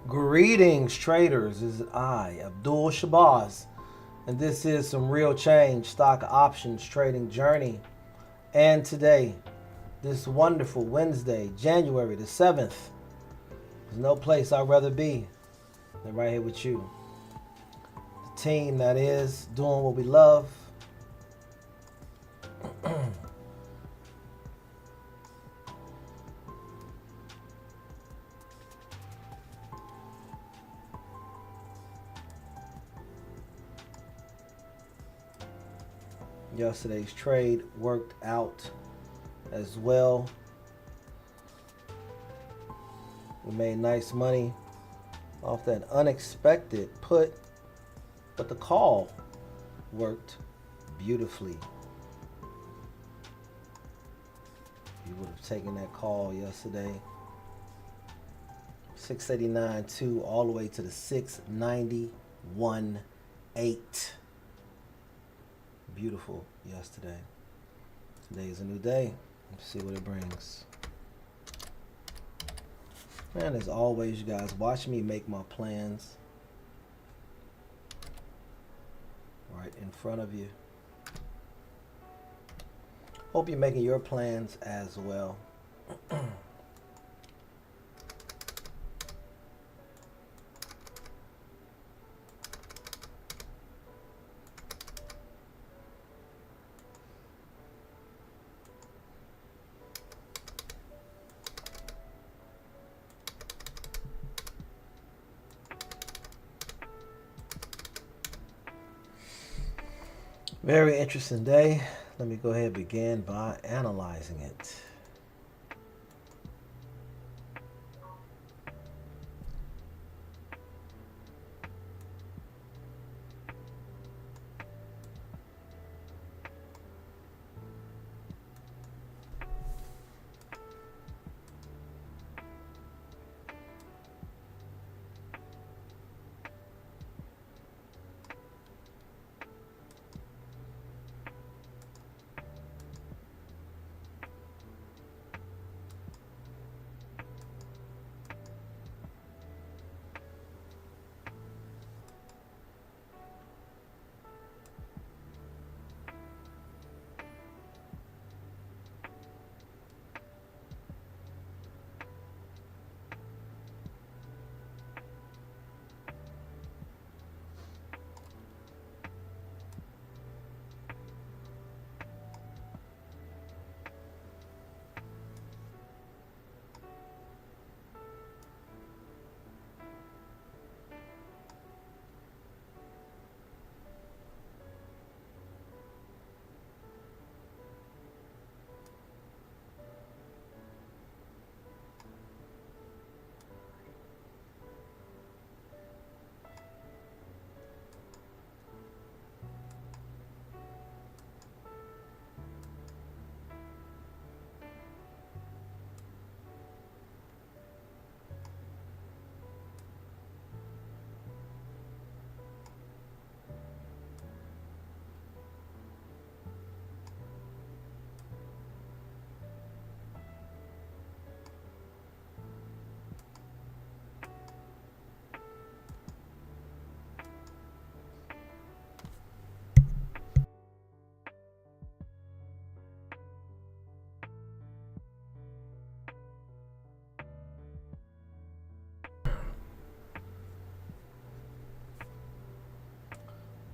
Greetings, traders. This is I, Abdul Shabazz, and this is some real change stock options trading journey. And today, this wonderful Wednesday, January the 7th, there's no place I'd rather be than right here with you. The team that is doing what we love. Yesterday's trade worked out as well. We made nice money off that unexpected put, but the call worked beautifully. You would have taken that call yesterday. 689.2 all the way to the 691.8. Beautiful yesterday. Today is a new day. Let's see what it brings. Man, as always, you guys watch me make my plans right in front of you. Hope you're making your plans as well. Very interesting day. Let me go ahead and begin by analyzing it.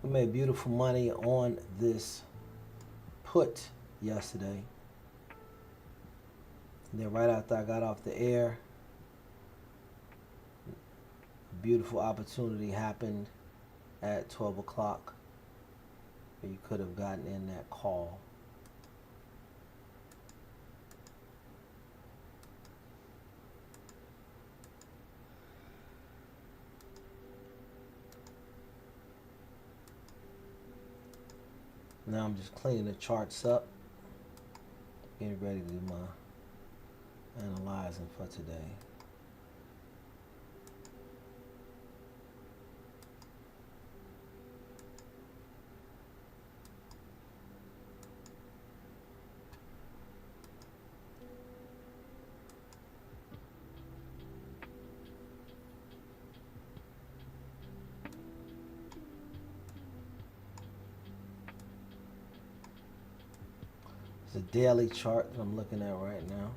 We made beautiful money on this put yesterday. And then right after I got off the air, a beautiful opportunity happened at 12 o'clock where you could have gotten in that call. Now I'm just cleaning the charts up, getting ready to do my analyzing for today. It's a daily chart that I'm looking at right now.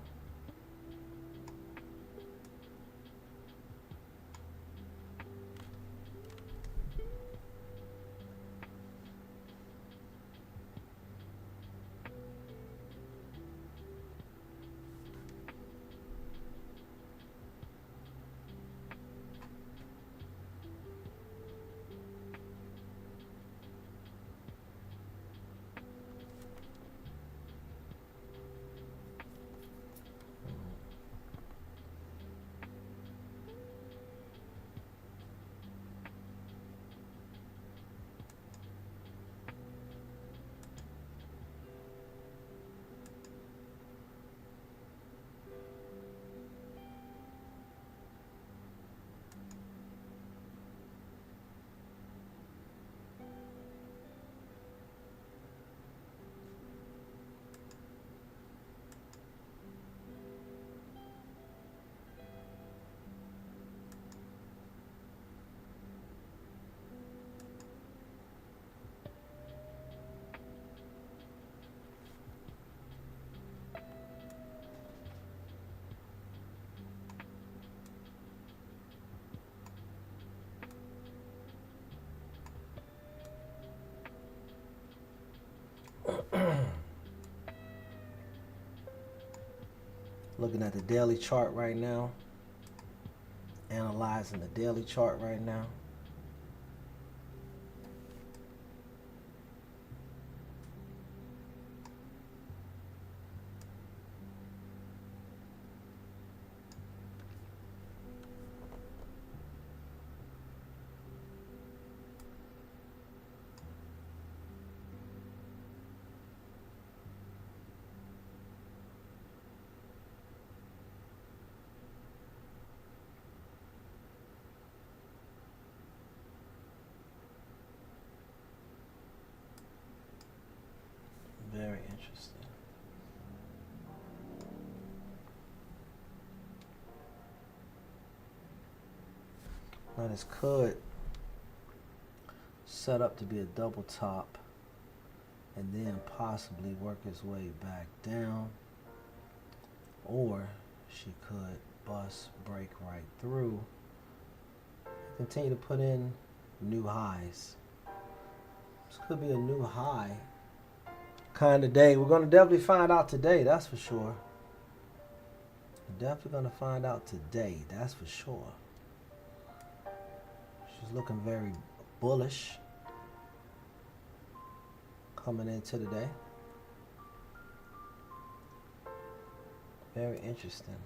Looking at the daily chart right now. Analyzing the daily chart right now. Very interesting. Now this could set up to be a double top and then possibly work its way back down, or she could bust, break right through, continue to put in new highs. This could be a new high kind of day. We're going to definitely find out today, that's for sure. We're definitely going to find out today, that's for sure. She's looking very bullish coming into the day. Very interesting.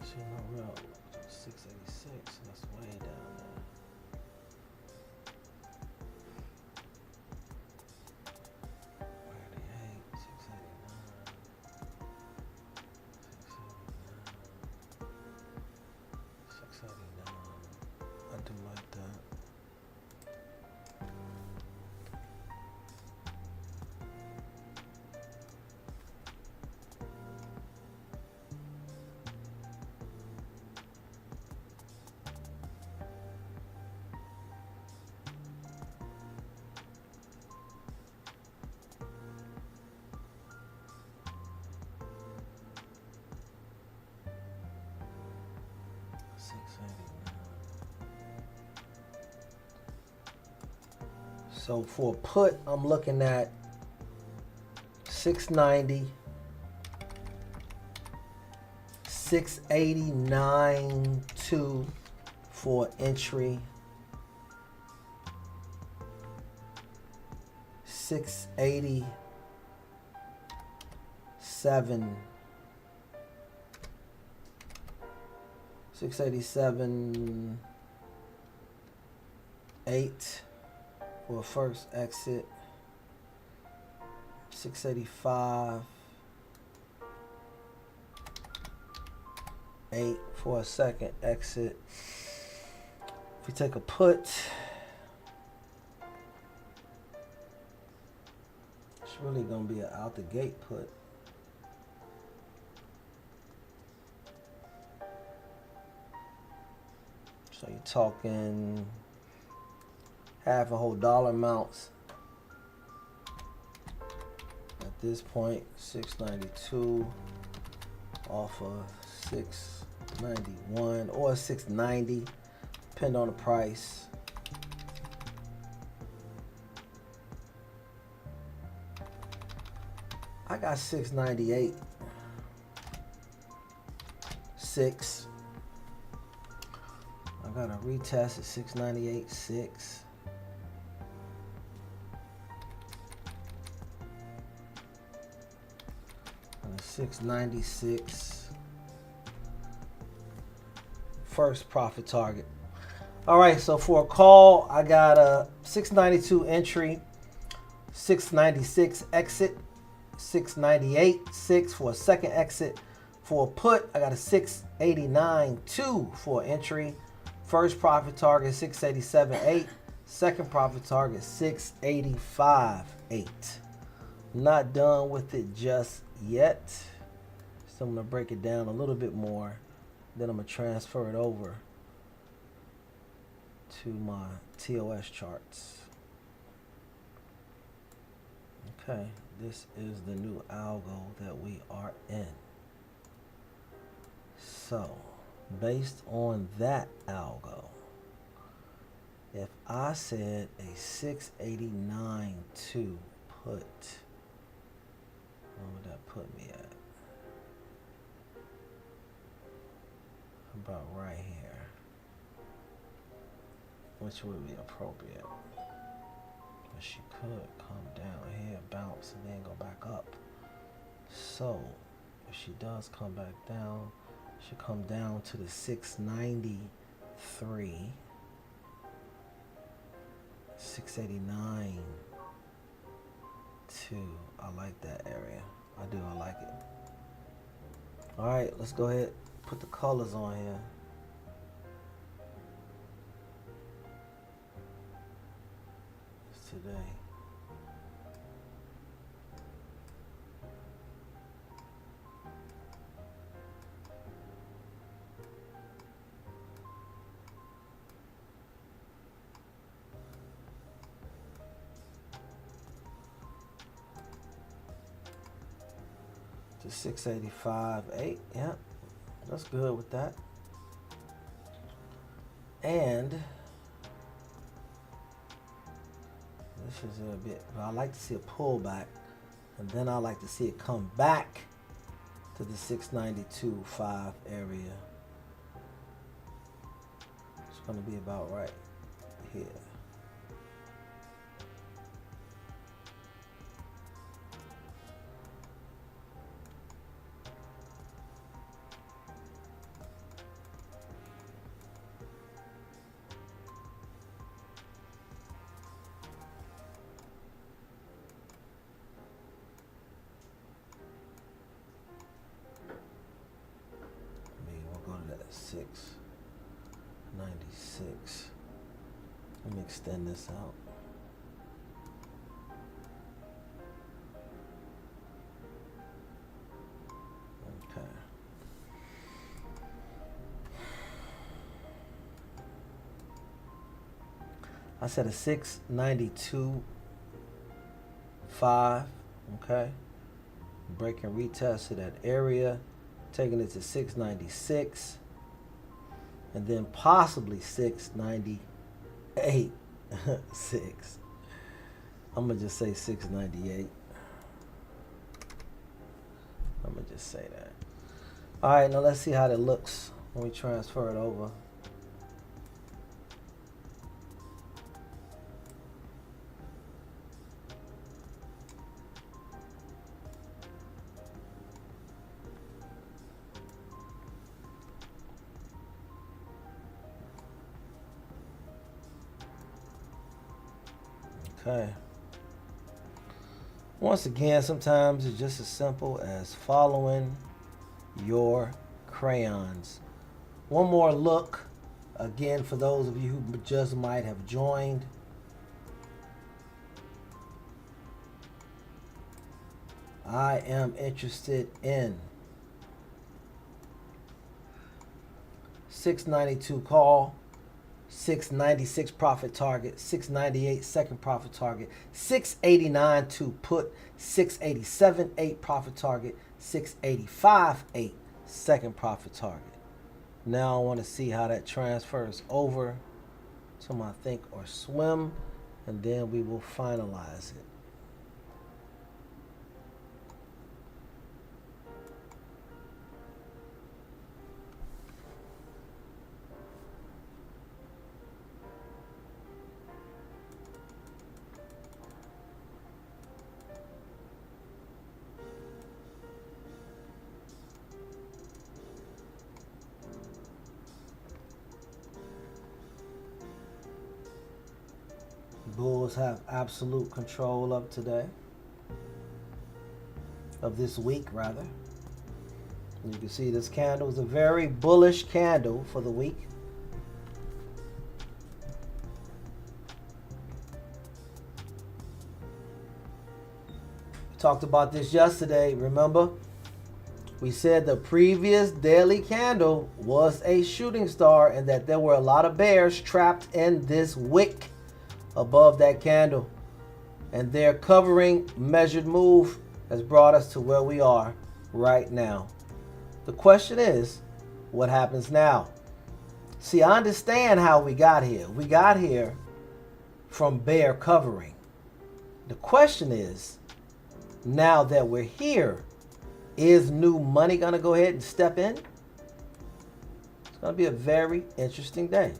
See no real 686, that's way down there. 689. I do like that. So for a put, I'm looking at 690, 689.2 for entry, 687, 8 for a first exit, 685, 8 for a second exit. If we take a put, it's really gonna be an out the gate put. So you're talking half a whole dollar amounts this point, 692 off of 691 or 690, depending on the price. I got 698, 6. I got a retest at 698, 6. And a 696. First profit target. All right, so for a call, I got a 692 entry, 696 exit, 698, 6 for a second exit. For a put, I got a 689, 2 for entry. First profit target 687, 8. Second profit target 685, 8. Not done with it just yet. So I'm gonna break it down a little bit more. Then I'm gonna transfer it over to my TOS charts. Okay, this is the new algo that we are in. So, based on that algo, if I said a 689.2 put, where would that put me at? About right here, which would be appropriate. But she could come down here, bounce, and then go back up. So, if she does come back down, she come down to the 693, 689, 2. I like that area. I do. I like it. All right, let's go ahead. Put the colors on here. It's today. To 685, 8. Yeah. That's good with that. And this is a bit, but I like to see a pullback, and then I like to see it come back to the 692.5 area. It's going to be about right here. We'll go to that 696. Let me extend this out. Okay. I said a 692.5. Okay. Break and retest to that area, taking it to 696, and then possibly 698. 6. I'm gonna just say 698. I'm gonna just say that. All right, now let's see how that looks when we transfer it over. Okay. Once again, sometimes it's just as simple as following your crayons. One more look, again, for those of you who just might have joined. I am interested in 692 call 696 profit target, 698 second profit target, 689 to put, 687 8 profit target, 685 8 second profit target. Now I want to see how that transfers over to my think or swim, and then we will finalize it. Bulls have absolute control of today, of this week rather. You can see this candle is a very bullish candle for the week. We talked about this yesterday, remember? We said the previous daily candle was a shooting star and that there were a lot of bears trapped in this wick above that candle, and their covering measured move has brought us to where we are right now. The question is, what happens now? See, I understand how we got here. We got here from bear covering. The question is, now that we're here, is new money going to go ahead and step in? It's going to be a very interesting day.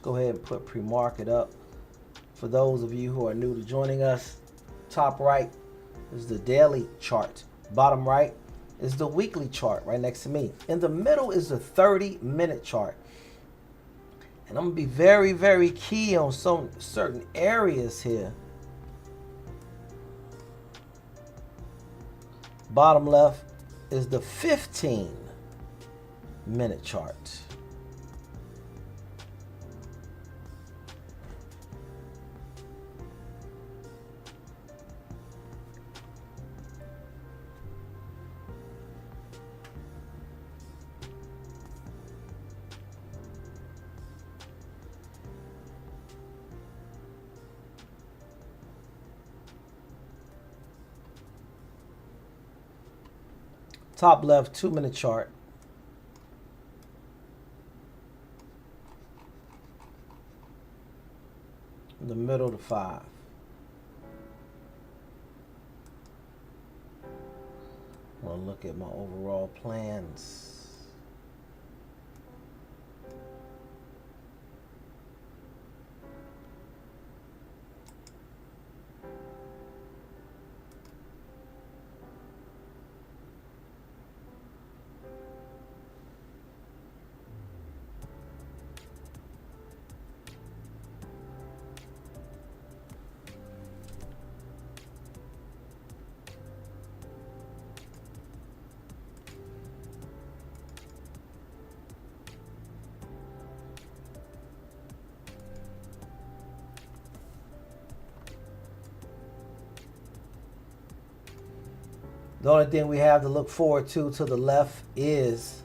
Go ahead and put pre-market up. For those of you who are new to joining us, top right is the daily chart. Bottom right is the weekly chart right next to me. In the middle is the 30-minute chart. And I'm going to be very, very key on some certain areas here. Bottom left is the 15-minute chart. Top left 2-minute chart. In the middle to 5. I'm going to look at my overall plans. The only thing we have to look forward to the left is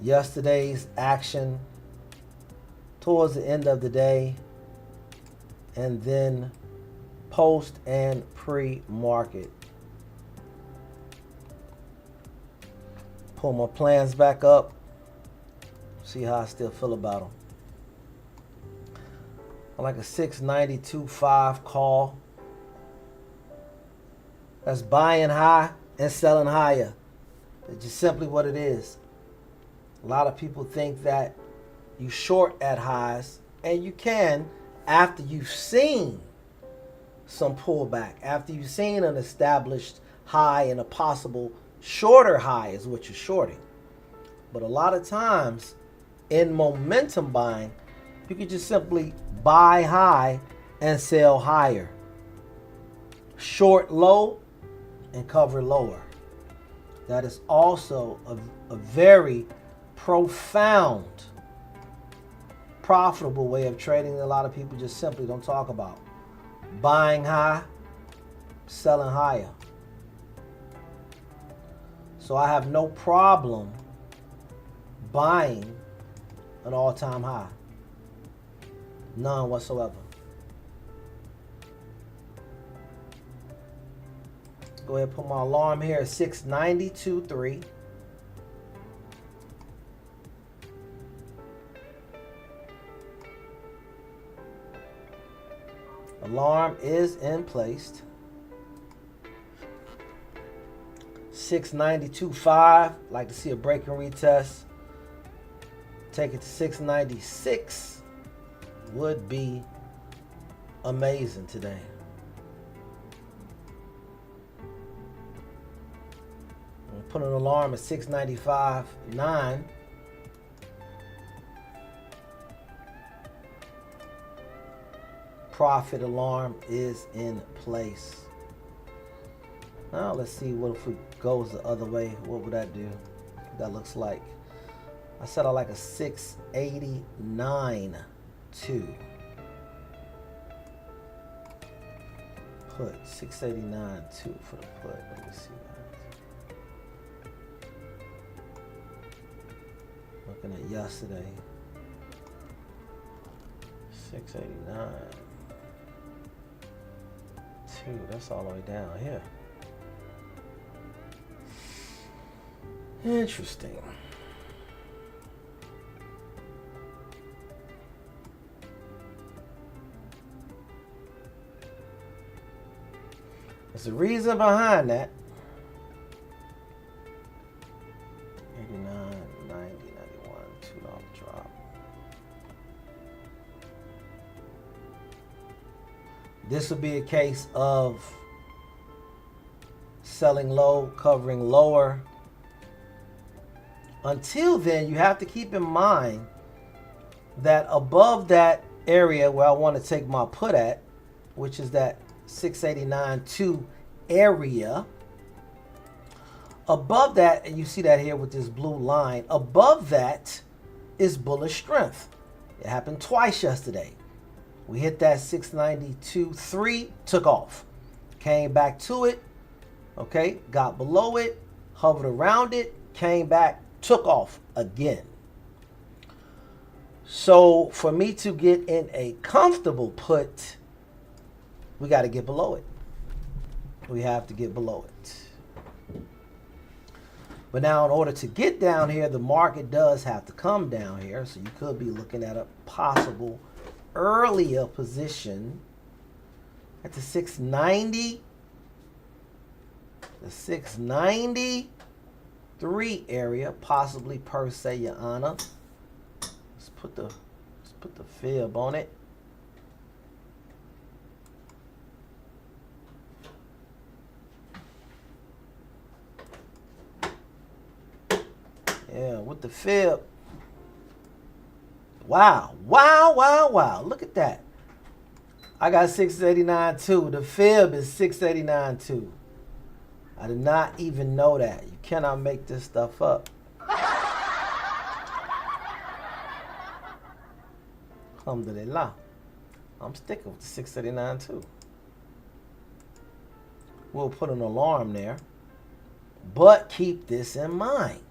yesterday's action towards the end of the day, and then post and pre-market. Pull my plans back up, see how I still feel about them. I like a 692.5 call. That's buying high and selling higher. It's just simply what it is. A lot of people think that you short at highs, and you can after you've seen some pullback, after you've seen an established high and a possible shorter high is what you're shorting. But a lot of times in momentum buying, you can just simply buy high and sell higher. Short low and cover lower. That is also a very profound, profitable way of trading that a lot of people just simply don't talk about. Buying high, selling higher. So I have no problem buying an all-time high. None whatsoever. Go ahead and put my alarm here at 692.3. Alarm is in place. 692.5. Like to see a break and retest. Take it to 696. Would be amazing today. I'll put an alarm at 695.9. Profit alarm is in place. Now let's see what if it goes the other way. What would that do? That looks like, I said I like a 689.2. Put 689.2 for the put. Let me see that. Looking at yesterday. 689. 2. That's all the way down here. Interesting. There's a reason behind that. 89, 90, 91, $2 drop. This would be a case of selling low, covering lower. Until then, you have to keep in mind that above that area where I want to take my put at, which is that 689.2 area, above that, and you see that here with this blue line, above that is bullish strength. It happened twice yesterday. We hit that 692.3, took off, came back to it, okay, got below it, hovered around it, came back, took off again. So for me to get in a comfortable put, we got to get below it. We have to get below it. But now in order to get down here, the market does have to come down here. So you could be looking at a possible earlier position at the 690. The 693 area, possibly per se, Your Honor. Let's put the fib on it. Yeah, with the fib. Wow. Wow, wow, wow. Look at that. I got 689.2. The fib is 689.2. I did not even know that. You cannot make this stuff up. Alhamdulillah. I'm sticking with the 689.2. We'll put an alarm there. But keep this in mind.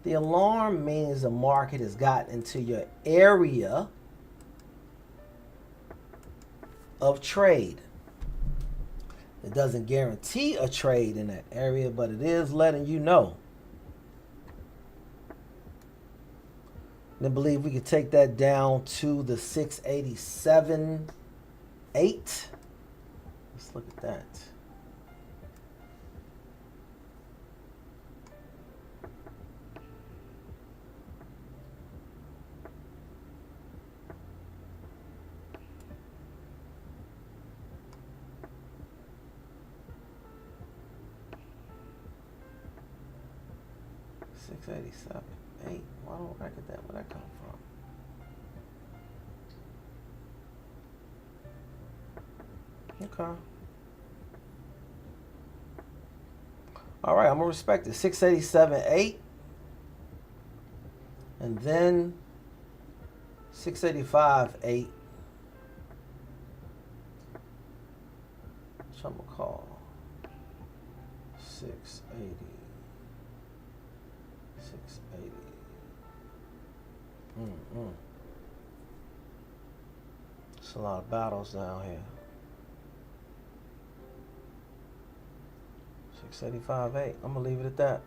The alarm means the market has gotten into your area of trade. It doesn't guarantee a trade in that area, but it is letting you know. And I believe we could take that down to the 687.8. Let's look at that. $687.8. Why don't I get that? Where that come from? Okay. All right, I'm gonna respect it. 687.8, and then 685.8. Which I'm gonna call 680. 680. It's a lot of battles down here. 685.8. I'm gonna leave it at that.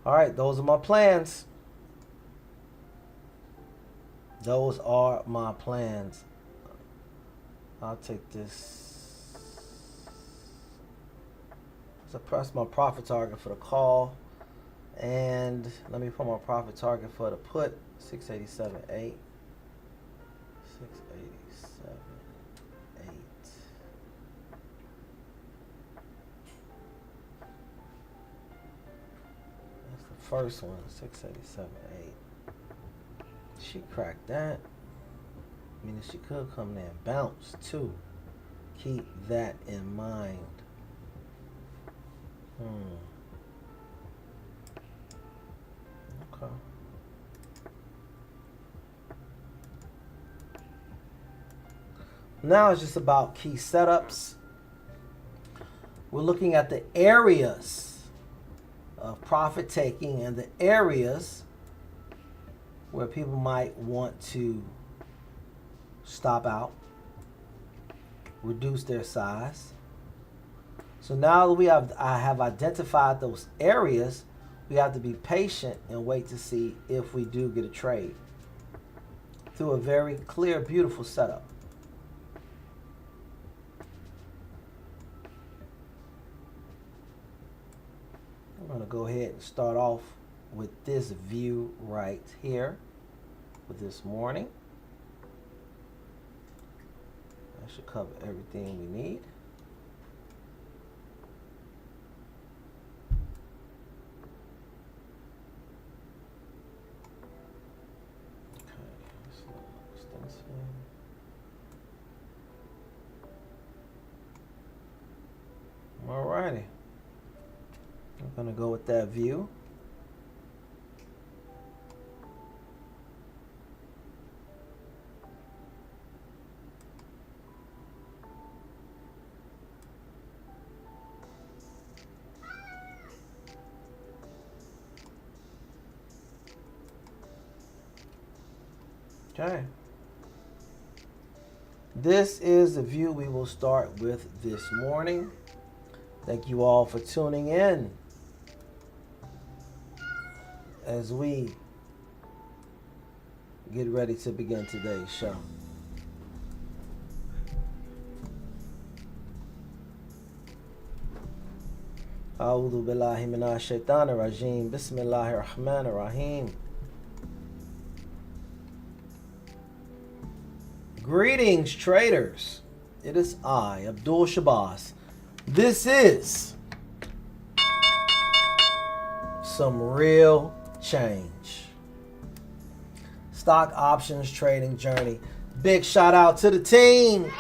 All right, those are my plans. Those are my plans. I'll take this. So press my profit target for the call. And let me put my profit target for the put. 687.8. 687.8. That's the first one. 687.8. She cracked that. I mean, she could come there and bounce too. Keep that in mind. Okay. Now it's just about key setups. We're looking at the areas of profit taking and the areas where people might want to stop out, reduce their size. So now that I have identified those areas, we have to be patient and wait to see if we do get a trade through a very clear, beautiful setup. I'm going to go ahead and start off with this view right here for this morning. That should cover everything we need. Alrighty. I'm going to go with that view. Okay. This is the view we will start with this morning. Thank you all for tuning in as we get ready to begin today's show. A'udhu billahi minash shaitanir rajim. Bismillahir rahmanir rahim. Greetings, traders. It is I, Abdul Shabazz. This is some real change. Stock options trading journey. Big shout out to the team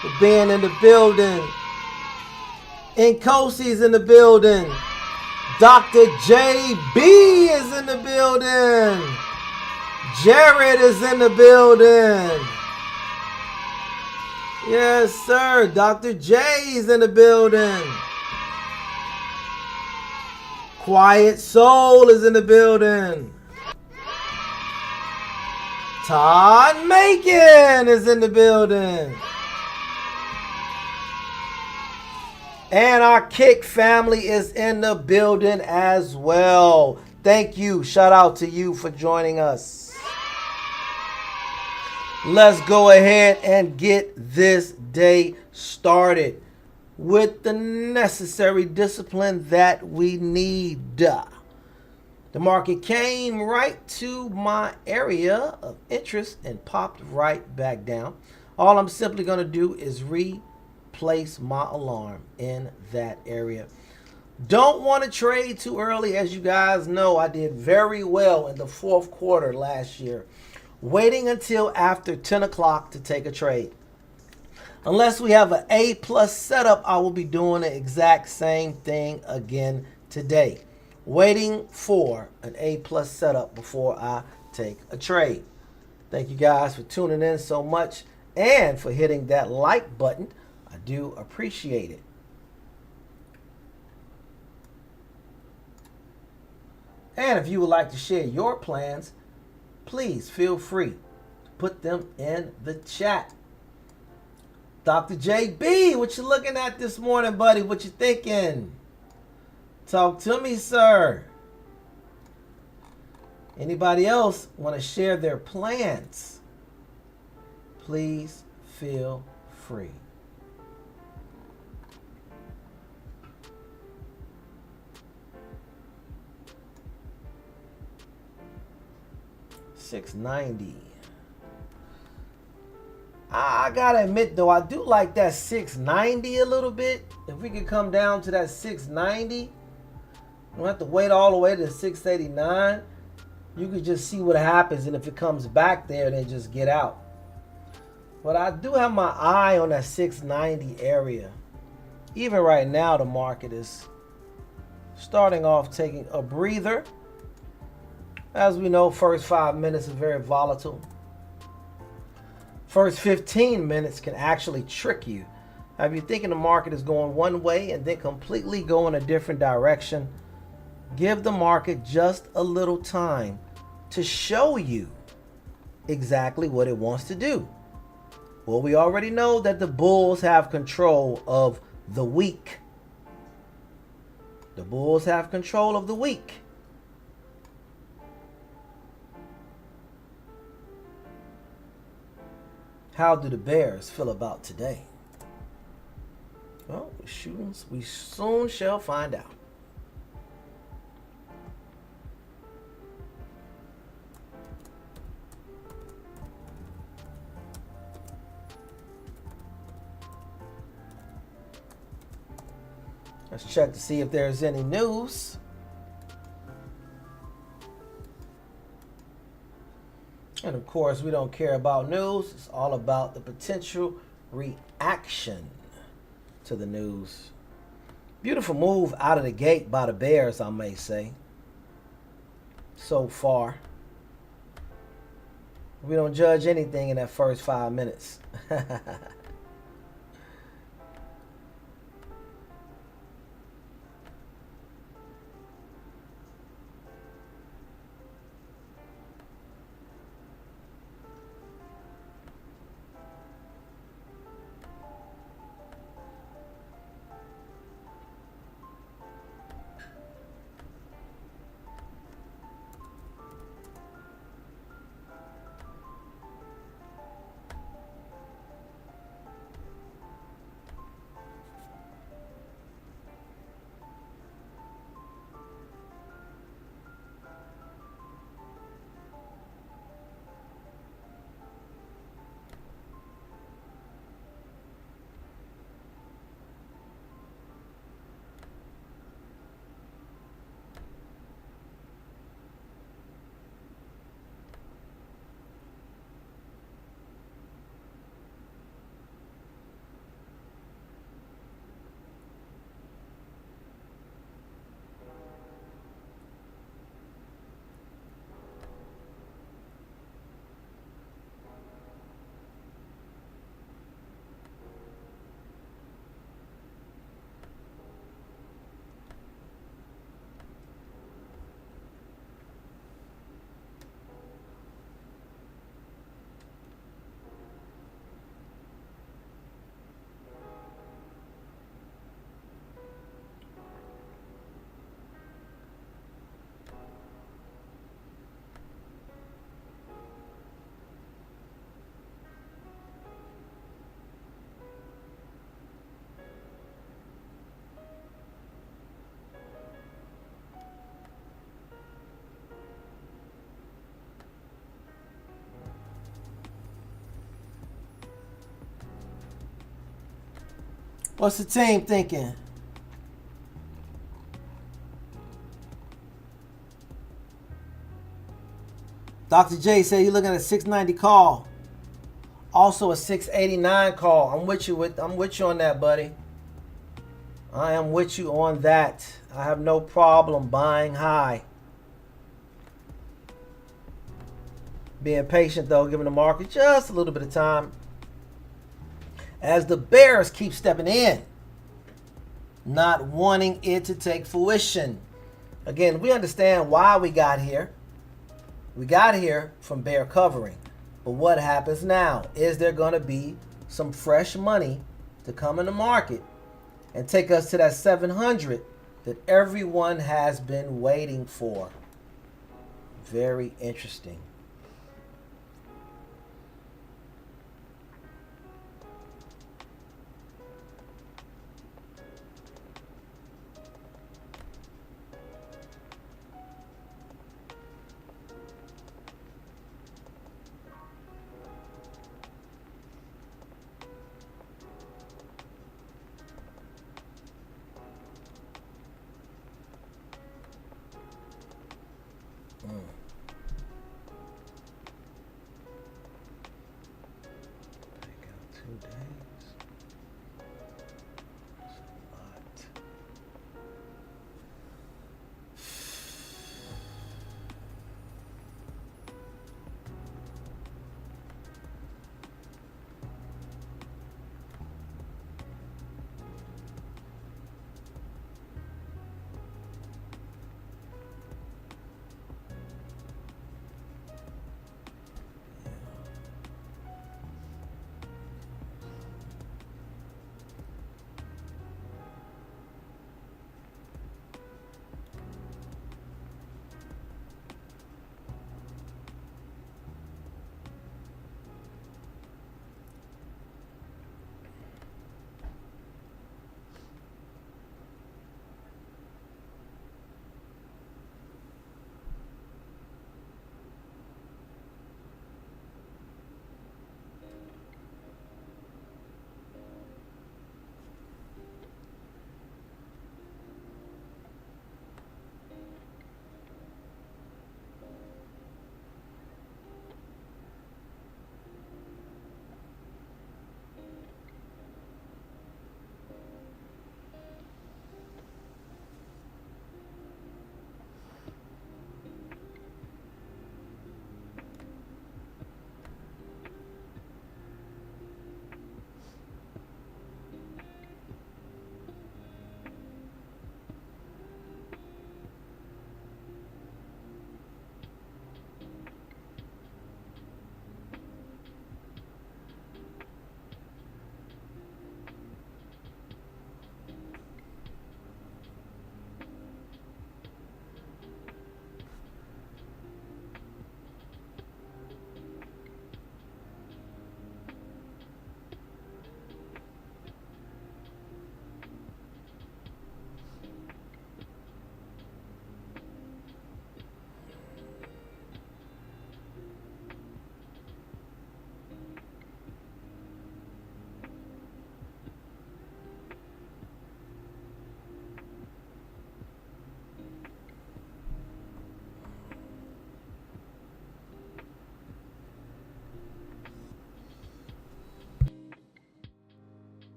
for being in the building. Nkosi's in the building. Dr. JB is in the building. Jared is in the building. Yes, sir. Dr. J's in the building. Quiet Soul is in the building. Todd Macon is in the building. And our Kick family is in the building as well. Thank you. Shout out to you for joining us. Let's go ahead and get this day started with the necessary discipline that we need. The market came right to my area of interest and popped right back down. All I'm simply going to do is replace my alarm in that area. Don't want to trade too early. As you guys know, I did very well in the fourth quarter last year. Waiting until after 10 o'clock to take a trade. Unless we have an A+ setup, I will be doing the exact same thing again today. Waiting for an A+ setup before I take a trade. Thank you guys for tuning in so much and for hitting that like button. I do appreciate it. And if you would like to share your plans, please feel free to put them in the chat. Dr. JB, what you looking at this morning, buddy? What you thinking? Talk to me, sir. Anybody else want to share their plans? Please feel free. $6.90. I gotta admit though, I do like that $6.90 a little bit. If we could come down to that $6.90, don't have to wait all the way to $6.89. You could just see what happens, and if it comes back there, then just get out. But I do have my eye on that $6.90 area. Even right now, the market is starting off taking a breather. As we know, first 5 minutes is very volatile. First 15 minutes can actually trick you. Now, if you're thinking the market is going one way and then completely go in a different direction, give the market just a little time to show you exactly what it wants to do. Well, we already know that the bulls have control of the week. The bulls have control of the week. How do the bears feel about today? Well, we soon shall find out. Let's check to see if there's any news. And of course, we don't care about news. It's all about the potential reaction to the news. Beautiful move out of the gate by the Bears, I may say. So far. We don't judge anything in that first 5 minutes. What's the team thinking? Dr. J said you're looking at a 690 call. Also a 689 call. I'm with you on that, buddy. I am with you on that. I have no problem buying high. Being patient though, giving the market just a little bit of time. As the bears keep stepping in, not wanting it to take fruition. Again, we understand why we got here. We got here from bear covering. But what happens now? Is there going to be some fresh money to come in the market and take us to that 700 that everyone has been waiting for? Very interesting.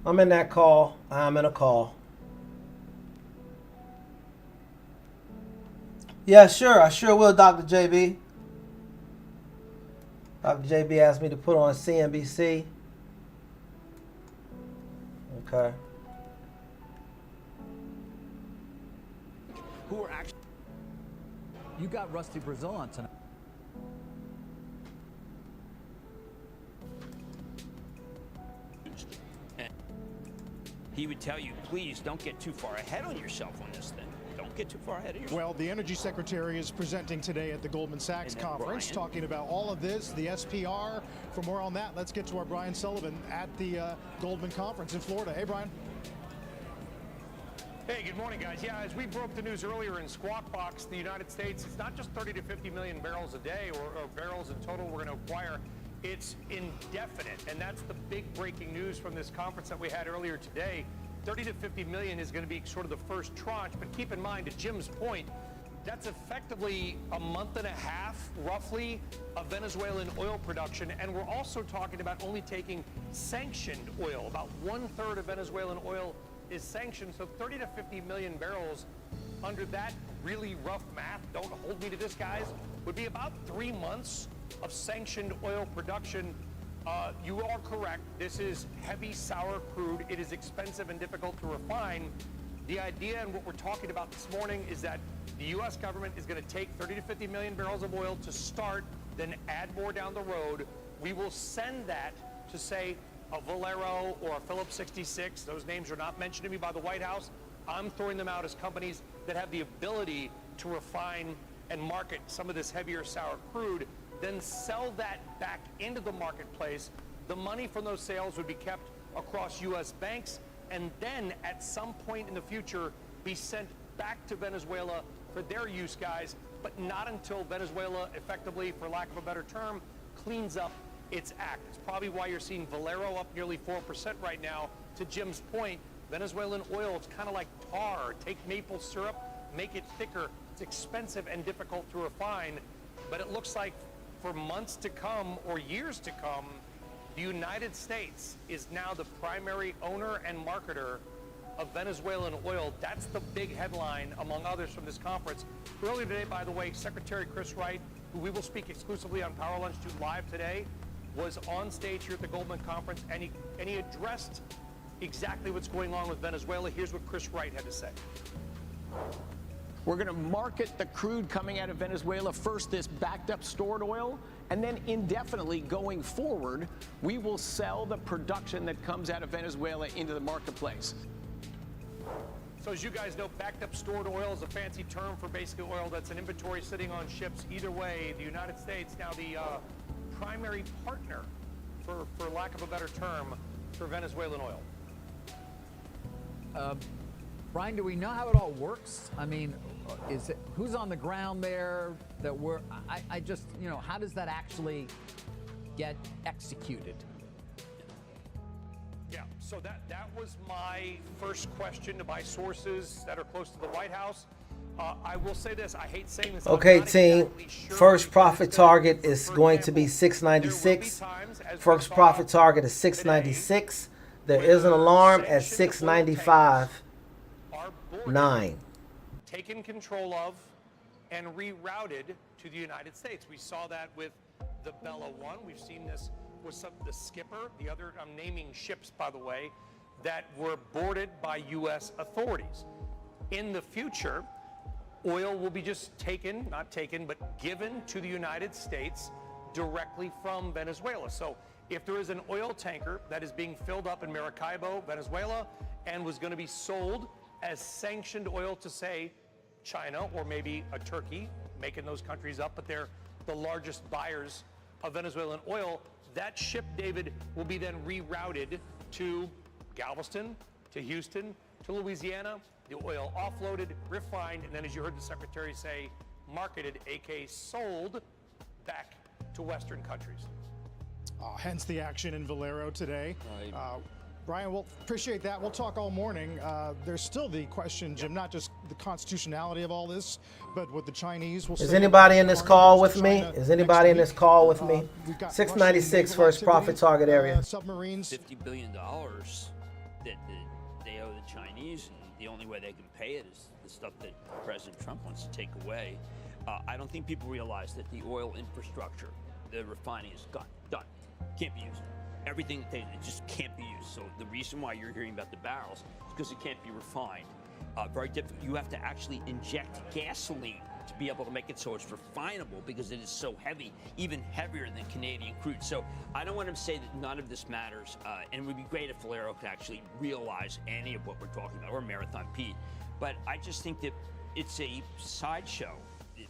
I'm in that call. I'm in a call. Yeah, sure. I sure will, Dr. JB. Dr. JB asked me to put on CNBC. Okay. Who are actually... You got Rusty Brazil on tonight. He would tell you, please don't get too far ahead on yourself on this thing. Don't get too far ahead of yourself. Well, the Energy Secretary is presenting today at the Goldman Sachs conference, talking about all of this, the SPR. For more on that, let's get to our Brian Sullivan at the Goldman conference in Florida. Hey, Brian. Hey, good morning, guys. Yeah, as we broke the news earlier in Squawk Box, the United States, it's not just 30 to 50 million barrels a day or barrels in total we're going to acquire. It's indefinite, and that's the big breaking news from this conference that we had earlier today. 30 to 50 million is going to be sort of the first tranche, but keep in mind, to Jim's point, that's effectively a month and a half, roughly, of Venezuelan oil production, and we're also talking about only taking sanctioned oil. About 1/3 of Venezuelan oil is sanctioned, so 30 to 50 million barrels under that really rough math, don't hold me to this, guys, would be about 3 months of sanctioned oil production. You are correct. This is heavy sour crude. It is expensive and difficult to refine. The idea and what we're talking about this morning is that the U.S. government is going to take 30 to 50 million barrels of oil to start, then add more down the road. We will send that to, say, a Valero or a Phillips 66. Those names are not mentioned to me by the White House. I'm throwing them out as companies that have the ability to refine and market some of this heavier sour crude, then sell that back into the marketplace. The money from those sales would be kept across U.S. banks and then at some point in the future be sent back to Venezuela for their use, guys, but not until Venezuela effectively, for lack of a better term, cleans up its act. It's probably why you're seeing Valero up nearly 4% right now. To Jim's point, Venezuelan oil, it's kind of like tar. Take maple syrup, make it thicker. It's expensive and difficult to refine, but it looks like for months to come or years to come, the United States is now the primary owner and marketer of Venezuelan oil. That's the big headline, among others, from this conference. Earlier today, by the way, Secretary Chris Wright, who we will speak exclusively on Power Lunch 2 live today, was on stage here at the Goldman conference, and he addressed exactly what's going on with Venezuela. Here's what Chris Wright had to say. We're going to market the crude coming out of Venezuela, first this backed up stored oil, and then indefinitely going forward, we will sell the production that comes out of Venezuela into the marketplace. So as you guys know, backed up stored oil is a fancy term for basically oil that's an inventory sitting on ships. Either way, the United States now the primary partner, for lack of a better term, for Venezuelan oil. Brian, do we know how it all works? I mean, is it who's on the ground there that we're, I just, you know, how does that actually get executed? Yeah, so that was my first question to my sources that are close to the White House. I will say this, I hate saying this. Okay, team, first profit target is going to be 696. First profit target is 696. There is an alarm at 695.9. Taken control of and rerouted to the United States. We saw that with the Bella 1. We've seen this with the Skipper, the other, I'm naming ships, by the way, that were boarded by U.S. authorities. In the future, oil will be just taken, not taken, but given to the United States directly from Venezuela. So if there is an oil tanker that is being filled up in Maracaibo, Venezuela, and was going to be sold as sanctioned oil to, say, China or maybe a Turkey, making those countries up, but they're the largest buyers of Venezuelan oil, that ship, David, will be then rerouted to Galveston, to Houston, to Louisiana, the oil offloaded, refined, and then, as you heard the Secretary say, marketed, aka sold, back to Western countries. Hence the action in Valero today. Brian, we'll appreciate that. We'll talk all morning. There's still the question, Jim, not just the constitutionality of all this, but what the Chinese will say. Is anybody in this call with me? Is anybody in this call with me? 696 first profit target area. Submarines. $50 billion. that they owe the Chinese, and the only way they can pay it is the stuff that President Trump wants to take away. I don't think people realize that the oil infrastructure, the refining is done, can't be used. Everything that it just can't be used. So the reason why you're hearing about the barrels is because it can't be refined. Very difficult. You have to actually inject gasoline to be able to make it so it's refinable because it is so heavy, even heavier than Canadian crude. So I don't want to say that none of this matters, and it would be great if Valero could actually realize any of what we're talking about, or Marathon Pete. But I just think that it's a sideshow.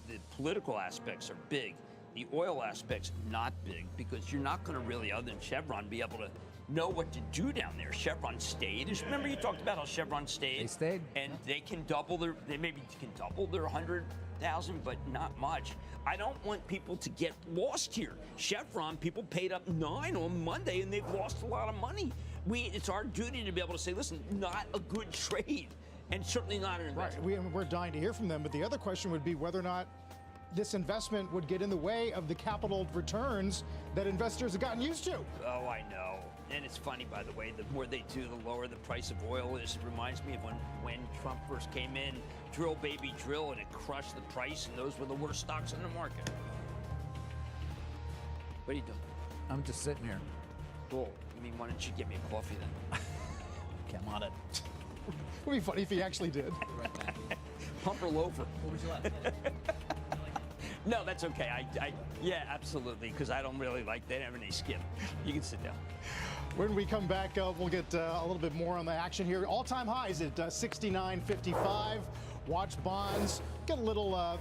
The political aspects are big. The oil aspect's not big because you're not going to really, other than Chevron, be able to know what to do down there. Chevron stayed. Remember you talked about how Chevron stayed? They stayed. And they can double their, they maybe can double their 100,000, but not much. I don't want people to get lost here. Chevron, people paid up 9 on Monday and they've lost a lot of money. It's our duty to be able to say, listen, not a good trade and certainly not an investment. Right, we're dying to hear from them, but the other question would be whether or not this investment would get in the way of the capital returns that investors have gotten used to. Oh, I know. And it's funny, by the way, the more they do, the lower the price of oil is. It reminds me of when Trump first came in, drill, baby, drill, and it crushed the price, and those were the worst stocks in the market. What are you doing? I'm just sitting here. Cool. I mean, why don't you get me a coffee then? Okay, I'm on it. It would be funny if he actually did. Pump her over. What would you like? No, that's okay. Yeah, absolutely, because I don't really like that M&A skim. You can sit down. When we come back, we'll get a little bit more on the action here. All-time highs at 69.55. Watch bonds. Get a little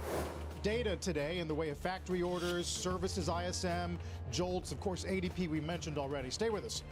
data today in the way of factory orders, services, ISM, JOLTS, of course, ADP we mentioned already. Stay with us.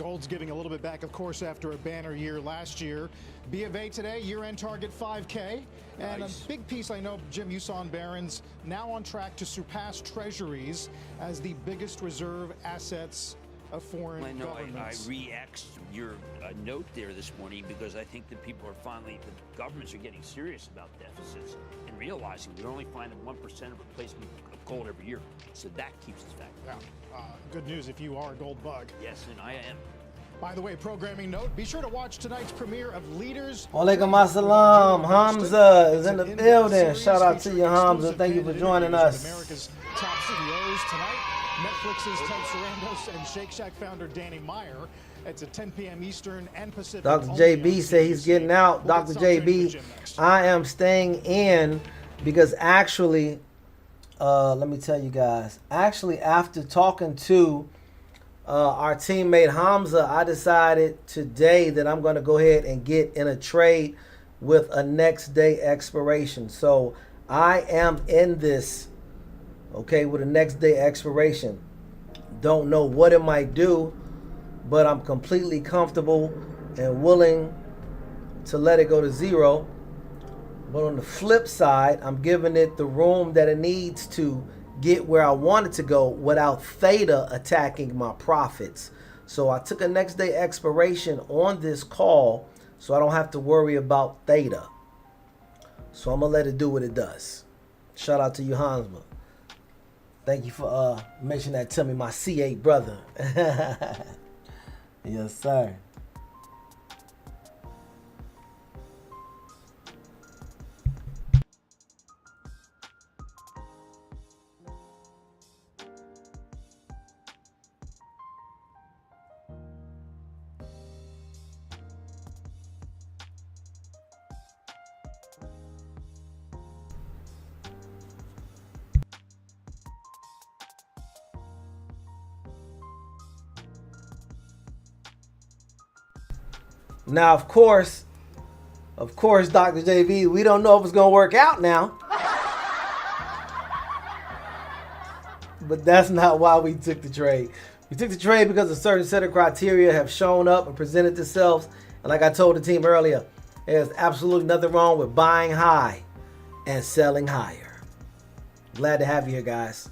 Gold's giving a little bit back, of course, after a banner year last year. B of A today, year-end target 5K. And Nice. a big piece I know, Jim, you saw in Barron's, now on track to surpass treasuries as the biggest reserve assets of foreign I know I governments. re-X'd your note there this morning because I think that people are finally, the governments are getting serious about deficits and realizing they're only finding 1% of replacement of gold every year. So that keeps us back. Yeah, good news if you are a gold bug. Yes, and I am. By the way, programming note, be sure to watch tonight's premiere of Leaders. Walaikum assalam. Hamza is in the building. Shout out to you, Hamza. Thank you for joining us. America's top CEOs tonight. Netflix's Ted Sarandos and Shake Shack founder Danny Meyer. It's at 10 p.m. Eastern and Pacific. Dr. only JB on said he's CNBC. getting out. We'll get Dr. Stop Trading with JB, Jim next. I am staying in because actually, let me tell you guys, actually after talking to our teammate Hamza, I decided today that I'm going to go ahead and get in a trade with a next day expiration. So I am in this, okay, with a next day expiration. Don't know what it might do, but I'm completely comfortable and willing to let it go to zero. But on the flip side, I'm giving it the room that it needs to get where I want it to go without theta attacking my profits. So I took a next day expiration on this call so I don't have to worry about theta. So I'm going to let it do what it does. Shout out to you, Hansma. Thank you for mentioning that to me, my C8 brother. Yes, sir. Now, of course, Dr. JV, we don't know if it's going to work out now. But that's not why we took the trade. We took the trade because a certain set of criteria have shown up and presented themselves. And like I told the team earlier, there's absolutely nothing wrong with buying high and selling higher. Glad to have you here, guys.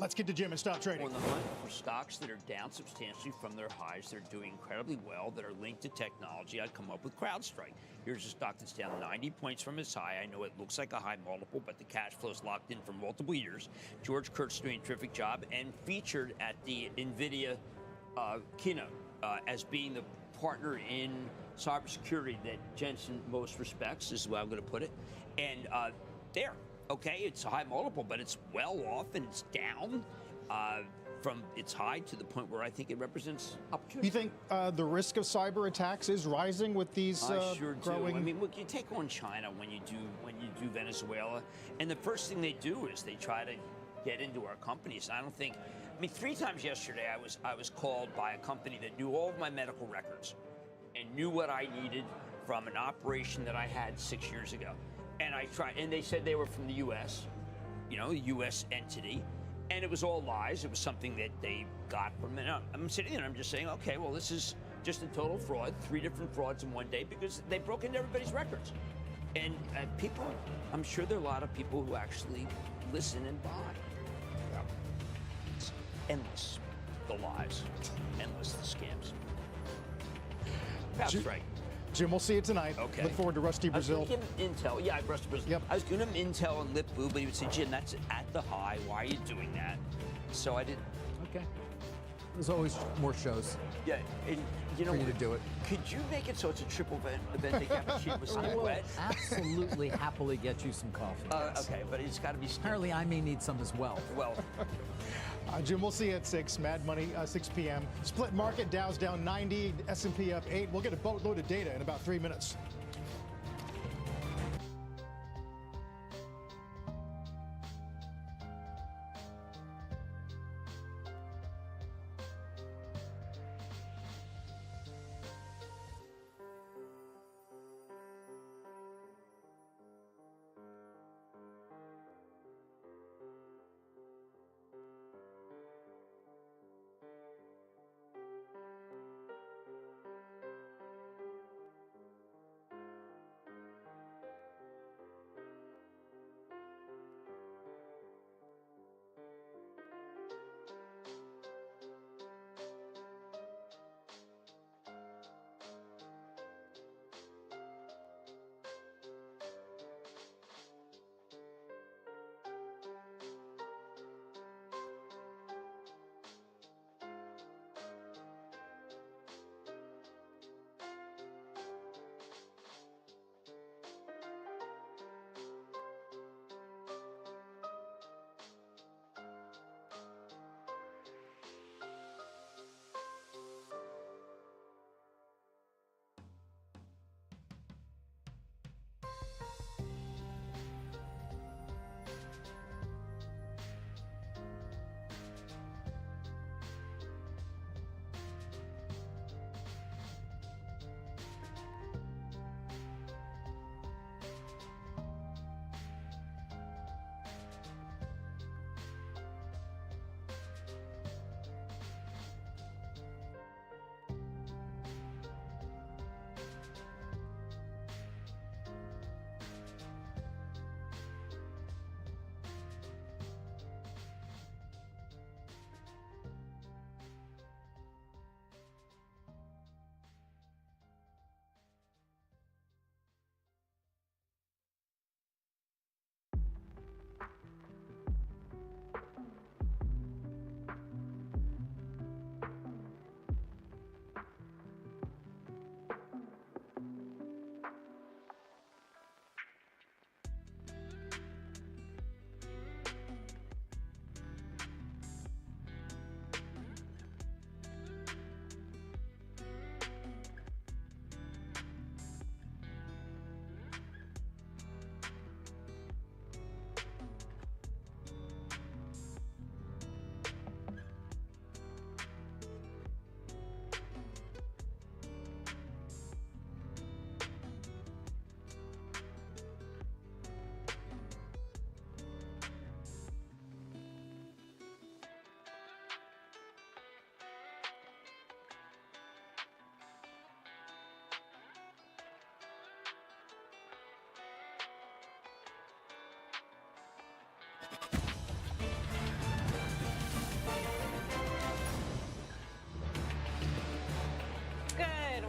Let's get to Jim and Stop Trading. On the hunt for stocks that are down substantially from their highs, they're doing incredibly well, that are linked to technology, I'd come up with CrowdStrike. Here's a stock that's down 90 points from its high. I know it looks like a high multiple, but the cash flow is locked in for multiple years. George Kurtz doing a terrific job and featured at the NVIDIA keynote as being the partner in cybersecurity that Jensen most respects, is the way I'm going to put it. And there. Okay, it's a high multiple, but it's well off and it's down from its high to the point where I think it represents opportunity. You think the risk of cyber attacks is rising with these I sure growing? do. I mean, look, you take on China when you do Venezuela, and the first thing they do is they try to get into our companies. I don't think. I mean, 3 times yesterday I was called by a company that knew all of my medical records and knew what I needed from an operation that I had 6 years ago. And I tried, and they said they were from the U.S., a U.S. entity, and it was all lies. It was something that they got from. And I'm sitting there, and I'm just saying, okay, well, this is just a total fraud. 3 different frauds in one day because they broke into everybody's records. And people, I'm sure there are a lot of people who actually listen and buy. It's endless. the lies, endless the scams. That's right. Jim, we'll see you tonight. Okay. Look forward to Rusty Brazil. I was going to give him intel. Yeah, Rusty Brazil. Yep. I was giving him intel on Lip Boo, but he would say, Jim, that's at the high. Why are you doing that? So I didn't. Okay. There's always more shows Yeah, and you know, for you to do it. could you make it so it's a triple venti cappuccino with I something will wet? absolutely happily get you some coffee. Yes. Okay, but it's got to be. Apparently, I may need some as well. Well, Jim, we'll see you at 6. Mad Money, 6 p.m. Split market, Dow's down 90, S&P up 8. We'll get a boatload of data in about 3 minutes.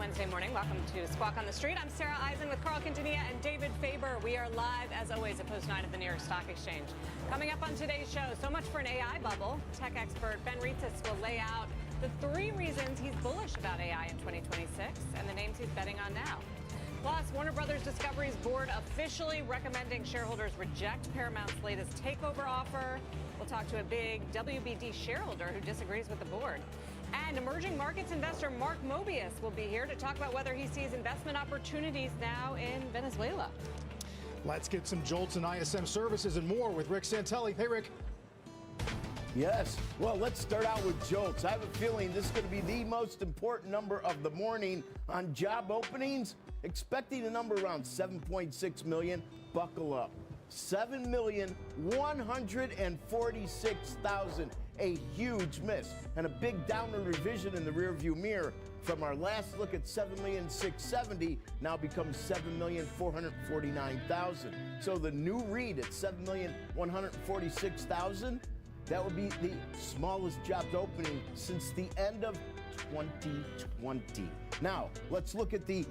Wednesday morning. Welcome to Squawk on the Street. I'm Sarah Eisen with Carl Quintanilla and David Faber. We are live, as always, at Post 9 at the New York Stock Exchange. Coming up on today's show, so much for an AI bubble. Tech expert Ben Ritzis will lay out the 3 reasons he's bullish about AI in 2026 and the names he's betting on now. Plus, Warner Brothers Discovery's board officially recommending shareholders reject Paramount's latest takeover offer. We'll talk to a big WBD shareholder who disagrees with the board. And emerging markets investor Mark Mobius will be here to talk about whether he sees investment opportunities now in Venezuela. Let's get some jolts in ISM services and more with Rick Santelli. Hey, Rick. Yes. Well, let's start out with jolts. I have a feeling this is going to be the most important number of the morning on job openings. Expecting a number around 7.6 million. Buckle up. 7,146,000. A huge miss and a big downward revision in the rearview mirror from our last look at 7,670 now becomes 7,449,000. So the new read at 7,146,000 That would be the smallest jobs opening since the end of 2020. Now, let's look at the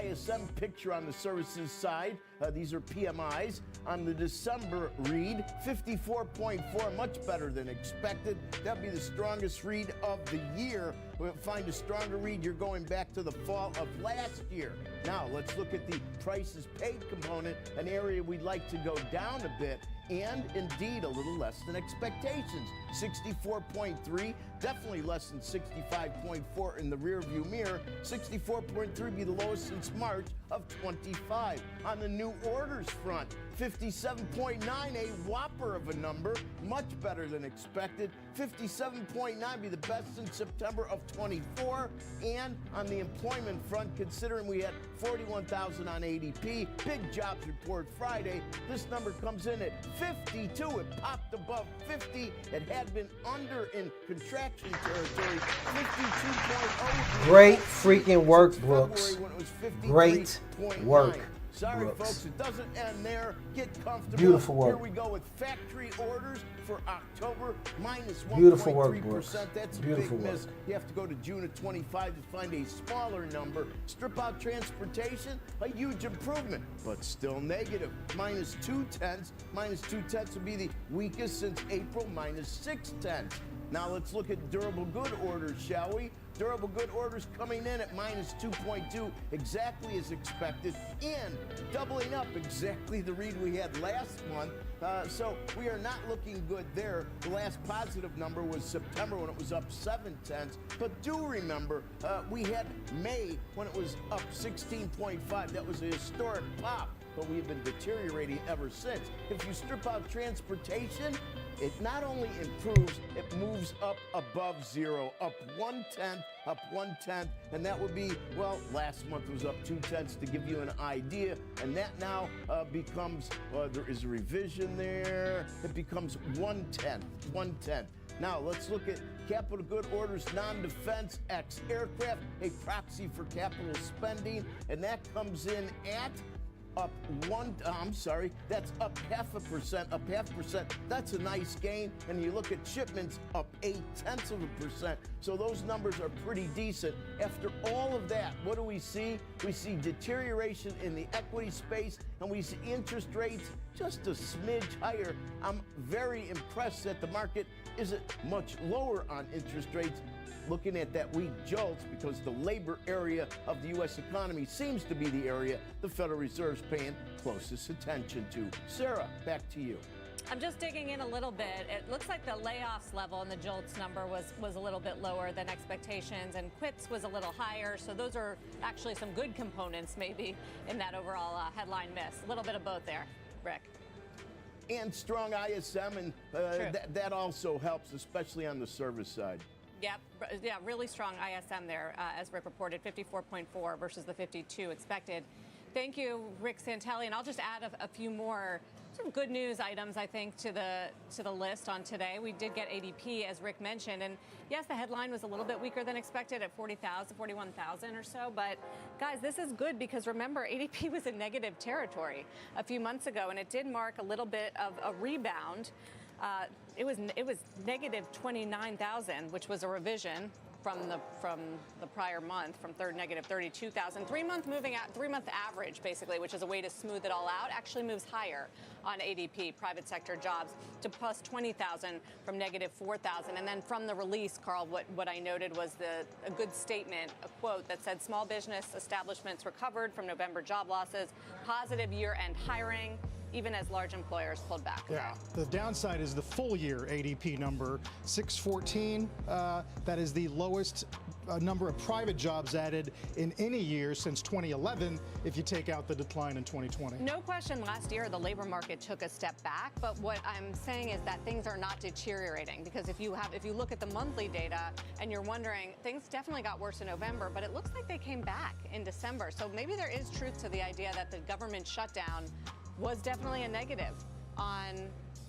ISM picture on the services side. These are PMIs. On the December read, 54.4, much better than expected. That'd be the strongest read of the year. We'll find a stronger read, you're going back to the fall of last year. Now, let's look at the prices paid component, an area we'd like to go down a bit, and indeed a little less than expectations. 64.3, definitely less than 65.4 in the rearview mirror. 64.3 be the lowest since March of 25. On the new orders front, 57.9, a whopper of a number, much better than expected. 57.9 be the best since September of 24. And on the employment front, considering we had 41,000 on ADP, big jobs report Friday, this number comes in at 52. It popped above 50. It had been under in contraction territory. 52.0. Great freaking work, Brooks. Great work. Sorry, Brooks. folks, it doesn't end there. Get comfortable. Beautiful work. Here we go with factory orders for October, minus 1.3%. Beautiful work, Brooks. That's a Beautiful big work. miss. You have to go to June of 25 to find a smaller number. Strip out transportation, a huge improvement, but still negative. Minus 0.2. Minus 0.2 would be the weakest since April, minus 0.6. Now let's look at durable good orders, shall we? Durable good orders coming in at minus 2.2, exactly as expected, and doubling up exactly the read we had last month. So we are not looking good there. The last positive number was September when it was up 0.7. But do remember, we had May when it was up 16.5. That was a historic pop, but we've been deteriorating ever since. If you strip out transportation, it not only improves, it moves up above zero, up 0.1, and that would be, well, last month was up 0.2 to give you an idea, and that now becomes, there is a revision there, it becomes 1/10. Now, let's look at capital good orders, non-defense, ex-aircraft, a proxy for capital spending, and that comes in at up that's up 0.5%, That's a nice gain. And you look at shipments up 0.8%. So those numbers are pretty decent. After all of that, what do we see? We see deterioration in the equity space, and we see interest rates just a smidge higher. I'm very impressed that the market isn't much lower on interest rates. Looking at that weak jolts, because the labor area of the U.S. economy seems to be the area the Federal Reserve's paying closest attention to. Sarah, back to you. I'm just digging in a little bit. It looks like the layoffs level in the JOLTS number was a little bit lower than expectations, and quits was a little higher. So those are actually some good components maybe in that overall headline miss. A little bit of both there, Rick. And strong ISM, and that also helps, especially on the service side. Yep, yeah, really strong ISM there, as Rick reported, 54.4 versus the 52 expected. Thank you, Rick Santelli, and I'll just add a few more some good news items, I think, to the list on today. We did get ADP, as Rick mentioned, and yes, the headline was a little bit weaker than expected at 41,000 or so. But guys, this is good because remember, ADP was in negative territory a few months ago, and it did mark a little bit of a rebound. It was negative 29,000, which was a revision from the prior month, from negative 32,000. 3-month average, basically, which is a way to smooth it all out, actually moves higher on ADP, private sector jobs, to plus 20,000 from negative 4,000. And then from the release, Carl, what I noted was a good statement, a quote that said, small business establishments recovered from November job losses, positive year-end hiring, even as large employers pulled back. Yeah, the downside is the full year ADP number, 614. That is the lowest number of private jobs added in any year since 2011, if you take out the decline in 2020. No question, last year the labor market took a step back, but what I'm saying is that things are not deteriorating, because if you look at the monthly data and you're wondering, things definitely got worse in November, but it looks like they came back in December. So maybe there is truth to the idea that the government shutdown was definitely a negative on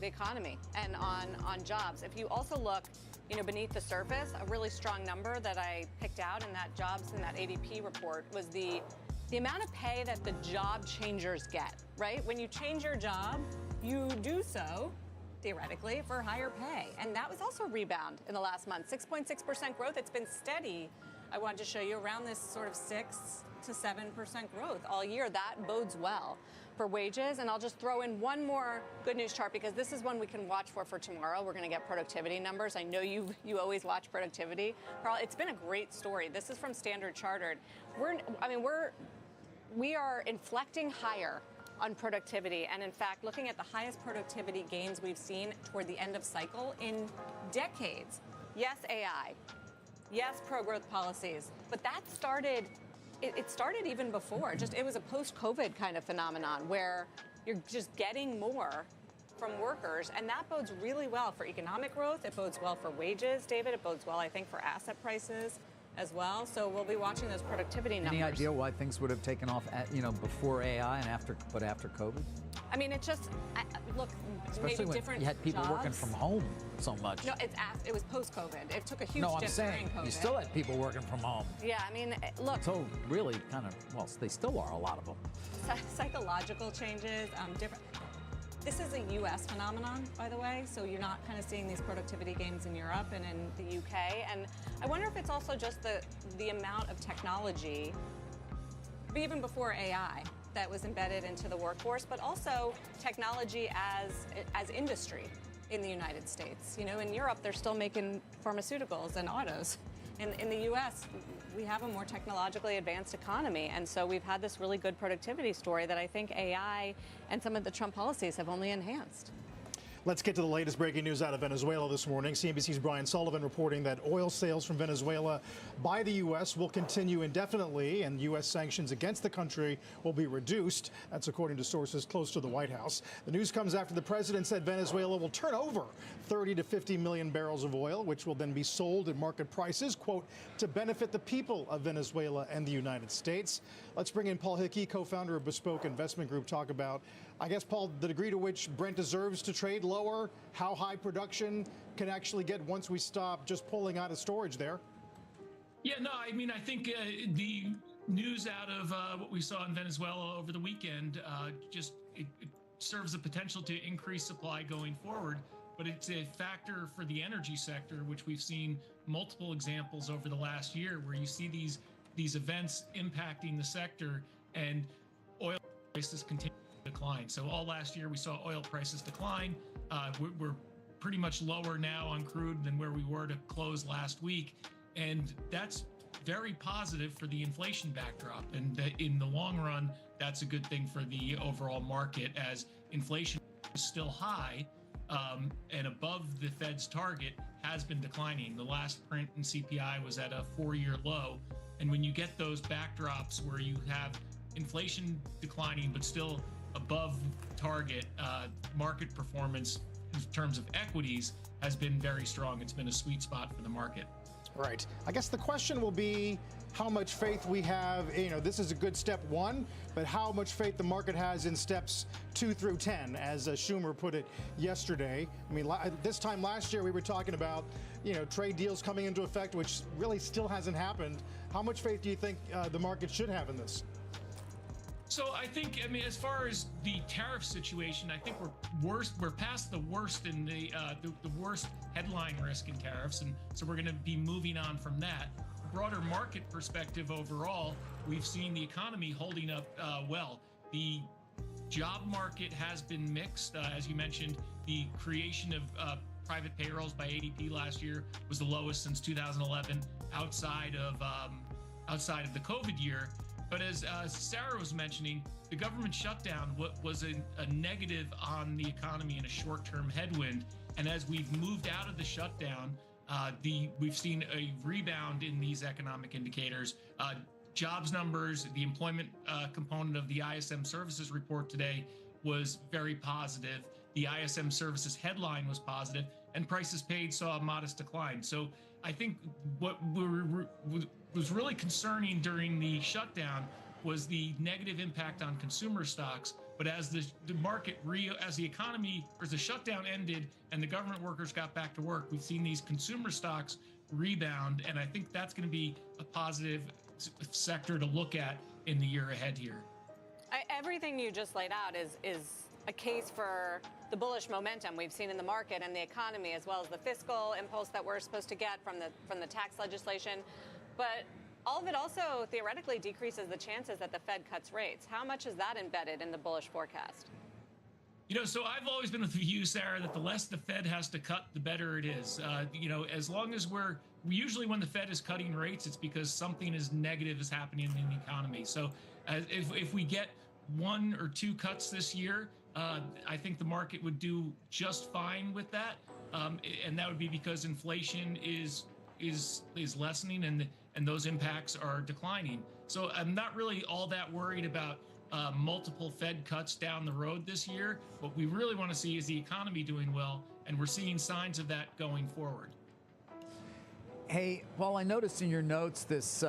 the economy and on jobs. If you also look, beneath the surface, a really strong number that I picked out in that jobs in that ADP report was the amount of pay that the job changers get, right? When you change your job, you do so theoretically, for higher pay. And that was also a rebound in the last month. 6.6% growth. It's been steady. I wanted to show you around this sort of 6 to 7% growth all year. That bodes well for wages. And I'll just throw in one more good news chart because this is one we can watch for tomorrow. We're going to get productivity numbers. I know you always watch productivity. Carl, it's been a great story. This is from Standard Chartered. We are inflecting higher on productivity, and in fact, looking at the highest productivity gains we've seen toward the end of cycle in decades. Yes, AI. Yes, pro-growth policies. But that started, it started even before. It was a post-COVID kind of phenomenon where you're just getting more from workers, and that bodes really well for economic growth. It bodes well for wages, David. It bodes well, I think, for asset prices as well. So we'll be watching those productivity numbers. Any idea why things would have taken off before AI and after COVID? I mean, it just, look, especially maybe when different you had people jobs. working from home so much. No, it was post-COVID. It took a huge No, I'm dip saying during COVID. you still had people working from home. Yeah, I mean, look. So really kind of, well, they still are, a lot of them. Psychological changes, different. This is a U.S. phenomenon, by the way, so you're not kind of seeing these productivity gains in Europe and in the U.K. And I wonder if it's also just the amount of technology, even before AI, that was embedded into the workforce, but also technology as industry in the United States. You know, in Europe, they're still making pharmaceuticals and autos. In the U.S., we have a more technologically advanced economy, and so we've had this really good productivity story that I think AI and some of the Trump policies have only enhanced. Let's get to the latest breaking news out of Venezuela this morning. CNBC's Brian Sullivan reporting that oil sales from Venezuela by the U.S. will continue indefinitely, and U.S. sanctions against the country will be reduced. That's according to sources close to the White House. The news comes after the president said Venezuela will turn over 30 to 50 million barrels of oil, which will then be sold at market prices, quote, to benefit the people of Venezuela and the United States. Let's bring in Paul Hickey, co-founder of Bespoke Investment Group, talk about, I guess, Paul, the degree to which Brent deserves to trade lower, how high production can actually get once we stop just pulling out of storage there. Yeah, no, I mean, I think the news out of what we saw in Venezuela over the weekend it serves the potential to increase supply going forward. But it's a factor for the energy sector, which we've seen multiple examples over the last year, where you see these events impacting the sector and oil prices continue to decline. So all last year we saw oil prices decline. We're pretty much lower now on crude than where we were to close last week. And that's very positive for the inflation backdrop. And in the long run, that's a good thing for the overall market, as inflation is still high and above the Fed's target, has been declining. The last print in CPI was at a 4-year low. And when you get those backdrops where you have inflation declining but still above target, market performance in terms of equities has been very strong. It's been a sweet spot for the market. Right. I guess the question will be how much faith we have. You know, this is a good step 1, but how much faith the market has in steps 2 through 10, as Schumer put it yesterday. I mean, this time last year we were talking about, trade deals coming into effect, which really still hasn't happened. How much faith do you think the market should have in this? So I think, as far as the tariff situation, I think we're past the worst in the worst headline risk in tariffs, and so we're going to be moving on from that. Broader market perspective overall, we've seen the economy holding up well. The job market has been mixed. As you mentioned, the creation of private payrolls by ADP last year was the lowest since 2011, outside of the COVID year. But as Sarah was mentioning, the government shutdown was a negative on the economy and a short-term headwind. And as we've moved out of the shutdown, we've seen a rebound in these economic indicators. Jobs numbers, the employment component of the ISM services report today was very positive. The ISM services headline was positive, and prices paid saw a modest decline. So I think what was really concerning during the shutdown was the negative impact on consumer stocks. But as the market, as the economy, or as the shutdown ended and the government workers got back to work, we've seen these consumer stocks rebound. And I think that's going to be a positive sector to look at in the year ahead here. Everything you just laid out is a case for the bullish momentum we've seen in the market and the economy, as well as the fiscal impulse that we're supposed to get from the tax legislation. But all of it also theoretically decreases the chances that the Fed cuts rates. How much is that embedded in the bullish forecast? So I've always been of the view, Sarah, that the less the Fed has to cut, the better it is. As long as usually when the Fed is cutting rates, it's because something negative is happening in the economy. So if we get 1 or 2 cuts this year, I think the market would do just fine with that. And that would be because inflation is lessening and those impacts are declining. So I'm not really all that worried about multiple Fed cuts down the road this year. What we really want to see is the economy doing well, and we're seeing signs of that going forward. Hey, Paul, I noticed in your notes this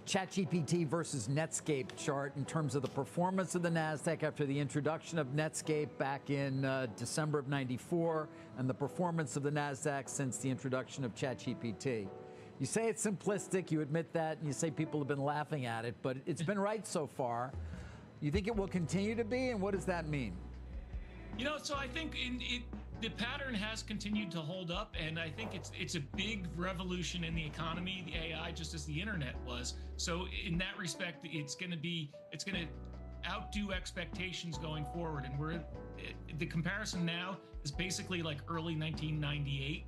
ChatGPT versus Netscape chart in terms of the performance of the NASDAQ after the introduction of Netscape back in December of '94 and the performance of the NASDAQ since the introduction of ChatGPT. You say it's simplistic, you admit that, and you say people have been laughing at it, but it's been right so far. You think it will continue to be, and what does that mean? So I think the pattern has continued to hold up, and I think it's a big revolution in the economy, the AI, just as the internet was. So in that respect, it's going to outdo expectations going forward. And the comparison now is basically like early 1998.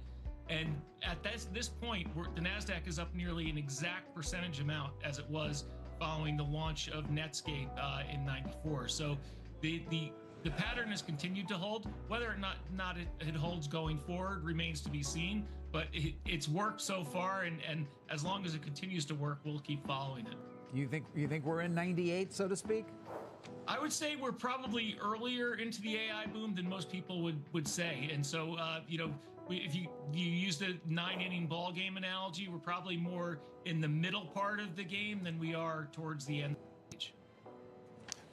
And at this point, the NASDAQ is up nearly an exact percentage amount as it was following the launch of Netscape in '94. So the pattern has continued to hold. Whether or not it holds going forward remains to be seen. But it's worked so far, and as long as it continues to work, we'll keep following it. You think we're in '98, so to speak? I would say we're probably earlier into the AI boom than most people would say. And so, if you use the 9-inning ball game analogy, we're probably more in the middle part of the game than we are towards the end of the stage.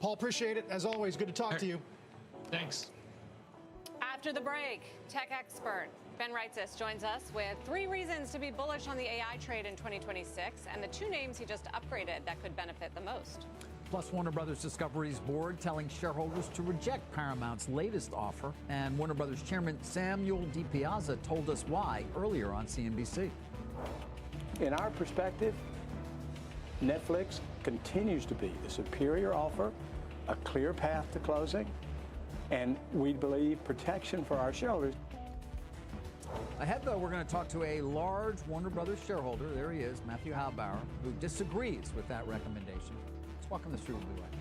Paul, appreciate it. As always, good to talk to you. Thanks. After the break, tech expert Ben Reitzes joins us with 3 reasons to be bullish on the AI trade in 2026 and the 2 names he just upgraded that could benefit the most. Plus, Warner Brothers Discovery's board telling shareholders to reject Paramount's latest offer. And Warner Brothers chairman Samuel DiPiazza told us why earlier on CNBC. In our perspective, Netflix continues to be the superior offer, a clear path to closing, and we believe protection for our shareholders. Ahead, though, we're going to talk to a large Warner Brothers shareholder, there he is, Matthew Halbauer, who disagrees with that recommendation. Let's walk on the street. We'll be right back.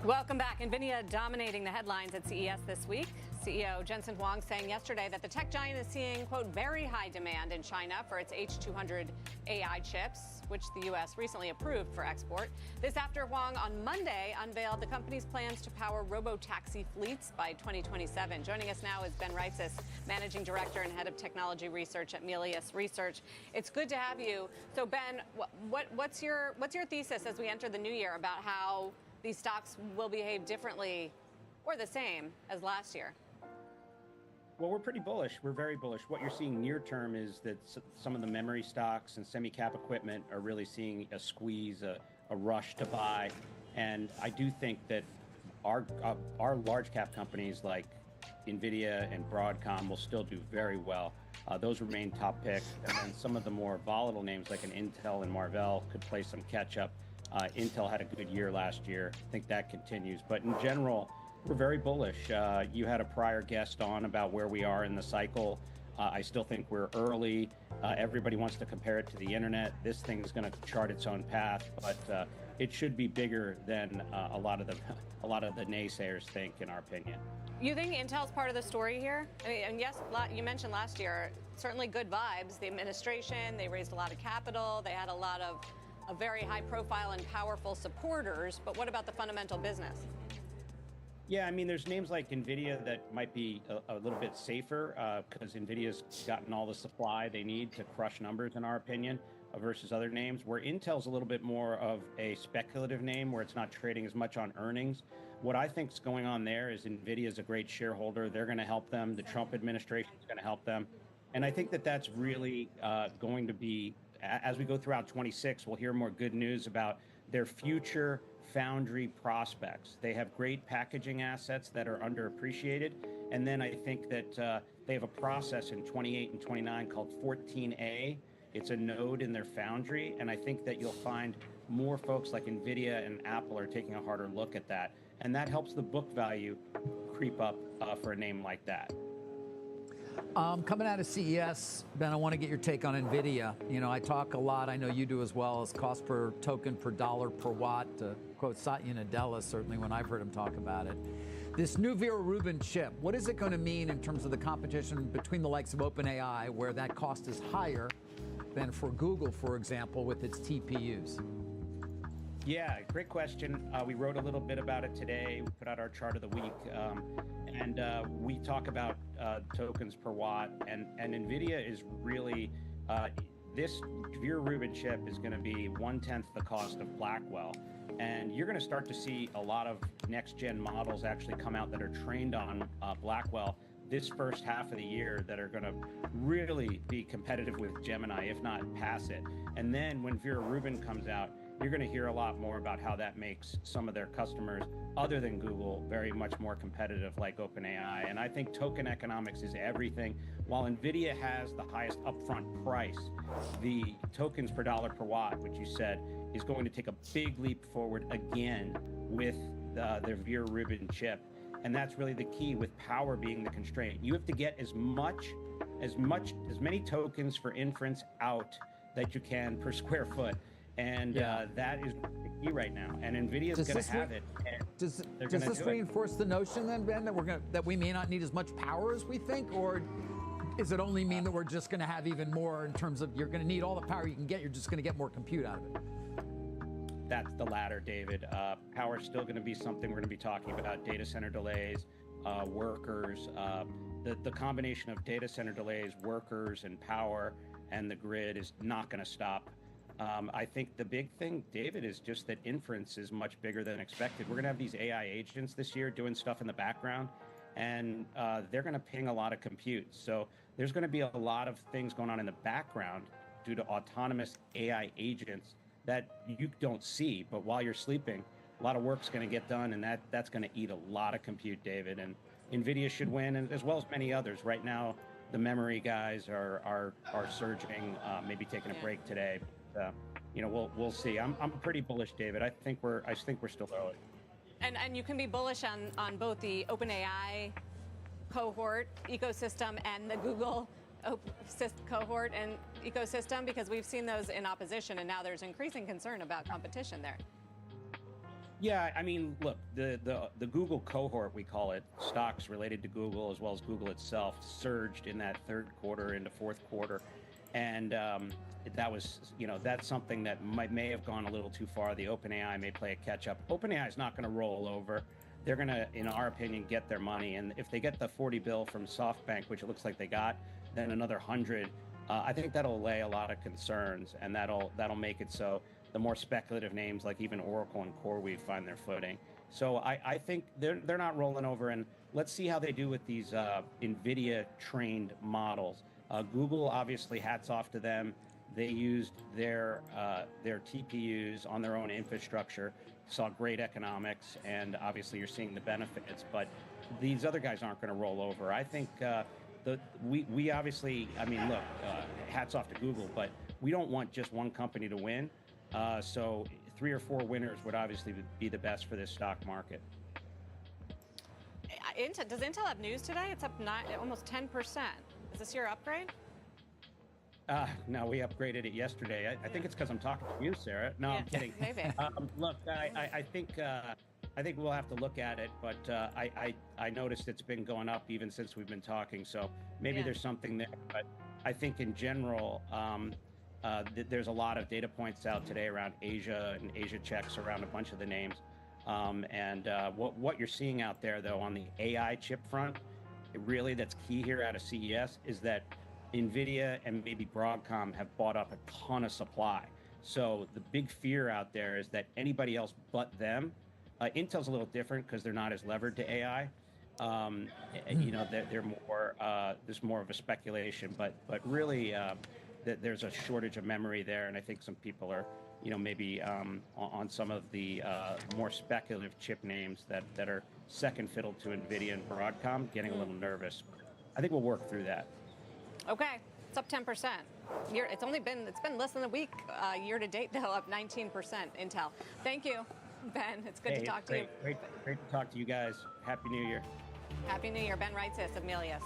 Welcome back. NVIDIA dominating the headlines at CES this week. CEO Jensen Huang saying yesterday that the tech giant is seeing, quote, very high demand in China for its H200 AI chips, which the U.S. recently approved for export. This after Huang on Monday unveiled the company's plans to power robo-taxi fleets by 2027. Joining us now is Ben Reitzes, Managing Director and Head of Technology Research at Melius Research. It's good to have you. So, Ben, what's your thesis as we enter the new year about how these stocks will behave differently or the same as last year? Well, we're pretty bullish. We're very bullish. What you're seeing near term is that some of the memory stocks and semi-cap equipment are really seeing a squeeze, a rush to buy. And I do think that our large cap companies like NVIDIA and Broadcom will still do very well. Those remain top picks. And then some of the more volatile names like an Intel and Marvell could play some catch up. Intel had a good year last year. I think that continues. But in general, we're very bullish. You had a prior guest on about where we are in the cycle. I still think we're early. Everybody wants to compare it to the internet. This thing is going to chart its own path, but it should be bigger than a lot of the naysayers think, in our opinion. You think Intel's part of the story here? I mean, and yes, you mentioned last year, certainly good vibes. The administration, they raised a lot of capital. They had a lot of very high profile and powerful supporters, but what about the fundamental business? Yeah, I mean, there's names like NVIDIA that might be a little bit safer because NVIDIA's gotten all the supply they need to crush numbers, in our opinion, versus other names, where Intel's a little bit more of a speculative name where it's not trading as much on earnings. What I think is going on there is NVIDIA is a great shareholder. They're going to help them. The Trump administration is going to help them. And I think that that's really going to be, as we go throughout 26, we'll hear more good news about their future foundry prospects. They have great packaging assets that are underappreciated. And then I think that they have a process in 28 and 29 called 14A. It's a node in their foundry. And I think that you'll find more folks like NVIDIA and Apple are taking a harder look at that. And that helps the book value creep up for a name like that. Coming out of CES, Ben, I want to get your take on NVIDIA. You know, I talk a lot, I know you do as well, as cost per token per dollar per watt, to quote Satya Nadella, certainly when I've heard him talk about it. This new Vera Rubin chip, what is it going to mean in terms of the competition between the likes of OpenAI, where that cost is higher than for Google, for example, with its TPUs? Yeah, great question. We wrote a little bit about it today. We put out our chart of the week. And we talk about tokens per watt. And NVIDIA is really, this Vera Rubin chip is going to be 1/10 the cost of Blackwell. And you're going to start to see a lot of next-gen models actually come out that are trained on Blackwell this first half of the year that are going to really be competitive with Gemini, if not pass it. And then when Vera Rubin comes out, you're going to hear a lot more about how that makes some of their customers, other than Google, very much more competitive, like OpenAI. And I think token economics is everything. While NVIDIA has the highest upfront price, the tokens per dollar per watt, which you said, is going to take a big leap forward again with their Vera Rubin chip. And that's really the key, with power being the constraint. You have to get as many tokens for inference out that you can per square foot. And that is the key right now. And NVIDIA is going to have it. Does this reinforce the notion then, Ben, that we may not need as much power as we think? Or does it only mean that we're just going to have even more in terms of you're going to need all the power you can get, you're just going to get more compute out of it? That's the latter, David. Power is still going to be something we're going to be talking about. Data center delays, workers, the combination of data center delays, workers, and power and the grid is not going to stop. I think the big thing, David, is just that inference is much bigger than expected. We're going to have these AI agents this year doing stuff in the background, and they're going to ping a lot of compute. So there's going to be a lot of things going on in the background due to autonomous AI agents that you don't see. But while you're sleeping, a lot of work's going to get done, and that's going to eat a lot of compute, David. And NVIDIA should win, and as well as many others. Right now, the memory guys are surging, maybe taking a break today. We'll see. I'm pretty bullish, David. I think we're still early. And you can be bullish on both the OpenAI cohort ecosystem and the Google cohort and ecosystem, because we've seen those in opposition, and now there's increasing concern about competition there. Yeah, I mean, look, the Google cohort, we call it, stocks related to Google as well as Google itself, surged in that third quarter into fourth quarter, and that was, that's something that may have gone a little too far. The OpenAI may play a catch up. OpenAI is not going to roll over. They're going to, in our opinion, get their money, and if they get the 40 bill from SoftBank, which it looks like they got, then another 100. I think that'll allay a lot of concerns, and that'll make it so the more speculative names like even Oracle and CoreWeave find their footing. So I think they're not rolling over, and let's see how they do with these NVIDIA trained models. Google, obviously, hats off to them. They used their TPUs on their own infrastructure, saw great economics, and obviously you're seeing the benefits. But these other guys aren't going to roll over. I think we obviously, I mean, look, hats off to Google, but we don't want just one company to win. So 3 or 4 winners would obviously be the best for this stock market. Does Intel have news today? It's up almost 10%. Is this your upgrade? No, we upgraded it yesterday. I think it's because I'm talking to you, Sarah. No, I'm kidding. Maybe. Look, I think we'll have to look at it, but I noticed it's been going up even since we've been talking. So maybe there's something there. But I think in general, there's a lot of data points out today around Asia and Asia checks around a bunch of the names. What you're seeing out there, though, on the AI chip front, that's key here out of CES is that NVIDIA and maybe Broadcom have bought up a ton of supply. So the big fear out there is that anybody else but them, Intel's a little different because they're not as levered to AI. They're more, there's more of a speculation, but really there's a shortage of memory there. And I think some people are, maybe on some of the more speculative chip names that are second fiddle to NVIDIA and Broadcom getting a little nervous. I think we'll work through that. Okay, it's up 10%. It's been less than a week year to date, though, up 19%. Intel. Thank you, Ben. It's good to talk to you. Great to talk to you guys. Happy New Year. Happy New Year, Ben Reitzis of Melius.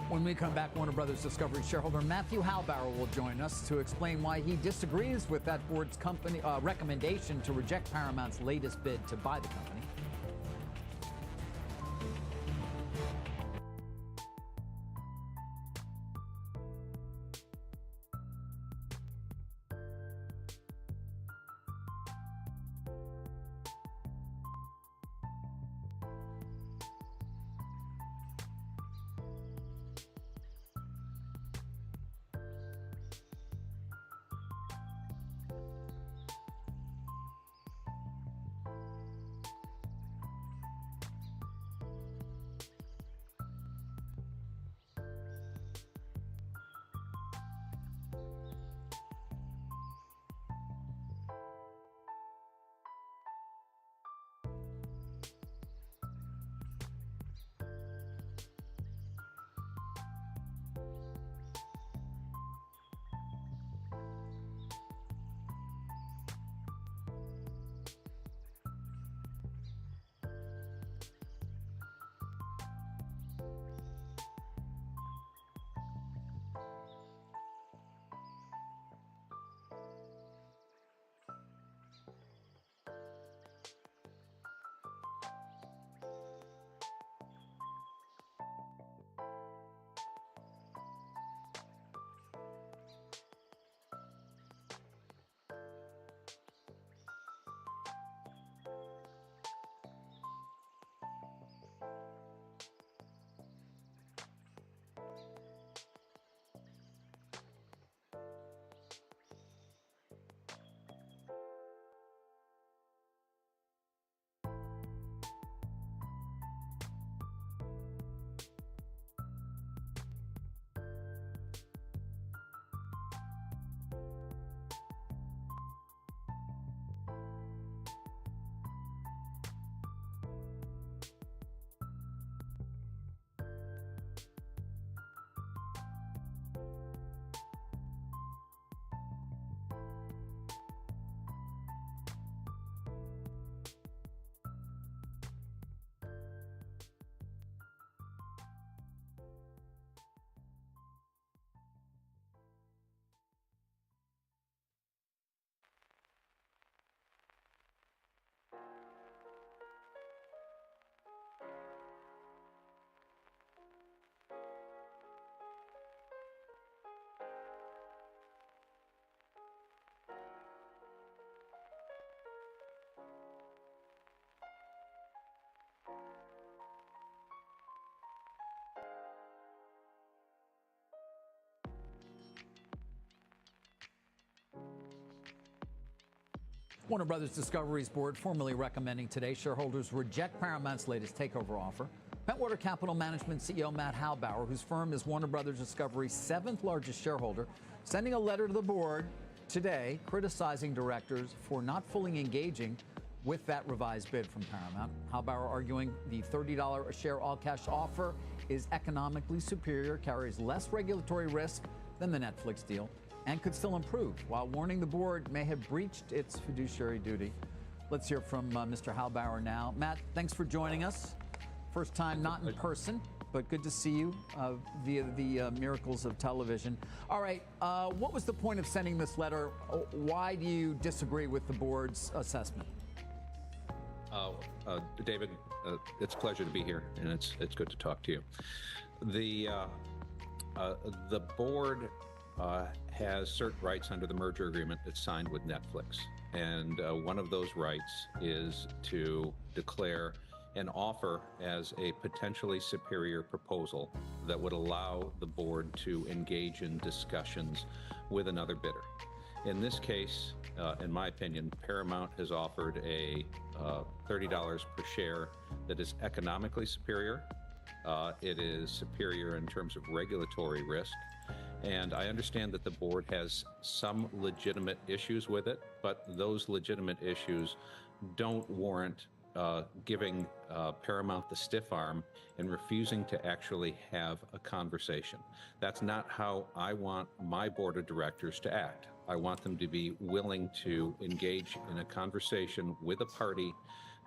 When we come back, Warner Brothers Discovery shareholder Matthew Halbauer will join us to explain why he disagrees with that board's company recommendation to reject Paramount's latest bid to buy the company. Warner Brothers Discovery's board formally recommending today shareholders reject Paramount's latest takeover offer. Pentwater Capital Management CEO Matt Halbauer, whose firm is Warner Brothers Discovery's 7th largest shareholder, sending a letter to the board today criticizing directors for not fully engaging with that revised bid from Paramount. Halbauer arguing the $30 a share all-cash offer is economically superior, carries less regulatory risk than the Netflix deal, and could still improve, while warning the board may have breached its fiduciary duty. Let's hear from Mr. Halbauer now. Matt, thanks for joining us. First time not in person, but good to see you via the miracles of television. All right, what was the point of sending this letter? Why do you disagree with the board's assessment? David, it's a pleasure to be here, and it's good to talk to you. The board has certain rights under the merger agreement that's signed with Netflix, and one of those rights is to declare an offer as a potentially superior proposal that would allow the board to engage in discussions with another bidder. In this case, in my opinion, Paramount has offered a $30 per share that is economically superior. It is superior in terms of regulatory risk. And I understand that the board has some legitimate issues with it, but those legitimate issues don't warrant giving Paramount the stiff arm and refusing to actually have a conversation. That's not how I want my board of directors to act. I want them to be willing to engage in a conversation with a party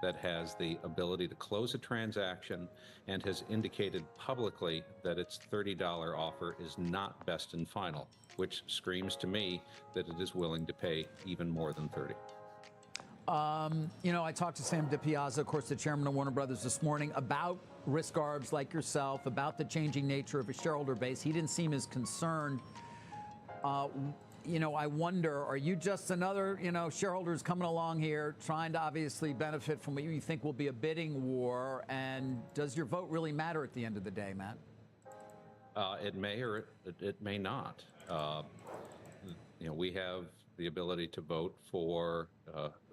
that has the ability to close a transaction and has indicated publicly that its $30 offer is not best and final, which screams to me that it is willing to pay even more than $30. You know, I talked to Sam DiPiazza, of course, the chairman of Warner Brothers this morning, about risk arbs like yourself, about the changing nature of his shareholder base. He didn't seem as concerned. You know, I wonder, are you just another, shareholders coming along here trying to obviously benefit from what you think will be a bidding war? And does your vote really matter at the end of the day, Matt? It may or it may not. We have the ability to vote for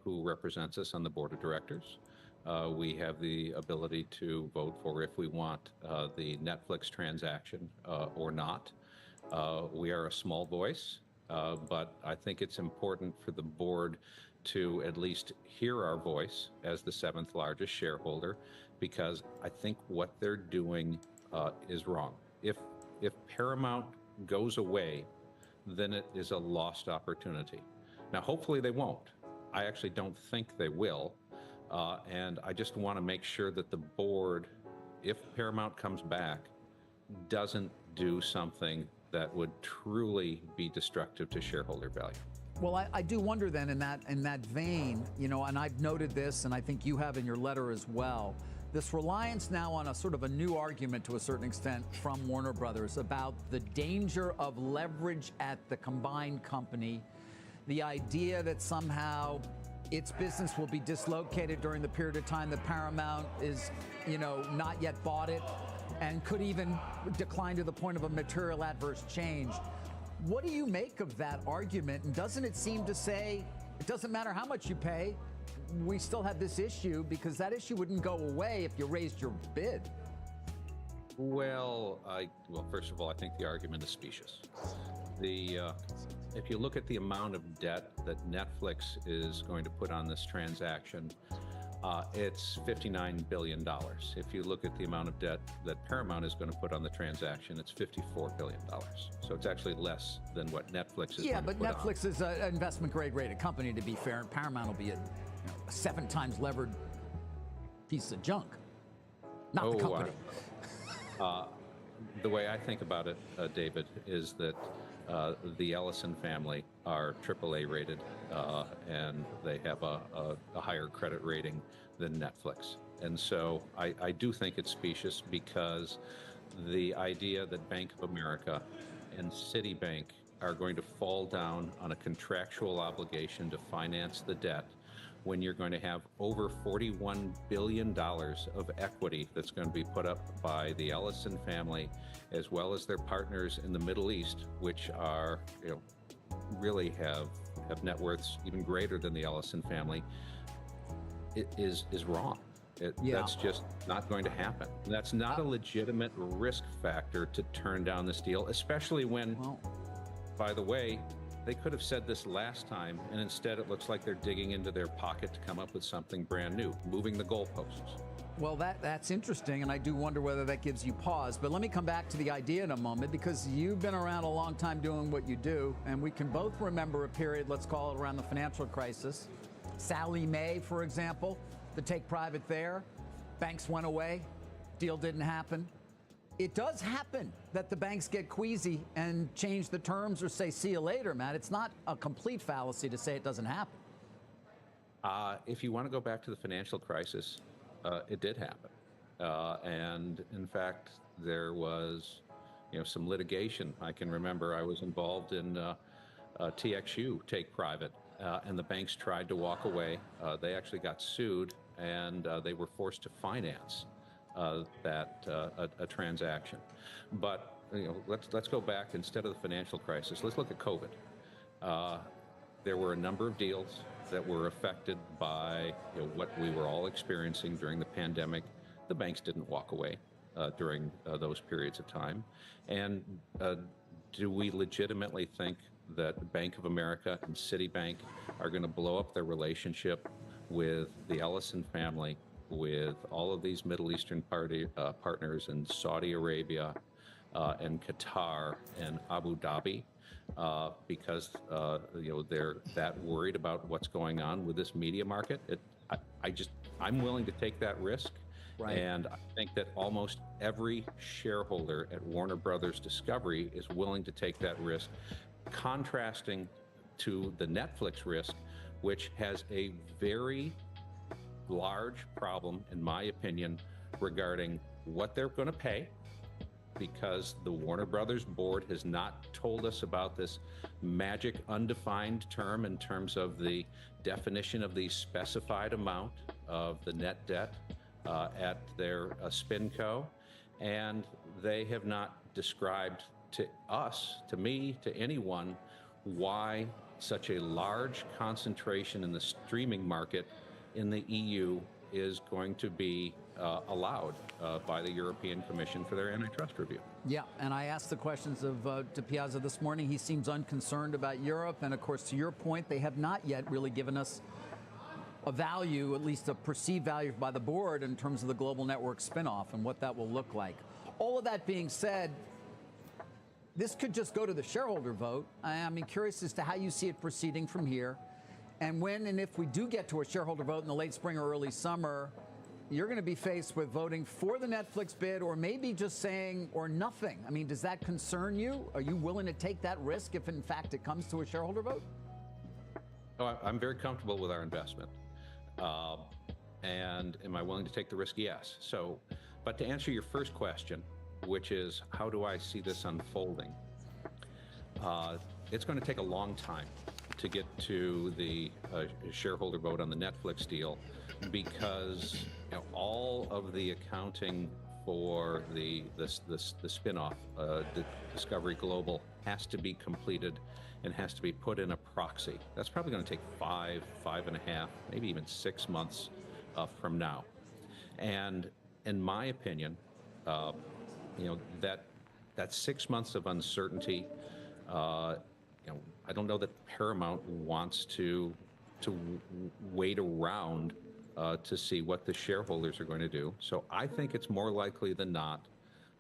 who represents us on the board of directors. We have the ability to vote for if we want the Netflix transaction or not. We are a small voice, but I think it's important for the board to at least hear our voice as the 7th largest shareholder, because I think what they're doing is wrong. If Paramount goes away, then it is a lost opportunity. Now, hopefully they won't. I actually don't think they will. And I just want to make sure that the board, if Paramount comes back, doesn't do something that would truly be destructive to shareholder value. Well, I do wonder then in that vein, and I've noted this, and I think you have in your letter as well, this reliance now on a sort of a new argument to a certain extent from Warner Brothers about the danger of leverage at the combined company, the idea that somehow its business will be dislocated during the period of time that Paramount is, not yet bought it, and could even decline to the point of a material adverse change. What do you make of that argument? And doesn't it seem to say it doesn't matter how much you pay, we still have this issue, because that issue wouldn't go away if you raised your bid? Well, first of all, I think the argument is specious. If you look at the amount of debt that Netflix is going to put on this transaction, it's $59 billion. If you look at the amount of debt that Paramount is going to put on the transaction, it's $54 billion. So it's actually less than what Netflix is going to put on. Yeah, but Netflix is an investment grade rated company, to be fair, and Paramount will be a 7 times levered piece of junk, not the company. The way I think about it, David, is that the Ellison family are AAA rated, and they have a higher credit rating than Netflix. And so I do think it's specious, because the idea that Bank of America and Citibank are going to fall down on a contractual obligation to finance the debt when you're going to have over $41 billion of equity that's going to be put up by the Ellison family, as well as their partners in the Middle East, which are, really have have net worths even greater than the Ellison family, is wrong. That's just not going to happen. That's not a legitimate risk factor to turn down this deal, especially when, by the way, they could have said this last time, and instead it looks like they're digging into their pocket to come up with something brand new, moving the goalposts. Well, that's interesting, and I do wonder whether that gives you pause. But let me come back to the idea in a moment, because you've been around a long time doing what you do, and we can both remember a period, let's call it around the financial crisis. Sallie Mae, for example, the take private there, banks went away, deal didn't happen. It does happen that the banks get queasy and change the terms or say, see you later, Matt. It's not a complete fallacy to say it doesn't happen. If you want to go back to the financial crisis, it did happen. And in fact, there was, some litigation. I can remember I was involved in TXU take private, and the banks tried to walk away. They actually got sued, and they were forced to finance a transaction. But let's go back. Instead of the financial crisis, let's look at COVID. There were a number of deals that were affected by what we were all experiencing during the pandemic. The banks didn't walk away during those periods of time. And do we legitimately think that Bank of America and Citibank are going to blow up their relationship with the Ellison family, with all of these Middle Eastern partners in Saudi Arabia and Qatar and Abu Dhabi? Because they're that worried about what's going on with this media market. I'm willing to take that risk. Right. And I think that almost every shareholder at Warner Brothers Discovery is willing to take that risk, contrasting to the Netflix risk, which has a very large problem, in my opinion, regarding what they're going to pay, because the Warner Brothers board has not told us about this magic undefined term in terms of the definition of the specified amount of the net debt at their SpinCo. And they have not described to us, to me, to anyone, why such a large concentration in the streaming market in the EU is going to be allowed by the European Commission for their antitrust review. Yeah, and I asked the questions of de Piazza this morning. He seems unconcerned about Europe. And of course, to your point, they have not yet really given us a value, at least a perceived value by the board in terms of the Global Network spinoff and what that will look like. All of that being said, this could just go to the shareholder vote. I'm curious as to how you see it proceeding from here. And when and if we do get to a shareholder vote in the late spring or early summer, you're going to be faced with voting for the Netflix bid, or maybe just saying or nothing. I mean, does that concern you? Are you willing to take that risk if, in fact, it comes to a shareholder vote? Oh, I'm very comfortable with our investment. And am I willing to take the risk? Yes. So, but to answer your first question, which is how do I see this unfolding? It's going to take a long time to get to the shareholder vote on the Netflix deal, because all of the accounting for the spinoff, Discovery Global, has to be completed and has to be put in a proxy. That's probably going to take 5.5, maybe even 6 months from now. And in my opinion, that 6 months of uncertainty, I don't know that Paramount wants to wait around to see what the shareholders are going to do. So I think it's more likely than not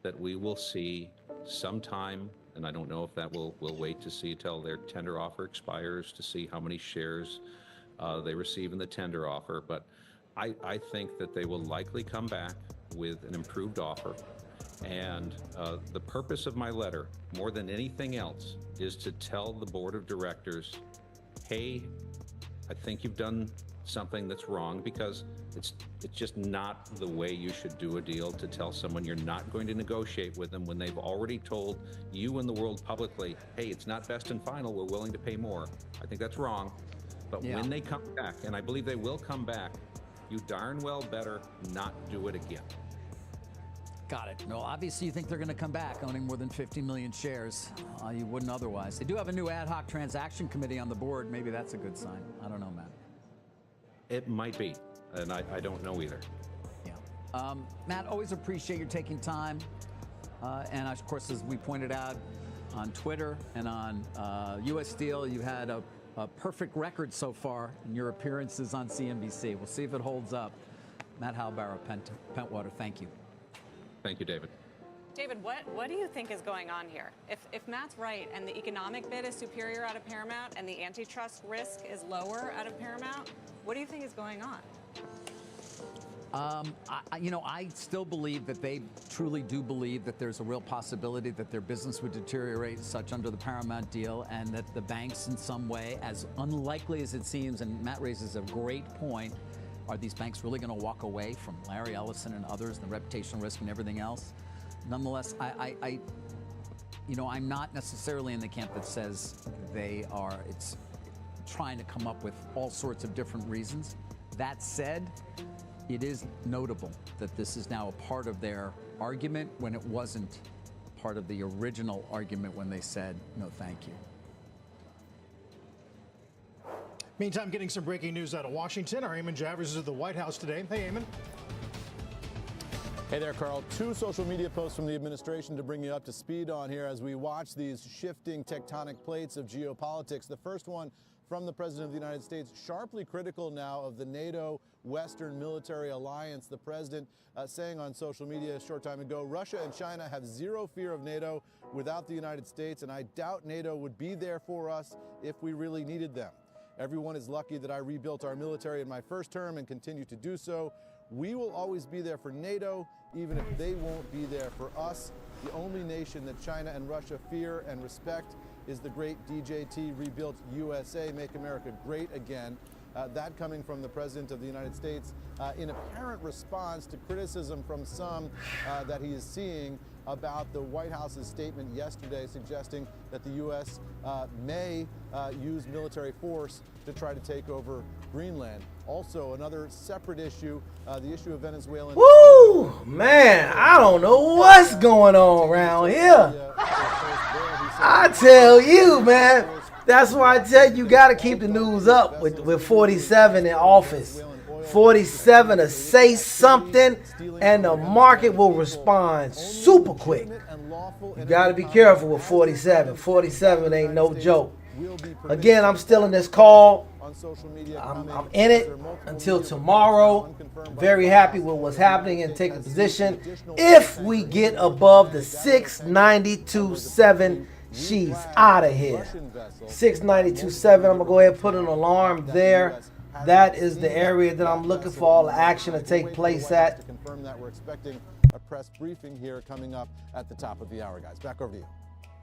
that we will see sometime, and I don't know if that we'll wait to see till their tender offer expires to see how many shares they receive in the tender offer. But I think that they will likely come back with an improved offer. And the purpose of my letter, more than anything else, is to tell the board of directors, hey, I think you've done something that's wrong, because it's just not the way you should do a deal, to tell someone you're not going to negotiate with them when they've already told you and the world publicly, hey, it's not best and final, we're willing to pay more. I think that's wrong. But when they come back, and I believe they will come back, you darn well better not do it again. Got it. No, obviously you think they're going to come back owning more than 50 million shares. You wouldn't otherwise. They do have a new ad hoc transaction committee on the board. Maybe that's a good sign. I don't know, Matt. It might be, and I don't know either. Yeah. Matt, always appreciate you taking time. And of course, as we pointed out on Twitter and on U.S. Steel, you had a perfect record so far in your appearances on CNBC. We'll see if it holds up. Matt Halbauer, Pentwater, thank you. Thank you, David. David, what do you think is going on here? If Matt's right and the economic bid is superior out of Paramount and the antitrust risk is lower out of Paramount, what do you think is going on? I still believe that they truly do believe that there's a real possibility that their business would deteriorate such under the Paramount deal, and that the banks in some way, as unlikely as it seems, and Matt raises a great point, are these banks really going to walk away from Larry Ellison and others, and the reputational risk and everything else? Nonetheless, I'm not necessarily in the camp that says it's trying to come up with all sorts of different reasons. That said, it is notable that this is now a part of their argument when it wasn't part of the original argument when they said, no, thank you. Meantime, getting some breaking news out of Washington. Our Eamon Javers is at the White House today. Hey, Eamon. Hey there, Carl. 2 social media posts from the administration to bring you up to speed on here as we watch these shifting tectonic plates of geopolitics. The first one from the President of the United States, sharply critical now of the NATO Western military alliance. The President saying on social media a short time ago, Russia and China have zero fear of NATO without the United States, and I doubt NATO would be there for us if we really needed them. Everyone is lucky that I rebuilt our military in my first term and continue to do so. We will always be there for NATO, even if they won't be there for us. The only nation that China and Russia fear and respect is the great DJT rebuilt USA, Make America Great Again. That coming from the President of the United States in apparent response to criticism from some that he is seeing about the White House's statement yesterday suggesting that the U.S. may use military force to try to take over Greenland. Also, another separate issue, the issue of Venezuelan... Woo! Man, I don't know what's going on around here. I tell you, man. That's why I tell you got to keep the news up with 47 in office. 47 to say something, and the market will respond super quick. You got to be careful with 47. 47 ain't no joke. Again, I'm still in this call. I'm in it until tomorrow. Very happy with what's happening and take a position. If we get above the 692.7, she's out of here. 692.7. I'm going to go ahead and put an alarm there. That is the area that I'm looking for all the action to take place at. To confirm that, we're expecting a press briefing here coming up at the top of the hour, guys. Back over to you.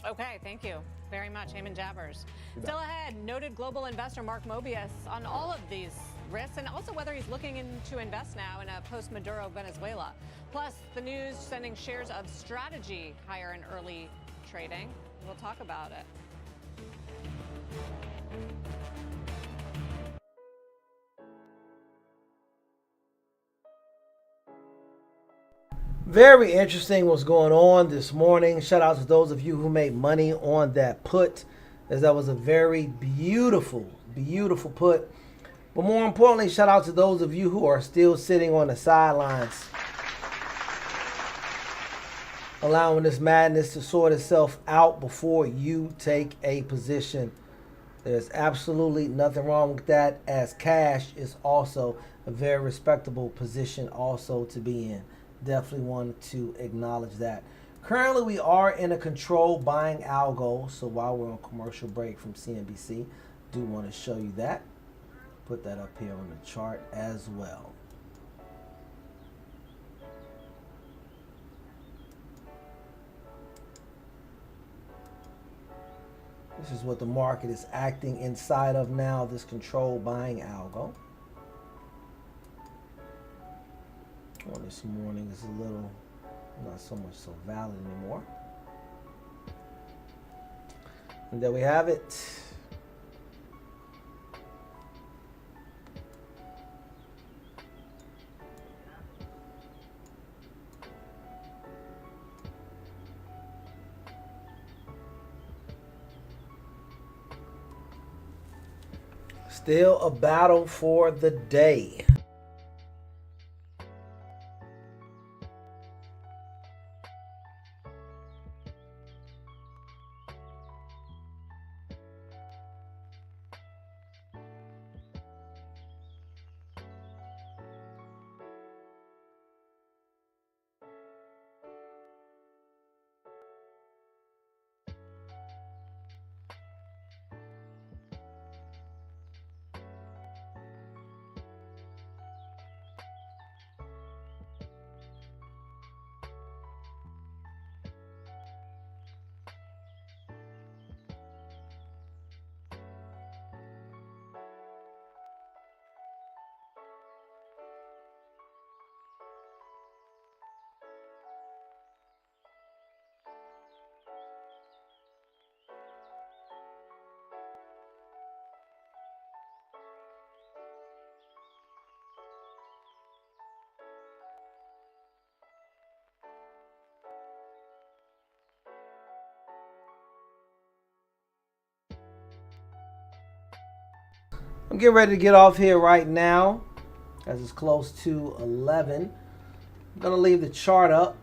Okay, thank you very much, Eamon Javers. Still ahead, noted global investor Mark Mobius on all of these risks and also whether he's looking to invest now in a post-Maduro Venezuela. Plus, the news sending shares of Strategy higher in early trading. We'll talk about it. Very interesting what's going on this morning. Shout out to those of you who made money on that put, as that was a very beautiful, beautiful put. But more importantly, shout out to those of you who are still sitting on the sidelines, allowing this madness to sort itself out before you take a position. There's absolutely nothing wrong with that, as cash is also a very respectable position also to be in. Definitely wanted to acknowledge that. Currently, we are in a control buying algo. So while we're on commercial break from CNBC, do want to show you that. Put that up here on the chart as well. This is what the market is acting inside of now, this control buying algo. Well, this morning is a little, not so much so valid anymore. And there we have it. Still a battle for the day. I'm getting ready to get off here right now as it's close to 11. I'm going to leave the chart up.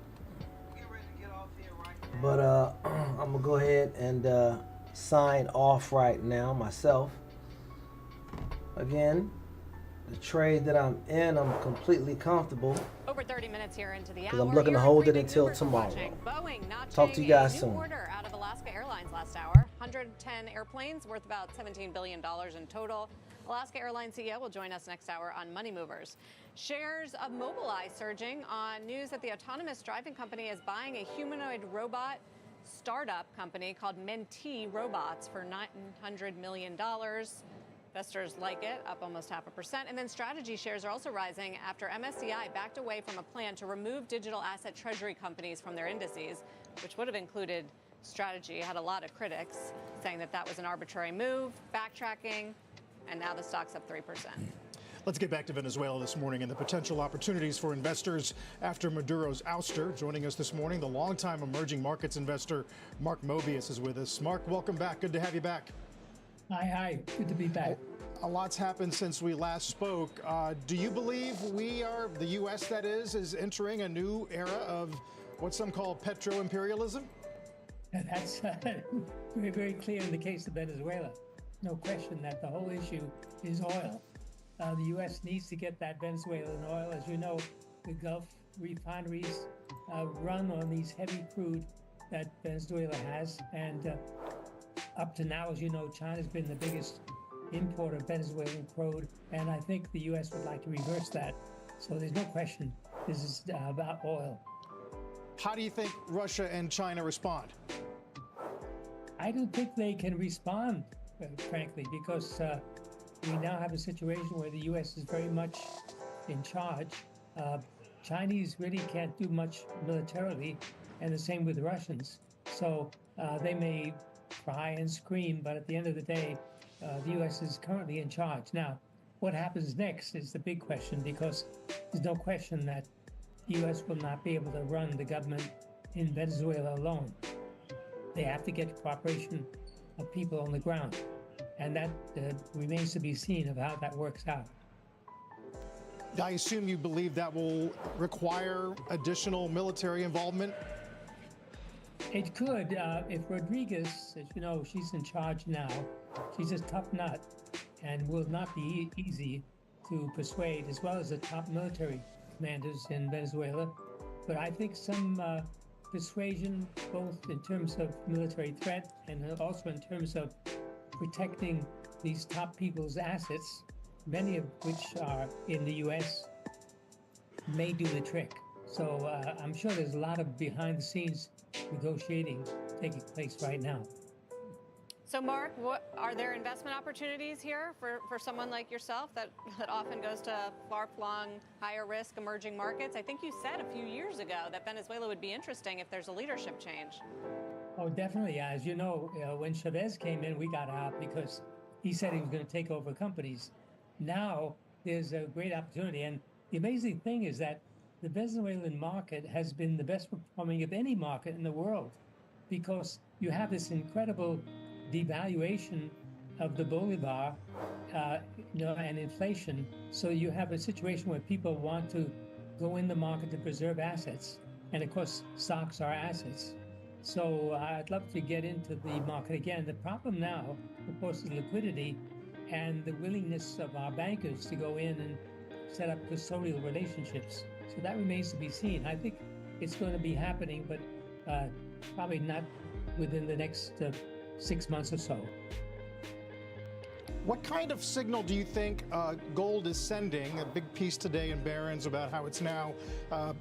But I'm going to go ahead and sign off right now myself. Again, the trade that I'm in, I'm completely comfortable. Over 30 minutes here into the hour. Because I'm looking to hold it until tomorrow. Boeing notching Talk to you guys a soon. new order out of Alaska Airlines last hour. 110 airplanes worth about $17 billion in total. Alaska Airlines CEO will join us next hour on Money Movers. Shares of Mobileye surging on news that the autonomous driving company is buying a humanoid robot startup company called Mentee Robots for $900 million. Investors like it, up almost 0.5%. And then Strategy shares are also rising after MSCI backed away from a plan to remove digital asset treasury companies from their indices, which would have included Strategy. It had a lot of critics saying that that was an arbitrary move, backtracking, and now the stock's up 3%. Let's get back to Venezuela this morning and the potential opportunities for investors after Maduro's ouster. Joining us this morning, the longtime emerging markets investor, Mark Mobius, is with us. Mark, welcome back. Good to have you back. Hi. Good to be back. A lot's happened since we last spoke. Do you believe we are, the U.S. that is entering a new era of what some call petro-imperialism? That's very, very clear in the case of Venezuela. No question that the whole issue is oil. The U.S. needs to get that Venezuelan oil. As you know, the Gulf refineries run on these heavy crude that Venezuela has. And up to now, as you know, China's been the biggest importer of Venezuelan crude. And I think the U.S. would like to reverse that. So there's no question this is about oil. How do you think Russia and China respond? I don't think they can respond, frankly, because we now have a situation where the U.S. is very much in charge. Chinese really can't do much militarily, and the same with the Russians. So they may cry and scream, but at the end of the day, the U.S. is currently in charge. Now, what happens next is the big question, because there's no question that the U.S. will not be able to run the government in Venezuela alone. They have to get cooperation of people on the ground. And that remains to be seen of how that works out. I assume you believe that will require additional military involvement? It could. If Rodriguez, as you know, she's in charge now. She's a tough nut and will not be easy to persuade, as well as the top military commanders in Venezuela. But I think some persuasion, both in terms of military threat and also in terms of protecting these top people's assets, many of which are in the U.S., may do the trick. So I'm sure there's a lot of behind-the-scenes negotiating taking place right now. So, Mark, are there investment opportunities here for someone like yourself that often goes to far-flung, higher-risk emerging markets? I think you said a few years ago that Venezuela would be interesting if there's a leadership change. Oh, definitely. As you know, when Chavez came in, we got out because he said he was going to take over companies. Now there's a great opportunity. And the amazing thing is that the Venezuelan market has been the best performing of any market in the world, because you have this incredible devaluation of the bolivar, and inflation. So you have a situation where people want to go in the market to preserve assets, and of course, stocks are assets. So I'd love to get into the market again. The problem now, of course, is liquidity and the willingness of our bankers to go in and set up custodial relationships. So that remains to be seen. I think it's going to be happening, but probably not within the next 6 months or so. What kind of signal do you think gold is sending? A big piece today in Barron's about how it's now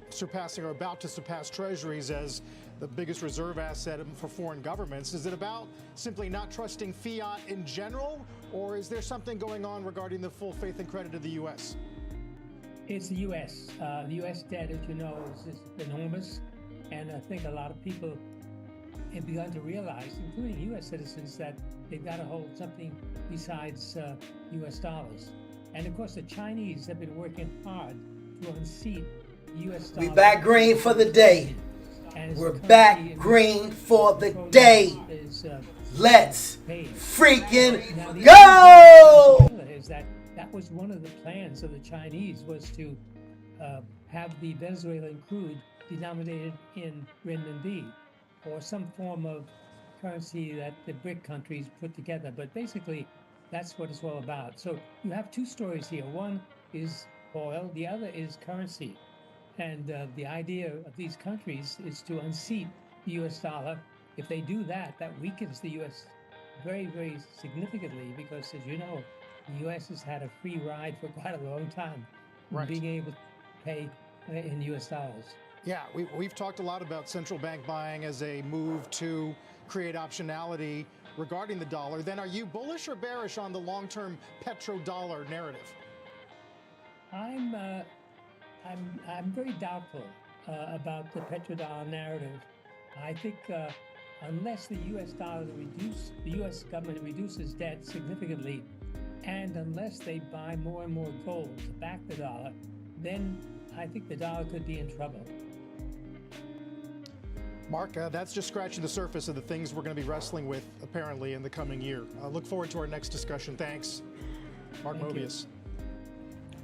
surpassing or about to surpass treasuries as the biggest reserve asset for foreign governments. Is it about simply not trusting fiat in general, or is there something going on regarding the full faith and credit of the U.S.? It's the U.S. The U.S. debt, as you know, is enormous, and I think a lot of people have begun to realize, including U.S. citizens, that they've got to hold something besides U.S. dollars. And of course, the Chinese have been working hard to unseat U.S. dollars. We back green for the day. We're back green for the day. Let's freaking go! Is that was one of the plans of the Chinese, was to have the Venezuelan crude denominated in renminbi, or some form of currency that the BRIC countries put together. But basically, that's what it's all about. So you have two stories here. One is oil, the other is currency. And the idea of these countries is to unseat the U.S. dollar. If they do that, that weakens the U.S. very, very significantly, because, as you know, the U.S. has had a free ride for quite a long time, Right. being able to pay in U.S. dollars. Yeah, we've talked a lot about central bank buying as a move to create optionality regarding the dollar. Then are you bullish or bearish on the long-term petrodollar narrative? I'm very doubtful about the petrodollar narrative. I think unless the U.S. dollar the U.S. government reduces debt significantly, and unless they buy more and more gold to back the dollar, then I think the dollar could be in trouble. Mark, that's just scratching the surface of the things we're going to be wrestling with, apparently, in the coming year. Look forward to our next discussion. Thanks. Mark Mobius.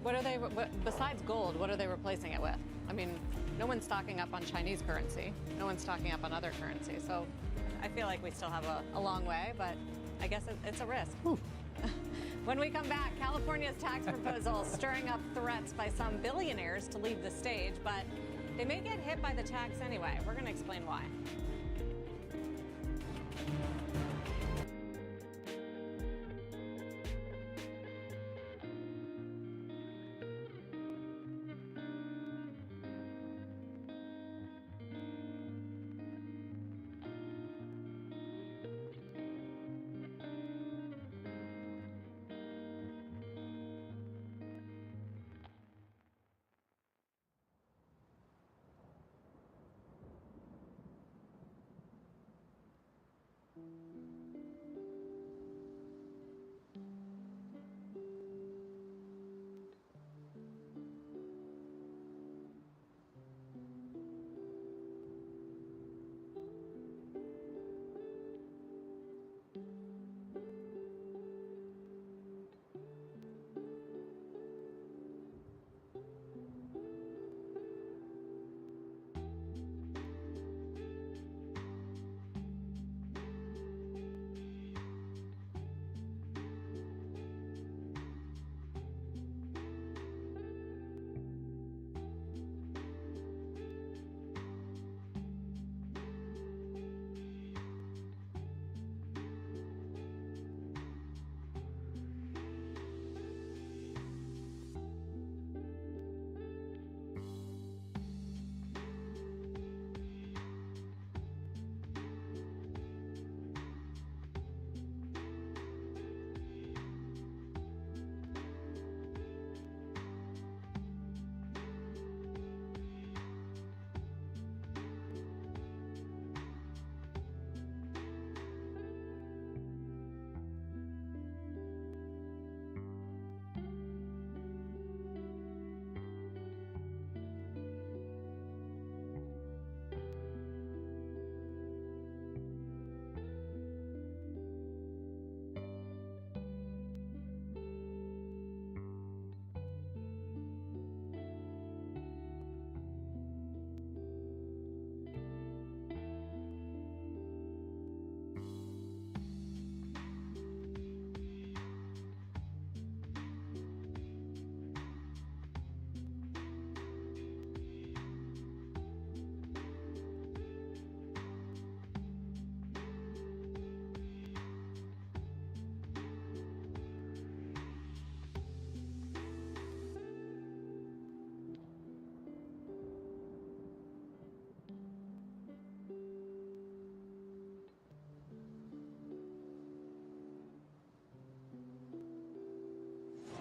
What are they, besides gold, what are they replacing it with? I mean, no one's stocking up on Chinese currency. No one's stocking up on other currencies. So I feel like we still have a long way, but I guess it's a risk. When we come back, California's tax proposal stirring up threats by some billionaires to leave the stage, but they may get hit by the tax anyway. We're going to explain why.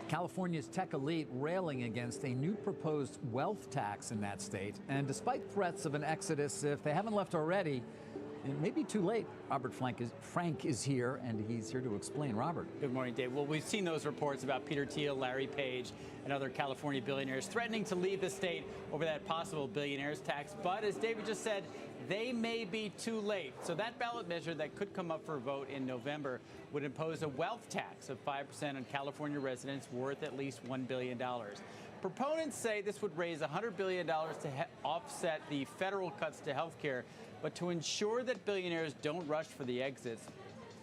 California's tech elite railing against a new proposed wealth tax in that state. And despite threats of an exodus, if they haven't left already, it may be too late. Robert Frank is here, and he's here to explain. Robert. Good morning, Dave. Well, we've seen those reports about Peter Thiel, Larry Page, and other California billionaires threatening to leave the state over that possible billionaires tax. But as David just said, they may be too late. So that ballot measure that could come up for a vote in November would impose a wealth tax of 5% on California residents worth at least $1 billion. Proponents say this would raise $100 billion to offset the federal cuts to health care. But to ensure that billionaires don't rush for the exits,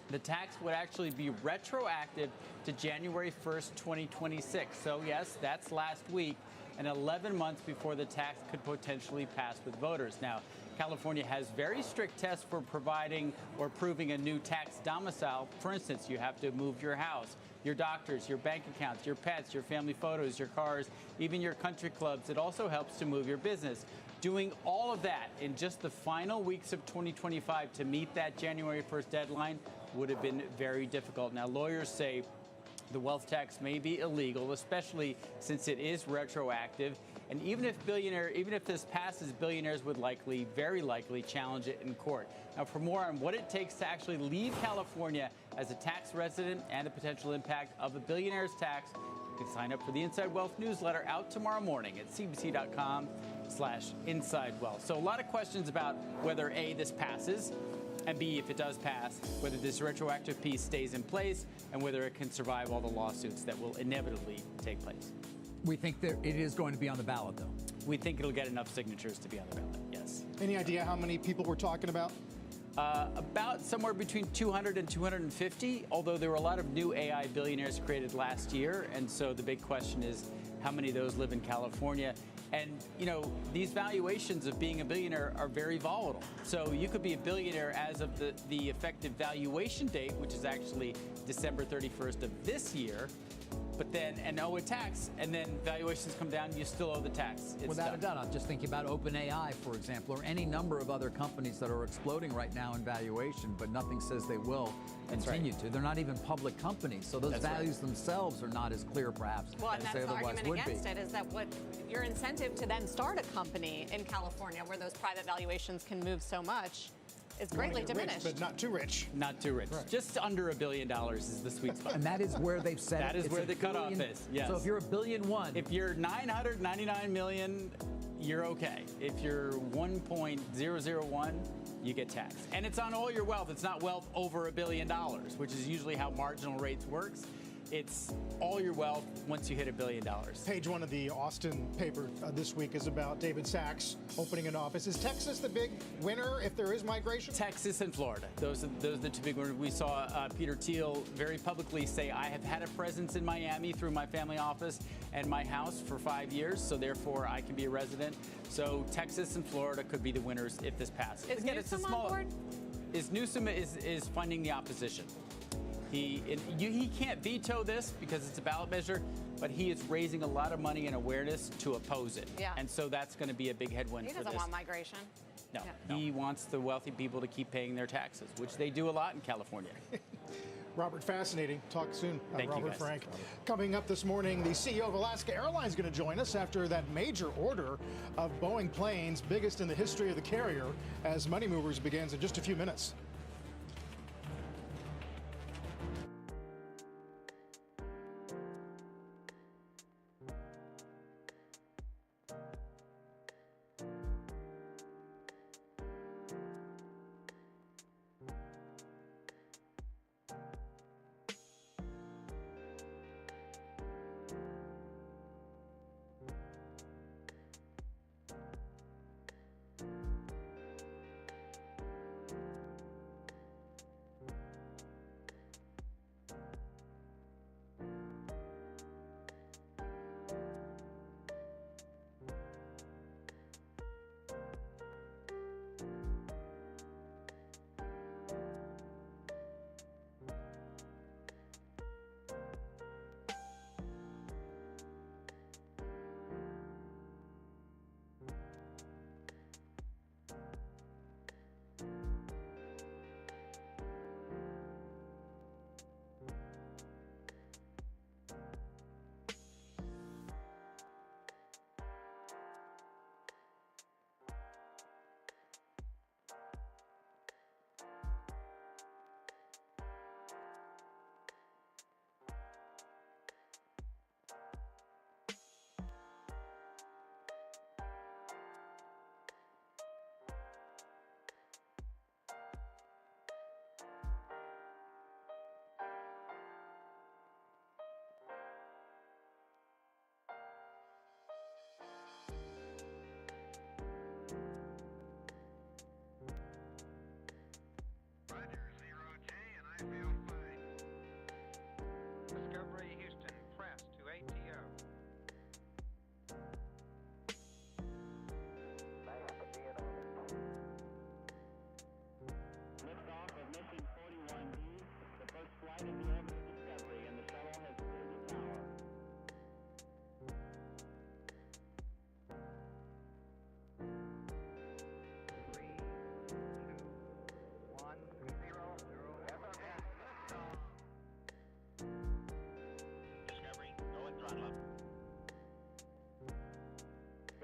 the tax would actually be retroactive to January 1st, 2026. So, yes, that's last week, and 11 months before the tax could potentially pass with voters. Now, California has very strict tests for providing or proving a new tax domicile. For instance, you have to move your house, your doctors, your bank accounts, your pets, your family photos, your cars, even your country clubs. It also helps to move your business. Doing all of that in just the final weeks of 2025 to meet that January 1st deadline would have been very difficult. Now, lawyers say the wealth tax may be illegal, especially since it is retroactive. And even if this passes, billionaires would very likely challenge it in court. Now, for more on what it takes to actually leave California as a tax resident and the potential impact of a billionaire's tax, you can sign up for the Inside Wealth newsletter out tomorrow morning at cbc.com/InsideWealth. So a lot of questions about whether A, this passes, and B, if it does pass, whether this retroactive piece stays in place and whether it can survive all the lawsuits that will inevitably take place. We think that it is going to be on the ballot, though. We think it'll get enough signatures to be on the ballot, yes. Any idea how many people we're talking about? About somewhere between 200 and 250, although there were a lot of new AI billionaires created last year. And so the big question is how many of those live in California? And, you know, these valuations of being a billionaire are very volatile. So you could be a billionaire as of the effective valuation date, which is actually December 31st of this year, but then and owe a tax, and then valuations come down, you still owe the tax. It's Without done. a doubt, I'm just thinking about OpenAI, for example, or any number of other companies that are exploding right now in valuation, but nothing says they will continue to. They're not even public companies, so those values themselves are not as clear, perhaps, Well, and as that's they the otherwise argument would against be. it is that what your incentive to then start a company in California where those private valuations can move so much is greatly diminished. Rich, but not too rich. Not too rich. Right. Just under $1 billion is the sweet spot. And that is where they've said That is it's where a the cutoff billion. is. Yes. So if you're $1.1 billion, if you're 999 million, you're okay. If you're 1.001, you get taxed. And it's on all your wealth. It's not wealth over $1 billion, which is usually how marginal rates works. It's all your wealth once you hit $1 billion. Page one of the Austin paper this week is about David Sachs opening an office. Is Texas the big winner if there is migration? Texas and Florida. Those are the two big winners. We saw Peter Thiel very publicly say, I have had a presence in Miami through my family office and my house for 5 years, so therefore I can be a resident. So Texas and Florida could be the winners if this passes. Is Newsom on board? Newsom is funding the opposition. He can't veto this because it's a ballot measure, but he is raising a lot of money and awareness to oppose it. Yeah. And so that's going to be a big headwind He for doesn't this. want migration. No, Yeah. he wants the wealthy people to keep paying their taxes, which they do a lot in California. Robert, fascinating. Talk soon. Thank you, Robert guys. Frank. Coming up this morning, the CEO of Alaska Airlines is going to join us after that major order of Boeing planes, biggest in the history of the carrier, as Money Movers begins in just a few minutes.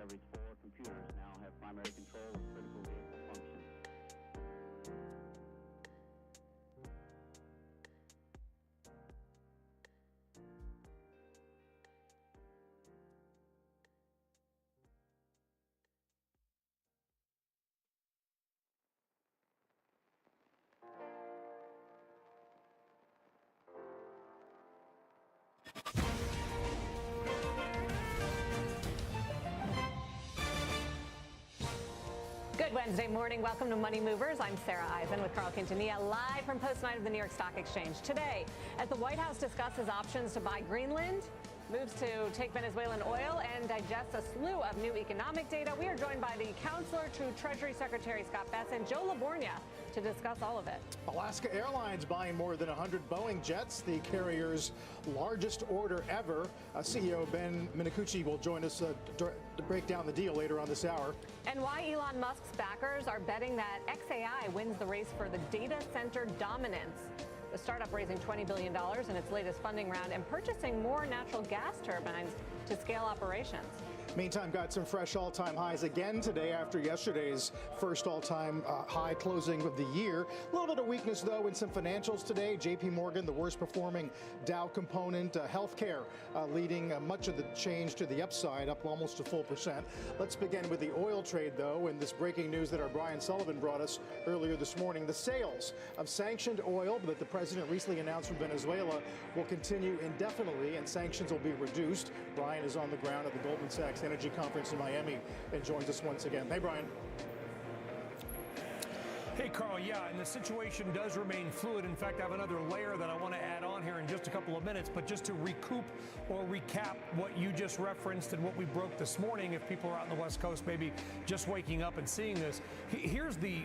Discovery's 4 computers now have primary control of critical vehicle functions. Good Wednesday morning. Welcome to Money Movers. I'm Sarah Eisen with Carl Quintanilla, live from post night of the New York Stock Exchange. Today, as the White House discusses options to buy Greenland, moves to take Venezuelan oil, and digests a slew of new economic data, we are joined by the counselor to Treasury Secretary Scott Bessent and Joe LaBorgna to discuss all of it. Alaska Airlines buying more than 100 Boeing jets, the carrier's largest order ever. CEO Ben Minicucci will join us to break down the deal later on this hour. And why Elon Musk's backers are betting that xAI wins the race for the data center dominance. The startup raising $20 billion in its latest funding round and purchasing more natural gas turbines to scale operations. Meantime, got some fresh all-time highs again today after yesterday's first all-time high closing of the year. A little bit of weakness, though, in some financials today. J.P. Morgan, the worst performing Dow component. Healthcare leading much of the change to the upside, up almost a full percent. Let's begin with the oil trade, though, and this breaking news that our Brian Sullivan brought us earlier this morning. The sales of sanctioned oil that the president recently announced from Venezuela will continue indefinitely, and sanctions will be reduced. Brian is on the ground at the Goldman Sachs Energy Conference in Miami and joins us once again. Hey, Brian. Hey, Carl, yeah, and the situation does remain fluid. In fact, I have another layer that I want to add on here in just a couple of minutes, but just to recoup or recap what you just referenced and what we broke this morning, if people are out on the West Coast maybe just waking up and seeing this, here's the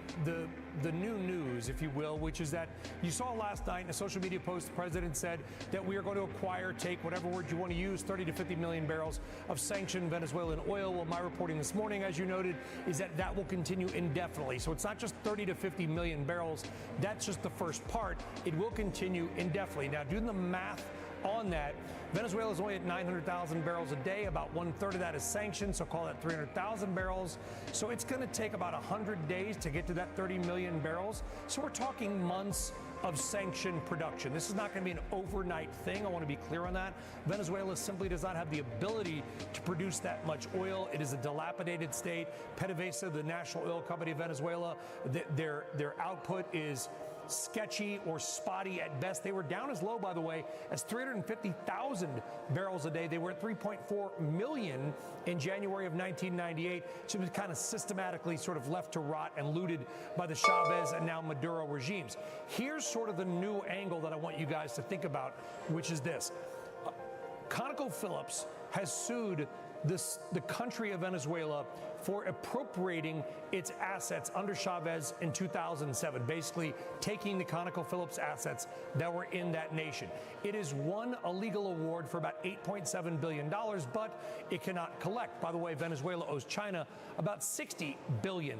new news, if you will, which is that you saw last night in a social media post, the president said that we are going to acquire, take whatever word you want to use, 30 to 50 million barrels of sanctioned Venezuelan oil. Well, my reporting this morning, as you noted, is that that will continue indefinitely. So it's not just 30 to 50 million barrels. That's just the first part. It will continue indefinitely. Now, doing the math on that, Venezuela is only at 900,000 barrels a day. About 1/3 of that is sanctioned, so call that 300,000 barrels. So it's going to take about 100 days to get to that 30 million barrels. So we're talking months of sanctioned production. This is not going to be an overnight thing. I want to be clear on that. Venezuela simply does not have the ability to produce that much oil. It is a dilapidated state. PDVSA, the national oil company of Venezuela, their output is sketchy or spotty at best. They were down as low, by the way, as 350,000 barrels a day. They were at 3.4 million in January of 1998. So it was kind of systematically sort of left to rot and looted by the Chavez and now Maduro regimes. Here's sort of the new angle that I want you guys to think about, which is this. ConocoPhillips has sued the country of Venezuela for appropriating its assets under Chavez in 2007, basically taking the ConocoPhillips assets that were in that nation. It has won a legal award for about $8.7 billion, but it cannot collect. By the way, Venezuela owes China about $60 billion.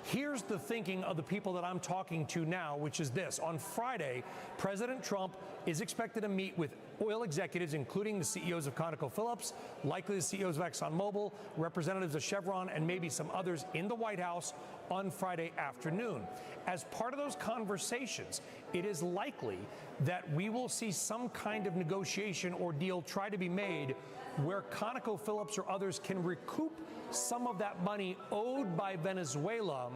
Here's the thinking of the people that I'm talking to now, which is this. On Friday, President Trump is expected to meet with oil executives, including the CEOs of ConocoPhillips, likely the CEOs of ExxonMobil, representatives of Chevron, and maybe some others in the White House on Friday afternoon. As part of those conversations, it is likely that we will see some kind of negotiation or deal try to be made where ConocoPhillips or others can recoup some of that money owed by Venezuela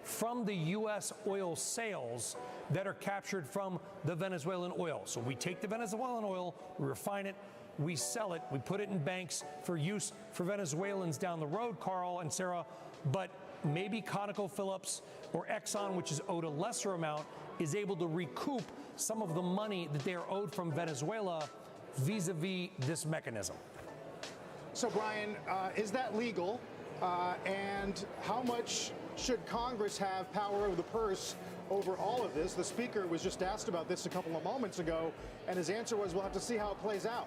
from the U.S. oil sales that are captured from the Venezuelan oil. So we take the Venezuelan oil, we refine it, we sell it, we put it in banks for use for Venezuelans down the road, Carl and Sarah, but maybe ConocoPhillips or Exxon, which is owed a lesser amount, is able to recoup some of the money that they are owed from Venezuela vis-a-vis this mechanism. So, Brian, is that legal? And how much should Congress have power over the purse over all of this? The Speaker was just asked about this a couple of moments ago, and his answer was, we'll have to see how it plays out.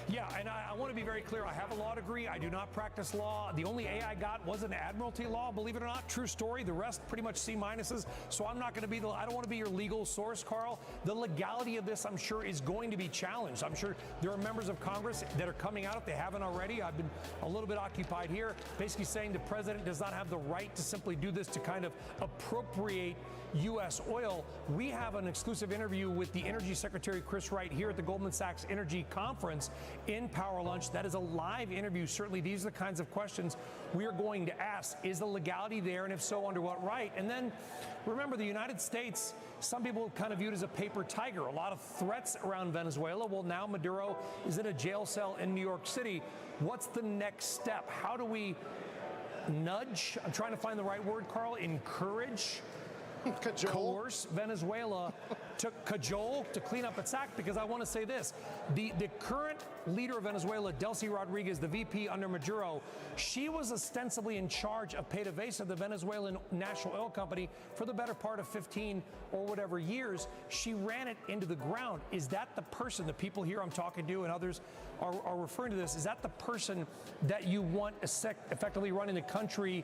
Yeah, and I want to be very clear. I have a law degree. I do not practice law. The only A I got was an admiralty law, believe it or not. True story. The rest pretty much C minuses. So I'm not going to be I don't want to be your legal source, Carl. The legality of this, I'm sure, is going to be challenged. I'm sure there are members of Congress that are coming out if they haven't already. I've been a little bit occupied here, basically saying the president does not have the right to simply do this to kind of appropriate U.S. oil. We have an exclusive interview with the Energy Secretary Chris Wright here at the Goldman Sachs Energy Conference in Power Lunch. That is a live interview. Certainly, these are the kinds of questions we are going to ask. Is the legality there? And if so, under what right? And then remember, the United States, some people kind of viewed as a paper tiger. A lot of threats around Venezuela. Well, now Maduro is in a jail cell in New York City. What's the next step? How do we nudge? I'm trying to find the right word, Carl. Encourage? Coerce Venezuela to cajole to clean up its act, because I want to say this. The current leader of Venezuela, Delcy Rodriguez, the VP under Maduro, she was ostensibly in charge of PDVSA, the Venezuelan national oil company, for the better part of 15 or whatever years. She ran it into the ground. Is that the person, the people here I'm talking to and others are referring to this, is that the person that you want effectively running the country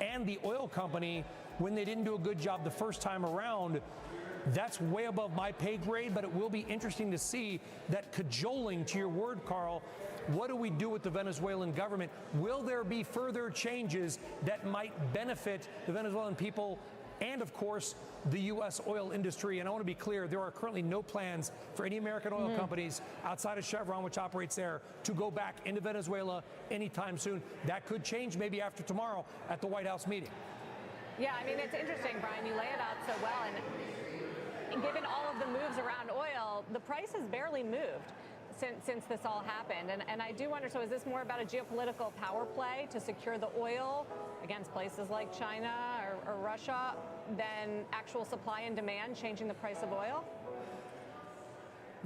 and the oil company when they didn't do a good job the first time around? That's way above my pay grade, but it will be interesting to see that cajoling, to your word, Carl. What do we do with the Venezuelan government? Will there be further changes that might benefit the Venezuelan people and, of course, the U.S. oil industry? And I want to be clear, there are currently no plans for any American oil companies outside of Chevron, which operates there, to go back into Venezuela anytime soon. That could change maybe after tomorrow at the White House meeting. Yeah, I mean, it's interesting, Brian, you lay it out so well, and given all of the moves around oil, the price has barely moved since this all happened. And I do wonder, so is this more about a geopolitical power play to secure the oil against places like China or Russia than actual supply and demand changing the price of oil?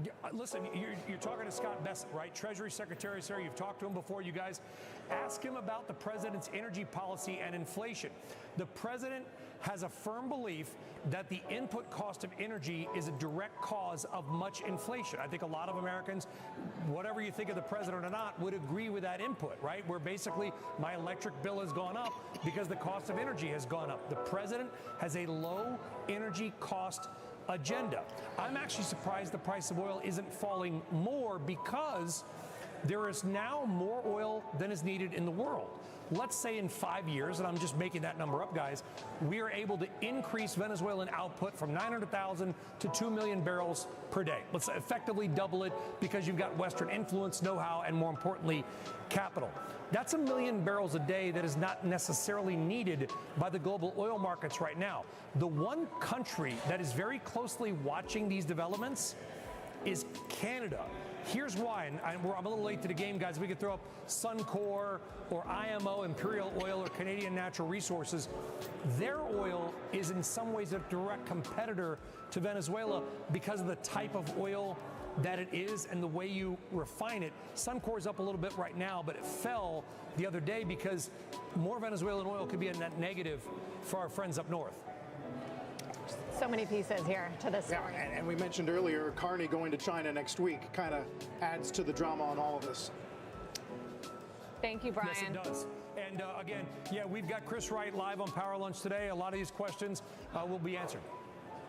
Yeah, listen, you're talking to Scott Bessent, right? Treasury Secretary, sir. You've talked to him before. You guys ask him about the president's energy policy and inflation. The president has a firm belief that the input cost of energy is a direct cause of much inflation. I think a lot of Americans, whatever you think of the president or not, would agree with that input, right? Where basically my electric bill has gone up because the cost of energy has gone up. The president has a low energy cost agenda. I'm actually surprised the price of oil isn't falling more, because there is now more oil than is needed in the world. Let's say in 5 years, and I'm just making that number up, guys, we are able to increase Venezuelan output from 900,000 to 2 million barrels per day. Let's effectively double it, because you've got Western influence, know-how, and more importantly, capital. That's 1 million barrels a day that is not necessarily needed by the global oil markets right now. The one country that is very closely watching these developments is Canada. Here's why, and I'm a little late to the game, guys. We could throw up Suncor or IMO, Imperial Oil, or Canadian Natural Resources. Their oil is in some ways a direct competitor to Venezuela because of the type of oil that it is and the way you refine it. Suncor's up a little bit right now, but it fell the other day because more Venezuelan oil could be a net negative for our friends up north. So many pieces here to this story. Yeah, and we mentioned earlier Carney going to China next week kind of adds to the drama on all of this. Thank you, Brian. Yes, it does. And again, yeah, we've got Chris Wright live on Power Lunch today. A lot of these questions will be answered.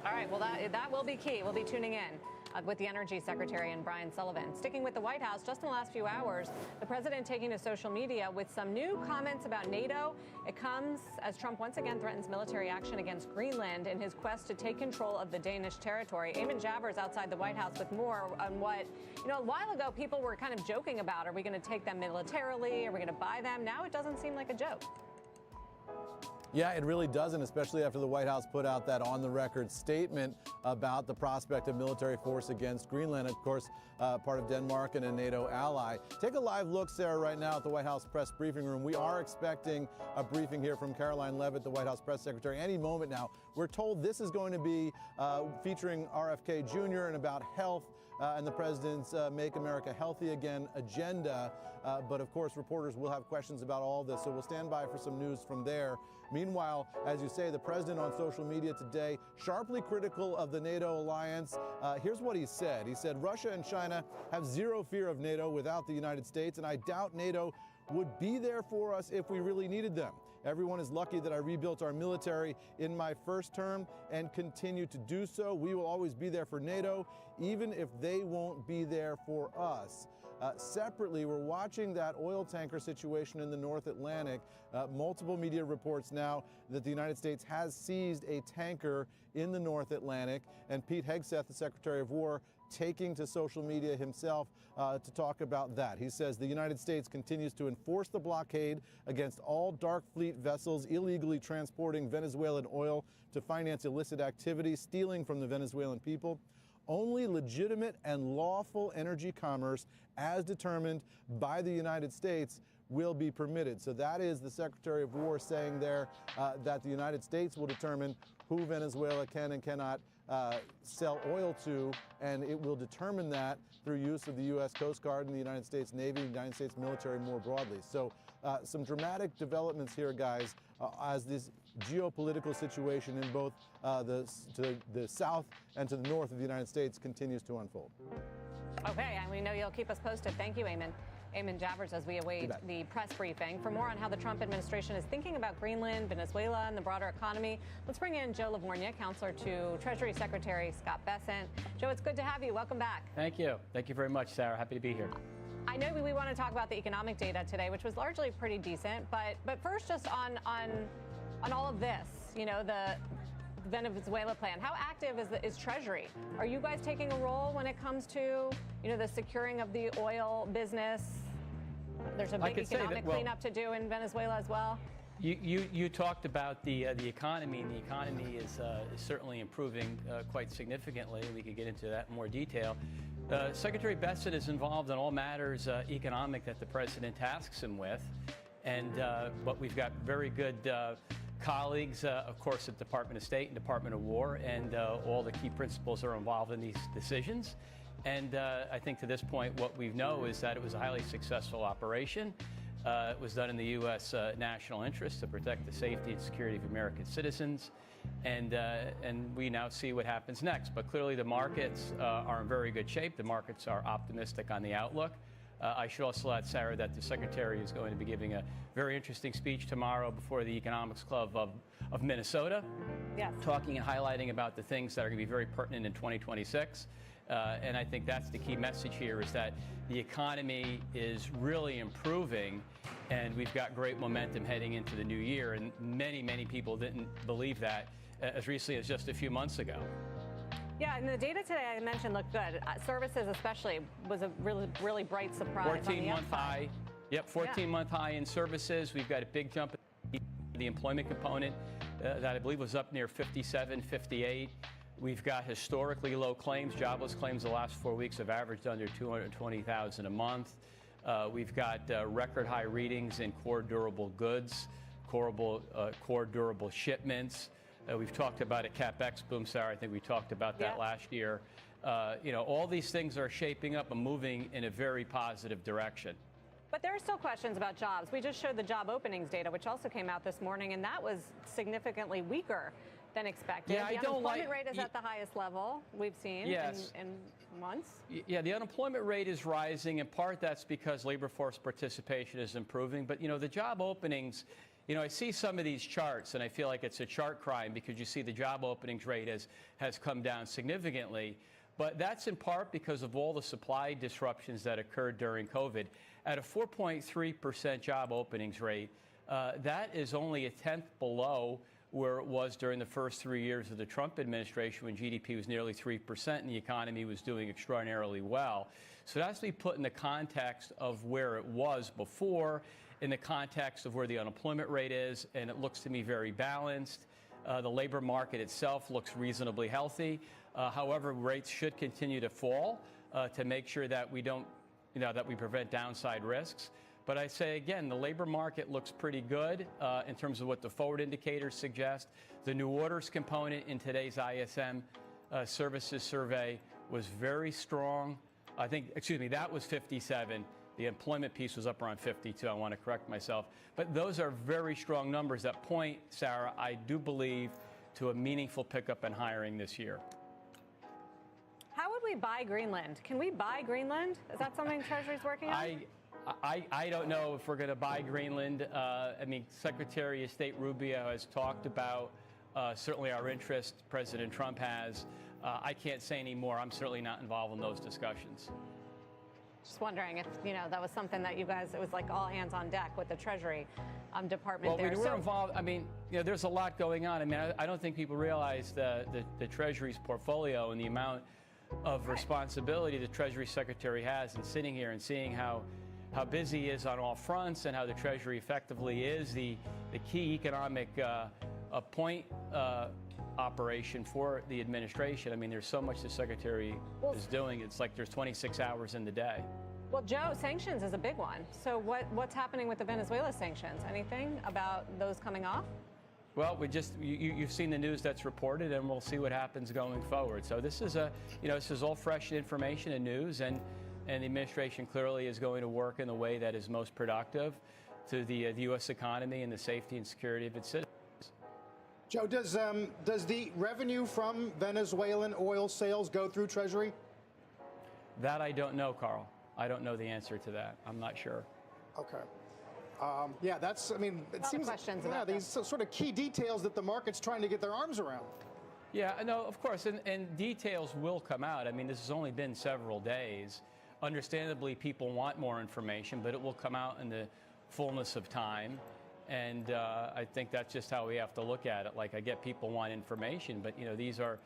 All right, well, that will be key. We'll be tuning in with the Energy Secretary and Brian Sullivan. Sticking with the White House, just in the last few hours, the president taking to social media with some new comments about NATO. It comes as Trump once again threatens military action against Greenland in his quest to take control of the Danish territory. Eamon Javers outside the White House with more on what, a while ago people were kind of joking about. Are we going to take them militarily? Are we going to buy them? Now it doesn't seem like a joke. Yeah, it really doesn't, especially after the White House put out that on-the-record statement about the prospect of military force against Greenland, of course, part of Denmark and a NATO ally. Take a live look, Sarah, right now at the White House press briefing room. We are expecting a briefing here from Caroline Leavitt, the White House press secretary, any moment now. We're told this is going to be featuring RFK Jr. and about health, and the president's Make America Healthy Again agenda. But of course, reporters will have questions about all this, so we'll stand by for some news from there. Meanwhile, as you say, the president on social media today, sharply critical of the NATO alliance. Here's what he said. He said, Russia and China have zero fear of NATO without the United States, and I doubt NATO would be there for us if we really needed them. Everyone is lucky that I rebuilt our military in my first term and continue to do so. We will always be there for NATO, even if they won't be there for us. Separately, we're watching that oil tanker situation in the North Atlantic. Multiple media reports now that the United States has seized a tanker in the North Atlantic, and Pete Hegseth, the Secretary of War, taking to social media himself to talk about that. He says the United States continues to enforce the blockade against all dark fleet vessels illegally transporting Venezuelan oil to finance illicit activities, stealing from the Venezuelan people. Only legitimate and lawful energy commerce, as determined by the United States, will be permitted. So that is the Secretary of War saying there that the United States will determine who Venezuela can and cannot sell oil to, and it will determine that through use of the U.S. Coast Guard and the United States Navy and the United States military more broadly. So some dramatic developments here, guys, as this geopolitical situation in both to the south and to the north of the United States continues to unfold. Okay, and we know you'll keep us posted. Thank you, Eamon. Eamon Javers, as we await the press briefing. For more on how the Trump administration is thinking about Greenland, Venezuela, and the broader economy, let's bring in Joe Livornia, counselor to Treasury Secretary Scott Bessent. Joe, it's good to have you. Welcome back. Thank you. Thank you very much, Sarah. Happy to be here. I know we want to talk about the economic data today, which was largely pretty decent. But first, just on all of this, you know, the Venezuela plan. How active is Treasury? Are you guys taking a role when it comes to, you know, the securing of the oil business? There's a big economic cleanup to do in Venezuela as well. You talked about the economy, and the economy is certainly improving quite significantly. We could get into that in more detail. Secretary Bessent is involved in all matters economic that the president tasks him with, but we've got very good colleagues, of course, at Department of State and Department of War, and all the key principals are involved in these decisions. And I think to this point, what we know is that it was a highly successful operation. It was done in the U.S. National interest to protect the safety and security of American citizens. And we now see what happens next. But clearly the markets are in very good shape. The markets are optimistic on the outlook. I should also add, Sarah, that the Secretary is going to be giving a very interesting speech tomorrow before the Economics Club of Minnesota, talking and highlighting about the things that are going to be very pertinent in 2026. And I think that's the key message here, is that the economy is really improving, and we've got great momentum heading into the new year. And many, many people didn't believe that as recently as just a few months ago. Yeah, and the data today I mentioned looked good. Services especially was a really, really bright surprise. 14-month high. Yep, 14-month high in services. We've got a big jump in the employment component that I believe was up near 57, 58. We've got historically low claims. Jobless claims the last 4 weeks have averaged under 220,000 a month. We've got record high readings in core durable goods, core durable shipments. We've talked about a CapEx boom, Sarah. I think we talked about that last year. You know, all these things are shaping up and moving in a very positive direction. But there are still questions about jobs. We just showed the job openings data, which also came out this morning, and that was significantly weaker than expected. Yeah, the unemployment rate is at the highest level we've seen in months. Yeah, the unemployment rate is rising. In part, that's because labor force participation is improving. But, you know, the job openings, you know, I see some of these charts, and I feel like it's a chart crime, because you see the job openings rate has come down significantly. But that's in part because of all the supply disruptions that occurred during COVID. At a 4.3% job openings rate, that is only a tenth below where it was during the first 3 years of the Trump administration, when GDP was nearly 3% and the economy was doing extraordinarily well. So that's to be put in the context of where it was before, in the context of where the unemployment rate is, and it looks to me very balanced. The labor market itself looks reasonably healthy. However, rates should continue to fall to make sure that we don't, you know, that we prevent downside risks. But I say again, the labor market looks pretty good in terms of what the forward indicators suggest. The new orders component in today's ISM services survey was very strong. I think, excuse me, that was 57. The employment piece was up around 52. I want to correct myself. But those are very strong numbers that point, Sarah, I do believe, to a meaningful pickup in hiring this year. How would we buy Greenland? Can we buy Greenland? Is that something Treasury's working on? I don't know if we're going to buy Greenland. I mean, Secretary of State Rubio has talked about certainly our interest. President Trump has. I can't say any more. I'm certainly not involved in those discussions. Just wondering if, that was something that you guys, it was like all hands on deck with the Treasury Department there. Well, we're involved. I mean, there's a lot going on. I mean, I don't think people realize the Treasury's portfolio and the amount of responsibility the Treasury Secretary has, and sitting here and seeing how busy he is on all fronts and how the Treasury effectively is the key economic point operation for the administration. I mean, there's so much the Secretary is doing. It's like there's 26 hours in the day. Well, Joe, sanctions is a big one. So what's happening with the Venezuela sanctions? Anything about those coming off? Well, you've seen the news that's reported, and we'll see what happens going forward. So this is this is all fresh information and news, and the administration clearly is going to work in the way that is most productive to the U.S. economy and the safety and security of its citizens. Joe, does the revenue from Venezuelan oil sales go through Treasury? That I don't know, Carl. I don't know the answer to that. I'm not sure. Okay. Yeah, that's, I mean, it seems questions about these sort of key details that the market's trying to get their arms around. Yeah, no, of course, and details will come out. I mean, this has only been several days. Understandably, people want more information, but it will come out in the fullness of time. And I think that's just how we have to look at it. Like, I get people want information, but these are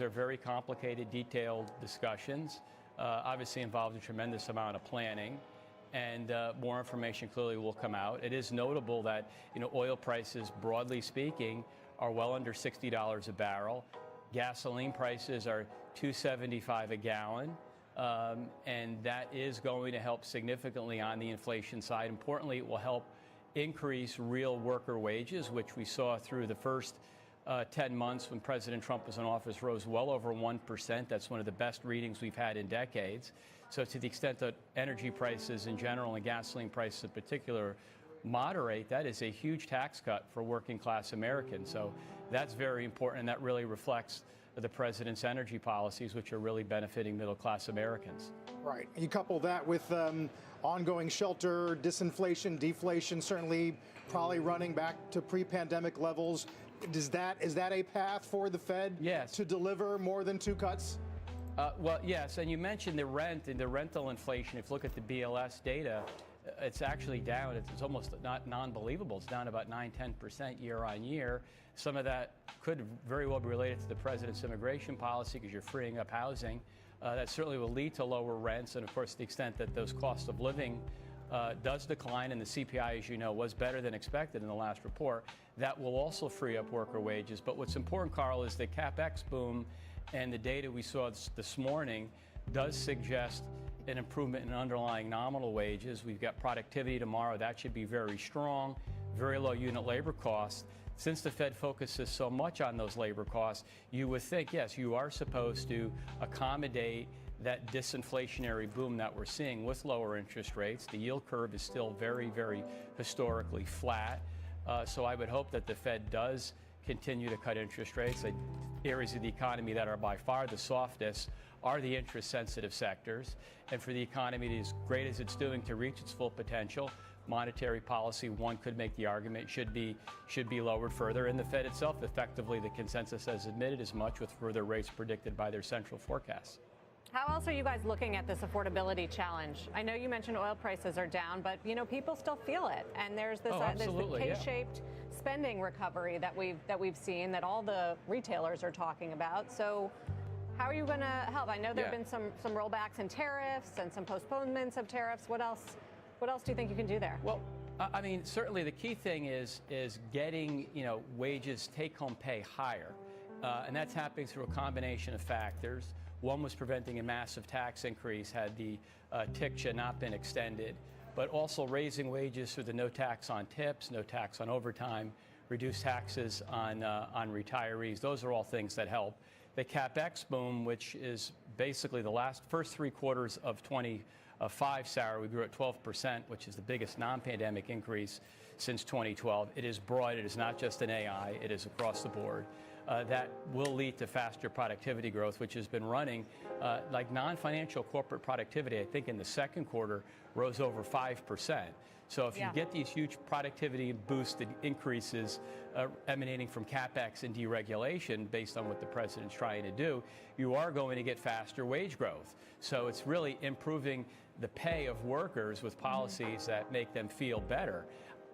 very complicated, detailed discussions. Obviously, involved a tremendous amount of planning, and more information clearly will come out. It is notable that oil prices, broadly speaking, are well under $60 a barrel. Gasoline prices are $2.75 a gallon. And that is going to help significantly on the inflation side. Importantly, it will help increase real worker wages, which we saw through the first 10 months when President Trump was in office, rose well over 1%. That's one of the best readings we've had in decades. So to the extent that energy prices in general and gasoline prices in particular moderate, that is a huge tax cut for working class Americans. So that's very important, and that really reflects the president's energy policies, which are really benefiting middle class Americans. Right. You couple that with ongoing shelter, disinflation, deflation, certainly probably running back to pre-pandemic levels. Is that a path for the Fed to deliver more than 2 cuts? Well, yes. And you mentioned the rent and the rental inflation. If you look at the BLS data, it's actually down. It's almost not non-believable. It's down about 9-10% year on year. Some of that could very well be related to the president's immigration policy because you're freeing up housing. That certainly will lead to lower rents. And of course, the extent that those costs of living does decline, and the CPI, as you know, was better than expected in the last report, that will also free up worker wages. But what's important, Carl, is the CapEx boom and the data we saw this morning does suggest an improvement in underlying nominal wages. We've got productivity tomorrow. That should be very strong, very low unit labor costs. Since the Fed focuses so much on those labor costs, you would think, yes, you are supposed to accommodate that disinflationary boom that we're seeing with lower interest rates. The yield curve is still very, very historically flat. So I would hope that the Fed does continue to cut interest rates. The areas of the economy that are by far the softest are the interest-sensitive sectors. And for the economy, as great as it's doing to reach its full potential, monetary policy, one could make the argument, should be lowered further. And the Fed itself, effectively, the consensus has admitted as much with further rates predicted by their central forecasts. How else are you guys looking at this affordability challenge? I know you mentioned oil prices are down, but people still feel it. And there's this there's the K-shaped spending recovery that we've seen that all the retailers are talking about. So how are you going to help? I know there have been some rollbacks in tariffs and some postponements of tariffs. What else do you think you can do there? Well, I mean, certainly the key thing is getting wages, take-home pay higher, and that's happening through a combination of factors. One was preventing a massive tax increase had the TICJA not been extended, but also raising wages through the no tax on tips, no tax on overtime, reduced taxes on retirees. Those are all things that help. The CapEx boom, which is basically the first 3 quarters of 25, Sarah, we grew at 12%, which is the biggest non-pandemic increase since 2012. It is broad. It is not just an AI. It is across the board. That will lead to faster productivity growth, which has been running like non-financial corporate productivity, I think in the second quarter, rose over 5%. So if you get these huge productivity boosted increases emanating from CapEx and deregulation based on what the president's trying to do, you are going to get faster wage growth. So it's really improving the pay of workers with policies that make them feel better.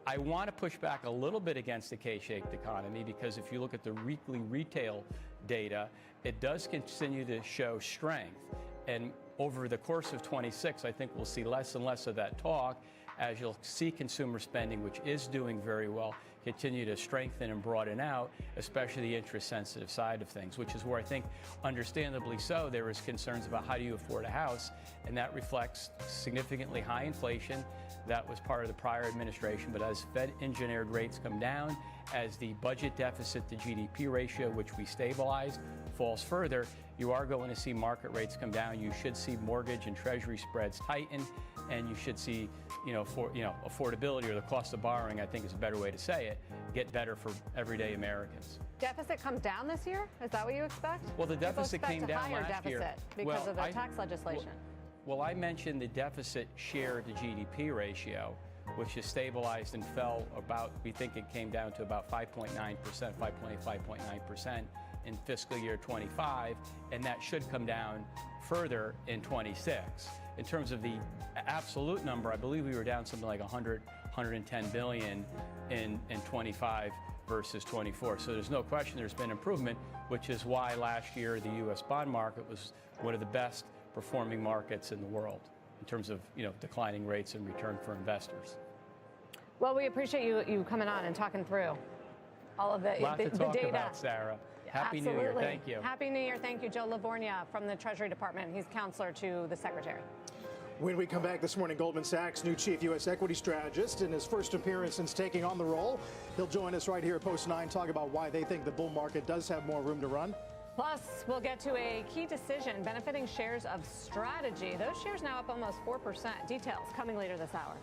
I want to push back a little bit against the K-shaped economy because if you look at the weekly retail data, it does continue to show strength. And over the course of 26, I think we'll see less and less of that talk as you'll see consumer spending, which is doing very well, continue to strengthen and broaden out, especially the interest-sensitive side of things, which is where I think, understandably so, there is concerns about how do you afford a house, and that reflects significantly high inflation. That was part of the prior administration, but as Fed-engineered rates come down, as the budget deficit to GDP ratio, which we stabilized, falls further, you are going to see market rates come down. You should see mortgage and treasury spreads tighten, and you should see, affordability, or the cost of borrowing, I think is a better way to say it, get better for everyday Americans. Deficit comes down this year? Is that what you expect? Well, the deficit came down last year. Deficit because of the tax legislation. Well, I mentioned the deficit share to GDP ratio, which has stabilized and fell about, we think it came down to about 5.9%, 5.9% in fiscal year 25, and that should come down further in 26. In terms of the absolute number, I believe we were down something like 110 billion in 25 versus 24. So there's no question there's been improvement, which is why last year the U.S. bond market was one of the best performing markets in the world in terms of declining rates and return for investors. Well, we appreciate you coming on and talking through all of the to talk data. About, Sarah. Happy New Year. Thank you. Happy New Year. Thank you, Joe Livornia from the Treasury Department. He's counselor to the Secretary. When we come back this morning, Goldman Sachs' new chief U.S. equity strategist in his first appearance since taking on the role. He'll join us right here at Post 9, talk about why they think the bull market does have more room to run. Plus, we'll get to a key decision benefiting shares of Strategy. Those shares now up almost 4%. Details coming later this hour.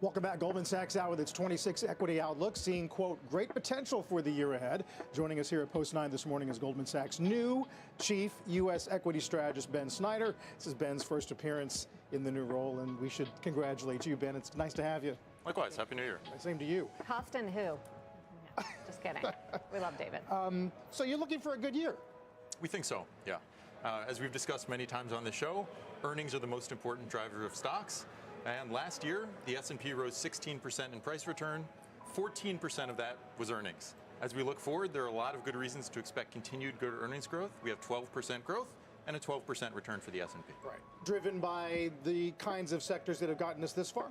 Welcome back. Goldman Sachs out with its 26 equity outlook, seeing, quote, great potential for the year ahead. Joining us here at Post 9 this morning is Goldman Sachs' new chief U.S. equity strategist, Ben Snyder. This is Ben's first appearance in the new role, and we should congratulate you, Ben. It's nice to have you. Likewise. Happy New Year. Same to you. Costin who? No, just kidding. We love David. So you're looking for a good year? We think so, yeah. As we've discussed many times on the show, earnings are the most important driver of stocks. And last year, the S&P rose 16% in price return. 14% of that was earnings. As we look forward, there are a lot of good reasons to expect continued good earnings growth. We have 12% growth and a 12% return for the S&P. Right. Driven by the kinds of sectors that have gotten us this far?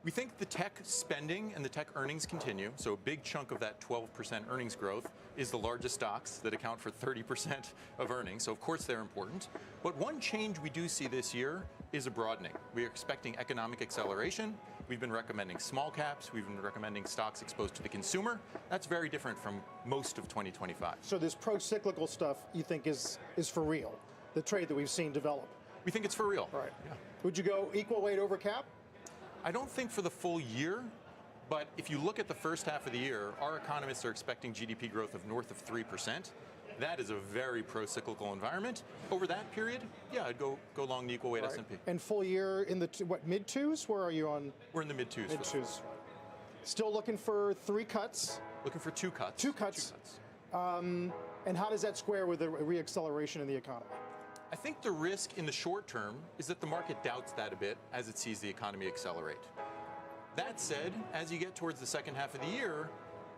We think the tech spending and the tech earnings continue. So a big chunk of that 12% earnings growth is the largest stocks that account for 30% of earnings. So of course they're important. But one change we do see this year is a broadening. We are expecting economic acceleration. We've been recommending small caps. We've been recommending stocks exposed to the consumer. That's very different from most of 2025. So this pro-cyclical stuff you think is for real, the trade that we've seen develop? We think it's for real. All right. Yeah. Would you go equal weight over cap? I don't think for the full year, but if you look at the first half of the year, our economists are expecting GDP growth of north of 3%. That is a very pro-cyclical environment. Over that period, yeah, I'd go long the equal weight Right. S&P. And full year in the, mid-twos? Where are you on? We're in the mid-twos. Mid-twos. Still looking for 3 cuts? Looking for 2 cuts. 2 cuts. And how does that square with a reacceleration in the economy? I think the risk in the short term is that the market doubts that a bit as it sees the economy accelerate. That said, as you get towards the second half of the year,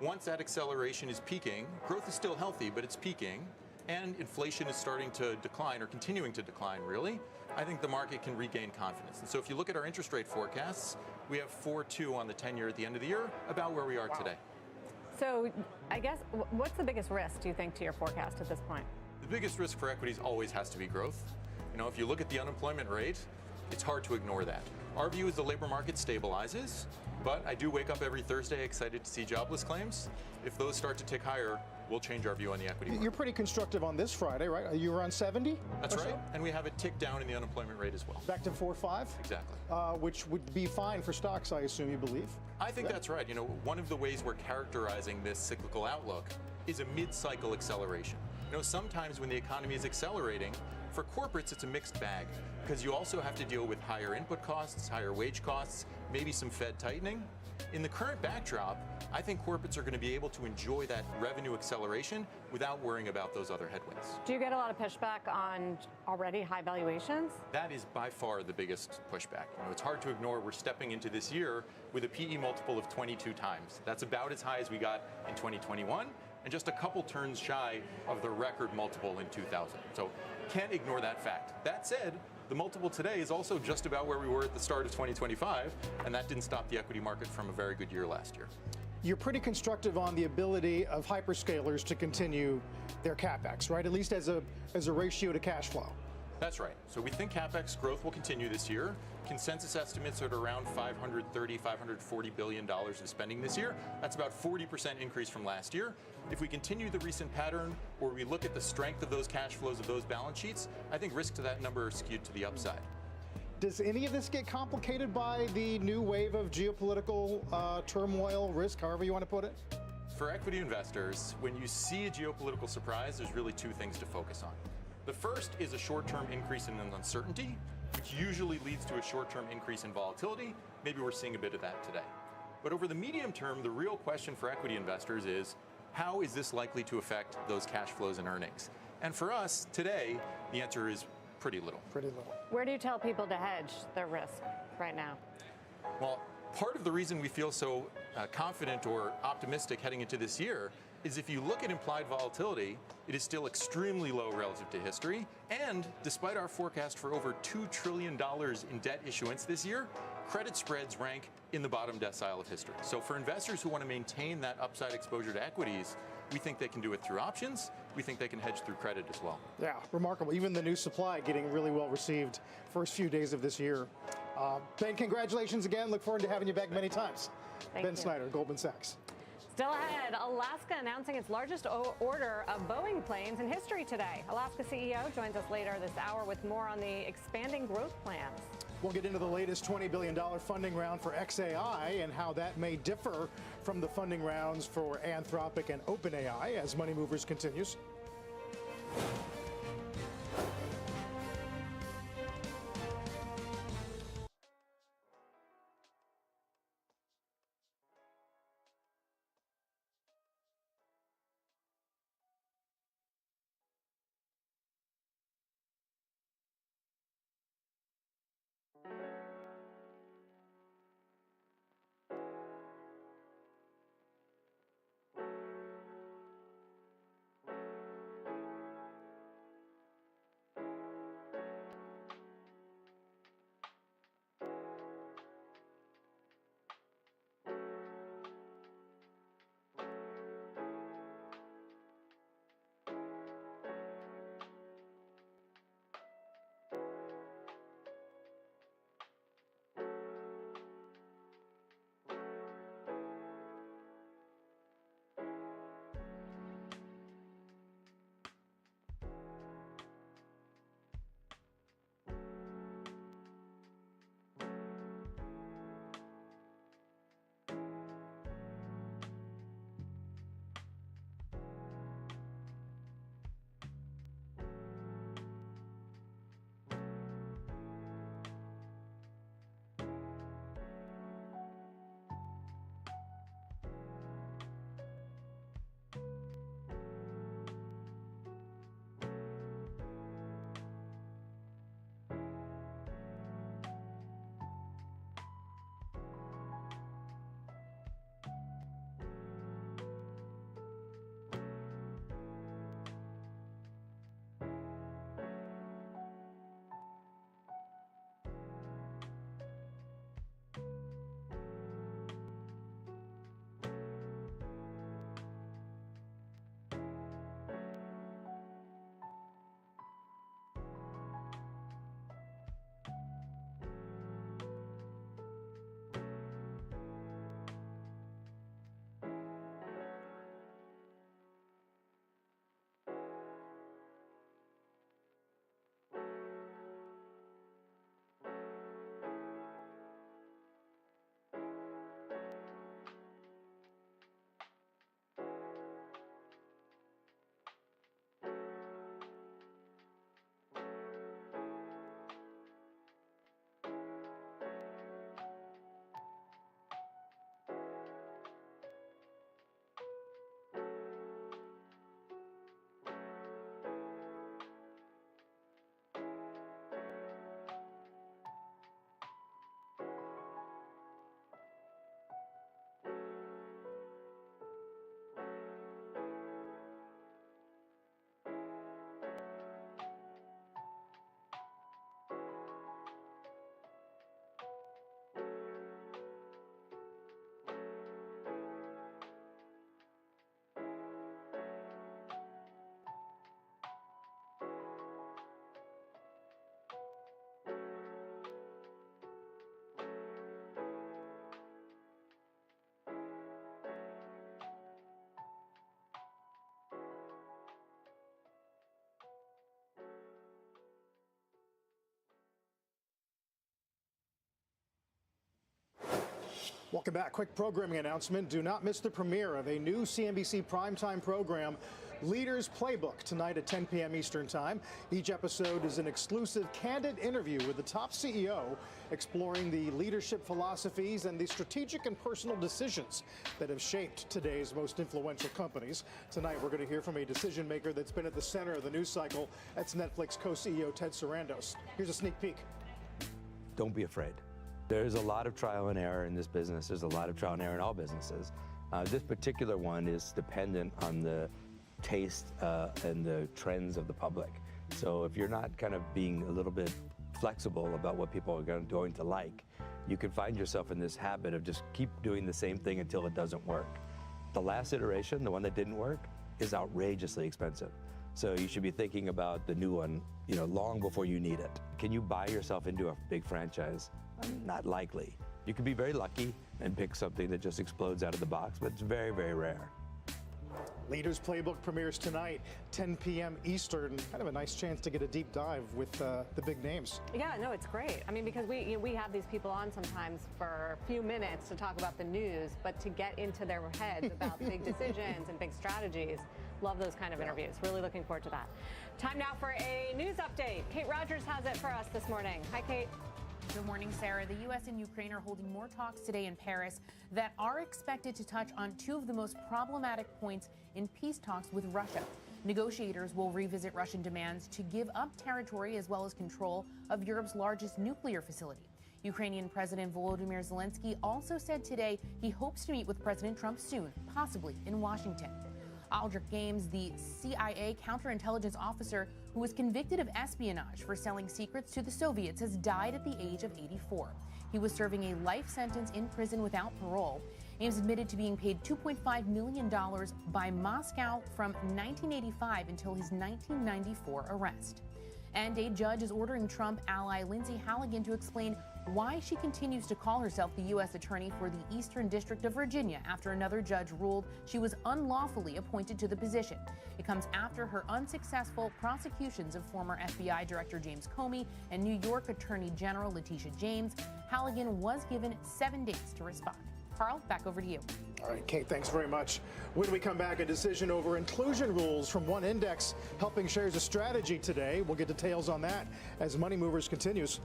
once that acceleration is peaking, growth is still healthy, but it's peaking, and inflation is starting to decline, or continuing to decline, really, I think the market can regain confidence. And so if you look at our interest rate forecasts, we have 4.2 on the 10-year at the end of the year, about where we are today. So I guess, what's the biggest risk, do you think, to your forecast at this point? The biggest risk for equities always has to be growth. You know, if you look at the unemployment rate, it's hard to ignore that. Our view is the labor market stabilizes, but I do wake up every Thursday excited to see jobless claims. If those start to tick higher, we'll change our view on the equity market. You're pretty constructive on this Friday, right? You were on 70? That's right, and we have a tick down in the unemployment rate as well. Back to 4.5? Exactly. Which would be fine for stocks, I assume you believe. I think that's right. You know, one of the ways we're characterizing this cyclical outlook is a mid-cycle acceleration. You know, sometimes when the economy is accelerating, for corporates it's a mixed bag because you also have to deal with higher input costs, higher wage costs, maybe some Fed tightening. In the current backdrop, I think corporates are going to be able to enjoy that revenue acceleration without worrying about those other headwinds. Do you get a lot of pushback on already high valuations? That is by far the biggest pushback. You know, it's hard to ignore we're stepping into this year with a PE multiple of 22 times. That's about as high as we got in 2021. And just a couple turns shy of the record multiple in 2000. So can't ignore that fact. That said, the multiple today is also just about where we were at the start of 2025, and that didn't stop the equity market from a very good year last year. You're pretty constructive on the ability of hyperscalers to continue their capex, right? At least as a ratio to cash flow. That's right. So we think capex growth will continue this year. Consensus estimates are at around $530, $540 billion of spending this year. That's about 40% increase from last year. If we continue the recent pattern, or we look at the strength of those cash flows of those balance sheets, I think risk to that number are skewed to the upside. Does any of this get complicated by the new wave of geopolitical turmoil, risk, however you want to put it? For equity investors, when you see a geopolitical surprise, there's really 2 things to focus on. The first is a short-term increase in uncertainty, which usually leads to a short-term increase in volatility. Maybe we're seeing a bit of that today. But over the medium term, the real question for equity investors is, how is this likely to affect those cash flows and earnings? And for us, today, the answer is pretty little. Pretty little. Where do you tell people to hedge their risk right now? Well, part of the reason we feel so confident or optimistic heading into this year is if you look at implied volatility, it is still extremely low relative to history. And despite our forecast for over $2 trillion in debt issuance this year, credit spreads rank in the bottom decile of history. So for investors who want to maintain that upside exposure to equities, we think they can do it through options. We think they can hedge through credit as well. Yeah, remarkable. Even the new supply getting really well received first few days of this year. Ben, congratulations again. Look forward to having you back many times. Ben Snyder, Goldman Sachs. Still ahead, Alaska announcing its largest order of Boeing planes in history today. Alaska CEO joins us later this hour with more on the expanding growth plans. We'll get into the latest $20 billion funding round for xAI and how that may differ from the funding rounds for Anthropic and OpenAI as Money Movers continues. Welcome back. Quick programming announcement. Do not miss the premiere of a new CNBC primetime program, Leaders Playbook, tonight at 10 p.m. Eastern Time. Each episode is an exclusive, candid interview with the top CEO, exploring the leadership philosophies and the strategic and personal decisions that have shaped today's most influential companies. Tonight, we're going to hear from a decision maker that's been at the center of the news cycle. That's Netflix co-CEO Ted Sarandos. Here's a sneak peek. Don't be afraid. There's a lot of trial and error in this business. There's a lot of trial and error in all businesses. This particular one is dependent on the taste and the trends of the public. So if you're not kind of being a little bit flexible about what people are going to like, you could find yourself in this habit of just keep doing the same thing until it doesn't work. The last iteration, the one that didn't work, is outrageously expensive. So you should be thinking about the new one, long before you need it. Can you buy yourself into a big franchise? Not likely. You could be very lucky and pick something that just explodes out of the box, but it's very, very rare. Leaders Playbook premieres tonight, 10 p.m. Eastern. Kind of a nice chance to get a deep dive with the big names. Yeah, no, it's great. I mean, because we have these people on sometimes for a few minutes to talk about the news, but to get into their heads about big decisions and big strategies. Love those kind of interviews. Really looking forward to that. Time now for a news update. Kate Rogers has it for us this morning. Hi, Kate. Good morning, Sarah. The U.S. and Ukraine are holding more talks today in Paris that are expected to touch on two of the most problematic points in peace talks with Russia. Negotiators will revisit Russian demands to give up territory as well as control of Europe's largest nuclear facility. Ukrainian President Volodymyr Zelensky also said today he hopes to meet with President Trump soon, possibly in Washington. Aldrich Games, the CIA counterintelligence officer who was convicted of espionage for selling secrets to the Soviets, has died at the age of 84. He was serving a life sentence in prison without parole. Ames admitted to being paid $2.5 million by Moscow from 1985 until his 1994 arrest. And a judge is ordering Trump ally Lindsay Halligan to explain why she continues to call herself the U.S. Attorney for the Eastern District of Virginia after another judge ruled she was unlawfully appointed to the position. It comes after her unsuccessful prosecutions of former FBI Director James Comey and New York Attorney General Letitia James. Halligan was given 7 days to respond. Carl, back over to you. All right, Kate, thanks very much. When we come back, a decision over inclusion rules from one index helping shares of strategy today. We'll get details on that as Money Movers continues.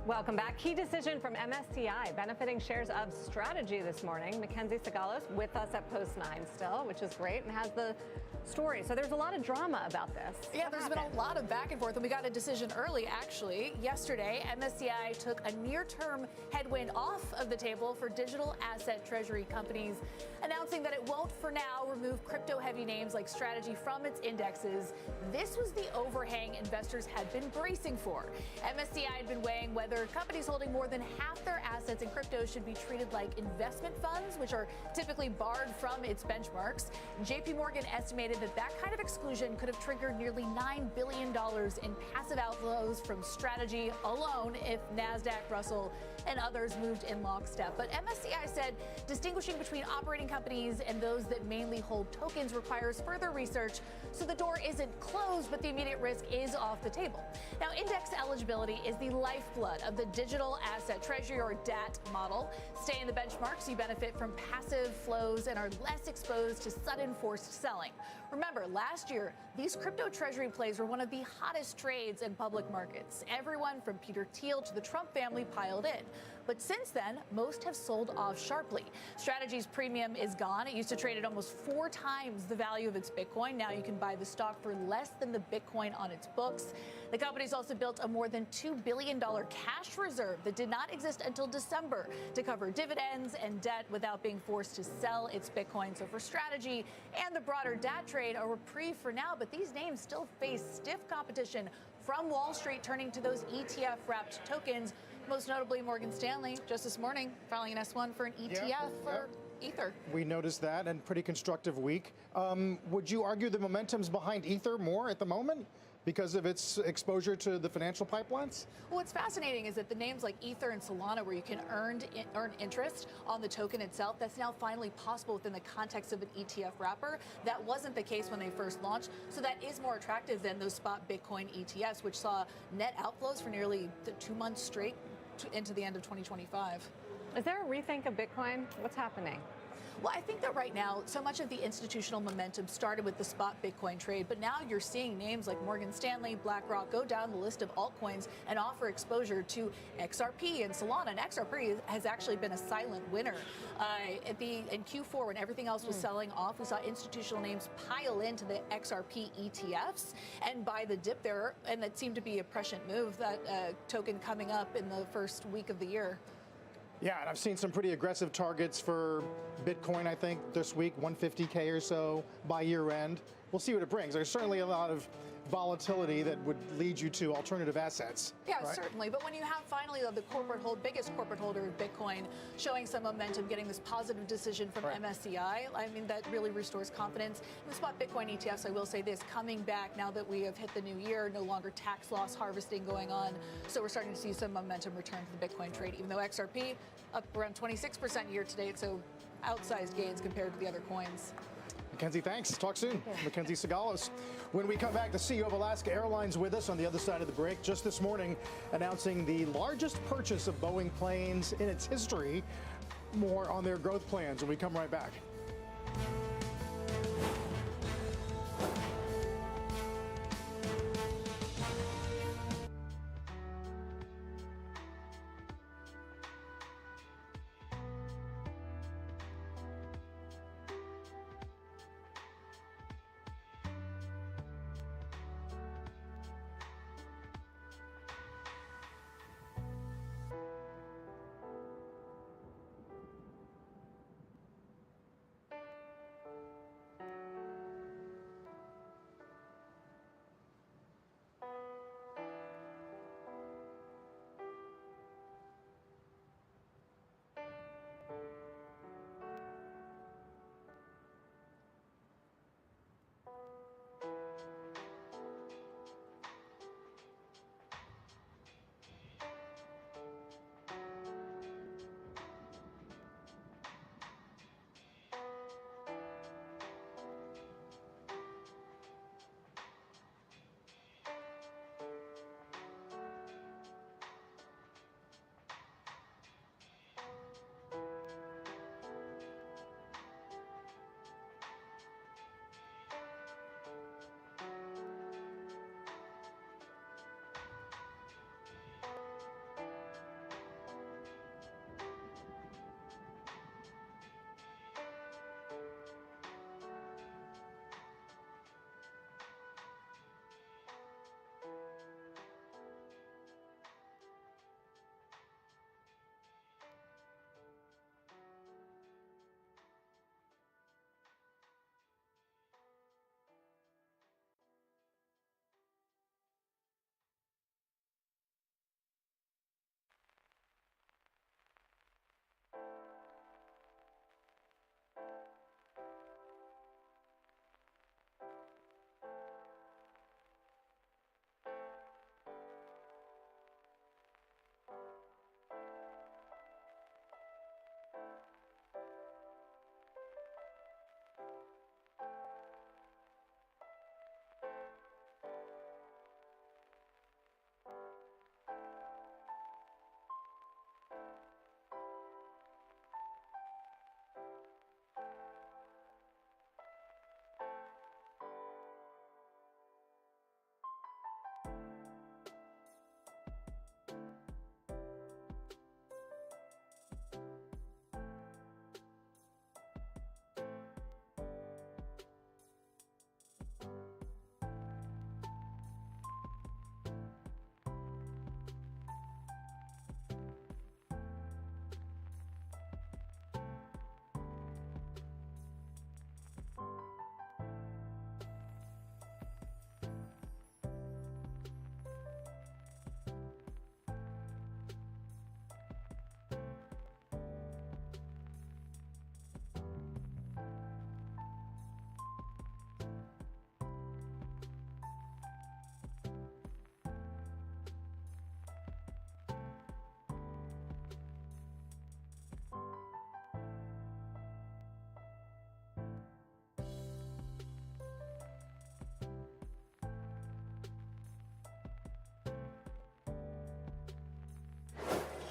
Welcome back. Key decision from MSCI benefiting shares of Strategy this morning. Mackenzie Sagalos with us at Post 9 still, which is great, and has the story. So there's a lot of drama about this. Yeah, there's been a lot of back and forth, and we got a decision early, actually. Yesterday, MSCI took a near-term headwind off of the table for digital asset treasury companies, announcing that it won't, for now, remove crypto-heavy names like Strategy from its indexes. This was the overhang investors had been bracing for. MSCI had been weighing whether companies holding more than half their assets in crypto should be treated like investment funds, which are typically barred from its benchmarks. JP Morgan estimated that kind of exclusion could have triggered nearly $9 billion in passive outflows from Strategy alone if NASDAQ, Russell, and others moved in lockstep. But MSCI said distinguishing between operating companies and those that mainly hold tokens requires further research, so the door isn't closed, but the immediate risk is off the table. Now, index eligibility is the lifeblood of the digital asset treasury, or DAT model. Stay in the benchmarks, you benefit from passive flows and are less exposed to sudden forced selling. Remember, last year, these crypto treasury plays were one of the hottest trades in public markets. Everyone from Peter Thiel to the Trump family piled in. But since then, most have sold off sharply. Strategy's premium is gone. It used to trade at almost 4 times the value of its Bitcoin. Now you can buy the stock for less than the Bitcoin on its books. The company's also built a more than $2 billion cash reserve that did not exist until December to cover dividends and debt without being forced to sell its Bitcoin. So for Strategy and the broader DAT trade, a reprieve for now, but these names still face stiff competition from Wall Street, turning to those ETF-wrapped tokens, most notably Morgan Stanley, just this morning, filing an S1 for an ETF for Ether. We noticed that, and pretty constructive week. Would you argue the momentum's behind Ether more at the moment because of its exposure to the financial pipelines? Well, what's fascinating is that the names like Ether and Solana, where you can earn interest on the token itself, that's now finally possible within the context of an ETF wrapper. That wasn't the case when they first launched, so that is more attractive than those spot Bitcoin ETFs, which saw net outflows for nearly 2 months straight into the end of 2025. Is there a rethink of Bitcoin? What's happening? Well, I think that right now, so much of the institutional momentum started with the spot Bitcoin trade, but now you're seeing names like Morgan Stanley, BlackRock go down the list of altcoins and offer exposure to XRP and Solana. And XRP has actually been a silent winner. In Q4, when everything else was selling off, we saw institutional names pile into the XRP ETFs and buy the dip there, and that seemed to be a prescient move, that token coming up in the first week of the year. Yeah, and I've seen some pretty aggressive targets for Bitcoin, I think, this week, 150K or so by year end. We'll see what it brings. There's certainly a lot of volatility that would lead you to alternative assets. Yeah, right? Certainly. But when you have finally the biggest corporate holder of Bitcoin showing some momentum, getting this positive decision from MSCI, I mean, that really restores confidence. In the spot Bitcoin ETFs, I will say this, coming back now that we have hit the new year, no longer tax loss harvesting going on. So we're starting to see some momentum return to the Bitcoin trade, even though XRP up around 26% year to date, so outsized gains compared to the other coins. Mackenzie, thanks. Talk soon. Mackenzie Sagalos. When we come back, the CEO of Alaska Airlines with us on the other side of the break, just this morning announcing the largest purchase of Boeing planes in its history. More on their growth plans when we come right back.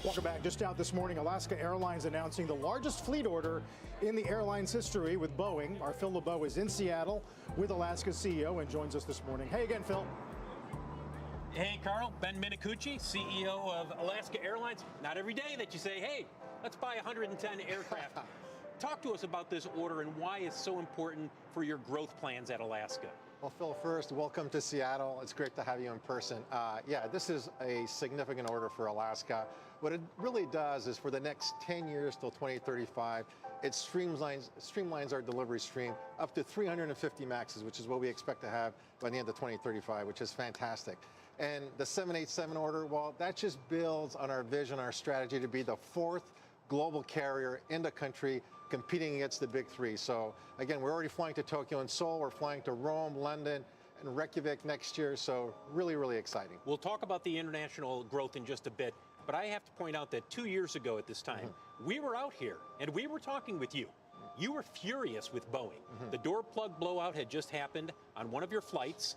Welcome back. Just out this morning, Alaska Airlines announcing the largest fleet order in the airline's history with Boeing. Our Phil LeBeau is in Seattle with Alaska's CEO and joins us this morning. Hey again, Phil. Hey, Carl. Ben Minicucci, CEO of Alaska Airlines. Not every day that you say, hey, let's buy 110 aircraft. Talk to us about this order and why it's so important for your growth plans at Alaska. Well, Phil, first, welcome to Seattle. It's great to have you in person. Yeah, this is a significant order for Alaska. What it really does is for the next 10 years till 2035, it streamlines our delivery stream up to 350 MAXs, which is what we expect to have by the end of 2035, which is fantastic. And the 787 order, well, that just builds on our vision, our strategy to be the 4th global carrier in the country competing against the big three. So again, we're already flying to Tokyo and Seoul. We're flying to Rome, London, and Reykjavik next year. So really, really exciting. We'll talk about the international growth in just a bit, but I have to point out that 2 years ago at this time, we were out here and we were talking with you. You were furious with Boeing. The door plug blowout had just happened on one of your flights,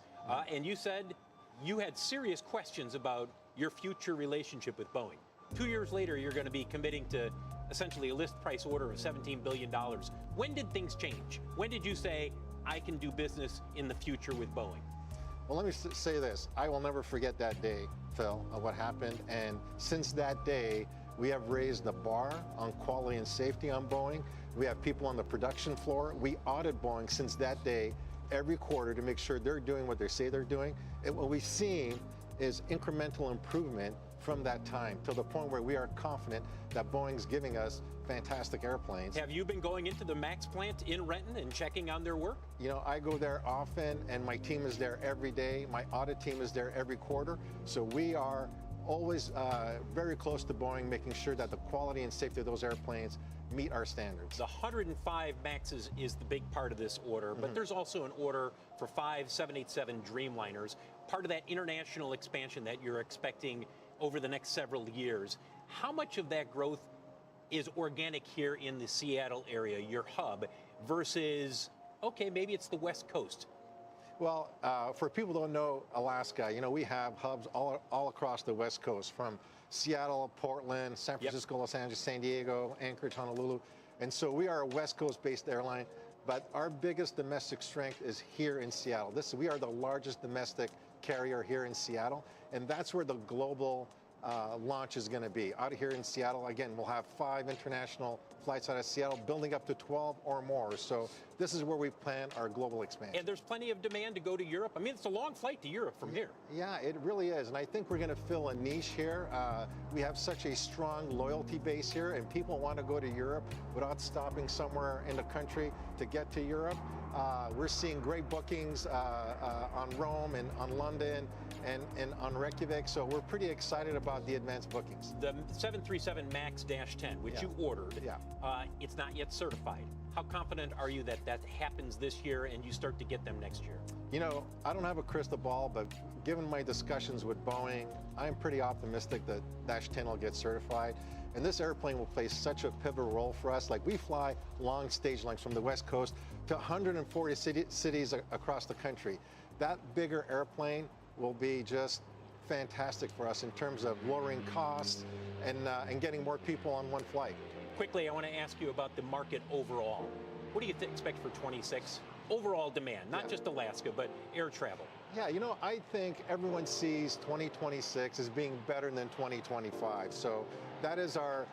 and you said you had serious questions about your future relationship with Boeing. 2 years later, you're going to be committing to essentially a list price order of $17 billion. When did things change? When did you say, I can do business in the future with Boeing? Well, let me say this. I will never forget that day, Phil, of what happened. And since that day, we have raised the bar on quality and safety on Boeing. We have people on the production floor. We audit Boeing since that day every quarter to make sure they're doing what they say they're doing. And what we've seen is incremental improvement from that time to the point where we are confident that Boeing's giving us fantastic airplanes. Have you been going into the MAX plant in Renton and checking on their work? You know, I go there often and my team is there every day. My audit team is there every quarter. So we are always very close to Boeing, making sure that the quality and safety of those airplanes meet our standards. The 105 MAXs is the big part of this order, but there's also an order for 5 787 Dreamliners, part of that international expansion that you're expecting over the next several years. How much of that growth is organic here in the Seattle area, your hub, versus, okay, maybe it's the West Coast? Well, for people who don't know Alaska, you know, we have hubs all across the West Coast, from Seattle, Portland, San Francisco, Los Angeles, San Diego, Anchorage, Honolulu. And so we are a West Coast-based airline, but our biggest domestic strength is here in Seattle. We are the largest domestic carrier here in Seattle, and that's where the global launch is going to be. Out here in Seattle, again, we'll have 5 international flights out of Seattle, building up to 12 or more. So this is where we plan our global expansion. And there's plenty of demand to go to Europe. I mean, it's a long flight to Europe from here. Yeah, it really is. And I think we're going to fill a niche here. We have such a strong loyalty base here, and people want to go to Europe without stopping somewhere in the country to get to Europe. We're seeing great bookings on Rome and on London and on Reykjavik. So we're pretty excited about the advanced bookings. The 737 MAX-10, which you ordered, it's not yet certified. How confident are you that that happens this year and you start to get them next year? You know, I don't have a crystal ball, but given my discussions with Boeing, I'm pretty optimistic that -10 will get certified. And this airplane will play such a pivotal role for us. Like, we fly long stage lengths from the West Coast to 140 cities across the country. That bigger airplane will be just fantastic for us in terms of lowering costs and getting more people on one flight. Quickly, I want to ask you about the market overall. What do you expect for 26? Overall demand, not just Alaska, but air travel. Yeah, you know, I think everyone sees 2026 as being better than 2025. So that is our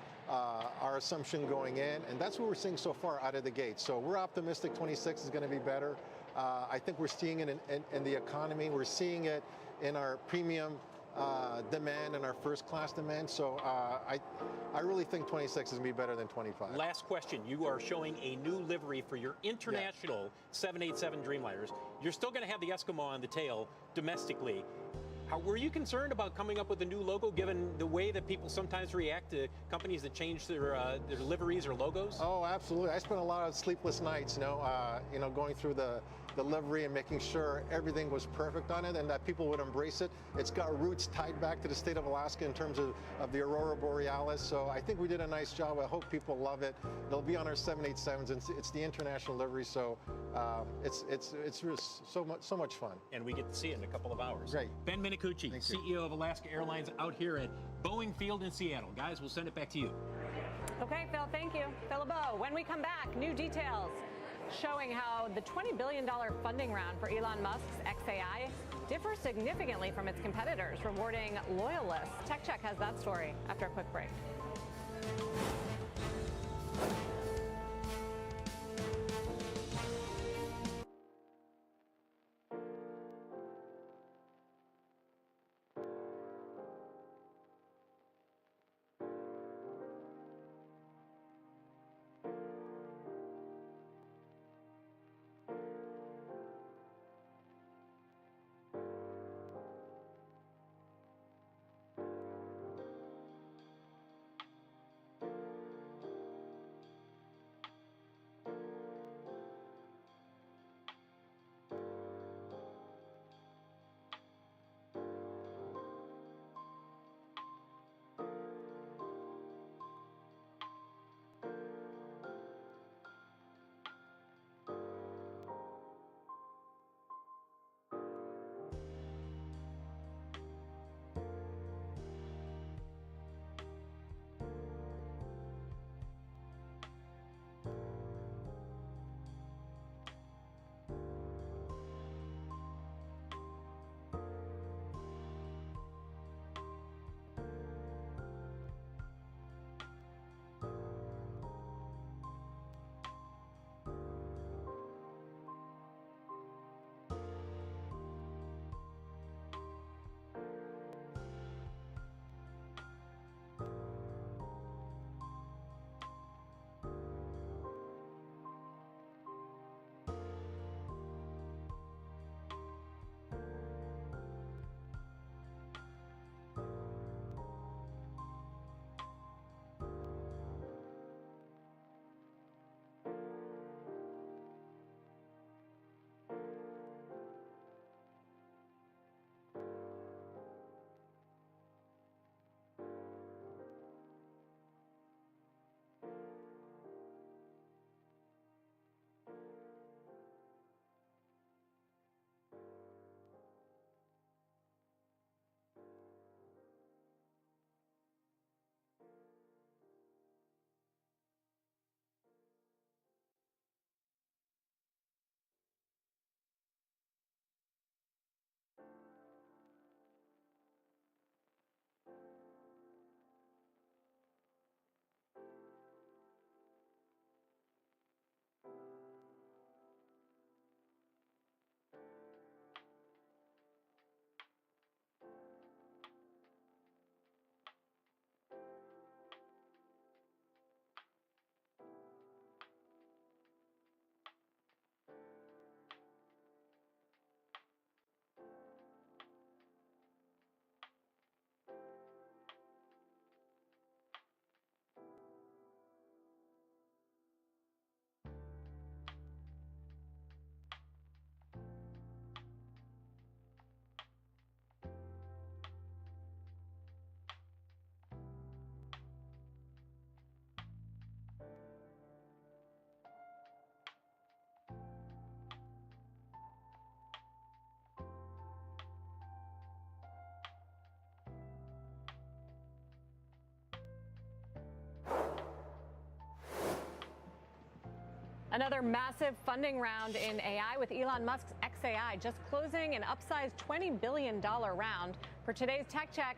assumption going in, and that's what we're seeing so far out of the gate. So we're optimistic 26 is going to be better. I think we're seeing it in the economy. We're seeing it in our premium demand and our first class demand. So I really think 26 is going to be better than 25. Last question. You are showing a new livery for your international 787 Dreamliners. You're still going to have the Eskimo on the tail domestically. Were you concerned about coming up with a new logo, given the way that people sometimes react to companies that change their liveries or logos? Oh, absolutely. I spent a lot of sleepless nights, going through the livery and making sure everything was perfect on it and that people would embrace it. It's got roots tied back to the state of Alaska in terms of the Aurora Borealis. So I think we did a nice job. I hope people love it. It'll be on our 787s. It's the international livery, so it's so much fun. And we get to see it in a couple of hours. Great. Ben Minicucci, CEO of Alaska Airlines, out here at Boeing Field in Seattle. Guys, we'll send it back to you. Okay, Phil, thank you. Phil LeBeau. When we come back, new details showing how the $20 billion funding round for Elon Musk's XAI differs significantly from its competitors, rewarding loyalists. Tech Check has that story after a quick break. Another massive funding round in AI with Elon Musk's XAI just closing an upsized $20 billion round. For today's Tech Check,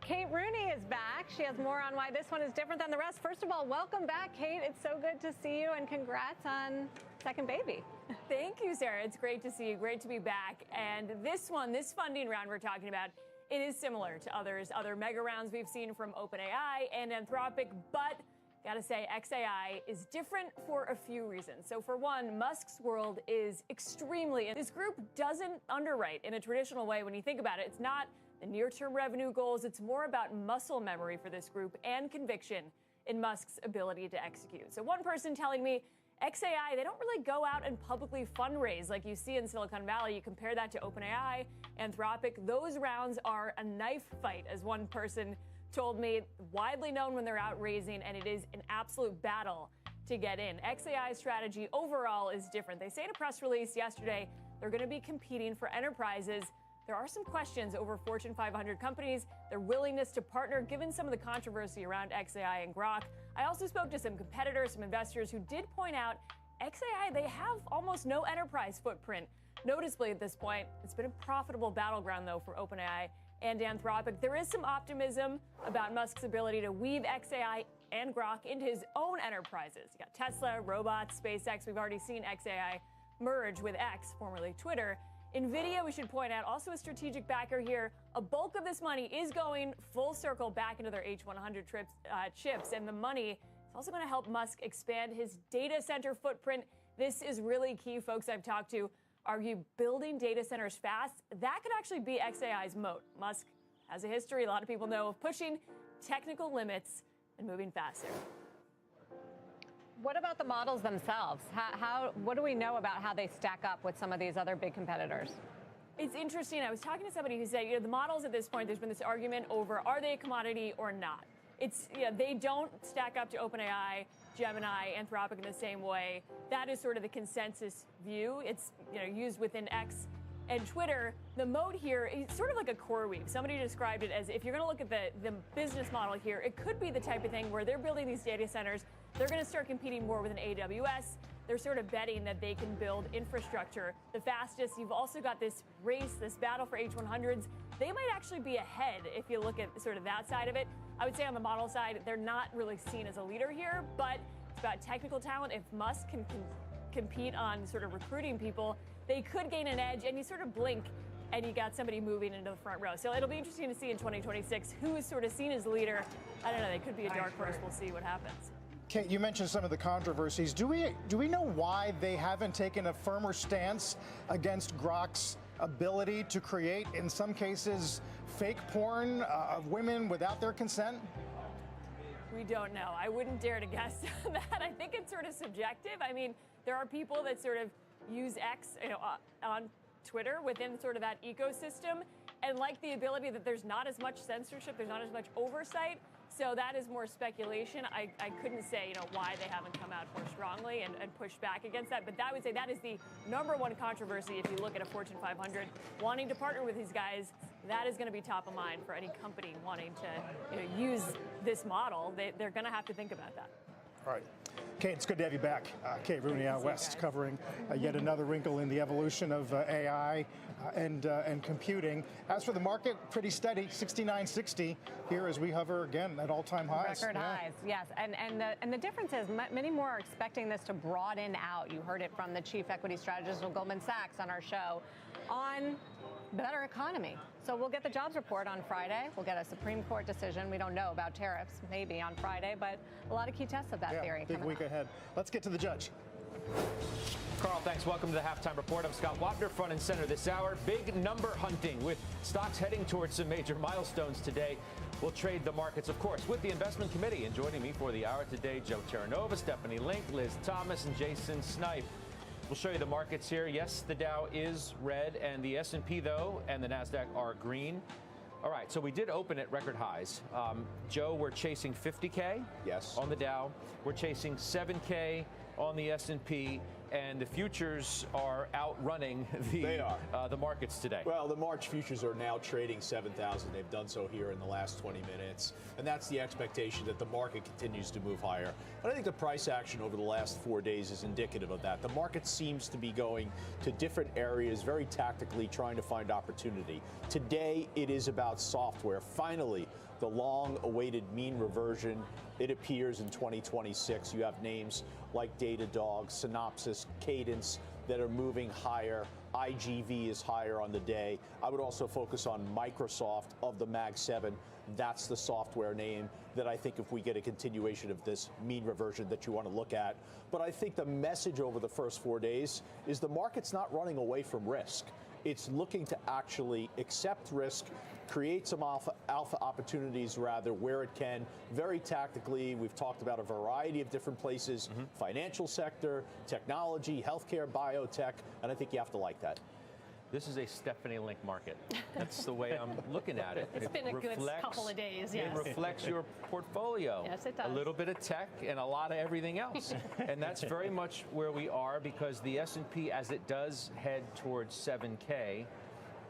Kate Rooney is back. She has more on why this one is different than the rest. First of all, welcome back, Kate. It's so good to see you, and congrats on second baby. Thank you, Sarah. It's great to see you. Great to be back. And this funding round we're talking about, it is similar to other mega rounds we've seen from OpenAI and Anthropic, but gotta say, XAI is different for a few reasons. So for one, Musk's world is extremely, this group doesn't underwrite in a traditional way when you think about it. It's not the near-term revenue goals. It's more about muscle memory for this group and conviction in Musk's ability to execute. So one person telling me, XAI, they don't really go out and publicly fundraise like you see in Silicon Valley. You compare that to OpenAI, Anthropic. Those rounds are a knife fight, as one person told me, widely known when they're out raising, and it is an absolute battle to get in. XAI's strategy overall is different. They say in a press release yesterday they're going to be competing for enterprises there are some questions over Fortune 500 companies, their willingness to partner given some of the controversy around xAI and Grok. I also spoke to some competitors, some investors who did point out xAI, they have almost no enterprise footprint. Noticeably at this point, it's been a profitable battleground, though, for OpenAI and Anthropic. There is some optimism about Musk's ability to weave xAI and Grok into his own enterprises. You got Tesla, robots, SpaceX. We've already seen xAI merge with X, formerly Twitter. NVIDIA, we should point out, also a strategic backer here. A bulk of this money is going full circle back into their H100 chips, and the money is also going to help Musk expand his data center footprint. This is really key. Folks I've talked to argue building data centers fast, that could actually be xAI's moat. Musk has a history, a lot of people know, of pushing technical limits and moving faster. What about the models themselves? What do we know about how they stack up with some of these other big competitors? It's interesting. I was talking to somebody who said, the models at this point, there's been this argument over are they a commodity or not? They don't stack up to OpenAI, Gemini, Anthropic in the same way. That is sort of the consensus view. It's used within X and Twitter. The moat here is sort of like a core weave. Somebody described it as, if you're going to look at the business model here, it could be the type of thing where they're building these data centers. They're going to start competing more with an AWS. They're sort of betting that they can build infrastructure the fastest. You've also got this race, this battle for H100s. They might actually be ahead if you look at sort of that side of it. I would say on the model side, they're not really seen as a leader here, but it's about technical talent. If Musk can compete on sort of recruiting people, they could gain an edge, and you sort of blink and you got somebody moving into the front row. So it'll be interesting to see in 2026 who is sort of seen as the leader. I don't know, they could be a dark horse. We'll see what happens. Kate, you mentioned some of the controversies. Do we know why they haven't taken a firmer stance against Grok's ability to create, in some cases, fake porn of women without their consent? We don't know. I wouldn't dare to guess that. I think it's sort of subjective. I mean, there are people that sort of use X on Twitter within sort of that ecosystem and like the ability that there's not as much censorship, there's not as much oversight. So that is more speculation. I couldn't say, why they haven't come out more strongly and pushed back against that. But I would say that is the number one controversy if you look at a Fortune 500 wanting to partner with these guys. That is going to be top of mind for any company wanting to use this model. They're going to have to think about that. All right. Kate, it's good to have you back. Kate Rooney out west, covering yet another wrinkle in the evolution of AI and computing. As for the market, pretty steady, 69.60 here as we hover again at all-time highs. Record highs, yes. And the difference is many more are expecting this to broaden out. You heard it from the chief equity strategist of Goldman Sachs on our show on better economy. So we'll get the jobs report on Friday. We'll get a Supreme Court decision. We don't know about tariffs, maybe on Friday, but a lot of key tests of that theory. Big week ahead. Let's get to the judge. Carl, thanks. Welcome to the Halftime Report. I'm Scott Wapner, front and center this hour. Big number hunting with stocks heading towards some major milestones today. We'll trade the markets, of course, with the investment committee. And joining me for the hour today, Joe Terranova, Stephanie Link, Liz Thomas, and Jason Snipe. We'll show you the markets here. Yes, the Dow is red, and the S&P, though, and the NASDAQ are green. All right, so we did open at record highs. Joe, we're chasing 50K on the Dow. We're chasing 7K on the S&P, and the futures are outrunning the markets today. Well, the March futures are now trading 7,000. They've done so here in the last 20 minutes, and that's the expectation that the market continues to move higher. But I think the price action over the last 4 days is indicative of that. The market seems to be going to different areas, very tactically trying to find opportunity. Today, it is about software. Finally, the long-awaited mean reversion, it appears in 2026. You have names like Datadog, Synopsys, Cadence that are moving higher. IGV is higher on the day. I would also focus on Microsoft of the Mag 7. That's the software name that I think if we get a continuation of this mean reversion that you want to look at. But I think the message over the first 4 days is the market's not running away from risk. It's looking to actually accept risk, create some alpha opportunities rather where it can, very tactically. We've talked about a variety of different places, financial sector, technology, healthcare, biotech, and I think you have to like that. This is a Stephanie Link market. That's the way I'm looking at it. It's been a good couple of days, yes. It reflects your portfolio. Yes, it does. A little bit of tech and a lot of everything else. And that's very much where we are because the S&P, as it does head towards 7K,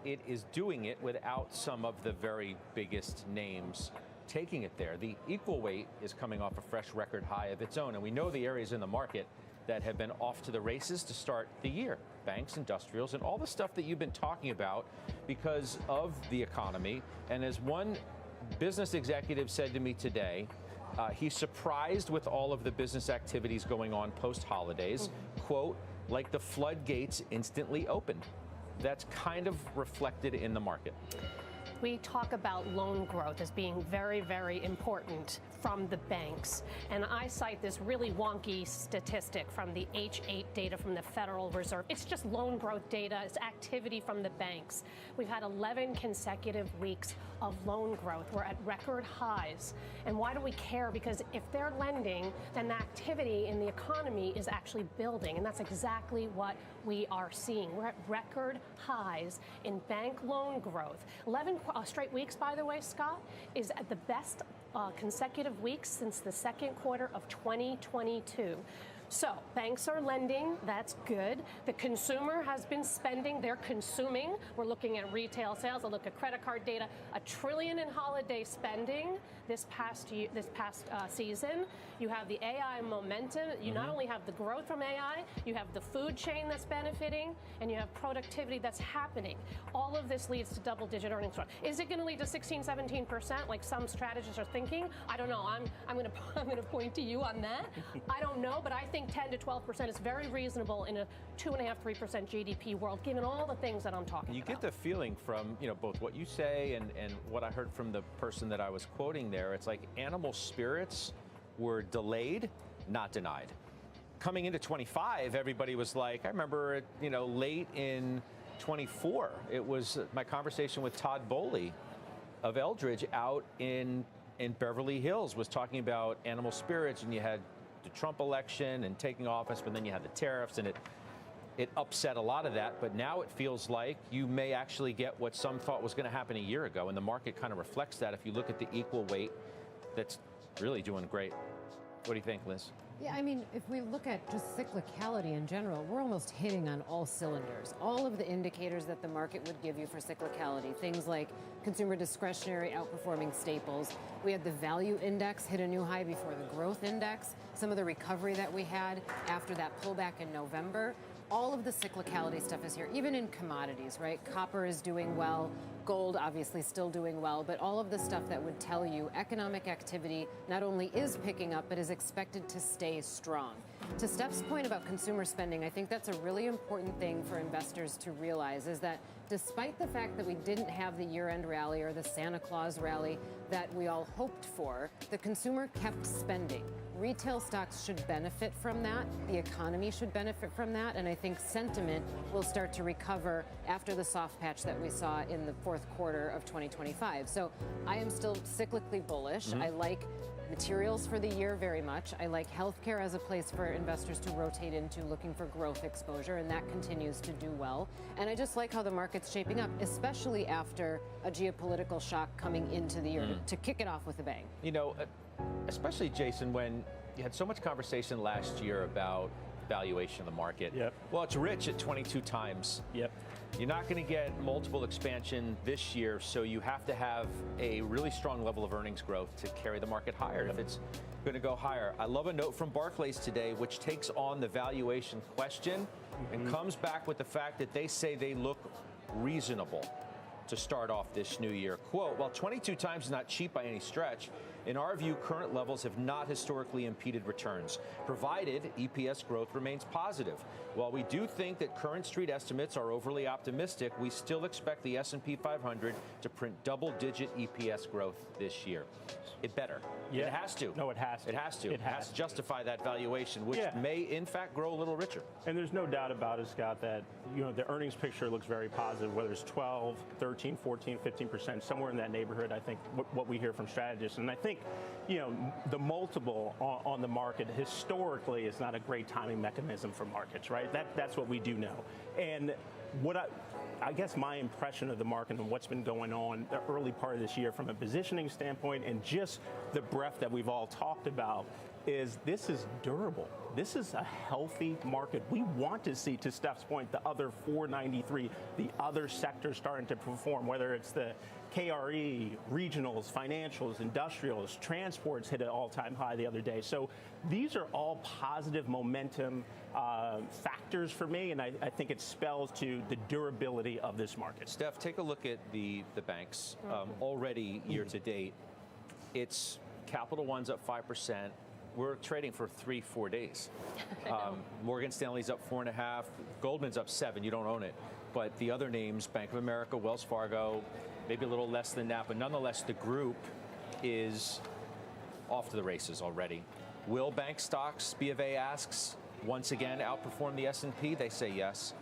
it is doing it without some of the very biggest names taking it there. The equal weight is coming off a fresh record high of its own, and we know the areas in the market that have been off to the races to start the year. Banks, industrials, and all the stuff that you've been talking about because of the economy. And as one business executive said to me today, he's surprised with all of the business activities going on post-holidays, quote, like the floodgates instantly opened. That's kind of reflected in the market. We talk about loan growth as being very, very important from the banks. And I cite this really wonky statistic from the H8 data from the Federal Reserve. It's just loan growth data. It's activity from the banks. We've had 11 consecutive weeks of loan growth. We're at record highs. And why do we care? Because if they're lending, then the activity in the economy is actually building. And that's exactly what we are seeing. We're at record highs in bank loan growth. 11 straight weeks, by the way, Scott, is at the best consecutive weeks since the second quarter of 2022. So banks are lending. That's good. The consumer has been spending. They're consuming. We're looking at retail sales. I look at credit card data. $1 trillion in holiday spending this past season. You have the AI momentum. You not only have the growth from AI, you have the food chain that's benefiting, and you have productivity that's happening. All of this leads to double-digit earnings growth. Is it going to lead to 16, 17% like some strategists are thinking? I don't know. I'm going to point to you on that. I don't know, but I think 10 to 12% is very reasonable in a 2.5%, 3% GDP world, given all the things that I'm talking about. You get the feeling from, both what you say and what I heard from the person that I was quoting there. It's like animal spirits were delayed, not denied. Coming into 25, everybody was like, I remember, late in 24, it was my conversation with Todd Bowley of Eldridge out in Beverly Hills was talking about animal spirits, and you had the Trump election and taking office, but then you had the tariffs, and it upset a lot of that. But now it feels like you may actually get what some thought was going to happen a year ago, and the market kind of reflects that. If you look at the equal weight, that's really doing great. What do you think, Liz? Yeah, I mean, if we look at just cyclicality in general, we're almost hitting on all cylinders. All of the indicators that the market would give you for cyclicality, things like consumer discretionary outperforming staples. We had the value index hit a new high before the growth index. Some of the recovery that we had after that pullback in November. All of the cyclicality stuff is here, even in commodities, right? Copper is doing well. Gold obviously still doing well, but all of the stuff that would tell you economic activity not only is picking up, but is expected to stay strong. To Steph's point about consumer spending, I think that's a really important thing for investors to realize, is that despite the fact that we didn't have the year-end rally or the Santa Claus rally that we all hoped for, the consumer kept spending. Retail stocks should benefit from that. The economy should benefit from that. And I think sentiment will start to recover after the soft patch that we saw in the fourth quarter of 2025. So I am still cyclically bullish. I like materials for the year very much. I like healthcare as a place for investors to rotate into looking for growth exposure, and that continues to do well. And I just like how the market's shaping up, especially after a geopolitical shock coming into the year to kick it off with a bang. Especially, Jason, when you had so much conversation last year about valuation of the market. Yep. Well, it's rich at 22 times. Yep. You're not going to get multiple expansion this year, so you have to have a really strong level of earnings growth to carry the market higher if it's going to go higher. I love a note from Barclays today, which takes on the valuation question and comes back with the fact that they say they look reasonable to start off this new year. Quote, while 22 times is not cheap by any stretch, in our view, current levels have not historically impeded returns, provided EPS growth remains positive. While we do think that current street estimates are overly optimistic, we still expect the S&P 500 to print double-digit EPS growth this year. It better. Yeah. It has to. No, it has to. It has to. It has to justify that valuation, which may, in fact, grow a little richer. And there's no doubt about it, Scott, that the earnings picture looks very positive, whether it's 12, 13, 14, 15%, somewhere in that neighborhood, I think, what we hear from strategists. And I think, the multiple on the market historically is not a great timing mechanism for markets, right? That's what we do know. And I guess my impression of the market and what's been going on the early part of this year from a positioning standpoint and just the breadth that we've all talked about is this is durable. This is a healthy market. We want to see, to Steph's point, the other 493, the other sectors starting to perform, whether it's the KRE, regionals, financials, industrials, transports hit an all-time high the other day. So these are all positive momentum factors for me, and I think it spells to the durability of this market. Steph, take a look at the banks. Already year to date, it's Capital One's up 5%. We're trading for 3-4 days. Morgan Stanley's up 4.5%. Goldman's up 7%. You don't own it. But the other names, Bank of America, Wells Fargo, maybe a little less than that. But nonetheless, the group is off to the races already. Will bank stocks, B of A asks, once again outperform the S&P? They say yes.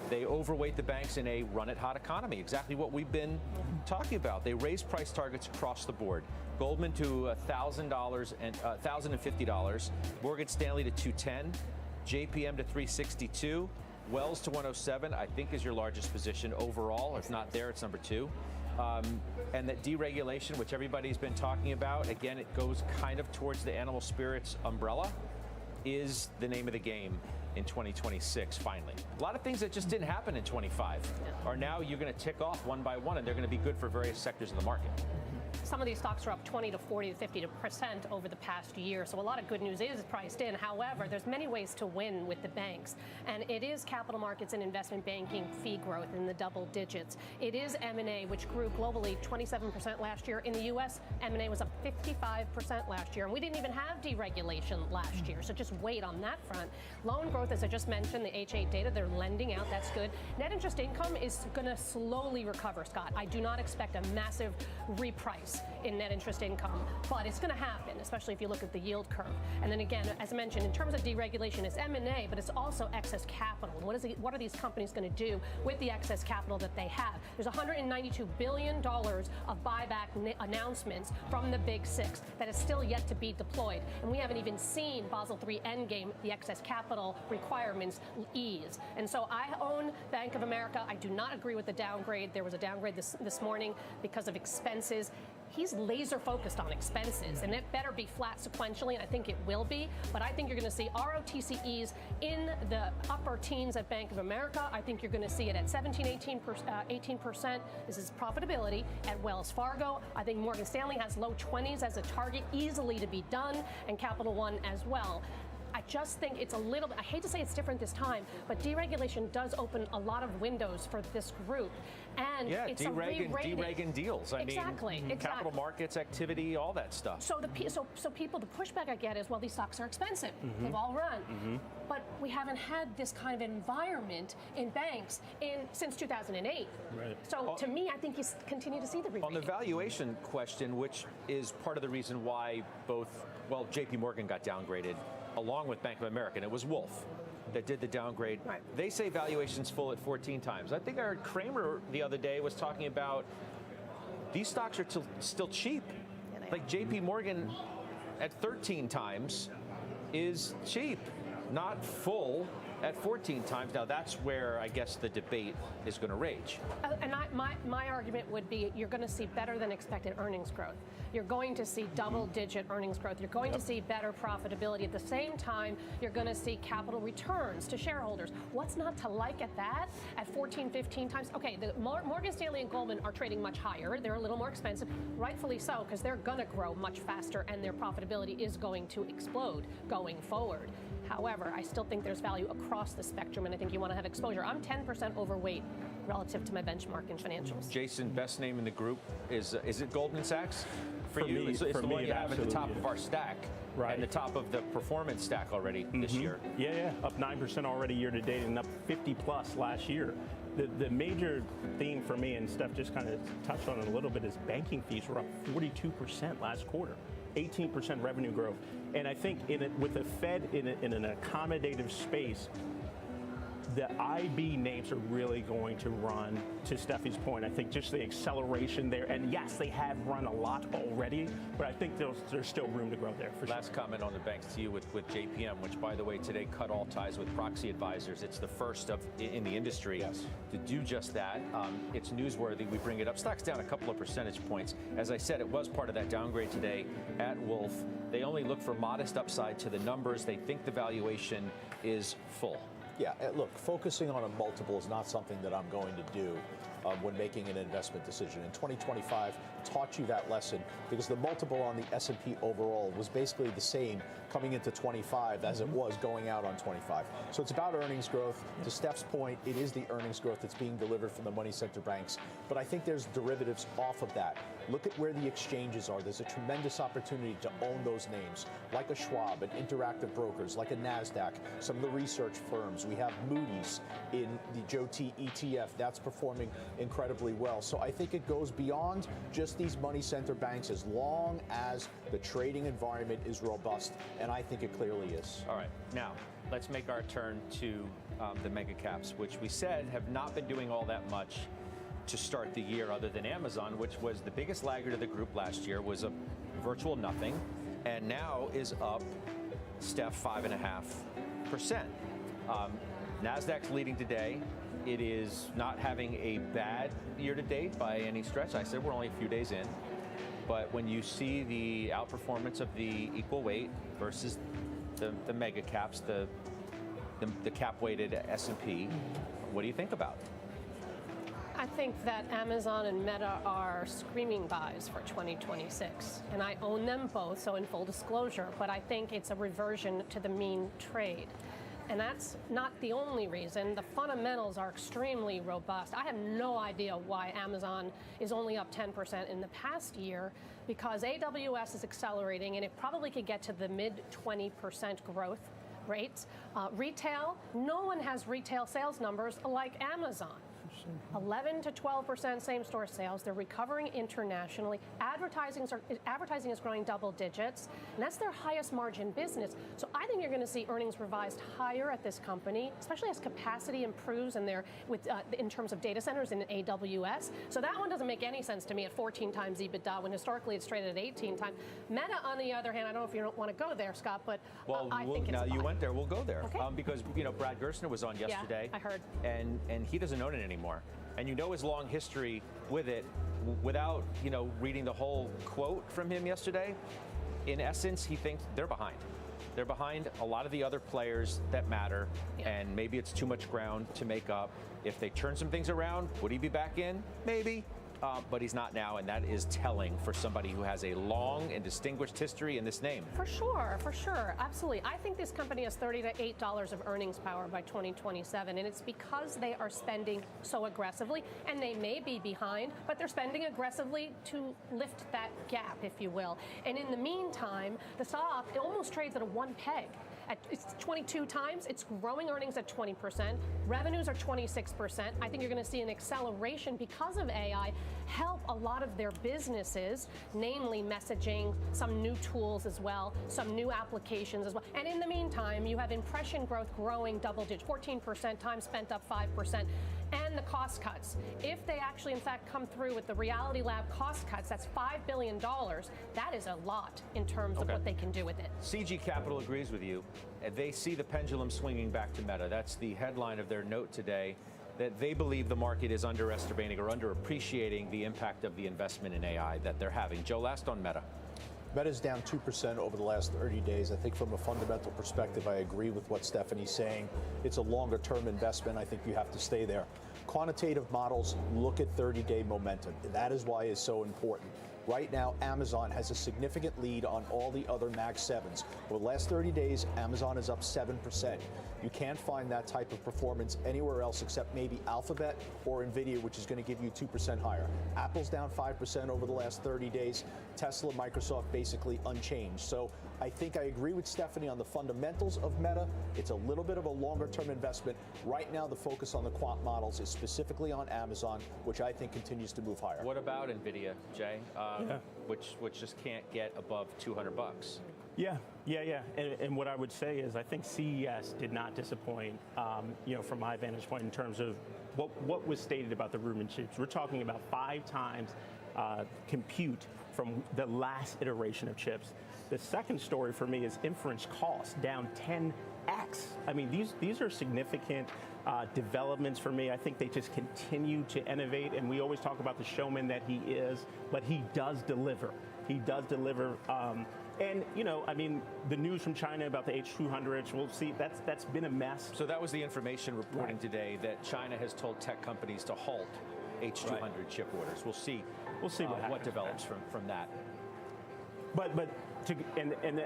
They overweight the banks in a run-it-hot economy, exactly what we've been talking about. They raise price targets across the board. Goldman to $1,000 and $1,050. Morgan Stanley to $210. JPM to $362. Wells to $107, I think, is your largest position overall. If not there, it's number 2. And that deregulation, which everybody's been talking about, again, it goes kind of towards the animal spirits umbrella, is the name of the game in 2026, finally. A lot of things that just didn't happen in 25 are now you're going to tick off one by one, and they're going to be good for various sectors of the market. Some of these stocks are up 20 to 40 to 50% over the past year. So a lot of good news is priced in. However, there's many ways to win with the banks. And it is capital markets and investment banking fee growth in the double digits. It is M&A, which grew globally 27% last year. In the U.S., M&A was up 55% last year. And we didn't even have deregulation last year. So just wait on that front. Loan growth, as I just mentioned, the H8 data, they're lending out. That's good. Net interest income is going to slowly recover, Scott. I do not expect a massive reprice in net interest income, but it's going to happen, especially if you look at the yield curve. And then again, as I mentioned, in terms of deregulation, it's M&A, but it's also excess capital. What are these companies going to do with the excess capital that they have? There's $192 billion of buyback announcements from the Big Six that is still yet to be deployed. And we haven't even seen Basel III Endgame, the excess capital requirements, ease. And so I own Bank of America. I do not agree with the downgrade. There was a downgrade this morning because of expenses. He's laser focused on expenses, and it better be flat sequentially, and I think it will be. But I think you're going to see ROTCEs in the upper teens at Bank of America. I think you're going to see it at 18%. This is profitability at Wells Fargo. I think Morgan Stanley has low 20s as a target, easily to be done, and Capital One as well. I just think it's a little bit, I hate to say it's different this time, but deregulation does open a lot of windows for this group. And it's a dereg deals. I mean, capital markets activity, all that stuff. So people, the pushback I get is, well, these stocks are expensive. They've all run. But we haven't had this kind of environment in banks since 2008. Right. So to me, I think you continue to see the re-rating. On the valuation question, which is part of the reason why JP Morgan got downgraded along with Bank of America, and it was Wolf that did the downgrade. Right. They say valuation's full at 14 times. I think I heard Kramer the other day was talking about these stocks are still cheap. Yeah, like JP Morgan at 13 times is cheap, not full at 14 times. Now that's where I guess the debate is going to rage. And my argument would be you're going to see better than expected earnings growth. You're going to see double-digit earnings growth. You're going to see better profitability. At the same time, you're going to see capital returns to shareholders. What's not to like at that? At 14, 15 times? Okay, the Morgan Stanley and Goldman are trading much higher. They're a little more expensive, rightfully so, because they're going to grow much faster and their profitability is going to explode going forward. However, I still think there's value across the spectrum, and I think you want to have exposure. I'm 10% overweight relative to my benchmark in financials. Jason, best name in the group is it Goldman Sachs? For you, it's the one you have at the top of our stack, right? And the top of the performance stack already this year. Yeah, up 9% already year to date, and up 50 plus last year. The major theme for me, and Steph just kind of touched on it a little bit, is banking fees were up 42% last quarter. 18% revenue growth. And I think with the Fed in an accommodative space, the IB names are really going to run, to Steffi's point. I think just the acceleration there, and yes, they have run a lot already, but I think there's still room to grow there. For Last comment on the banks to you with JPM, which, by the way, today cut all ties with proxy advisors. It's the first in the industry to do just that. It's newsworthy. We bring it up. Stock's down a couple of percentage points. As I said, it was part of that downgrade today at Wolf. They only look for modest upside to the numbers. They think the valuation is full. Yeah, look, focusing on a multiple is not something that I'm going to do when making an investment decision. In 2025, taught you that lesson because the multiple on the S&P overall was basically the same coming into 25 as it was going out on 25. So it's about earnings growth. To Steph's point, it is the earnings growth that's being delivered from the money center banks. But I think there's derivatives off of that. Look at where the exchanges are. There's a tremendous opportunity to own those names, like a Schwab, an Interactive Brokers, like a NASDAQ, some of the research firms. We have Moody's in the JOTI ETF. That's performing incredibly well. So I think it goes beyond just these money center banks as long as the trading environment is robust, and I think it clearly is. All right, now let's make our turn to the mega caps, which we said have not been doing all that much to start the year other than Amazon, which was the biggest laggard of the group last year, was a virtual nothing, and now is up, Steph, 5.5%. NASDAQ's leading today. It is not having a bad year to date by any stretch. I said we're only a few days in. But when you see the outperformance of the equal weight versus the mega caps, the cap-weighted S&P, what do you think about it? I think that Amazon and Meta are screaming buys for 2026, and I own them both, so in full disclosure, but I think it's a reversion to the mean trade. And that's not the only reason. The fundamentals are extremely robust. I have no idea why Amazon is only up 10% in the past year, because AWS is accelerating and it probably could get to the mid 20% growth rates. Retail, no one has retail sales numbers like Amazon. 11 to 12% same-store sales. They're recovering internationally. Advertising is growing double digits, and that's their highest margin business. So I think you're going to see earnings revised higher at this company, especially as capacity improves and in terms of data centers in AWS. So that one doesn't make any sense to me at 14 times EBITDA when historically it's traded at 18 times. Meta, on the other hand, I don't know if you don't want to go there, Scott, but I think it's now a buy. You went there. We'll go there Okay. because Brad Gerstner was on yesterday. Yeah, I heard. And he doesn't own it anymore. And you know his long history with it without, reading the whole quote from him yesterday. In essence, he thinks they're behind. They're behind a lot of the other players that matter, and maybe it's too much ground to make up. If they turn some things around, would he be back in? Maybe. But he's not now, and that is telling for somebody who has a long and distinguished history in this name. For sure. Absolutely. I think this company has $30 to $8 of earnings power by 2027, and it's because they are spending so aggressively, and they may be behind, but they're spending aggressively to lift that gap, if you will. And in the meantime, the stock, it almost trades at a one peg. It's 22 times. It's growing earnings at 20%. Revenues are 26%. I think you're going to see an acceleration because of AI help a lot of their businesses, namely messaging, some new tools as well, some new applications as well. And in the meantime, you have impression growth growing double digits, 14%, time spent up 5%. And the cost cuts. If they actually, in fact, come through with the Reality Lab cost cuts, that's $5 billion. That is a lot in terms of what they can do with it. CG Capital agrees with you. They see the pendulum swinging back to Meta. That's the headline of their note today, that they believe the market is underestimating or underappreciating the impact of the investment in AI that they're having. Joe, last on Meta. Meta's down 2% over the last 30 days. I think from a fundamental perspective, I agree with what Stephanie's saying. It's a longer-term investment. I think you have to stay there. Quantitative models look at 30-day momentum. That is why it's so important. Right now, Amazon has a significant lead on all the other Mag 7s. Over the last 30 days, Amazon is up 7%. You can't find that type of performance anywhere else except maybe Alphabet or Nvidia, which is going to give you 2% higher. Apple's down 5% over the last 30 days. Tesla, Microsoft basically unchanged. So I think I agree with Stephanie on the fundamentals of Meta. It's a little bit of a longer-term investment. Right now, the focus on the quant models is specifically on Amazon, which I think continues to move higher. What about Nvidia, Jay? Which just can't get above $200. Yeah. And what I would say is I think CES did not disappoint, from my vantage point in terms of what was stated about the Rubin chips. We're talking about 5 times compute from the last iteration of chips. The second story for me is inference cost down 10x. I mean, these are significant developments for me. I think they just continue to innovate, and we always talk about the showman that he is, but he does deliver. He does deliver. And, the news from China about the H200s, we'll see, that's been a mess. So that was the information reporting today that China has told tech companies to halt H200 chip orders. We'll see what develops from that. But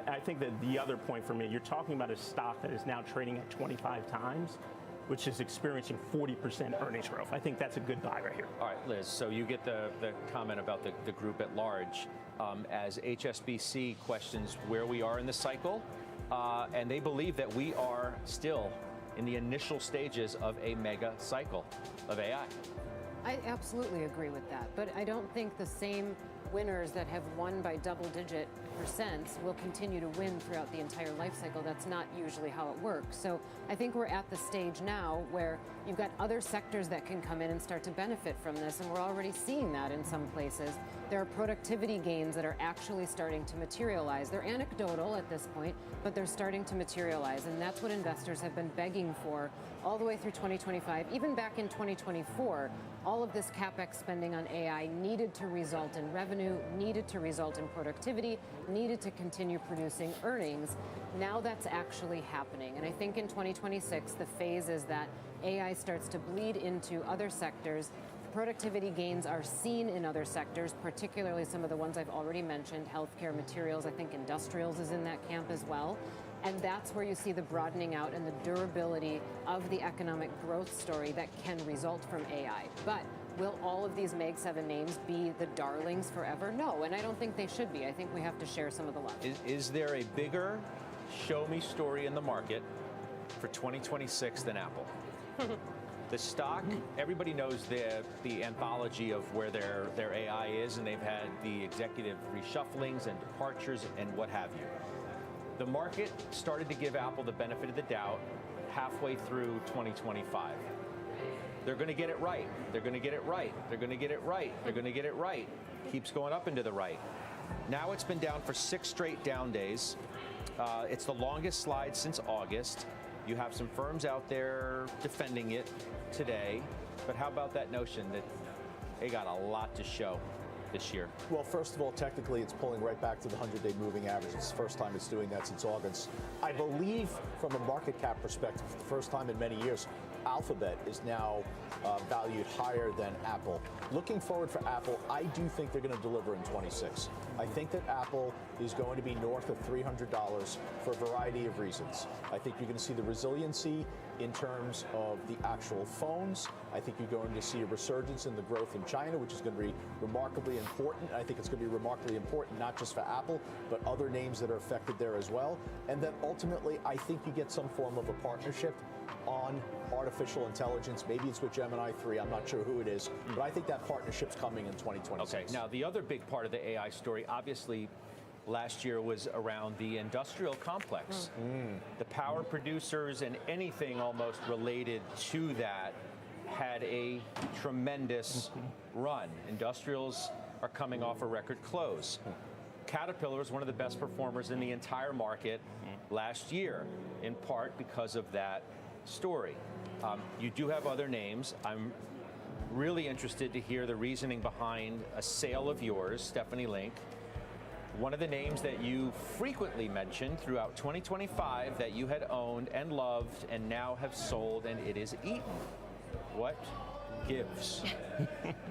I think that the other point for me, you're talking about a stock that is now trading at 25 times, which is experiencing 40% earnings growth. I think that's a good buy right here. All right, Liz, so you get the comment about the group at large as HSBC questions where we are in the cycle, and they believe that we are still in the initial stages of a mega cycle of AI. I absolutely agree with that, but I don't think the same winners that have won by double-digit percents will continue to win throughout the entire life cycle. That's not usually how it works. So I think we're at the stage now where you've got other sectors that can come in and start to benefit from this, and we're already seeing that in some places. There are productivity gains that are actually starting to materialize. They're anecdotal at this point, but they're starting to materialize, and that's what investors have been begging for all the way through 2025. Even back in 2024, all of this CapEx spending on AI needed to result in revenue, needed to result in productivity, needed to continue producing earnings. Now that's actually happening. And I think in 2026, the phase is that AI starts to bleed into other sectors. Productivity gains are seen in other sectors, particularly some of the ones I've already mentioned, healthcare, materials. I think industrials is in that camp as well. And that's where you see the broadening out and the durability of the economic growth story that can result from AI. But will all of these Mag 7 names be the darlings forever? No, and I don't think they should be. I think we have to share some of the love. Is there a bigger show-me story in the market for 2026 than Apple? The stock, everybody knows the anthology of where their AI is, and they've had the executive reshufflings and departures and what have you. The market started to give Apple the benefit of the doubt halfway through 2025. They're going to get it right. They're going to get it right. They're going to get it right. They're going to get it right. Keeps going up into the right. Now it's been down for 6 straight down days. It's the longest slide since August. You have some firms out there defending it today. But how about that notion that they got a lot to show this year? Well, first of all, technically, it's pulling right back to the 100-day moving average. It's the first time it's doing that since August. I believe, from a market cap perspective, for the first time in many years, Alphabet is now valued higher than Apple. Looking forward for Apple, I do think they're going to deliver in 26. I think that Apple is going to be north of $300 for a variety of reasons. I think you're going to see the resiliency in terms of the actual phones. I think you're going to see a resurgence in the growth in China, which is going to be remarkably important. I think it's going to be remarkably important not just for Apple, but other names that are affected there as well. And then ultimately, I think you get some form of a partnership on artificial intelligence. Maybe it's with Gemini 3. I'm not sure who it is, but I think that partnership's coming in 2026. Okay, now the other big part of the AI story, obviously, last year was around the industrial complex. The power producers and anything almost related to that had a tremendous run. Industrials are coming off a record close. Caterpillar was one of the best performers in the entire market last year, in part because of that story. You do have other names. I'm really interested to hear the reasoning behind a sale of yours, Stephanie Link. One of the names that you frequently mentioned throughout 2025 that you had owned and loved and now have sold, and it is Eaton. What gives?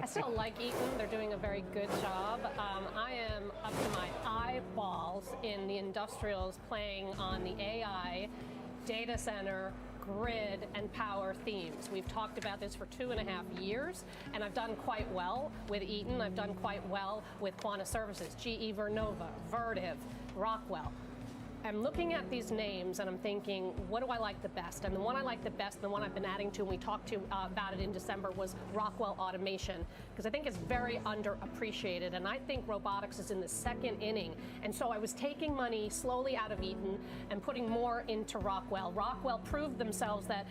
I still like Eaton. They're doing a very good job. I am up to my eyeballs in the industrials playing on the AI, data center, grid, and power themes. We've talked about this for 2.5 years, and I've done quite well with Eaton. I've done quite well with Quanta Services, GE Vernova, Vertiv, Rockwell. am looking at these names and I'm thinking, what do I like the best? And the one I like the best, and the one I've been adding to, and we talked to about it in December, was Rockwell Automation, because I think it's very underappreciated, and I think robotics is in the second inning. And so I was taking money slowly out of Eaton and putting more into Rockwell. Rockwell proved themselves that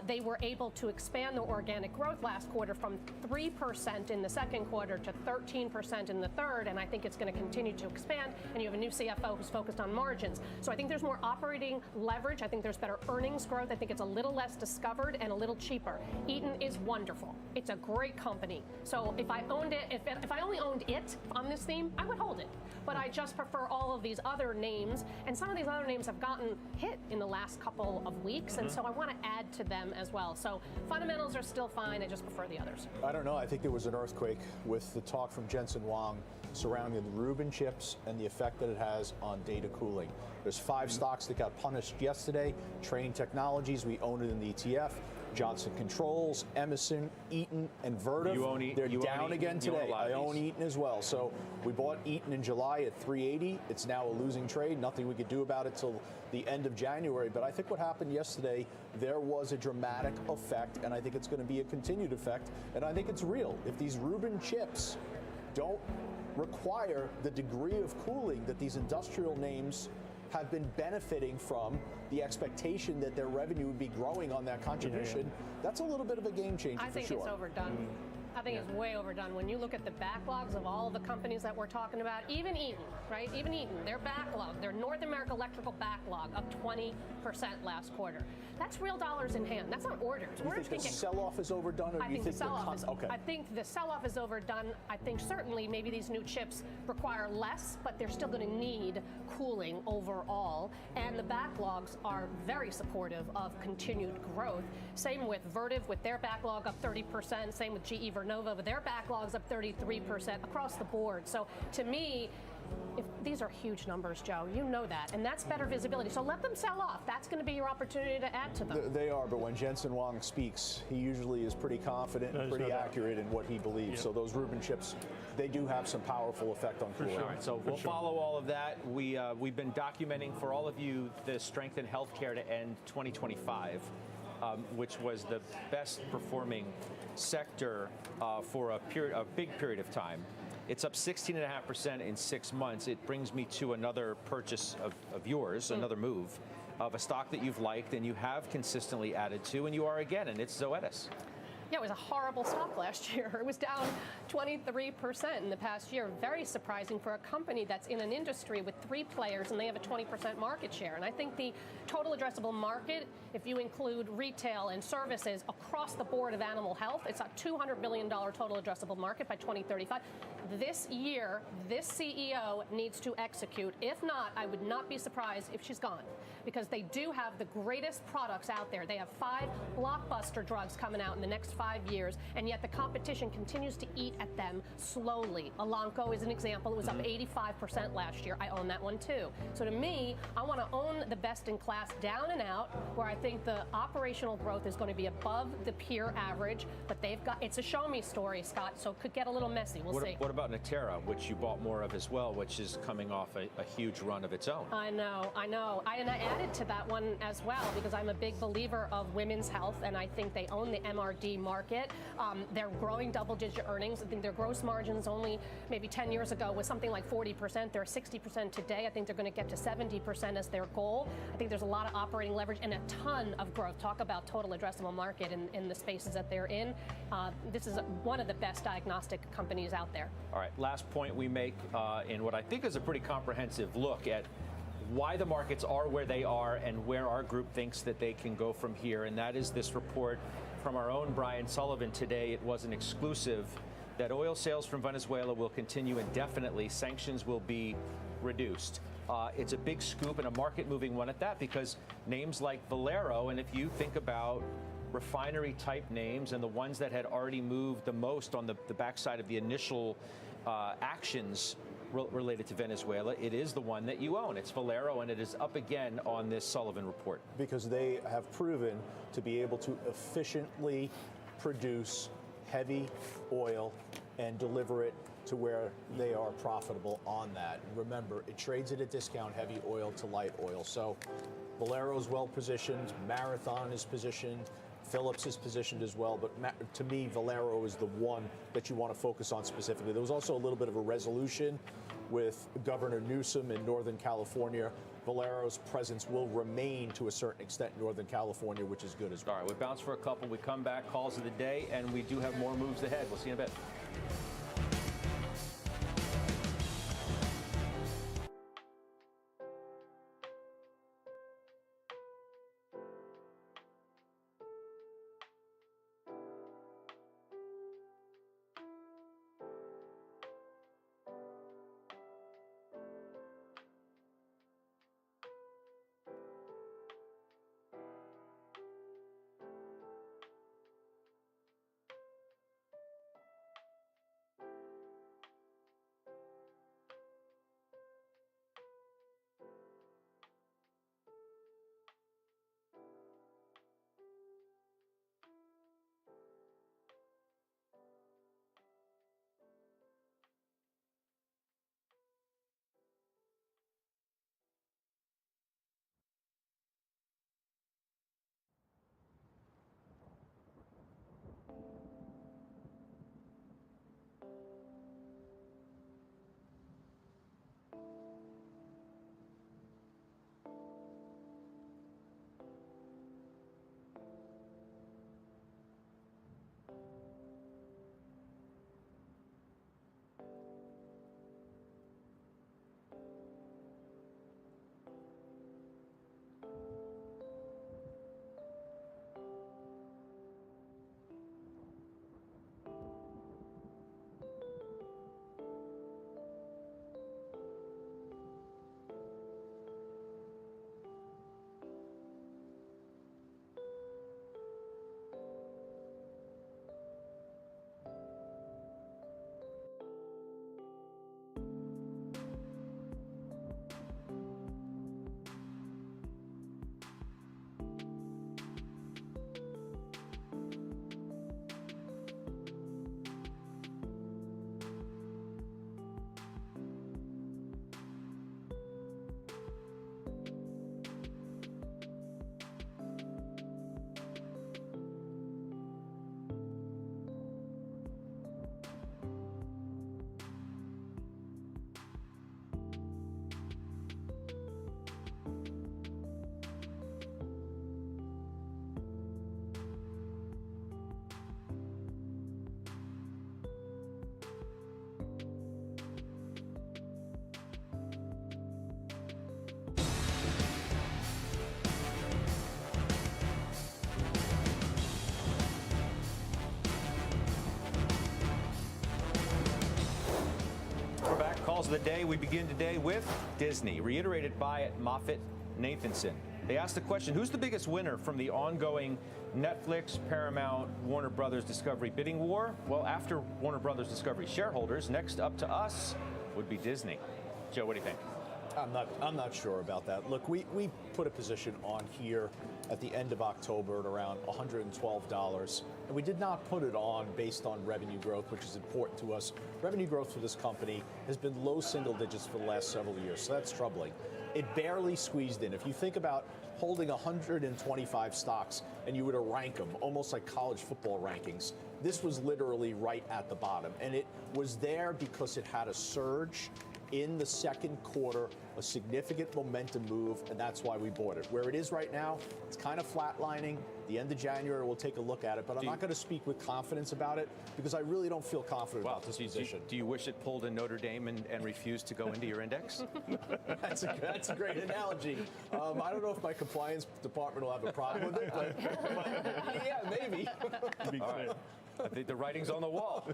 they were able to expand their organic growth last quarter from 3% in the second quarter to 13% in the third, and I think it's going to continue to expand. And you have a new CFO who's focused on margins. So I think there's more operating leverage. I think there's better earnings growth. I think it's a little less discovered and a little cheaper. Eaton is wonderful. It's a great company. So if I owned it, if I only owned it on this theme, I would hold it. But I just prefer all of these other names, and some of these other names have gotten hit in the last couple of weeks, and so I want to add to them as well. So fundamentals are still fine. I just prefer the others. I don't know. I think there was an earthquake with the talk from Jensen Huang surrounding the Rubin chips and the effect that it has on data cooling. There's 5 stocks that got punished yesterday. Trane Technologies, we own it in the ETF. Johnson Controls, Emerson, Eaton, and Vertiv. They're down again today. I own Eaton as well. So we bought Eaton in July at 380. It's now a losing trade. Nothing we could do about it till the end of January. But I think what happened yesterday, there was a dramatic effect, and I think it's going to be a continued effect. And I think it's real. If these Rubin chips don't require the degree of cooling that these industrial names have been benefiting from, the expectation that their revenue would be growing on that contribution, that's a little bit of a game changer for sure. I think it's overdone. I think it's way overdone. When you look at the backlogs of all the companies that we're talking about, even Eaton, right? Even Eaton, their backlog, their North America electrical backlog, up 20% last quarter. That's real dollars in hand. That's not orders. Do you think the sell-off is overdone, or do you think the sell-off is okay? I think the sell-off is overdone. I think certainly maybe these new chips require less, but they're still going to need cooling overall. And the backlogs are very supportive of continued growth. Same with Vertiv, with their backlog up 30%. Same with GE Vernova, with their backlogs up 33% across the board. So to me, if these are huge numbers, Joe, you know that, and that's better visibility. So let them sell off. That's going to be your opportunity to add to them. They are, but when Jensen Huang speaks, he usually is pretty confident and pretty accurate in what he believes. Yep. So those Rubin chips, they do have some powerful effect on cooling. All right, so we'll follow all of that. We've been documenting for all of you the strength in healthcare to end 2025, which was the best performing sector for a big period of time. It's up 16.5% in 6 months. It brings me to another purchase of yours, another move of a stock that you've liked and you have consistently added to, and you are again, and it's Zoetis. Yeah, it was a horrible stock last year. It was down 23% in the past year. Very surprising for a company that's in an industry with 3 players and they have a 20% market share. And I think the total addressable market, if you include retail and services across the board of animal health, it's a $200 billion total addressable market by 2035. This year, this CEO needs to execute. If not, I would not be surprised if she's gone, because they do have the greatest products out there. They have 5 blockbuster drugs coming out in the next 5 years, and yet the competition continues to eat at them slowly. Elanco is an example. It was up 85% last year. I own that one too. So to me, I want to own the best in class down and out, where I think the operational growth is going to be above the peer average, but they've got, it's a show me story, Scott, so it could get a little messy. We'll see. What about Natera, which you bought more of as well, which is coming off a huge run of its own? I know. And I added to that one as well, because I'm a big believer of women's health, and I think they own the MRD market. They're growing double-digit earnings. I think their gross margins only maybe 10 years ago was something like 40%. They're 60% today. I think they're going to get to 70% as their goal. I think there's a lot of operating leverage and a ton of growth. Talk about total addressable market in the spaces that they're in. This is one of the best diagnostic companies out there. All right, last point we make in what I think is a pretty comprehensive look at why the markets are where they are and where our group thinks that they can go from here, and that is this report from our own Brian Sullivan today. It was an exclusive that oil sales from Venezuela will continue indefinitely. Sanctions will be reduced. It's a big scoop and a market-moving one at that, because names like Valero, and if you think about refinery-type names and the ones that had already moved the most on the backside of the initial actions related to Venezuela, it is the one that you own. It's Valero, and it is up again on this Sullivan report. Because they have proven to be able to efficiently produce heavy oil and deliver it to where they are profitable on that. Remember, it trades at a discount, heavy oil to light oil. So Valero is well positioned, Marathon is positioned, Phillips is positioned as well, but to me, Valero is the one that you want to focus on specifically. There was also a little bit of a resolution with Governor Newsom in Northern California. Valero's presence will remain to a certain extent in Northern California, which is good as well. All right, we bounce for a couple. We come back, calls of the day, and we do have more moves ahead. We'll see you in a bit. Calls of the day. We begin today with Disney, reiterated by MoffettNathanson. They asked the question, who's the biggest winner from the ongoing Netflix, Paramount, Warner Brothers Discovery bidding war? Well, after Warner Brothers Discovery shareholders, next up to us would be Disney. Joe, what do you think? I'm not sure about that. Look, we put a position on here at the end of October at around $112, and we did not put it on based on revenue growth, which is important to us. Revenue growth for this company has been low single digits for the last several years, so that's troubling. It barely squeezed in. If you think about holding 125 stocks and you were to rank them, almost like college football rankings, this was literally right at the bottom, and it was there because it had a surge in the second quarter, a significant momentum move, and that's why we bought it. Where it is right now, it's kind of flatlining. The end of January, we'll take a look at it, but I'm not going to speak with confidence about it because I really don't feel confident about this position. Do you wish it pulled in Notre Dame and refused to go into your index? That's a great analogy. I don't know if my compliance department will have a problem with it, but yeah, maybe. All right. I think the writing's on the wall.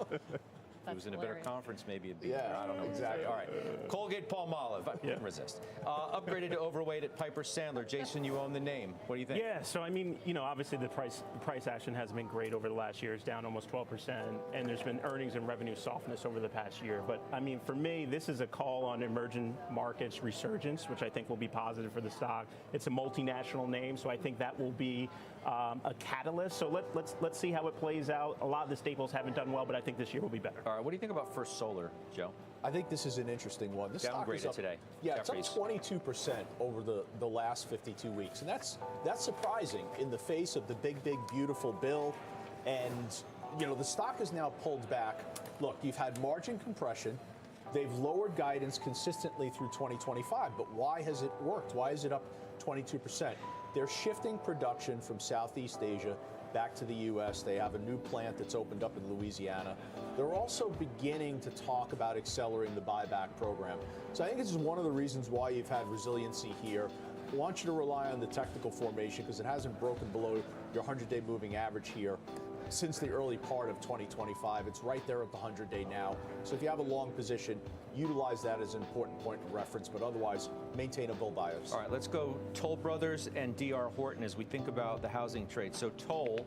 If it was in a better conference, maybe it'd be better. I don't know exactly. All right. Colgate-Palmolive. I couldn't resist. Upgraded to overweight at Piper Sandler. Jason, you own the name. What do you think? Yeah, so I mean, obviously the price action has been great over the last year. It's down almost 12%, and there's been earnings and revenue softness over the past year. But I mean, for me, this is a call on emerging markets resurgence, which I think will be positive for the stock. It's a multinational name, so I think that will be a catalyst. So let's see how it plays out. A lot of the staples haven't done well, but I think this year will be better. All DR. What do you think about First Solar, Joe? I think this is an interesting one. This stock is Downgraded up, today. Yeah, Jefferies. it's up 22% over the last 52 weeks. And that's surprising in the face of the big, beautiful bill. And, you know, the stock is now pulled back. Look, you've had margin compression. They've lowered guidance consistently through 2025. But why has it worked? Why is it up 22%? They're shifting production from Southeast Asia back to the U.S. They have a new plant that's opened up in Louisiana. They're also beginning to talk about accelerating the buyback program. So I think this is one of the reasons why you've had resiliency here. I want you to rely on the technical formation because it hasn't broken below your 100-day moving average here since the early part of 2025. It's right there at the 100-day now. So if you have a long position, utilize that as an important point of reference, but otherwise maintain a bull bias. All right, let's go Toll Brothers and DR Horton as we think about the housing trade. So Toll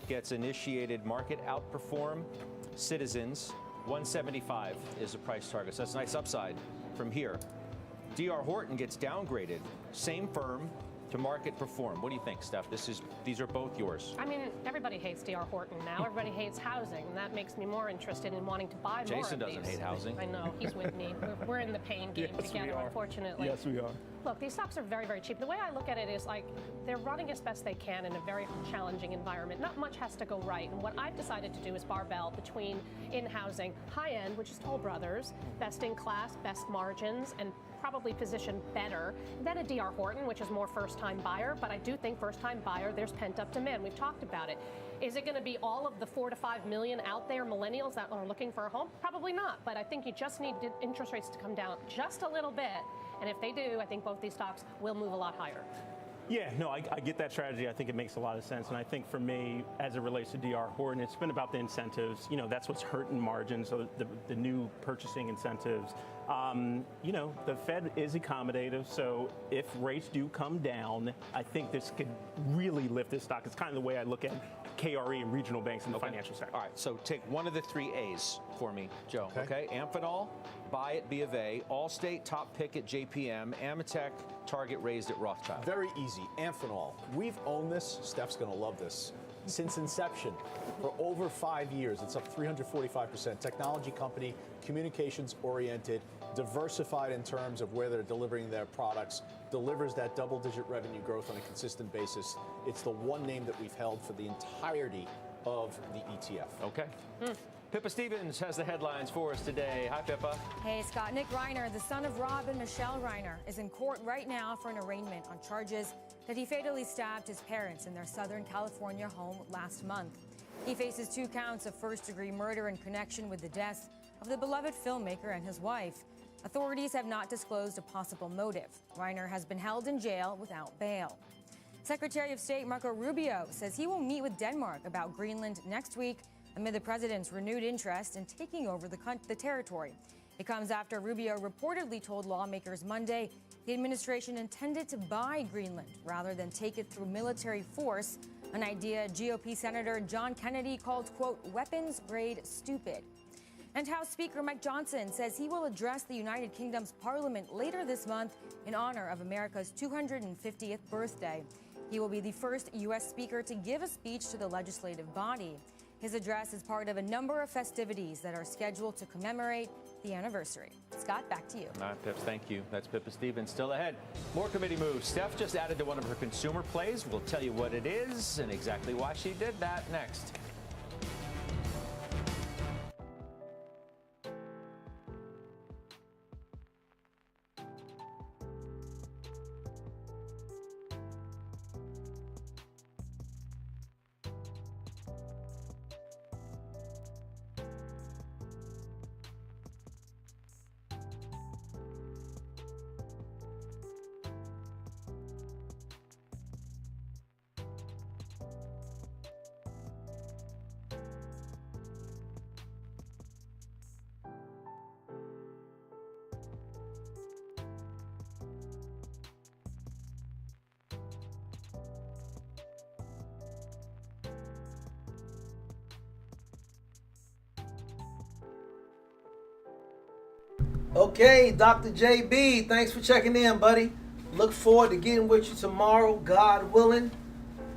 gets initiated market outperform. Citizens, 175 is the price target. So that's a nice upside from here. DR Horton gets downgraded. Same firm to market perform. What do you think, Steph? These are both yours. I mean, everybody hates DR Horton now. Everybody hates housing, and that makes me more interested in wanting to buy more of these. Jason doesn't hate housing. I know, he's with me. We're in the pain game together, unfortunately. Yes, we are. Look, these stocks are very, very cheap. The way I look at it is like they're running as best they can in a very challenging environment. Not much has to go right. And what I've decided to do is barbell between in housing, high end, which is Toll Brothers, best in class, best margins, and probably positioned better than a DR Horton, which is more first-time buyer. But I do think first-time buyer, there's pent-up demand. We've talked about it. Is it going to be all of the 4 to 5 million out there millennials that are looking for a home? Probably not. But I think you just need interest rates to come down just a little bit. And if they do, I think both these stocks will move a lot higher. Yeah, no, I get that strategy. I think it makes a lot of sense. And I think for me, as it relates to DR Horton, it's been about the incentives. You know, that's what's hurting margins, so the new purchasing incentives. You know, the Fed is accommodative, so if rates do come down, I think this could really lift this stock. It's kind of the way I look at KRE and regional banks in the financial sector. All right, so take one of the 3 A's for me, Joe. Okay. Amphenol, buy at B of A, Allstate, top pick at JPM, Ametek, target raised at Rothschild. Very easy. Amphenol. We've owned this. Steph's going to love this. Since inception, for over 5 years, it's up 345%. Technology company, communications oriented, diversified in terms of where they're delivering their products, delivers that double-digit revenue growth on a consistent basis. It's the one name that we've held for the entirety of the ETF. Okay. Pippa Stevens has the headlines for us today. Hi, Pippa. Hey, Scott. Nick Reiner, the son of Rob and Michelle Reiner, is in court right now for an arraignment on charges that he fatally stabbed his parents in their Southern California home last month. He faces 2 counts of first-degree murder in connection with the deaths of the beloved filmmaker and his wife. Authorities have not disclosed a possible motive. Reiner has been held in jail without bail. Secretary of State Marco Rubio says he will meet with Denmark about Greenland next week amid the president's renewed interest in taking over the territory. It comes after Rubio reportedly told lawmakers Monday the administration intended to buy Greenland rather than take it through military force, an idea GOP Senator John Kennedy called, quote, weapons-grade stupid. And House Speaker Mike Johnson says he will address the United Kingdom's parliament later this month in honor of America's 250th birthday. He will be the first U.S. speaker to give a speech to the legislative body. His address is part of a number of festivities that are scheduled to commemorate the anniversary. Scott, back to you. All right, Pips, thank you. That's Pippa Stevens. Still ahead. More committee moves. Steph just added to one of her consumer plays. We'll tell you what it is and exactly why she did that next. Okay, Dr. JB, thanks for checking in, buddy. Look forward to getting with you tomorrow, God willing.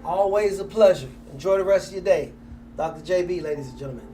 Always a pleasure. Enjoy the rest of your day. Dr. JB, ladies and gentlemen.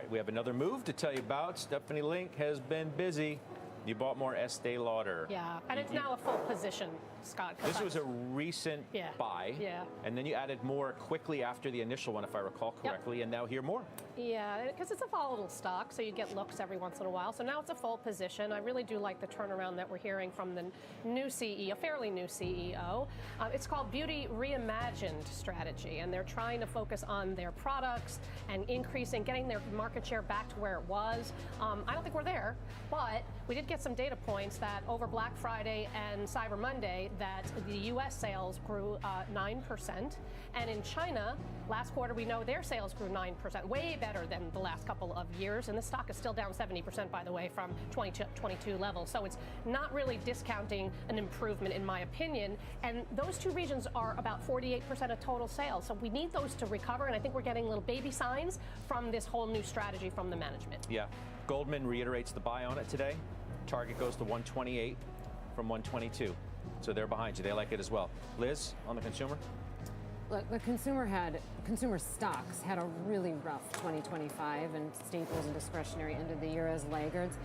right, we have another move to tell you about. Stephanie Link has been busy. You bought more Estee Lauder. Yeah, and it's now a full position, Scott. This was a recent buy. Yeah. And then you added more quickly after the initial one, if I recall correctly, and now here more. Yeah, because it's a volatile stock, so you get looks every once in a while. So now it's a full position. I really do like the turnaround that we're hearing from the new CEO, fairly new CEO. It's called Beauty Reimagined Strategy, and they're trying to focus on their products and getting their market share back to where it was. I don't think we're there, but we did get some data points that over Black Friday and Cyber Monday that the U.S. sales grew 9%. And in China, last quarter, we know their sales grew 9%, way better than the last couple of years. And the stock is still down 70%, by the way, from 2022 levels. So it's not really discounting an improvement, in my opinion. And those two regions are about 48% of total sales. So we need those to recover. And I think we're getting little baby signs from this whole new strategy from the management. Yeah. Goldman reiterates the buy on it today. Target goes to 128 from 122. So they're behind you. They like it as well. Liz, on the consumer? Look, the consumer stocks had a really rough 2025, and staples and discretionary ended the year as laggards.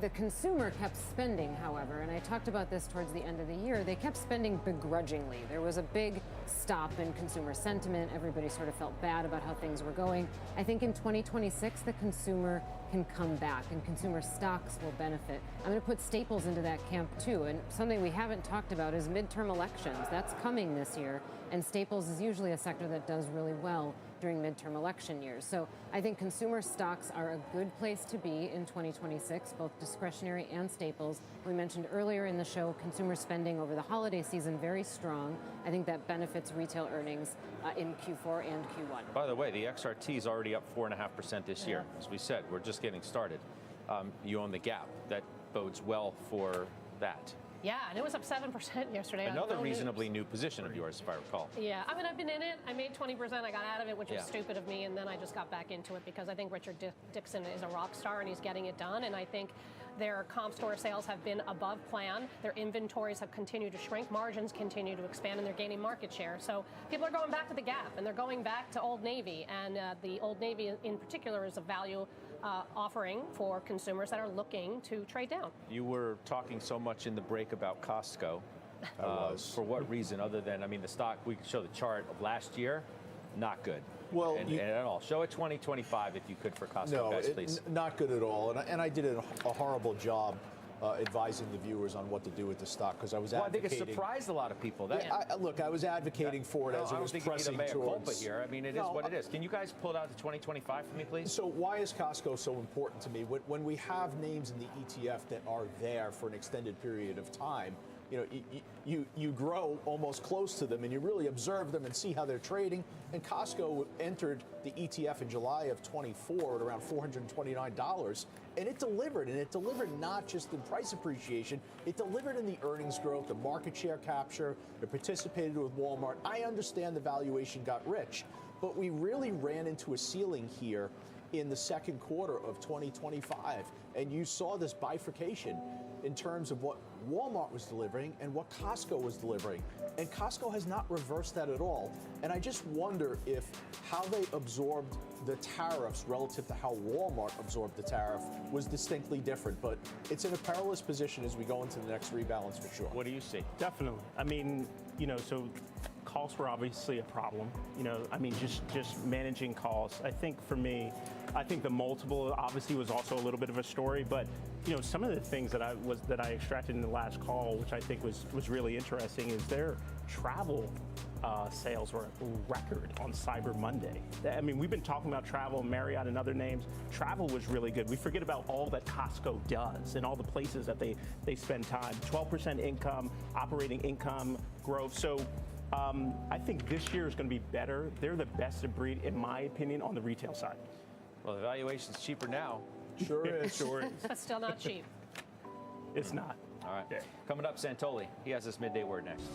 The consumer kept spending, however, and I talked about this towards the end of the year. They kept spending begrudgingly. There was a big stop in consumer sentiment. Everybody sort of felt bad about how things were going. I think in 2026, the consumer can come back and consumer stocks will benefit. I'm going to put staples into that camp too. And something we haven't talked about is midterm elections. That's coming this year. And staples is usually a sector that does really well during midterm election years. So I think consumer stocks are a good place to be in 2026, both discretionary and staples. We mentioned earlier in the show, consumer spending over the holiday season very strong. I think that benefits retail earnings in Q4 and Q1. By the way, the XRT is already up 4.5% this year. As we said, we're just getting started. You own the Gap. That bodes well for that. Yeah, and it was up 7% yesterday. Another reasonably new position of yours, if I recall. Yeah, I mean, I've been in it. I made 20%. I got out of it, which was stupid of me, and then I just got back into it because I think Richard Dixon is a rock star and he's getting it done. And I think their comp store sales have been above plan. Their inventories have continued to shrink. Margins continue to expand, and they're gaining market share. So people are going back to the Gap, and they're going back to Old Navy. And the Old Navy in particular is a value offering for consumers that are looking to trade down. You were talking so much in the break about Costco. For what reason other than, I mean, the stock, we could show the chart of last year, not good. Well, and at all. Show it 2025 if you could for Costco, guys, please. Not good at all. And I did a horrible job advising the viewers on what to do with the stock because I was advocating. I think it surprised a lot of people. Look, I was advocating for it as it was pressing towards. Here. I mean, it is what it is. Can you guys pull it out to 2025 for me, please? So why is Costco so important to me? When we have names in the ETF that are there for an extended period of time, you grow almost close to them and you really observe them and see how they're trading. And Costco entered the ETF in July of 24 at around $429. And it delivered not just in price appreciation, it delivered in the earnings growth, the market share capture, it participated with Walmart. I understand the valuation got rich, but we really ran into a ceiling here in the second quarter of 2025. And you saw this bifurcation in terms of what Walmart was delivering and what Costco was delivering. And Costco has not reversed that at all. And I just wonder if how they absorbed the tariffs relative to how Walmart absorbed the tariff was distinctly different. But it's in a perilous position as we go into the next rebalance for sure. What do you see? Definitely. I mean, so costs were obviously a problem. I mean, just managing costs. I think for me, I think the multiple obviously was also a little bit of a story, but some of the things that I extracted in the last call, which I think was really interesting, is their travel sales were a record on Cyber Monday. I mean, we've been talking about travel, Marriott and other names. Travel was really good. We forget about all that Costco does and all the places that they spend time. 12% income, operating income growth. So I think this year is going to be better. They're the best of breed, in my opinion, on the retail side. Well, the valuation's cheaper now. Sure is. Sure is. But still not cheap. It's not. All right. Coming up, Santoli. He has this midday word next.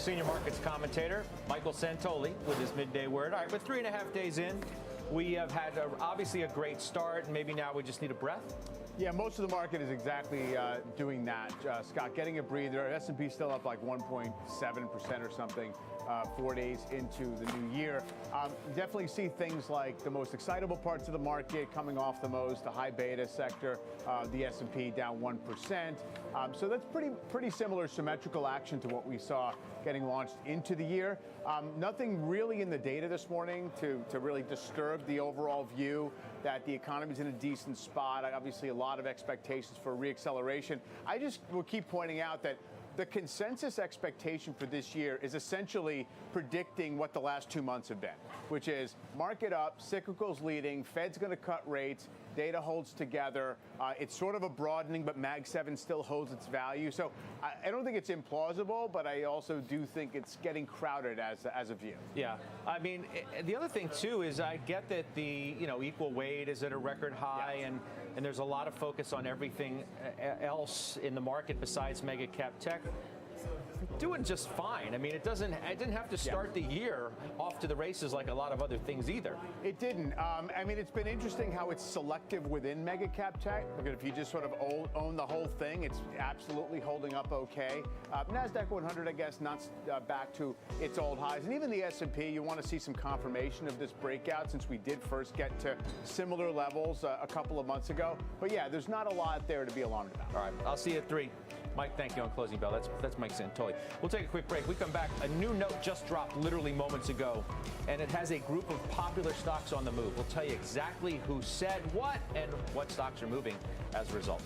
senior markets commentator, Michael Santoli, with his midday word. All right, we're 3.5 days in. We have had obviously a great start, and maybe now we just need a breath. Yeah, most of the market is exactly doing that, Scott, getting a breather. S&P still up like 1.7% or something 4 days into the new year. Definitely see things like the most excitable parts of the market coming off the most, the high beta sector, the S&P down 1%. So that's pretty similar symmetrical action to what we saw getting launched into the year. Nothing really in the data this morning to really disturb the overall view that the economy's in a decent spot. Obviously, a lot of expectations for reacceleration. I just will keep pointing out that the consensus expectation for this year is essentially predicting what the last 2 months have been, which is market up, cyclicals leading, Fed's going to cut rates, data holds together. It's sort of a broadening, but Mag 7 still holds its value. So I don't think it's implausible, but I also do think it's getting crowded as a view. Yeah, I mean, the other thing too is I get that the equal weight is at a record high, and there's a lot of focus on everything else in the market besides mega cap tech. Doing just fine. I mean, it didn't have to start the year off to the races like a lot of other things either. It didn't. I mean, it's been interesting how it's selective within mega cap tech. Because if you just sort of own the whole thing, it's absolutely holding up okay. Nasdaq 100, I guess, not back to its old highs, and even the S&P. You want to see some confirmation of this breakout since we did first get to similar levels a couple of months ago. But yeah, there's not a lot there to be alarmed about. All right, I'll see you at 3. Mike, thank you on Closing Bell. That's Mike Santoli. We'll take a quick break. We come back. A new note just dropped literally moments ago, and it has a group of popular stocks on the move. We'll tell you exactly who said what and what stocks are moving as a result.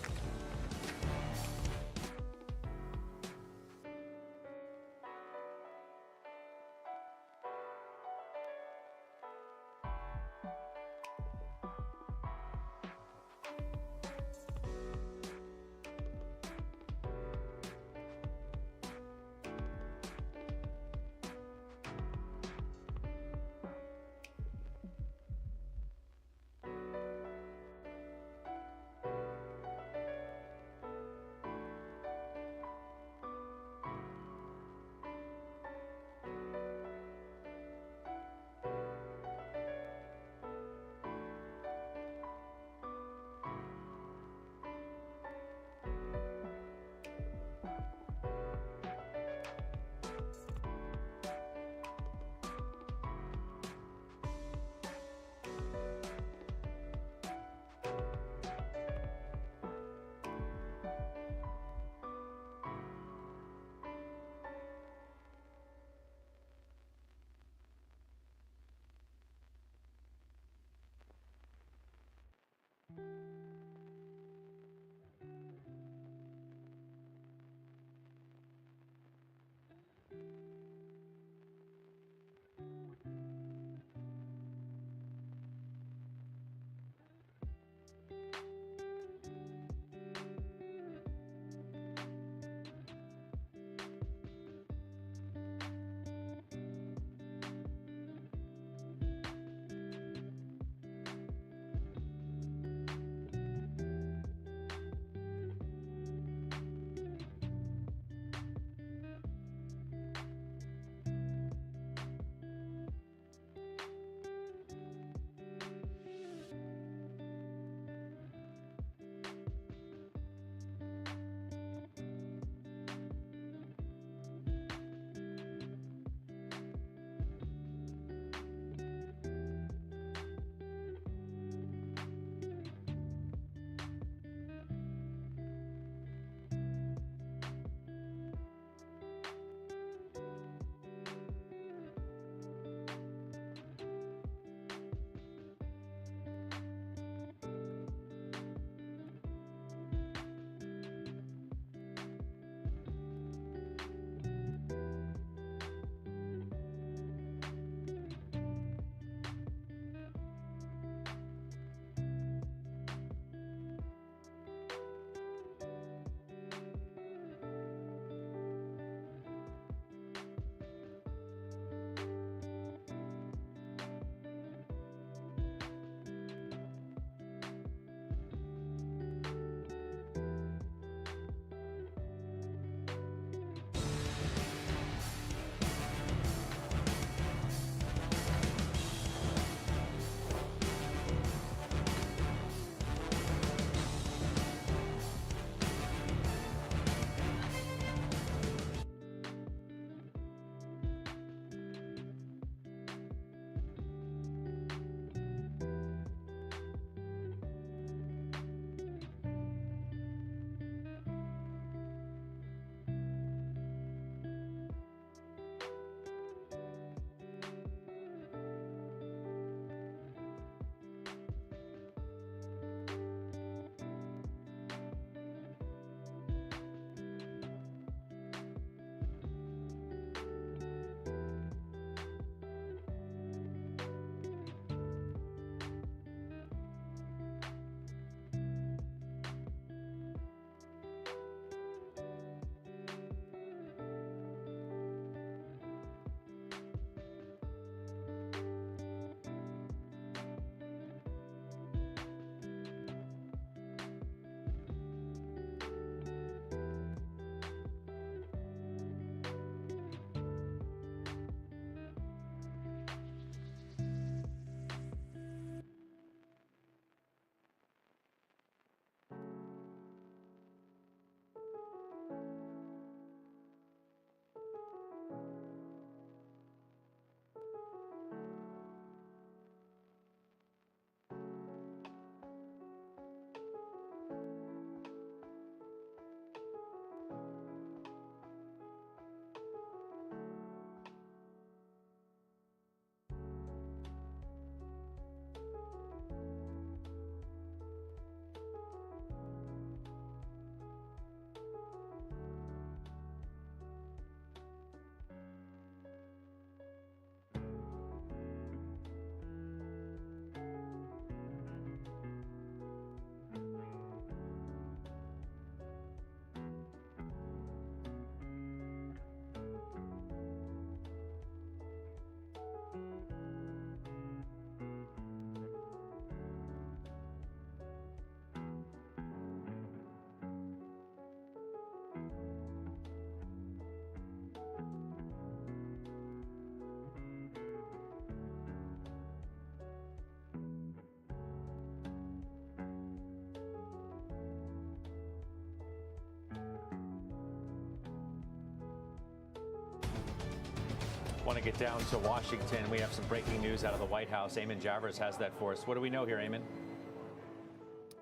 Want to get down to Washington. We have some breaking news out of the White House. Eamon Javers has that for us. What do we know here, Eamon?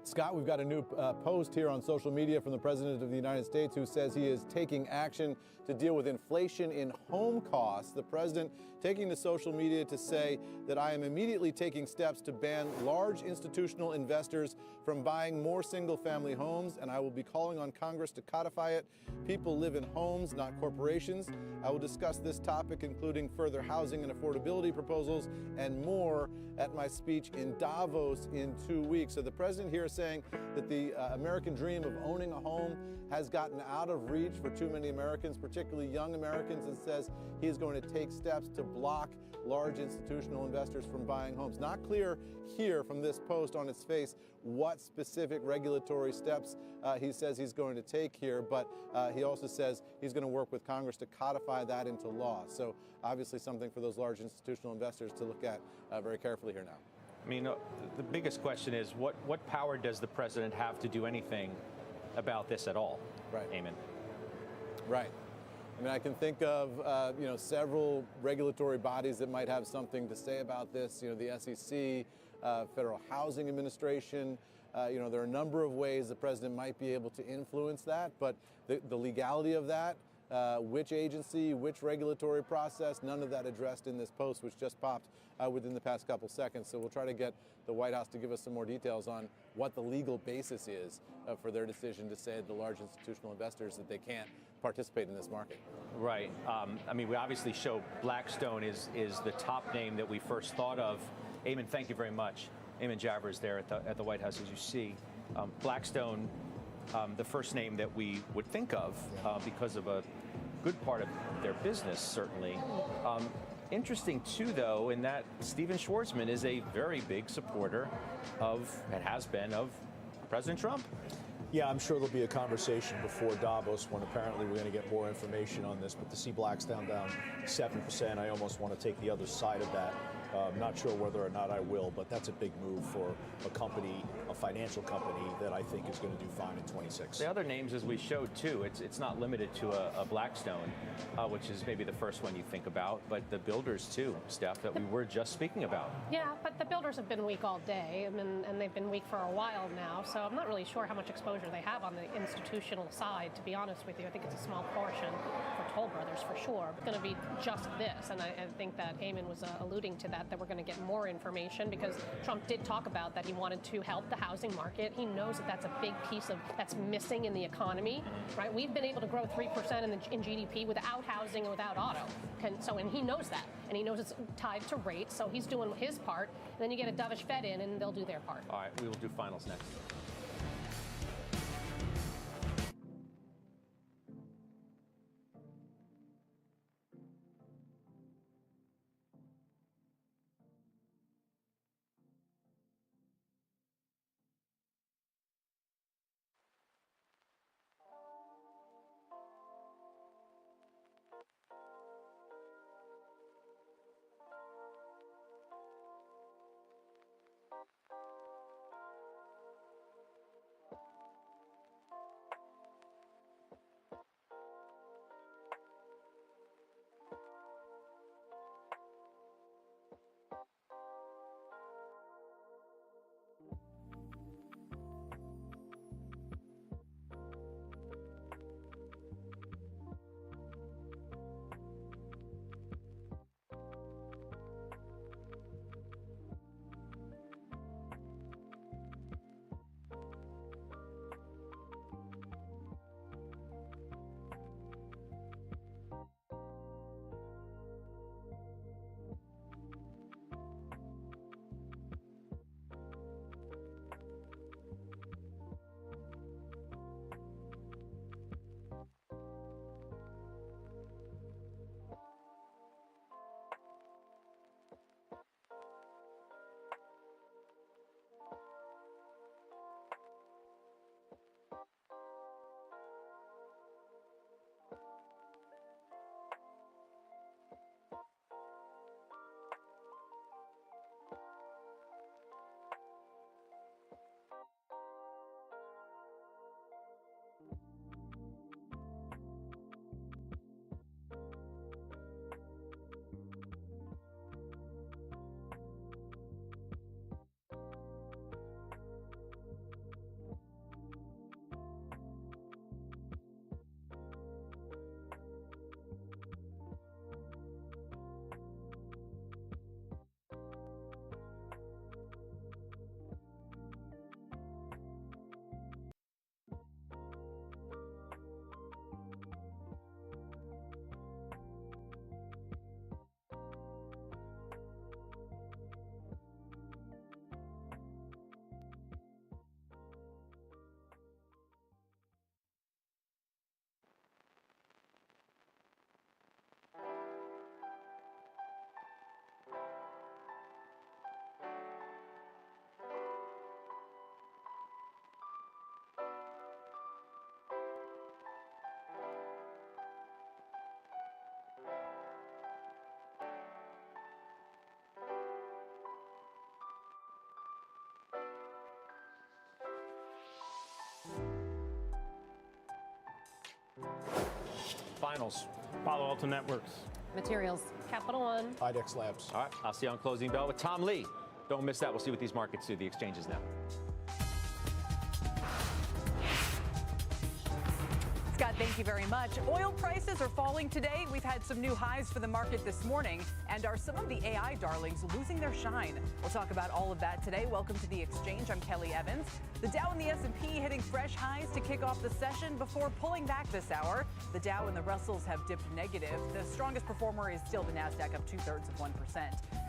Scott, we've got a new post here on social media from the President of the United States who says he is taking action to deal with inflation in home costs. The President taking to social media to say that I am immediately taking steps to ban large institutional investors from buying more single-family homes, and I will be calling on Congress to codify it. People live in homes, not corporations. I will discuss this topic, including further housing and affordability proposals and more at my speech in Davos in 2 weeks. So the President here is saying that the American dream of owning a home has gotten out of reach for too many Americans, particularly young Americans, and says he is going to take steps to block large institutional investors from buying homes. Not clear here from this post on its face what specific regulatory steps he says he's going to take here, but he also says he's going to work with Congress to codify that into law. So obviously something for those large institutional investors to look at very carefully here now. I mean, the biggest question is what power does the President have to do anything about this at all? Right. Eamon. Right. I mean, I can think of several regulatory bodies that might have something to say about this. You know, the SEC, Federal Housing Administration. There are a number of ways the President might be able to influence that, but the legality of that, which agency, which regulatory process, none of that addressed in this post, which just popped within the past couple seconds. So we'll try to get the White House to give us some more details on what the legal basis is for their decision to say to large institutional investors that they can't participate in this market. Right. I mean, we obviously show Blackstone is the top name that we first thought of. Eamon, thank you very much. Eamon Javers there at the White House, as you see. Blackstone, the first name that we would think of because of a good part of their business, certainly. Interesting, too, though, in that Steven Schwarzman is a very big supporter of, and has been, of President Trump. Yeah, I'm sure there'll be a conversation before Davos when apparently we're going to get more information on this. But to see Blackstone down 7%, I almost want to take the other side of that. I'm not sure whether or not I will, but that's a big move for a company, a financial company that I think is going to do fine in 26. The other names, as we showed too, it's not limited to a Blackstone, which is maybe the first one you think about, but the builders too, Steph, that we were just speaking about. Yeah, but the builders have been weak all day, and they've been weak for a while now, so I'm not really sure how much exposure they have on the institutional side, to be honest with you. I think it's a small portion for Toll Brothers for sure. It's going to be just this, and I think that Eamon was alluding to that we're going to get more information because Trump did talk about that he wanted to help the housing market. He knows that that's a big piece that's missing in the economy, right? We've been able to grow 3% in GDP without housing and without auto. And he knows that, and he knows it's tied to rates, so he's doing his part. And then you get a dovish Fed in, and they'll do their part. All right, we will do finals next. finals. Palo Alto Networks. Materials. Capital One. IDEX Labs. All right, I'll see you on Closing Bell with Tom Lee. Don't miss that. We'll see what these markets do. The exchanges now. Scott, thank you very much. Oil prices are falling today. We've had some new highs for the market this morning. And are some of the AI darlings losing their shine? We'll talk about all of that today. Welcome to The Exchange. I'm Kelly Evans. The Dow and the S&P hitting fresh highs to kick off the session before pulling back this hour. The Dow and the Russells have dipped negative. The strongest performer is still the Nasdaq, up 0.2%.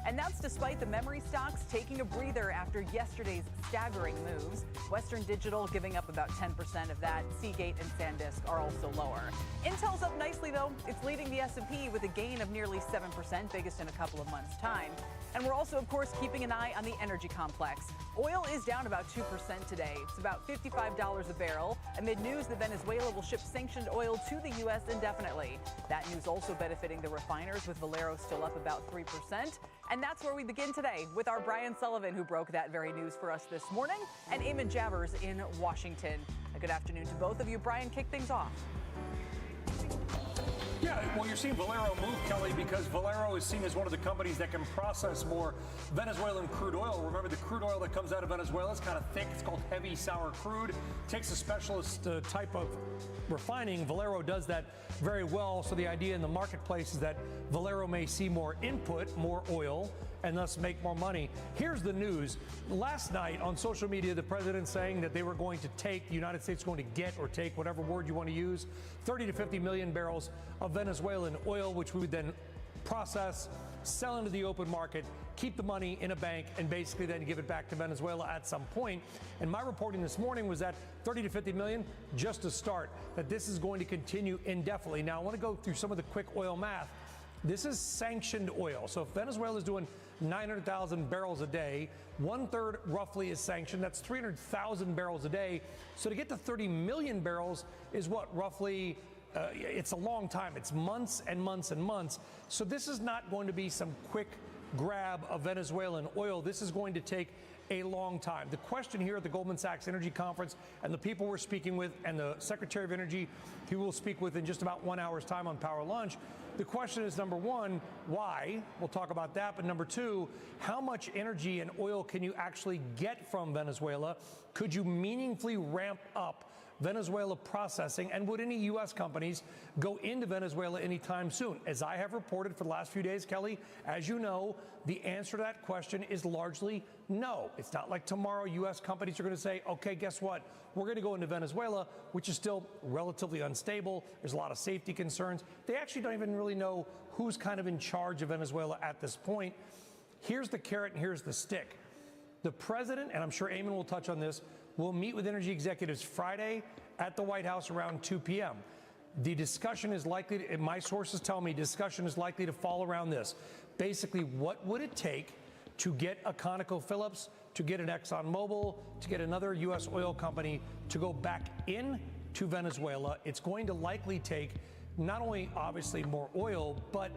And that's despite the memory stocks taking a breather after yesterday's staggering moves. Western Digital giving up about 10% of that. Seagate and SanDisk are also lower. Intel's up nicely, though. It's leading the S&P with a gain of nearly 7%, biggest in a couple of months' time. And we're also, of course, keeping an eye on the energy complex. Oil is down about 2% today. It's about $55 a barrel amid news that Venezuela will ship sanctioned oil to the U.S. indefinitely. That news also benefiting the refiners, with Valero still up about 3%. And that's where we begin today with our Brian Sullivan, who broke that very news for us this morning, and Eamon Javers in Washington. A good afternoon to both of you. Brian, kick things off. Yeah, well, you're seeing Valero move, Kelly, because Valero is seen as one of the companies that can process more Venezuelan crude oil. Remember, the crude oil that comes out of Venezuela is kind of thick. It's called heavy sour crude. It takes a specialist type of refining. Valero does that very well. So the idea in the marketplace is that Valero may see more input, more oil, and thus make more money. Here's the news. Last night on social media, the president saying that they were going to take, the United States going to get or take, whatever word you want to use, 30 to 50 million barrels of Venezuelan oil, which we would then process, sell into the open market, keep the money in a bank, and basically then give it back to Venezuela at some point. And my reporting this morning was that 30 to 50 million, just a start, that this is going to continue indefinitely. Now, I want to go through some of the quick oil math. This is sanctioned oil. So if Venezuela is doing 900,000 barrels a day, 1/3 roughly is sanctioned. That's 300,000 barrels a day. So to get to 30 million barrels is what, roughly, it's a long time. It's months and months and months. So this is not going to be some quick grab of Venezuelan oil. This is going to take a long time. The question here at the Goldman Sachs Energy Conference, and the people we're speaking with, and the Secretary of Energy, who we'll speak with in just about 1 hour's time on Power Lunch, the question is, number one, why? We'll talk about that. But number two, how much energy and oil can you actually get from Venezuela? Could you meaningfully ramp up Venezuela processing? And would any U.S. companies go into Venezuela anytime soon? As I have reported for the last few days, Kelly, as you know, the answer to that question is largely no. It's not like tomorrow U.S. companies are going to say, okay, guess what? We're going to go into Venezuela, which is still relatively unstable. There's a lot of safety concerns. They actually don't even really know who's kind of in charge of Venezuela at this point. Here's the carrot and here's the stick. The president, and I'm sure Eamon will touch on this, will meet with energy executives Friday at the White House around 2 p.m. The discussion is likely to, my sources tell me, discussion is likely to fall around this. Basically, what would it take to get a ConocoPhillips, to get an ExxonMobil, to get another U.S. oil company to go back in to Venezuela? It's going to likely take not only obviously more oil, but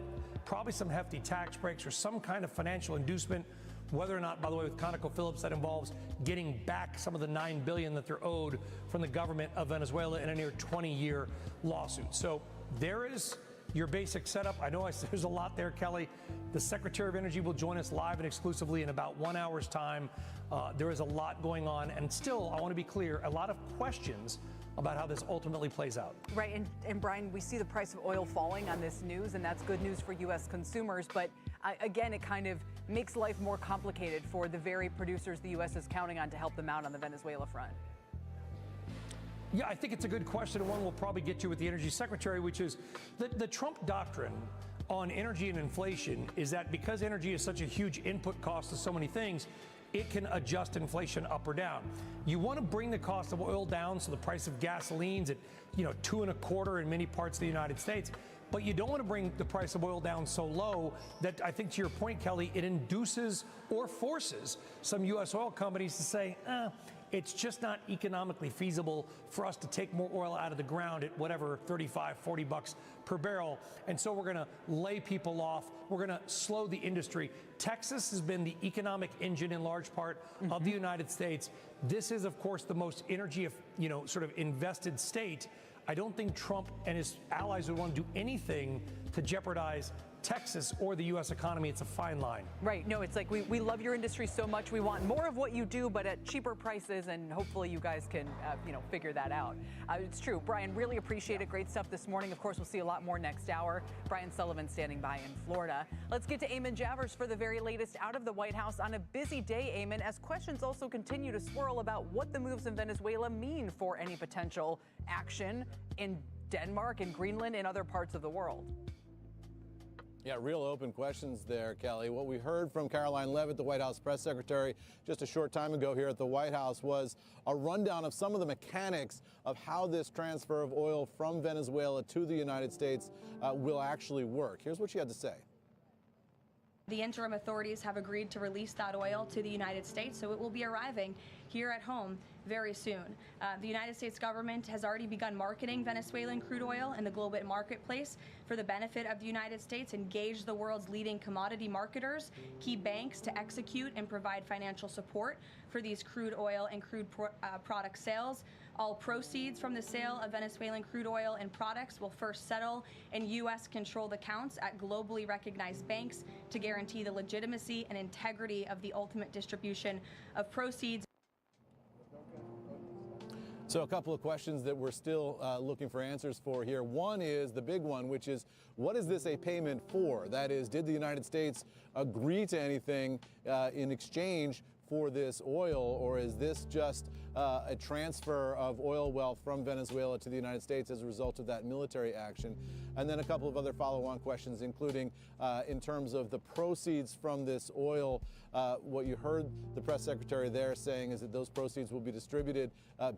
probably some hefty tax breaks or some kind of financial inducement. Whether or not, by the way, with ConocoPhillips, that involves getting back some of the $9 billion that they're owed from the government of Venezuela in a near 20-year lawsuit. So there is your basic setup. I know there's a lot there, Kelly. The Secretary of Energy will join us live and exclusively in about 1 hour's time. There is a lot going on. And still, I want to be clear, a lot of questions about how this ultimately plays out. Right, and Brian, we see the price of oil falling on this news, and that's good news for U.S. consumers. But again, it kind of makes life more complicated for the very producers the U.S. is counting on to help them out on the Venezuela front. Yeah, I think it's a good question, and one we'll probably get to with the Energy Secretary, which is the Trump doctrine on energy and inflation is that because energy is such a huge input cost to so many things, it can adjust inflation up or down. You want to bring the cost of oil down, so the price of gasoline's at, $2.25 in many parts of the United States. But you don't want to bring the price of oil down so low that, I think to your point, Kelly, it induces or forces some U.S. oil companies to say, it's just not economically feasible for us to take more oil out of the ground at whatever, $35, $40 per barrel. And so we're going to lay people off. We're going to slow the industry. Texas has been the economic engine in large part of the United States. This is, of course, the most energy, sort of invested state I don't think Trump and his allies would want to do anything to jeopardize Texas or the U.S. economy. It's a fine line. Right. No, it's like we love your industry so much. We want more of what you do, but at cheaper prices. And hopefully you guys can, figure that out. It's true. Brian, really appreciate it. Great stuff this morning. Of course, we'll see a lot more next hour. Brian Sullivan standing by in Florida. Let's get to Eamon Javers for the very latest out of the White House on a busy day, Eamon, as questions also continue to swirl about what the moves in Venezuela mean for any potential action in Denmark and Greenland and other parts of the world. Yeah, real open questions there, Kelly. What we heard from Caroline Leavitt, the White House press secretary, just a short time ago here at the White House was a rundown of some of the mechanics of how this transfer of oil from Venezuela to the United States will actually work. Here's what she had to say. The interim authorities have agreed to release that oil to the United States, so it will be arriving here at home very soon. The United States government has already begun marketing Venezuelan crude oil in the global marketplace for the benefit of the United States, engage the world's leading commodity marketers, key banks to execute and provide financial support for these crude oil and crude product sales. All proceeds from the sale of Venezuelan crude oil and products will first settle in U.S.-controlled accounts at globally recognized banks to guarantee the legitimacy and integrity of the ultimate distribution of proceeds. So a couple of questions that we're still looking for answers for here. One is the big one, which is, what is this a payment for? That is, did the United States agree to anything in exchange for this oil, or is this just a transfer of oil wealth from Venezuela to the United States as a result of that military action? And then a couple of other follow-on questions, including in terms of the proceeds from this oil. What you heard the press secretary there saying is that those proceeds will be distributed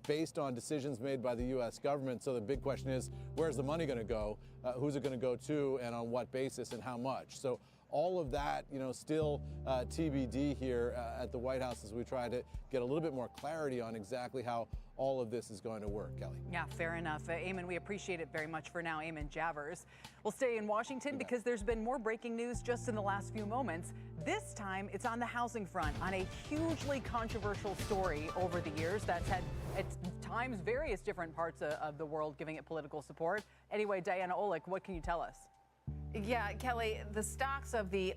based on decisions made by the U.S. government. So the big question is, where's the money going to go? Who's it going to go to, and on what basis, and how much? So all of that, still TBD here at the White House as we try to get a little bit more clarity on exactly how all of this is going to work, Kelly. Yeah, fair enough. Eamon, we appreciate it very much for now. Eamon Javers. We'll stay in Washington because there's been more breaking news just in the last few moments. This time, it's on the housing front, on a hugely controversial story over the years that's had, at times, various different parts of the world giving it political support. Anyway, Diana Olick, what can you tell us? Yeah, Kelly, the stocks of the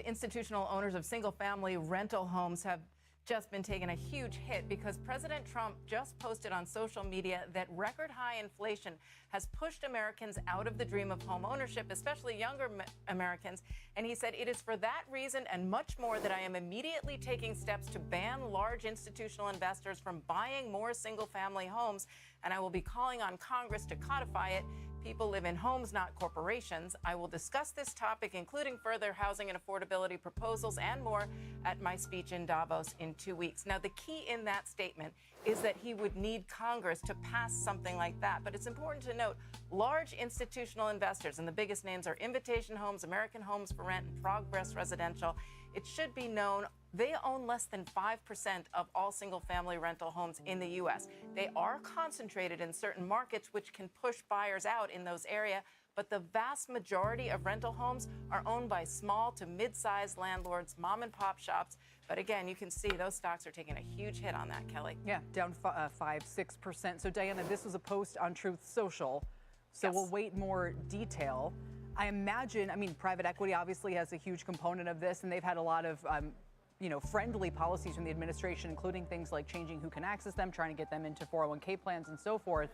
institutional owners of single-family rental homes have just been taking a huge hit because President Trump just posted on social media that record high inflation has pushed Americans out of the dream of home ownership, especially younger Americans. And he said, "It is for that reason and much more that I am immediately taking steps to ban large institutional investors from buying more single-family homes, and I will be calling on Congress to codify it. People live in homes, not corporations. I will discuss this topic, including further housing and affordability proposals and more, at my speech in Davos in 2 weeks." Now, the key in that statement is that he would need Congress to pass something like that. But it's important to note, large institutional investors, and the biggest names are Invitation Homes, American Homes for Rent, and Progress Residential. It should be known they own less than 5% of all single-family rental homes in the U.S. They are concentrated in certain markets, which can push buyers out in those areas, but the vast majority of rental homes are owned by small to mid-sized landlords, mom-and-pop shops. But again, you can see those stocks are taking a huge hit on that, Kelly. Yeah, down 5-6%. So, Diana, this was a post on Truth Social, so Yes. We'll wait more detail. I imagine, private equity obviously has a huge component of this, and they've had a lot of friendly policies from the administration, including things like changing who can access them, trying to get them into 401k plans and so forth.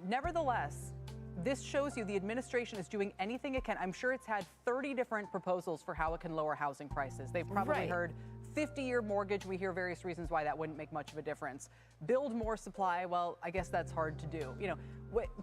Nevertheless, this shows you the administration is doing anything it can. I'm sure it's had 30 different proposals for how it can lower housing prices. They've probably heard 50-year mortgage. We hear various reasons why that wouldn't make much of a difference. Build more supply. Well, I guess that's hard to do.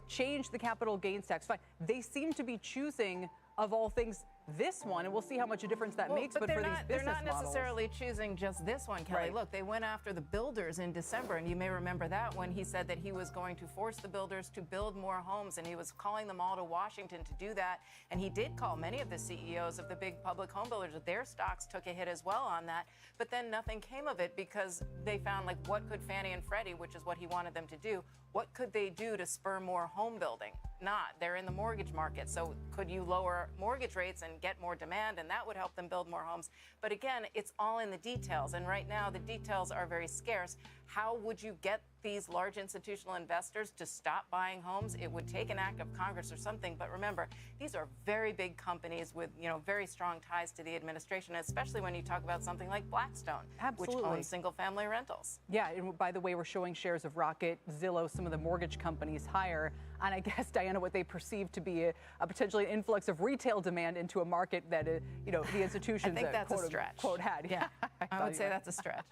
Change the capital gains tax. Fine. They seem to be choosing, of all things, this one, and we'll see how much a difference that makes. But for these business they're not models, necessarily choosing just this one, Kelly. Right. Look, they went after the builders in December, and you may remember that when he said that he was going to force the builders to build more homes, and he was calling them all to Washington to do that. And he did call many of the CEOs of the big public home builders. Their stocks took a hit as well on that. But then nothing came of it because they found, what could Fannie and Freddie, which is what he wanted them to do, what could they do to spur more home building? Not. They're in the mortgage market. So could you lower mortgage rates and get more demand, and that would help them build more homes? But again, it's all in the details. And right now, the details are very scarce. How would you get these large institutional investors to stop buying homes? It would take an act of Congress or something. But remember, these are very big companies with, very strong ties to the administration, especially when you talk about something like Blackstone, which owns single-family rentals. Yeah, and by the way, we're showing shares of Rocket, Zillow, some of the mortgage companies higher. And I guess, Diana, what they perceive to be a potentially an influx of retail demand into a market that, the institutions I think that's a stretch. Quote had. Yeah, I would say that's a stretch.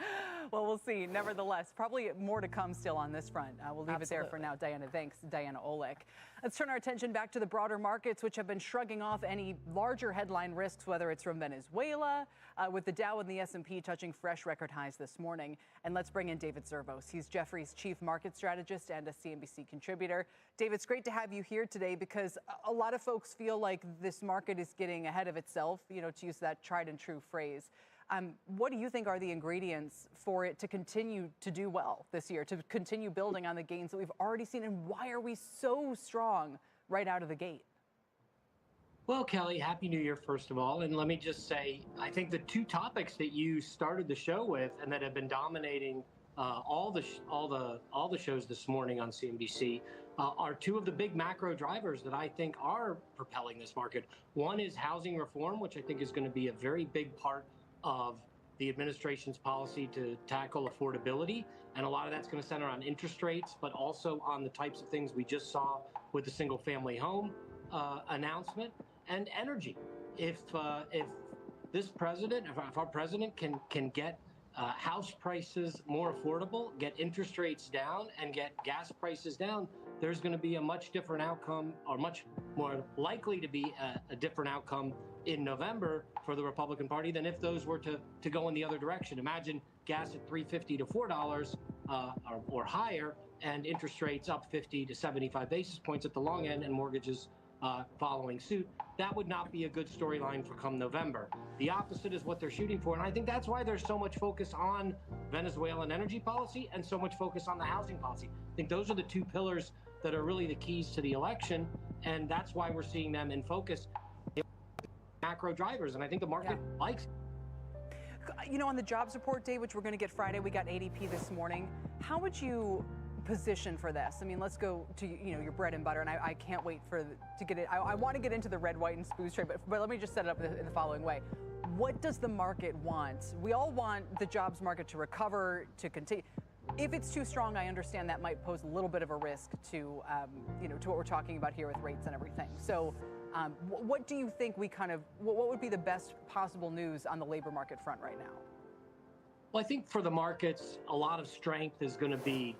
Well, we'll see. Nevertheless, probably more to come still on this front. We'll leave it there for now, Diana. Thanks, Diana Olick. Let's turn our attention back to the broader markets, which have been shrugging off any larger headline risks, whether it's from Venezuela, with the Dow and the S&P touching fresh record highs this morning. And let's bring in David Zervos. He's Jefferies' chief market strategist and a CNBC contributor. David, it's great to have you here today because a lot of folks feel like this market is getting ahead of itself, to use that tried and true phrase. What do you think are the ingredients for it to continue to do well this year, to continue building on the gains that we've already seen? And why are we so strong right out of the gate? Well, Kelly, Happy New Year, first of all. And let me just say, I think the two topics that you started the show with and that have been dominating all the shows this morning on CNBC are two of the big macro drivers that I think are propelling this market. One is housing reform, which I think is going to be a very big part of the administration's policy to tackle affordability. And a lot of that's going to center on interest rates, but also on the types of things we just saw with the single family home announcement and energy. If this president, if our president can get house prices more affordable, get interest rates down, and get gas prices down, there's going to be a much different outcome, or much more likely to be a different outcome in November for the Republican Party than if those were to go in the other direction. Imagine gas at $3.50 to $4 or higher, and interest rates up 50 to 75 basis points at the long end, and mortgages following suit. That would not be a good storyline for come November. The opposite is what they're shooting for, and I think that's why there's so much focus on Venezuelan energy policy and so much focus on the housing policy. I think those are the two pillars that are really the keys to the election, and that's why we're seeing them in focus. Macro drivers, and I think the market likes it. On the jobs report, Dave, which we're going to get Friday, we got ADP this morning. How would you position for this? I mean, let's go to your bread and butter, and I can't wait to get it. I want to get into the red, white, and spooze trade, but let me just set it up in the following way. What does the market want? We all want the jobs market to recover, to continue. If it's too strong, I understand that might pose a little bit of a risk to what we're talking about here with rates and everything. So. What do you think what would be the best possible news on the labor market front right now? Well, I think for the markets, a lot of strength is going to be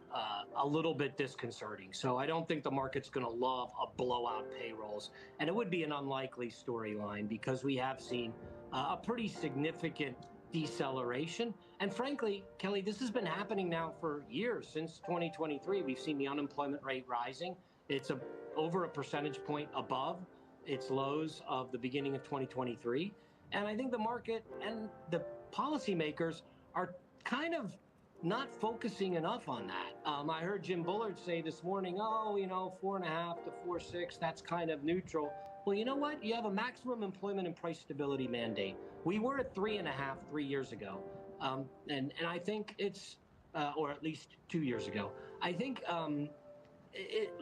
a little bit disconcerting. So I don't think the market's going to love a blowout payrolls. And it would be an unlikely storyline because we have seen a pretty significant deceleration. And frankly, Kelly, this has been happening now for years. Since 2023, we've seen the unemployment rate rising. It's over a percentage point above its lows of the beginning of 2023. And I think the market and the policymakers are kind of not focusing enough on that. I heard Jim Bullard say this morning, 4.5 to 4.6, that's kind of neutral. Well, you know what? You have a maximum employment and price stability mandate. We were at 3.5 3 years ago. And I think it's, or at least 2 years ago. I think,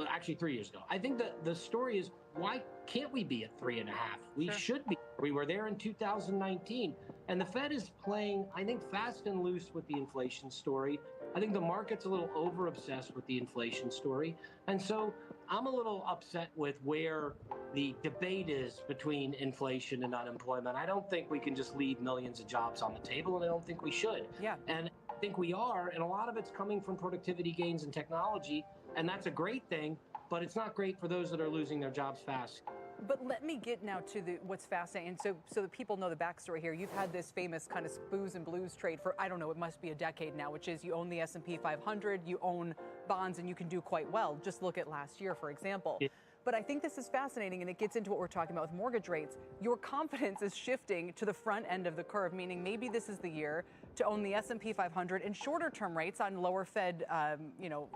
actually 3 years ago. I think that the story is, why can't we be at 3.5? We should be. We were there in 2019. And the Fed is playing, I think, fast and loose with the inflation story. I think the market's a little over-obsessed with the inflation story. And so I'm a little upset with where the debate is between inflation and unemployment. I don't think we can just leave millions of jobs on the table, and I don't think we should. Yeah. And I think we are, and a lot of it's coming from productivity gains and technology, and that's a great thing, but it's not great for those that are losing their jobs fast. But let me get now to what's fascinating. So that people know the backstory here. You've had this famous kind of booze and blues trade for, I don't know, it must be a decade now, which is you own the S&P 500, you own bonds, and you can do quite well. Just look at last year, for example. But I think this is fascinating, and it gets into what we're talking about with mortgage rates. Your confidence is shifting to the front end of the curve, meaning maybe this is the year to own the S&P 500 in shorter-term rates on lower Fed,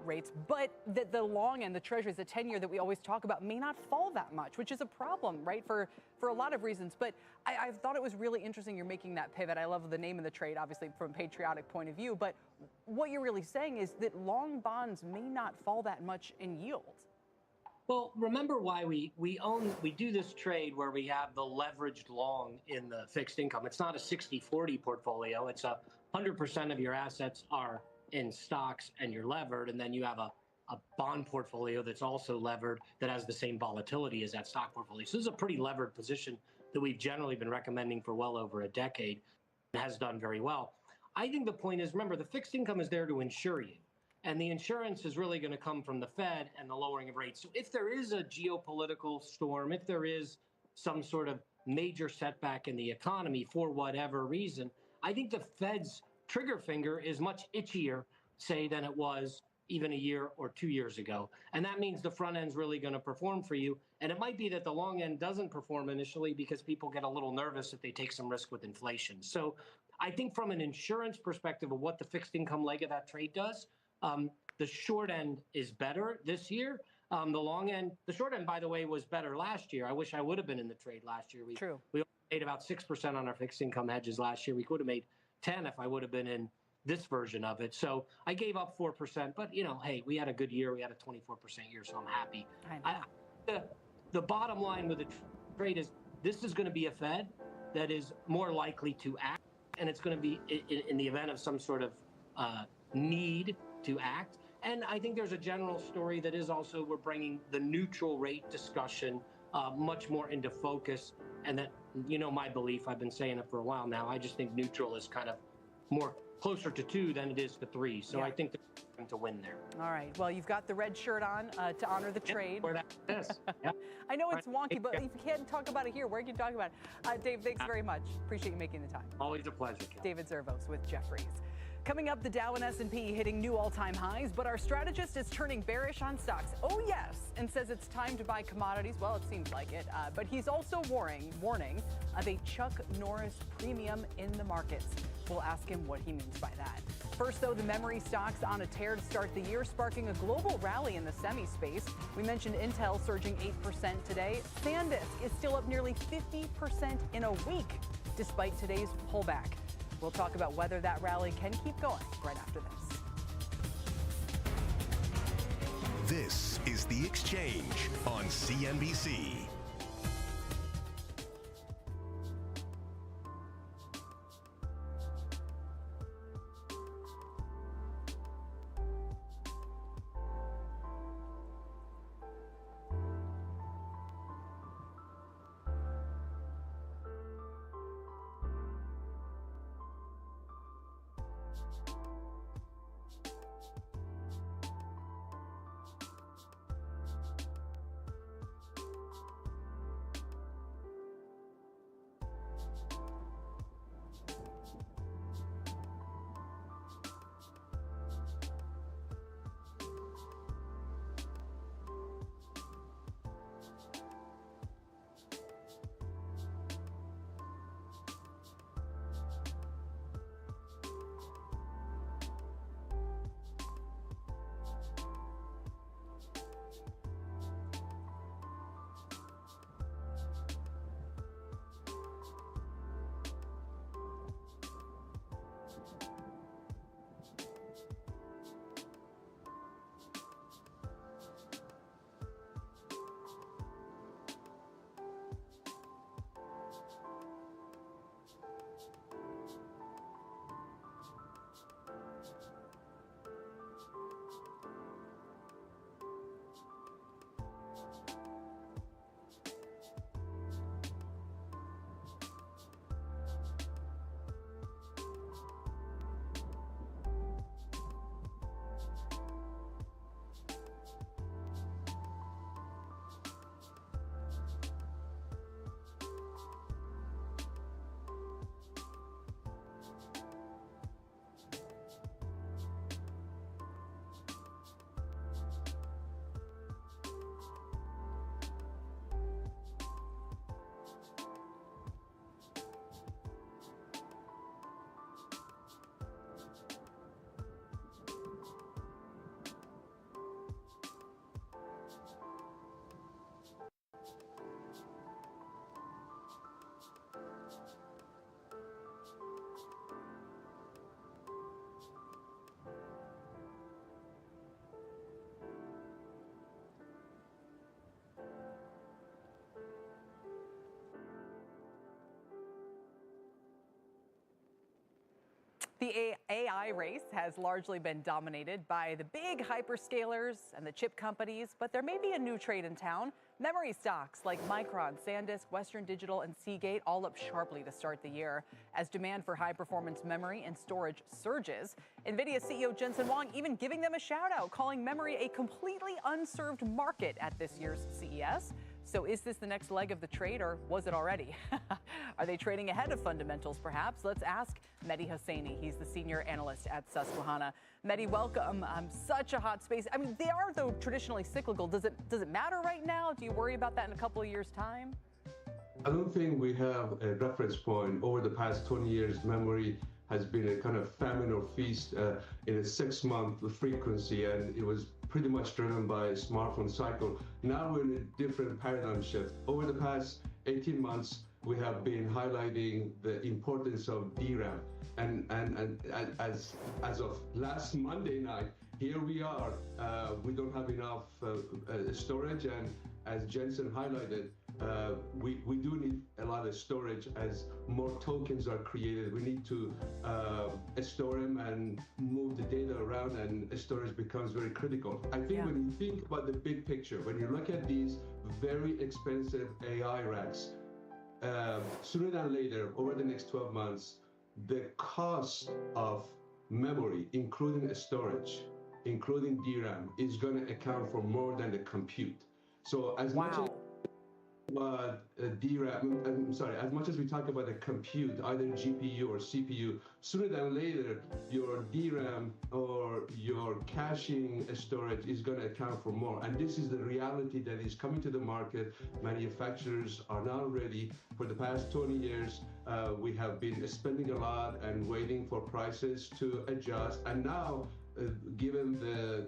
rates, but that the long end, the Treasuries, the 10-year that we always talk about, may not fall that much, which is a problem, right, for a lot of reasons. But I thought it was really interesting you're making that pivot. I love the name of the trade, obviously, from a patriotic point of view. But what you're really saying is that long bonds may not fall that much in yield. Well, remember why we do this trade where we have the leveraged long in the fixed income. It's not a 60-40 portfolio. It's 100% of your assets are in stocks and you're levered, and then you have a bond portfolio that's also levered that has the same volatility as that stock portfolio. So this is a pretty levered position that we've generally been recommending for well over a decade and has done very well. I think the point is, remember, the fixed income is there to insure you. And the insurance is really going to come from the Fed and the lowering of rates. So if there is a geopolitical storm, if there is some sort of major setback in the economy for whatever reason, I think the Fed's trigger finger is much itchier, say, than it was even a year or 2 years ago. And that means the front end's really going to perform for you. And it might be that the long end doesn't perform initially because people get a little nervous if they take some risk with inflation. So I think from an insurance perspective of what the fixed income leg of that trade does, the short end is better this year. The long end, the short end, by the way, was better last year. I wish I would have been in the trade last year. True. We made about 6% on our fixed income hedges last year. We could have made 10 if I would have been in this version of it. So I gave up 4%, but hey, we had a good year. We had a 24% year, so I'm happy. The bottom line with the trade is this is going to be a Fed that is more likely to act, and it's going to be in the event of some sort of need to act. And I think there's a general story that is also we're bringing the neutral rate discussion much more into focus. And that, my belief, I've been saying it for a while now, I just think neutral is kind of more closer to 2 than it is to 3. So I think they're going to win there. All right. Well, you've got the red shirt on to honor the trade. Where that is. Yeah. I know it's wonky, but if you can't talk about it here, where can you talk about it? Dave, thanks very much. Appreciate you making the time. Always a pleasure, Kel. David Zervos with Jefferies. Coming up, the Dow and S&P hitting new all-time highs, but our strategist is turning bearish on stocks. Oh, yes, and says it's time to buy commodities. Well, it seems like it. But he's also warning of a Chuck Norris premium in the markets. We'll ask him what he means by that. First, though, the memory stocks on a tear to start the year, sparking a global rally in the semi space. We mentioned Intel surging 8% today. SanDisk is still up nearly 50% in a week, despite today's pullback. We'll talk about whether that rally can keep going right after this. This is The Exchange on CNBC. The AI race has largely been dominated by the big hyperscalers and the chip companies, but there may be a new trade in town. Memory stocks like Micron, SanDisk, Western Digital, and Seagate all up sharply to start the year as demand for high-performance memory and storage surges. NVIDIA CEO Jensen Huang even giving them a shout-out, calling memory a completely unserved market at this year's CES. So is this the next leg of the trade, or was it already? Are they trading ahead of fundamentals, perhaps? Let's ask Mehdi Hosseini. He's the senior analyst at Susquehanna. Mehdi, welcome. Such a hot space. I mean, they are, though, traditionally cyclical. Does it matter right now? Do you worry about that in a couple of years' time? I don't think we have a reference point. Over the past 20 years, memory has been a kind of famine or feast in a 6-month frequency, and it was pretty much driven by a smartphone cycle. Now we're in a different paradigm shift. Over the past 18 months, we have been highlighting the importance of DRAM. And as of last Monday night, here we are. We don't have enough storage, and as Jensen highlighted, we do need a lot of storage. As more tokens are created, we need to store them and move the data around, and storage becomes very critical. I think when you think about the big picture, when you look at these very expensive AI racks, sooner than later, over the next 12 months, the cost of memory, including storage, including DRAM, is going to account for more than the compute. So as much as as much as we talk about the compute, either GPU or CPU, sooner than later, your DRAM or your caching storage is going to account for more. And this is the reality that is coming to the market. Manufacturers are now ready. For the past 20 years, we have been spending a lot and waiting for prices to adjust. And now, given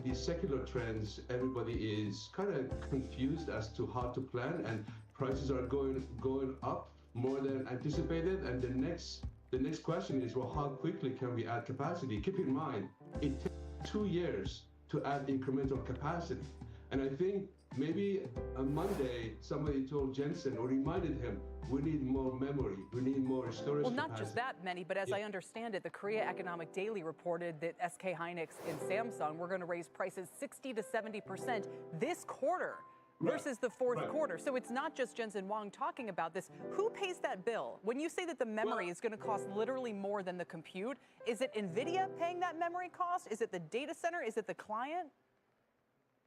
these secular trends, everybody is kind of confused as to how to plan, and prices are going up more than anticipated. And the next question is, well, how quickly can we add capacity? Keep in mind, it takes 2 years to add incremental capacity. And I think maybe on Monday, somebody told Jensen or reminded him, we need more memory, we need more storage. Well, not capacity. just that, Mehdi, but as I understand it, the Korea Economic Daily reported that SK Hynix and Samsung were going to raise prices 60 to 70% this quarter versus the fourth quarter. So it's not just Jensen Huang talking about this. Who pays that bill? When you say that the memory is going to cost literally more than the compute, is it NVIDIA paying that memory cost? Is it the data center? Is it the client?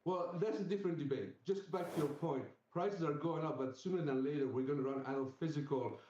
Well, that's a different debate. Just back to your point, prices are going up, but sooner than later, we're going to run out of physical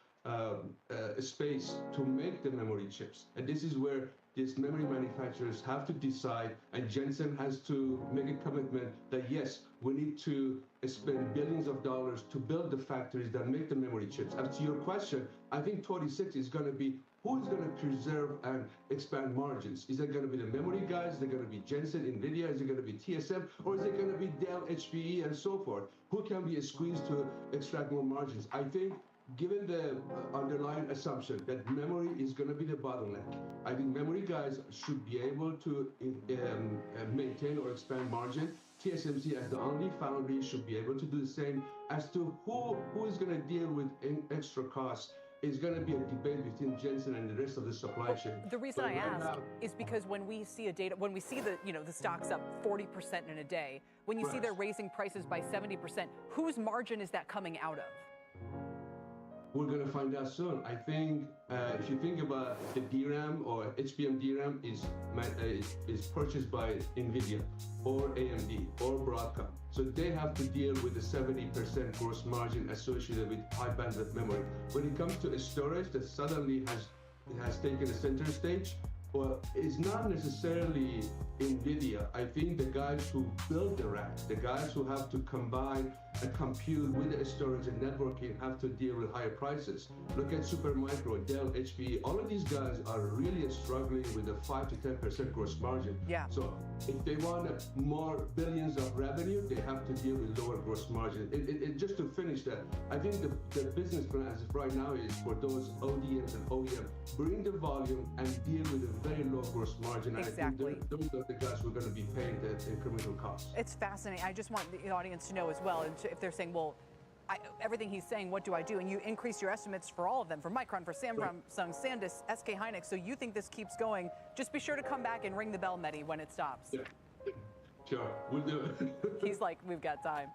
space to make the memory chips. And this is where these memory manufacturers have to decide, and Jensen has to make a commitment that, yes, we need to spend billions of dollars to build the factories that make the memory chips. And to your question, I think 26 is going to be who is going to preserve and expand margins? Is it going to be the memory guys? Is it going to be Jensen, NVIDIA? Is it going to be TSM? Or is it going to be Dell, HPE, and so forth? Who can be squeezed to extract more margins? I think given the underlying assumption that memory is going to be the bottleneck, I think memory guys should be able to maintain or expand margin. TSMC, as the only foundry, should be able to do the same. As to who is going to deal with extra costs, is going to be a debate between Jensen and the rest of the supply chain. The reason I ask is because when we see the stocks up 40% in a day, when you see they're raising prices by 70%, whose margin is that coming out of? We're going to find out soon. I think if you think about the DRAM or HBM DRAM is purchased by NVIDIA or AMD or Broadcom. So they have to deal with the 70% gross margin associated with high bandwidth memory. When it comes to storage that suddenly has taken a center stage, well, it's not necessarily NVIDIA. I think the guys who build the rack, the guys who have to combine a compute with the storage and networking have to deal with higher prices. Look at Supermicro, Dell, HPE. All of these guys are really struggling with a 5 to 10% gross margin. Yeah. So if they want more billions of revenue, they have to deal with lower gross margin. Just to finish that, I think the business plan as of right now is for those ODMs and OEM, bring the volume and deal with a very low gross margin. Exactly. I think those are the guys who are going to be paying the incremental cost. It's fascinating. I just want the audience to know as well, and if they're saying, well, everything he's saying, what do I do? And you increase your estimates for all of them, for Micron, for Samsung, SanDisk, SK Hynix. So you think this keeps going. Just be sure to come back and ring the bell, Mehdi, when it stops. Yeah. Sure, we'll do it. He's like, we've got time.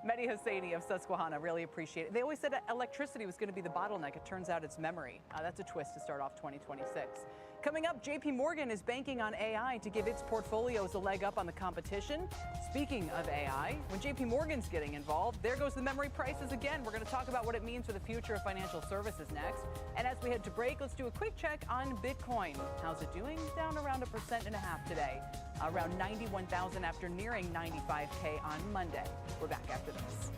Mehdi Hosseini of Susquehanna, really appreciate it. They always said electricity was going to be the bottleneck. It turns out it's memory. That's a twist to start off 2026. Coming up, JP Morgan is banking on AI to give its portfolios a leg up on the competition. Speaking of AI, when JP Morgan's getting involved, there goes the memory prices again. We're going to talk about what it means for the future of financial services next. And as we head to break, let's do a quick check on Bitcoin. How's it doing? Down around 1.5% today. Around 91,000 after nearing 95K on Monday. We're back after this.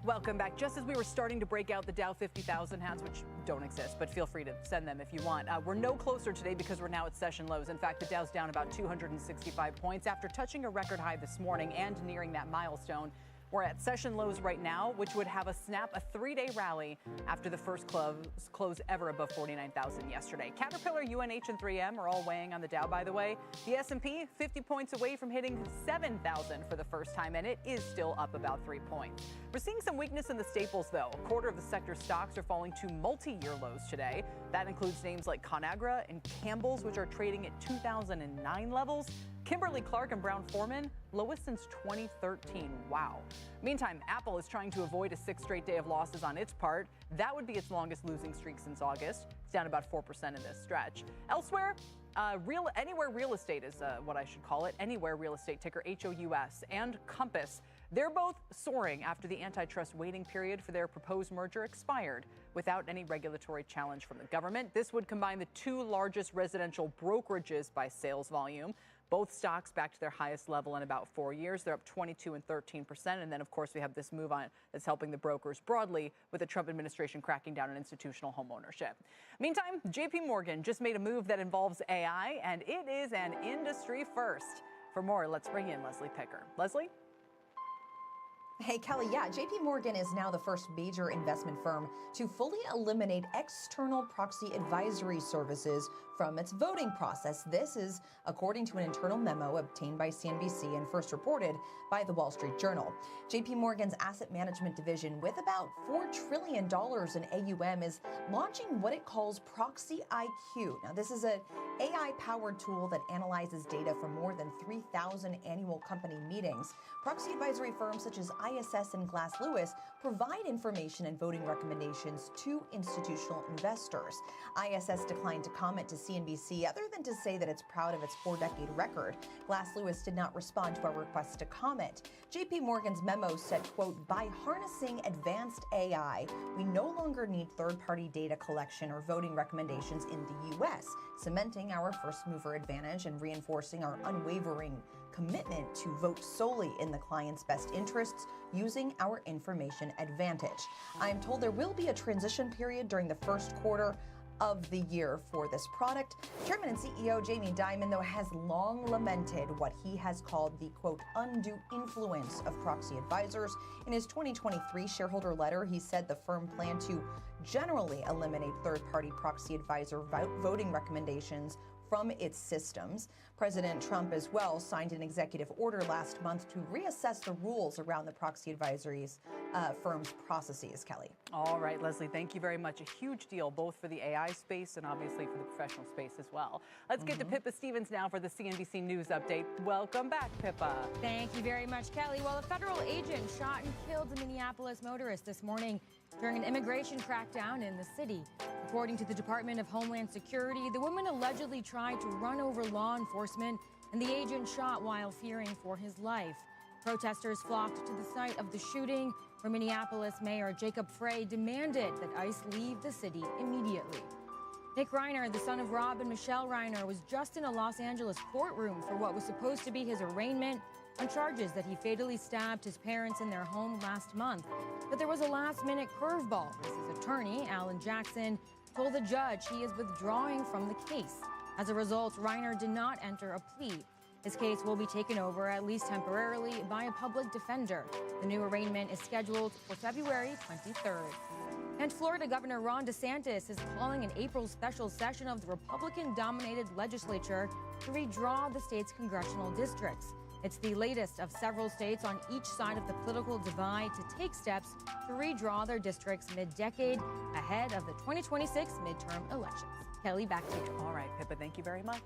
Welcome back. Just as we were starting to break out the Dow 50,000 hats, which don't exist, but feel free to send them if you want. We're no closer today because we're now at session lows. In fact, the Dow's down about 265 points after touching a record high this morning and nearing that milestone. We're at session lows right now, which would have us snap a three-day rally after the first close ever above 49,000 yesterday. Caterpillar, UNH, and 3M are all weighing on the Dow, by the way. The S&P, 50 points away from hitting 7,000 for the first time, and it is still up about 3 points. We're seeing some weakness in the staples, though. A quarter of the sector stocks are falling to multi-year lows today. That includes names like Conagra and Campbell's, which are trading at 2009 levels. Kimberly-Clark and Brown-Forman, lowest since 2013. Wow. Meantime, Apple is trying to avoid a sixth straight day of losses on its part. That would be its longest losing streak since August. It's down about 4% in this stretch. Elsewhere, Anywhere Real Estate is what I should call it. Anywhere Real Estate, ticker HOUS, and Compass. They're both soaring after the antitrust waiting period for their proposed merger expired without any regulatory challenge from the government. This would combine the two largest residential brokerages by sales volume. Both stocks back to their highest level in about 4 years. They're up 22 and 13%. And then, of course, we have this move on that's helping the brokers broadly with the Trump administration cracking down on institutional home ownership. Meantime, JP Morgan just made a move that involves AI, and it is an industry first. For more, let's bring in Leslie Picker. Leslie? Hey, Kelly, yeah, JP Morgan is now the first major investment firm to fully eliminate external proxy advisory services from its voting process. This is according to an internal memo obtained by CNBC and first reported by the Wall Street Journal. JP Morgan's asset management division, with about $4 trillion in AUM, is launching what it calls Proxy IQ. Now, this is an AI-powered tool that analyzes data from more than 3,000 annual company meetings. Proxy advisory firms such as ISS and Glass Lewis provide information and voting recommendations to institutional investors. ISS declined to comment to CNBC other than to say that it's proud of its 4-decade record. Glass Lewis did not respond to our request to comment. JP Morgan's memo said, quote, by harnessing advanced AI, we no longer need third-party data collection or voting recommendations in the U.S., cementing our first-mover advantage and reinforcing our unwavering commitment to vote solely in the client's best interests using our information advantage. I am told there will be a transition period during the first quarter of the year for this product. Chairman and CEO Jamie Dimon, though, has long lamented what he has called the, quote, undue influence of proxy advisors. In his 2023 shareholder letter, he said the firm planned to generally eliminate third-party proxy advisor voting recommendations from its systems. President Trump as well signed an executive order last month to reassess the rules around the proxy advisories firm's processes, Kelly. All right, Leslie, thank you very much. A huge deal, both for the AI space and obviously for the professional space as well. Let's get to Pippa Stevens now for the CNBC News Update. Welcome back, Pippa. Thank you very much, Kelly. Well, a federal agent shot and killed a Minneapolis motorist this morning during an immigration crackdown in the city. According to the Department of Homeland Security, the woman allegedly tried to run over law enforcement, and the agent shot while fearing for his life. Protesters flocked to the site of the shooting, where Minneapolis Mayor Jacob Frey demanded that ICE leave the city immediately. Nick Reiner, the son of Rob and Michelle Reiner, was just in a Los Angeles courtroom for what was supposed to be his arraignment on charges that he fatally stabbed his parents in their home last month. But there was a last-minute curveball. His attorney, Alan Jackson, told the judge he is withdrawing from the case. As a result, Reiner did not enter a plea. His case will be taken over, at least temporarily, by a public defender. The new arraignment is scheduled for February 23rd. And Florida Governor Ron DeSantis is calling an April special session of the Republican-dominated legislature to redraw the state's congressional districts. It's the latest of several states on each side of the political divide to take steps to redraw their districts mid-decade ahead of the 2026 midterm elections. Kelly, back to you. All right, Pippa, thank you very much.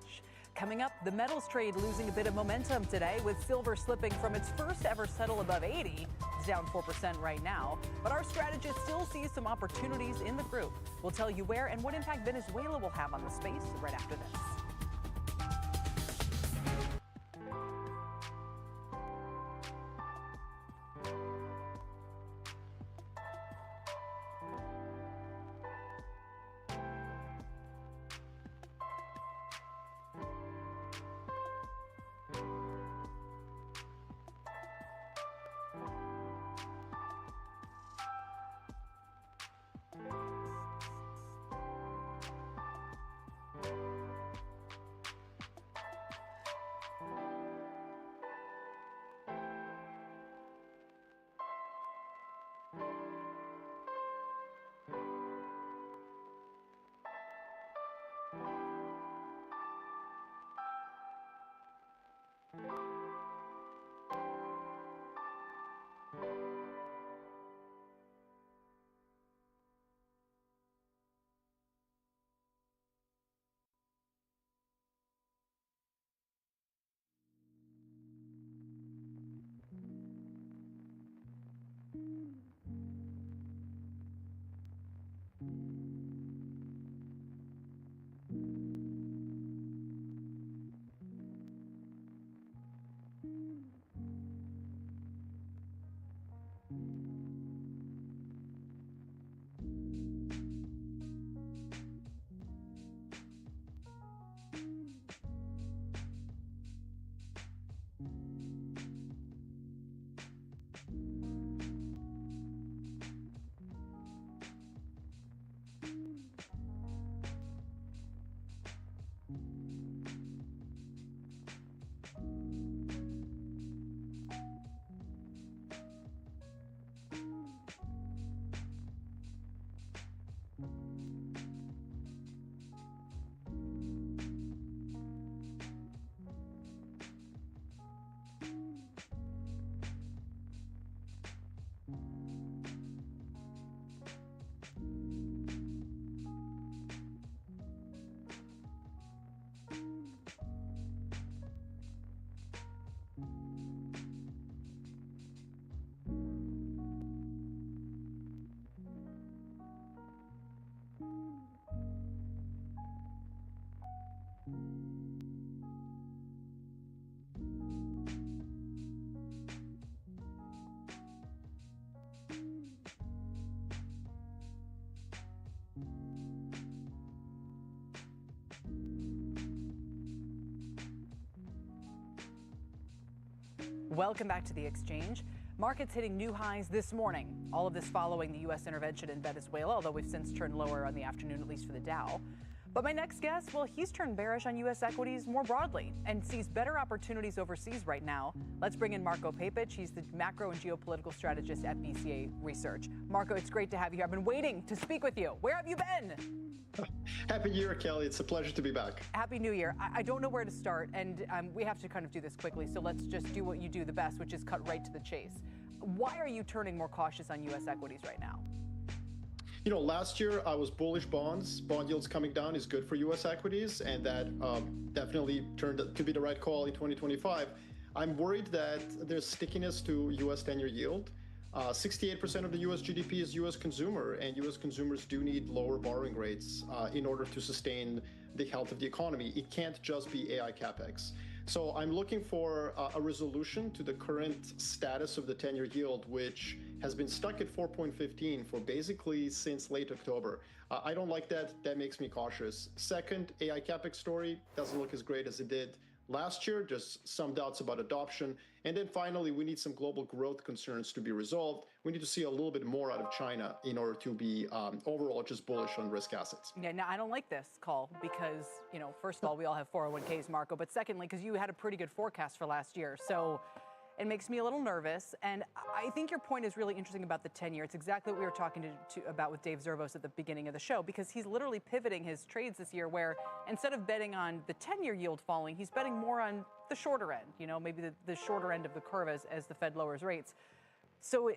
Coming up, the metals trade losing a bit of momentum today, with silver slipping from its first ever settle above 80. It's down 4% right now. But our strategist still sees some opportunities in the group. We'll tell you where and what impact Venezuela will have on the space right after this. Welcome back to the exchange. Markets hitting new highs this morning. All of this following the U.S. intervention in Venezuela, although we've since turned lower on the afternoon, at least for the Dow. But my next guest, well, he's turned bearish on U.S. equities more broadly and sees better opportunities overseas right now. Let's bring in Marko Papic. He's the macro and geopolitical strategist at BCA Research. Marko, it's great to have you here. I've been waiting to speak with you. Where have you been? Happy New Year, Kelly. It's a pleasure to be back. Happy New Year. I don't know where to start, and we have to kind of do this quickly, so let's just do what you do the best, which is cut right to the chase. Why are you turning more cautious on U.S. equities right now? You know, last year I was bullish bonds. Bond yields coming down is good for U.S. equities, and that definitely turned out to be the right call in 2025. I'm worried that there's stickiness to U.S. 10-year yield. 68% of the U.S. GDP is U.S. consumer, and U.S. consumers do need lower borrowing rates in order to sustain the health of the economy. It can't just be AI capex. So I'm looking for a resolution to the current status of the 10-year yield, which has been stuck at 4.15 for basically since late October. I don't like that. That makes me cautious. Second, AI capex story doesn't look as great as it did last year. Just some doubts about adoption. And then finally, we need some global growth concerns to be resolved. We need to see a little bit more out of China in order to be overall just bullish on risk assets. Yeah, now I don't like this call because, you know, first of all, we all have 401ks, Marko, but secondly, because you had a pretty good forecast for last year. So it makes me a little nervous. And I think your point is really interesting about the 10-year. It's exactly what we were talking about with Dave Zervos at the beginning of the show, because he's literally pivoting his trades this year where instead of betting on the 10-year yield falling, he's betting more on the shorter end, you know, maybe the shorter end of the curve as the Fed lowers rates. So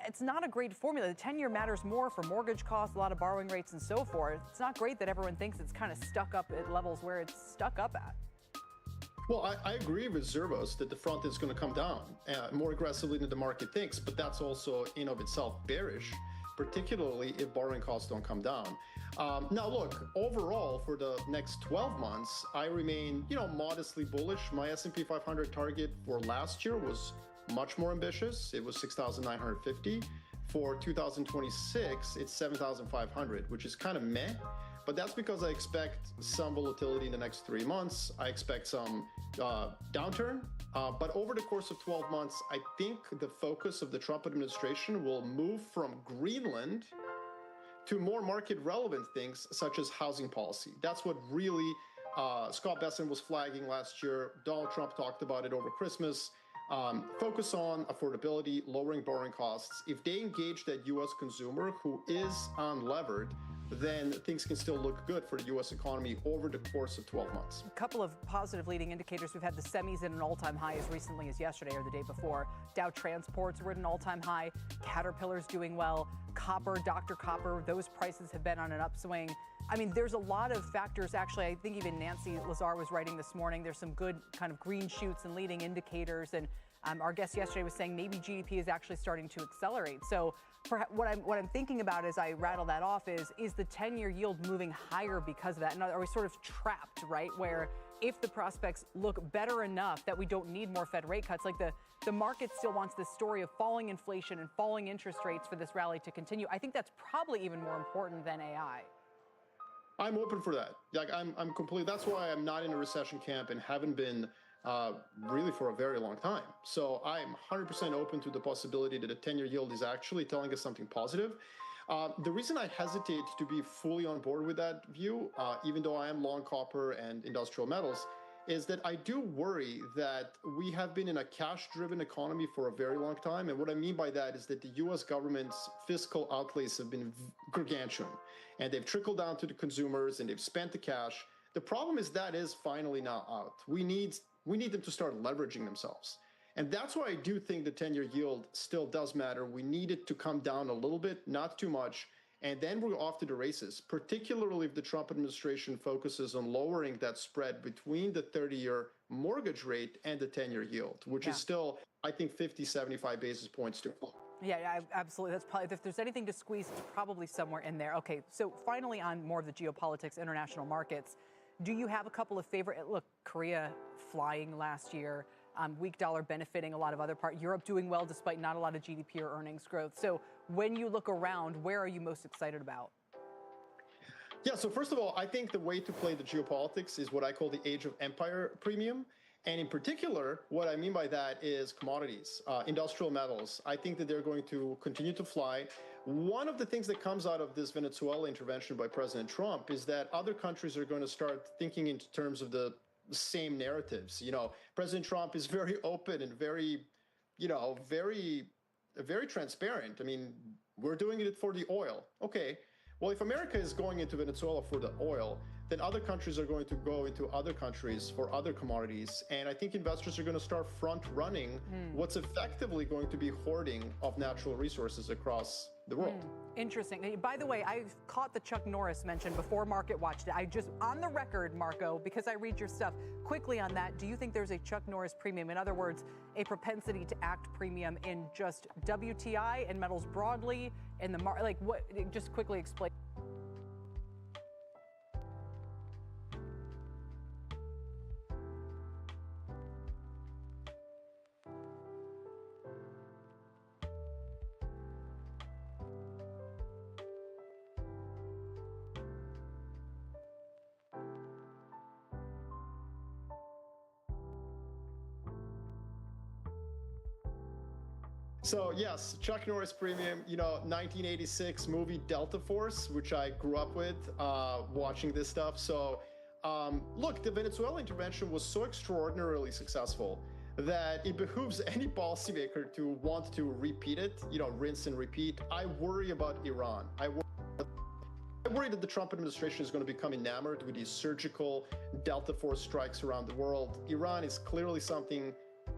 it's not a great formula. The 10-year matters more for mortgage costs, a lot of borrowing rates and so forth. It's not great that everyone thinks it's kind of stuck up at levels where it's stuck up at. Well, I agree with Zervos that the front is going to come down more aggressively than the market thinks, but that's also in of itself bearish, particularly if borrowing costs don't come down. Now, look, overall for the next 12 months, I remain, you know, modestly bullish. My S&P 500 target for last year was much more ambitious. It was 6,950. For 2026, it's 7,500, which is kind of meh. But that's because I expect some volatility in the next 3 months. I expect some downturn. But over the course of 12 months, I think the focus of the Trump administration will move from Greenland to more market relevant things such as housing policy. That's what really Scott Bessent was flagging last year. Donald Trump talked about it over Christmas. Focus on affordability, lowering borrowing costs. If they engage that U.S. consumer who is unlevered, then things can still look good for the U.S. economy over the course of 12 months. A couple of positive leading indicators. We've had the semis at an all-time high as recently as yesterday or the day before. Dow transports were at an all-time high. Caterpillar's doing well. Copper, Dr. Copper, those prices have been on an upswing. I mean, there's a lot of factors. Actually, I think even Nancy Lazar was writing this morning. There's some good kind of green shoots and leading indicators. And our guest yesterday was saying maybe GDP is actually starting to accelerate. So what I'm thinking about as I rattle that off is the 10-year yield moving higher because of that? And are we sort of trapped, right, where if the prospects look better enough that we don't need more Fed rate cuts, like the market still wants this story of falling inflation and falling interest rates for this rally to continue? I think that's probably even more important than AI. I'm open for that. Like I'm completely. That's why I'm not in a recession camp and haven't been really for a very long time. So I'm 100% open to the possibility that a 10-year yield is actually telling us something positive. The reason I hesitate to be fully on board with that view, even though I am long copper and industrial metals, is that I do worry that we have been in a cash-driven economy for a very long time. And what I mean by that is that the U.S. government's fiscal outlays have been gargantuan, and they've trickled down to the consumers, and they've spent the cash. The problem is that is finally now out. We need them to start leveraging themselves. And that's why I do think the 10-year yield still does matter. We need it to come down a little bit, not too much. And then we're off to the races, particularly if the Trump administration focuses on lowering that spread between the 30-year mortgage rate and the 10-year yield, which is still, I think, 50, 75 basis points to fall. Yeah, absolutely. That's probably, if there's anything to squeeze, it's probably somewhere in there. Okay, so finally on more of the geopolitics, international markets, do you have a couple of favorite? Look, Korea flying last year, weak dollar benefiting a lot of other parts. Europe doing well despite not a lot of GDP or earnings growth. So when you look around, where are you most excited about? Yeah, so first of all, I think the way to play the geopolitics is what I call the age of empire premium. And in particular, what I mean by that is commodities, industrial metals. I think that they're going to continue to fly. One of the things that comes out of this Venezuela intervention by President Trump is that other countries are going to start thinking in terms of the same narratives. You know, President Trump is very open and very, you know, very transparent. I mean, we're doing it for the oil. Okay. Well, if America is going into Venezuela for the oil, then other countries are going to go into other countries for other commodities. And I think investors are going to start front-running what's effectively going to be hoarding of natural resources across the world. Interesting. By the way, I caught the Chuck Norris mention before Market watched it. I just, on the record, Marco, because I read your stuff, quickly on that, do you think there's a Chuck Norris premium? In other words, a propensity to act premium in just WTI and metals broadly, in the market? Like, what? Just quickly explain. So yes, Chuck Norris premium, you know, 1986 movie Delta Force, which I grew up with watching this stuff. So look, the Venezuela intervention was so extraordinarily successful that it behooves any policymaker to want to repeat it, you know, rinse and repeat. I worry about Iran. I worry that the Trump administration is going to become enamored with these surgical Delta Force strikes around the world. Iran is clearly something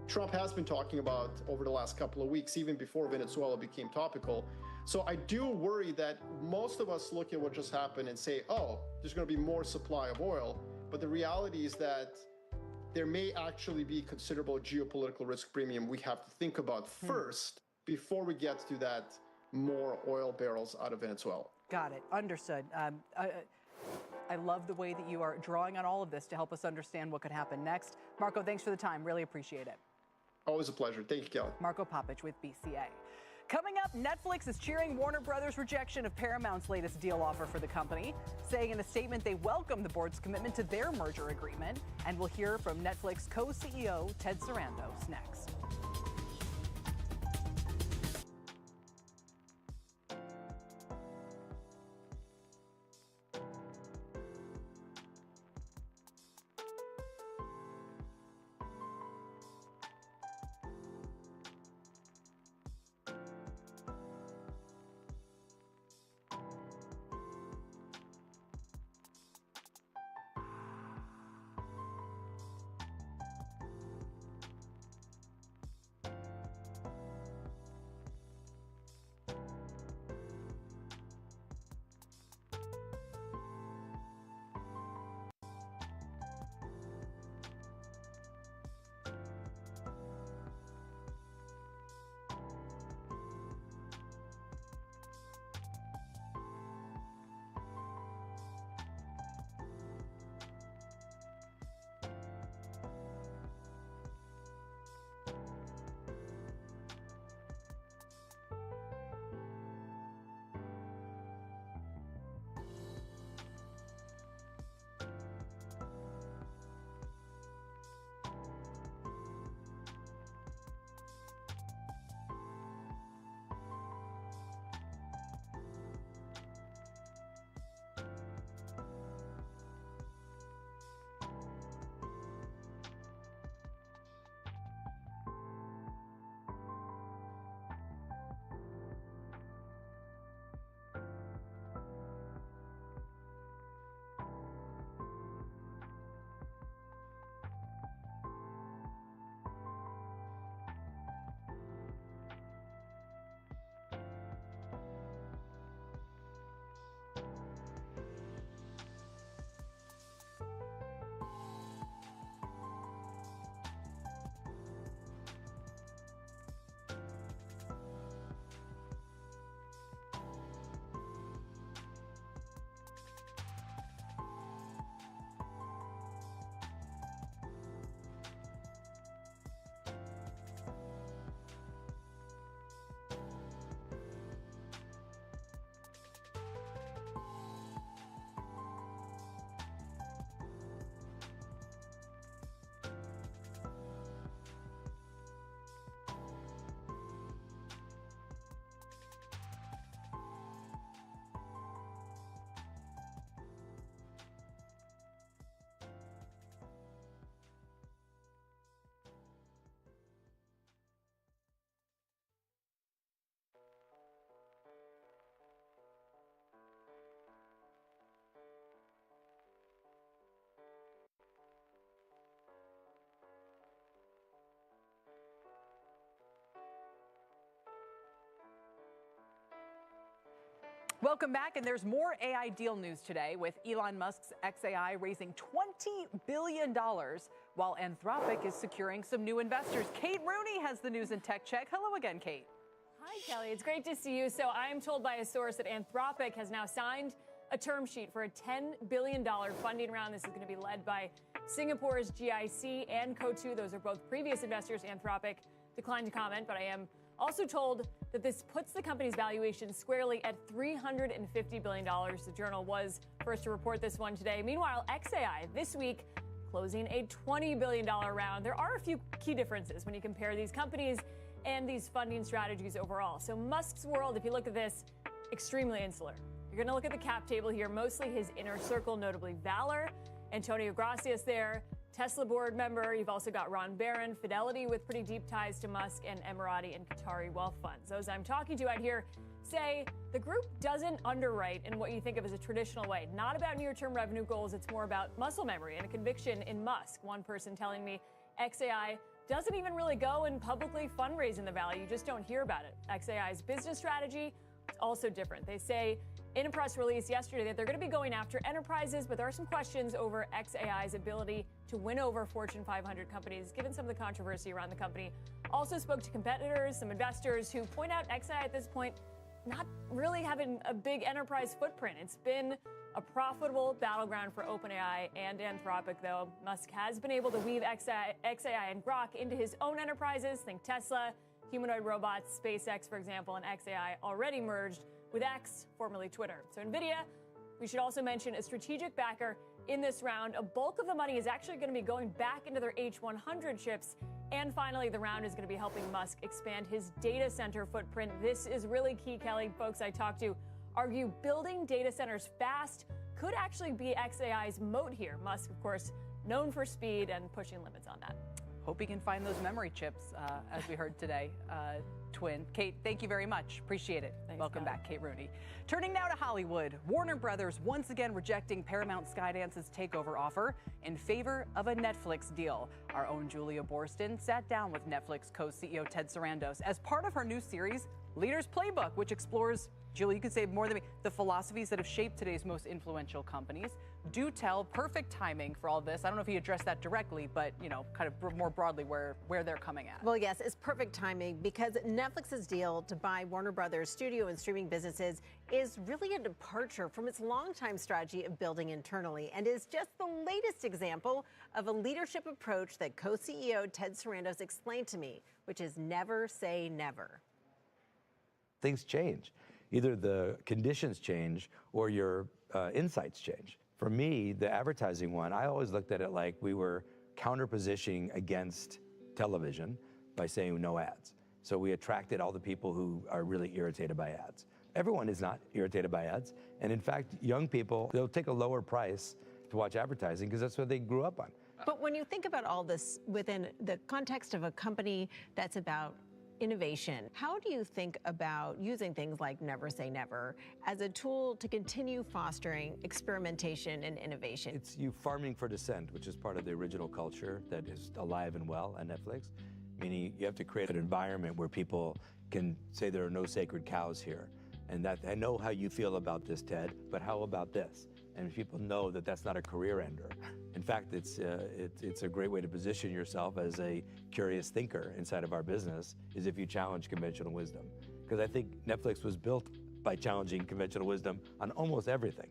Trump has been talking about over the last couple of weeks, even before Venezuela became topical. So I do worry that most of us look at what just happened and say, oh, there's going to be more supply of oil. But the reality is that there may actually be considerable geopolitical risk premium we have to think about first before we get to that more oil barrels out of Venezuela. Got it. Understood. I love the way that you are drawing on all of this to help us understand what could happen next. Marco, thanks for the time. Really appreciate it. Always a pleasure. Thank you, Kelly. Marco Papich with BCA. Coming up, Netflix is cheering Warner Brothers' rejection of Paramount's latest deal offer for the company, saying in a statement they welcome the board's commitment to their merger agreement. And we'll hear from Netflix co-CEO Ted Sarandos next. Welcome back, and there's more AI deal news today with Elon Musk's xAI raising $20 billion while Anthropic is securing some new investors. Kate Rooney has the news and tech check. Hello again, Kate. Hi, Kelly. It's great to see you. So I'm told by a source that Anthropic has now signed a term sheet for a $10 billion funding round. This is going to be led by Singapore's GIC and Coatue. Those are both previous investors. Anthropic declined to comment, but I am also told that this puts the company's valuation squarely at $350 billion. The Journal was first to report this one today. Meanwhile, xAI this week closing a $20 billion round. There are a few key differences when you compare these companies and these funding strategies overall. So Musk's world, if you look at this, extremely insular. You're going to look at the cap table here, mostly his inner circle, notably Valor, Antonio Gracias there, Tesla board member. You've also got Ron Barron, Fidelity with pretty deep ties to Musk, and Emirati and Qatari wealth funds. Those I'm talking to out here say the group doesn't underwrite in what you think of as a traditional way. Not about near-term revenue goals. It's more about muscle memory and a conviction in Musk. One person telling me xAI doesn't even really go and publicly fundraise in the Valley. You just don't hear about it. xAI's business strategy is also different. They say in a press release yesterday that they're going to be going after enterprises, but there are some questions over xAI's ability to win over Fortune 500 companies, given some of the controversy around the company. Also spoke to competitors, some investors who point out xAI at this point not really having a big enterprise footprint. It's been a profitable battleground for OpenAI and Anthropic, though. Musk has been able to weave xAI and Grok into his own enterprises. Think Tesla, humanoid robots, SpaceX, for example, and xAI already merged with X, formerly Twitter. So NVIDIA, we should also mention a strategic backer in this round. A bulk of the money is actually going to be going back into their H100 chips. And finally, the round is going to be helping Musk expand his data center footprint. This is really key, Kelly. Folks I talked to argue building data centers fast could actually be xAI's moat here. Musk, of course, known for speed and pushing limits on that. Hope he can find those memory chips, as we heard today, Twin. Kate, thank you very much. Appreciate it. Thanks, Welcome Kelly. back, Kate Rooney. Turning now to Hollywood. Warner Brothers once again rejecting Paramount Skydance's takeover offer in favor of a Netflix deal. Our own Julia Borston sat down with Netflix co-CEO Ted Sarandos as part of her new series, Leaders Playbook, which explores, Julie, you could say more than me, the philosophies that have shaped today's most influential companies. Do tell, perfect timing for all this. I don't know if you addressed that directly, but, you know, kind of more broadly where they're coming at. Well, yes, it's perfect timing because Netflix's deal to buy Warner Brothers studio and streaming businesses is really a departure from its longtime strategy of building internally and is just the latest example of a leadership approach that co-CEO Ted Sarandos explained to me, which is never say never. Things change. Either the conditions change or your insights change. For me, the advertising one, I always looked at it like we were counter-positioning against television by saying no ads. So we attracted all the people who are really irritated by ads. Everyone is not irritated by ads. And in fact, young people, they'll take a lower price to watch advertising because that's what they grew up on. But when you think about all this within the context of a company that's about innovation, how do you think about using things like Never Say Never as a tool to continue fostering experimentation and innovation? It's you farming for dissent, which is part of the original culture that is alive and well at Netflix. Meaning you have to create an environment where people can say there are no sacred cows here. And that I know how you feel about this, Ted, but how about this? And people know that that's not a career ender. In fact, it's a great way to position yourself as a curious thinker inside of our business is if you challenge conventional wisdom. Because I think Netflix was built by challenging conventional wisdom on almost everything.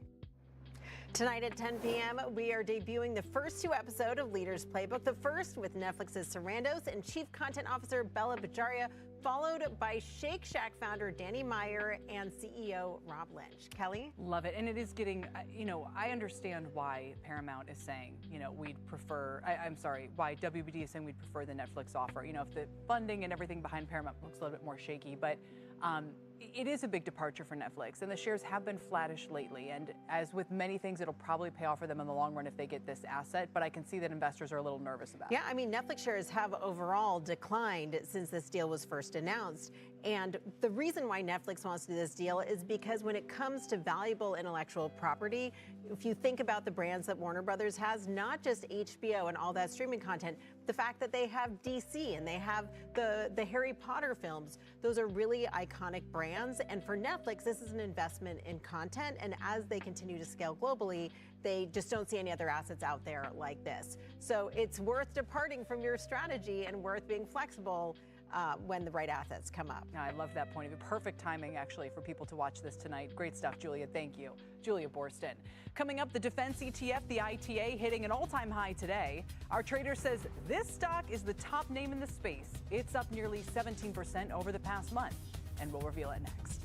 Tonight at 10 p.m., we are debuting the first 2 episodes of Leaders Playbook. The first with Netflix's Sarandos and Chief Content Officer Bella Bajaria, followed by Shake Shack founder Danny Meyer and CEO Rob Lynch. Kelly? Love it. And it is getting, I understand why Paramount is saying, we'd prefer, why WBD is saying we'd prefer the Netflix offer. If the funding and everything behind Paramount looks a little bit more shaky, but it is a big departure for Netflix, and the shares have been flattish lately. And as with many things, it'll probably pay off for them in the long run if they get this asset. But I can see that investors are a little nervous about it. Yeah, I mean, Netflix shares have overall declined since this deal was first announced. And the reason why Netflix wants to do this deal is because when it comes to valuable intellectual property, if you think about the brands that Warner Brothers has, not just HBO and all that streaming content, the fact that they have DC and they have the Harry Potter films, those are really iconic brands. And for Netflix, this is an investment in content. And as they continue to scale globally, they just don't see any other assets out there like this. So it's worth departing from your strategy and worth being flexible when the right assets come up. I love that point of view. Perfect timing, actually, for people to watch this tonight. Great stuff, Julia. Thank you. Julia Boorstin. Coming up, the defense ETF, the ITA, hitting an all-time high today. Our trader says this stock is the top name in the space. It's up nearly 17% over the past month, and we'll reveal it next.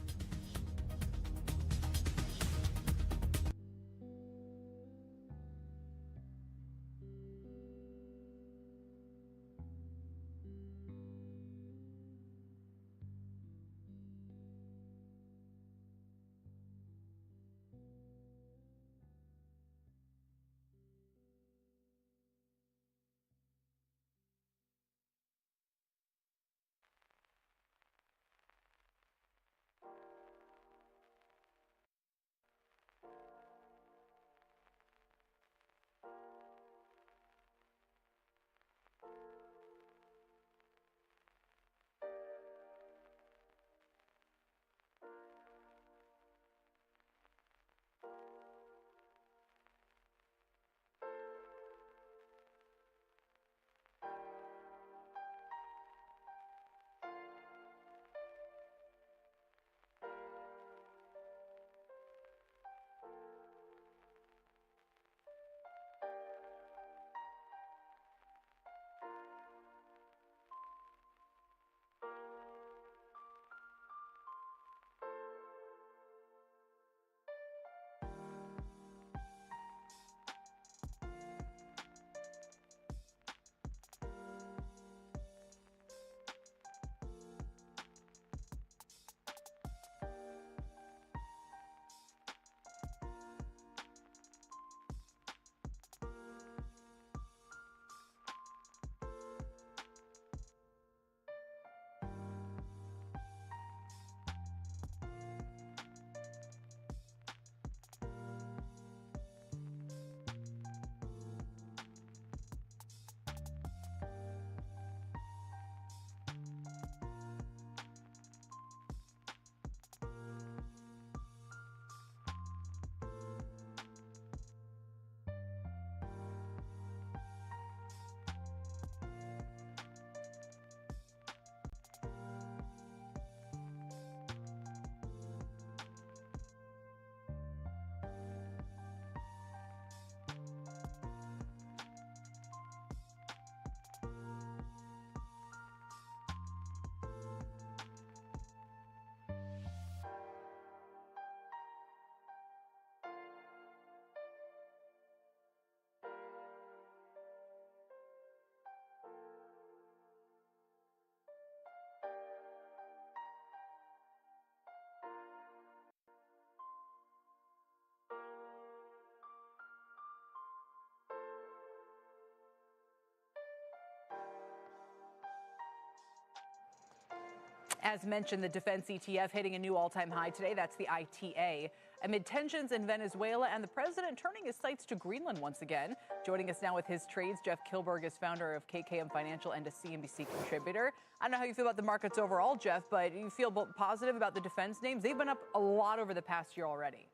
As mentioned, the defense ETF hitting a new all-time high today. That's the ITA. Amid tensions in Venezuela and the president turning his sights to Greenland once again. Joining us now with his trades, Jeff Kilburg is founder of KKM Financial and a CNBC contributor. I don't know how you feel about the markets overall, Jeff, but you feel positive about the defense names? They've been up a lot over the past year already.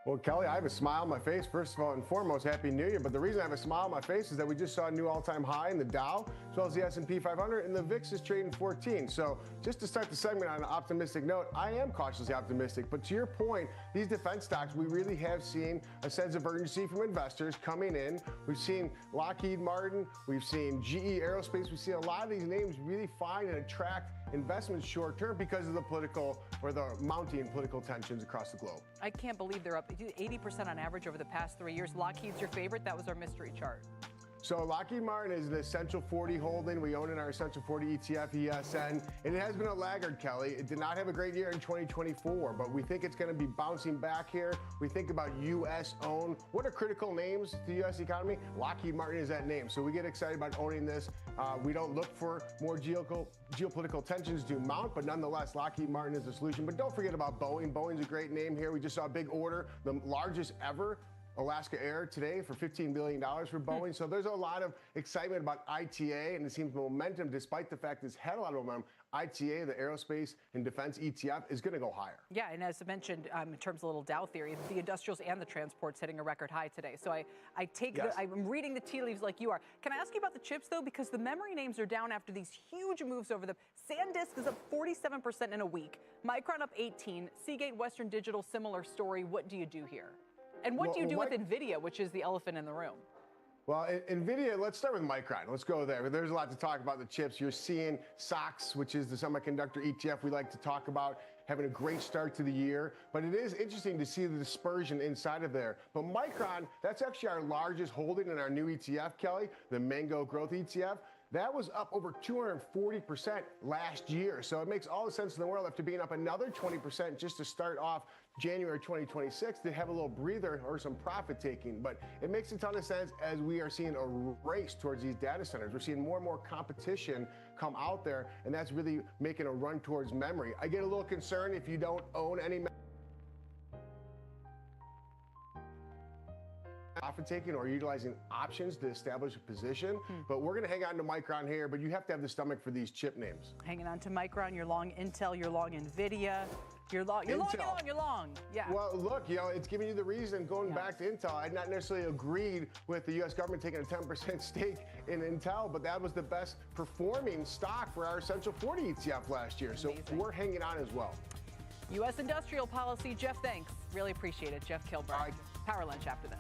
Well, Kelly, I have a smile on my face. First of all and foremost, Happy New Year. But the reason I have a smile on my face is that we just saw a new all-time high in the Dow, as well as the S&P 500, and the VIX is trading 14. So just to start the segment on an optimistic note, I am cautiously optimistic. But to your point, these defense stocks, we really have seen a sense of urgency from investors coming in. We've seen Lockheed Martin, we've seen GE Aerospace, we've seen a lot of these names really find and attract investments short term because of the political or the mounting political tensions across the globe. I can't believe they're up 80% on average over the past 3 years. Lockheed's your favorite. That was our mystery chart. So Lockheed Martin is an Essential 40 holding. We own in our Essential 40 ETF, ESN, and it has been a laggard, Kelly. It did not have a great year in 2024, but we think it's going to be bouncing back here. We think about U.S. owned. What are critical names to the U.S. economy? Lockheed Martin is that name. So we get excited about owning this. We don't look for more geopolitical tensions to mount, but nonetheless, Lockheed Martin is the solution. But don't forget about Boeing. Boeing's a great name here. We just saw a big order, the largest ever. Alaska Air today for $15 billion for Boeing. So there's a lot of excitement about ITA, and it seems momentum, despite the fact it's had a lot of momentum, ITA, the aerospace and defense ETF, is going to go higher. Yeah, and as I mentioned, in terms of a little Dow theory, the industrials and the transport's hitting a record high today. So I'm reading the tea leaves like you are. Can I ask you about the chips, though? Because the memory names are down after these huge moves over them. SanDisk is up 47% in a week. Micron up 18%. Seagate, Western Digital, similar story. What do you do here? And what do you do with NVIDIA, which is the elephant in the room? Well, NVIDIA, let's start with Micron. Let's go there. There's a lot to talk about the chips. You're seeing SOX, which is the semiconductor ETF we like to talk about, having a great start to the year. But it is interesting to see the dispersion inside of there. But Micron, that's actually our largest holding in our new ETF, Kelly, the Mango Growth ETF. That was up over 240% last year. So it makes all the sense in the world after being up another 20% just to start off January 2026 to have a little breather or some profit taking. But it makes a ton of sense as we are seeing a race towards these data centers. We're seeing more and more competition come out there, and that's really making a run towards memory. I get a little concerned if you don't own any profit taking or utilizing options to establish a position. But we're going to hang on to Micron here, but you have to have the stomach for these chip names. Hanging on to Micron, you're long Intel, you're long NVIDIA. You're long. Yeah. Well, look, it's giving you the reason going back to Intel. I'd not necessarily agreed with the U.S. government taking a 10% stake in Intel, but that was the best performing stock for our Essential 40 ETF last year. So we're hanging on as well. U.S. industrial policy. Jeff, thanks. Really appreciate it. Jeff Kilburn. Right. Power Lunch after this.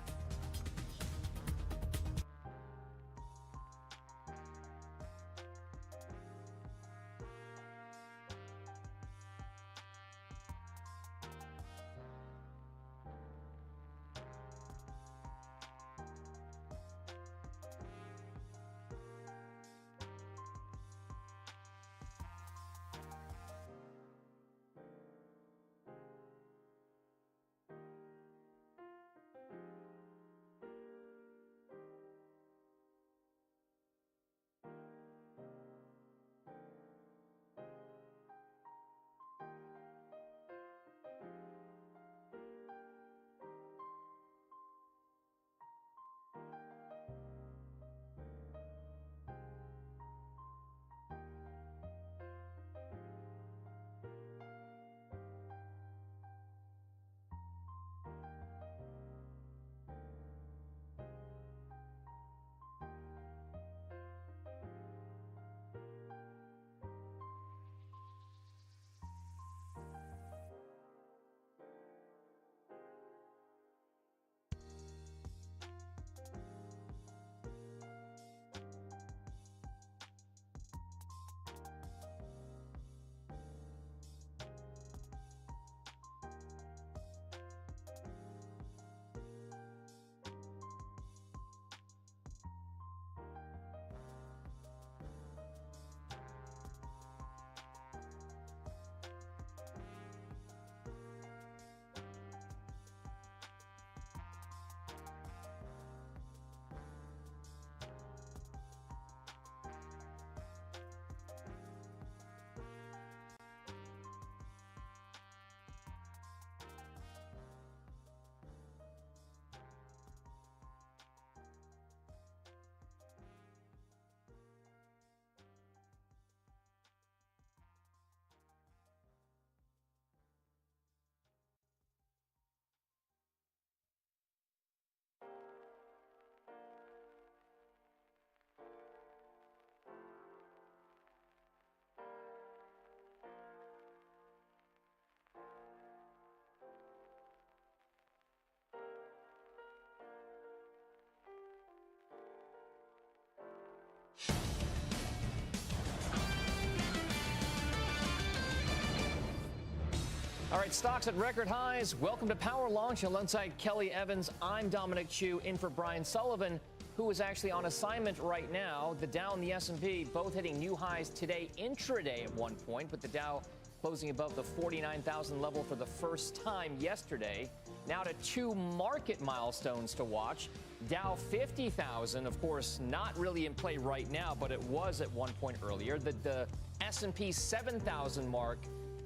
All right, stocks at record highs. Welcome to Power Launch. Alongside Kelly Evans, I'm Dominic Chu, in for Brian Sullivan. who is actually on assignment right now. The Dow and the S&P both hitting new highs today, intraday at one point, with the Dow closing above the 49,000 level for the first time yesterday. Now to two market milestones to watch. Dow 50,000, of course, not really in play right now, but it was at one point earlier. The S&P 7,000 mark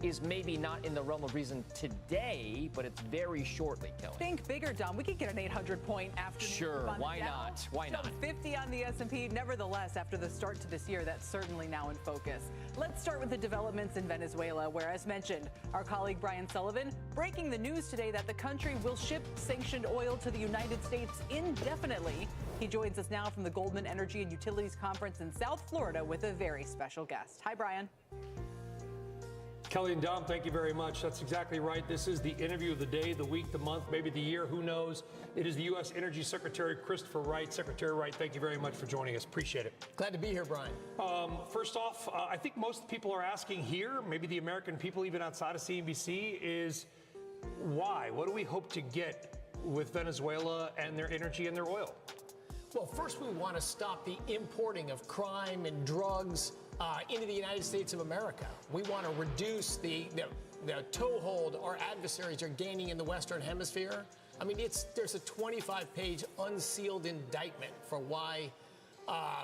is maybe not in the realm of reason today, but it's very shortly, Kelly. Think bigger, Don. We could get an 800-point afternoon. Sure, on why the Dow. not? Why not? 50 on the S&P. Nevertheless, after the start to this year, that's certainly now in focus. Let's start with the developments in Venezuela, where, as mentioned, our colleague Brian Sullivan breaking the news today that the country will ship sanctioned oil to the United States indefinitely. He joins us now from the Goldman Energy and Utilities Conference in South Florida with a very special guest. Hi, Brian. Kelly and Dom, thank you very much. That's exactly right. This is the interview of the day, the week, the month, maybe the year, who knows. It is the U.S. Energy Secretary Christopher Wright. Secretary Wright, thank you very much for joining us. Appreciate it. Glad to be here, Brian. First off, I think most people are asking here, maybe the American people even outside of CNBC, is why? What do we hope to get with Venezuela and their energy and their oil? Well, first we want to stop the importing of crime and drugs into the United States of America. We want to reduce the toehold our adversaries are gaining in the Western Hemisphere. I mean, there's a 25-page unsealed indictment for why